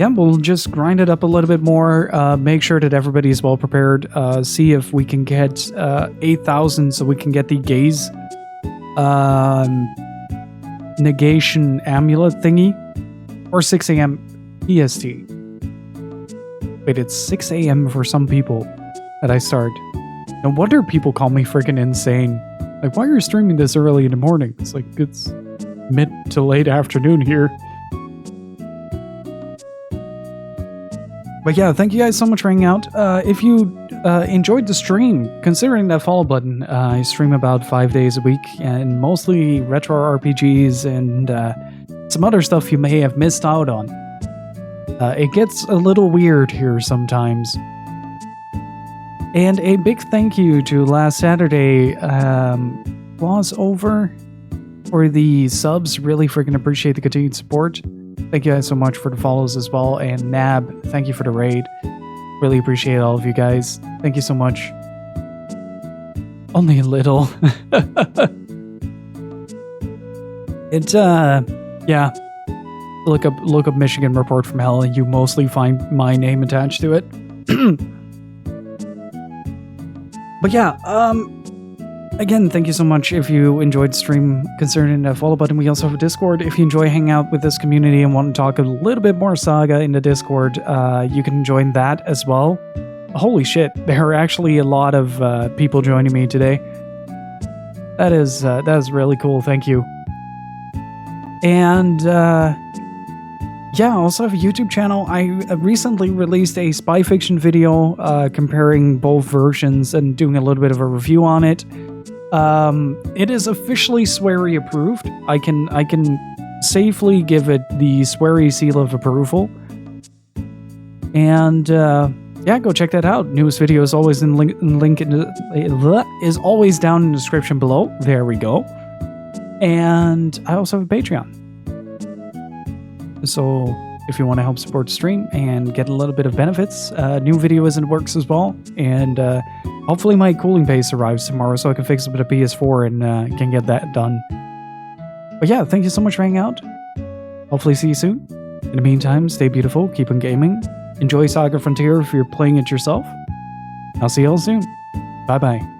yeah, we'll just grind it up a little bit more. Make sure that everybody's well prepared. See if we can get 8,000 so we can get the gaze negation amulet thingy. Or 6 a.m. EST. Wait, it's 6 a.m. for some people that I start. No wonder people call me freaking insane. Like, why are you streaming this early in the morning? It's like, it's mid to late afternoon here. But yeah, thank you guys so much for hanging out. If you enjoyed the stream, considering that follow button, I stream about 5 days a week, and mostly retro RPGs and some other stuff you may have missed out on. It gets a little weird here sometimes. And a big thank you to last Saturday, was over for the subs. Really freaking appreciate the continued support. Thank you guys so much for the follows as well. And Nab, thank you for the raid. Really appreciate all of you guys. Thank you so much. Only a little. Yeah. Look up Michigan Report from Hell and you mostly find my name attached to it. But yeah, again, thank you so much. If you enjoyed the stream, consider hitting that follow button. We also have a Discord. If you enjoy hanging out with this community and want to talk a little bit more Saga in the Discord, you can join that as well. Holy shit, there are actually a lot of people joining me today. That is really cool. Thank you. And yeah, I also have a YouTube channel. I recently released a spy fiction video comparing both versions and doing a little bit of a review on it. It is officially sweary approved. I can safely give it the sweary seal of approval. And yeah, go check that out. Newest video is always is always down in the description below. There we go. And I also have a Patreon. So if you want to help support the stream and get a little bit of benefits, new video is in the works as well. And hopefully my cooling base arrives tomorrow so I can fix it with a PS4 and can get that done. But yeah, thank you so much for hanging out. Hopefully see you soon. In the meantime, stay beautiful, keep on gaming. Enjoy SaGa Frontier if you're playing it yourself. I'll see y'all soon. Bye-bye.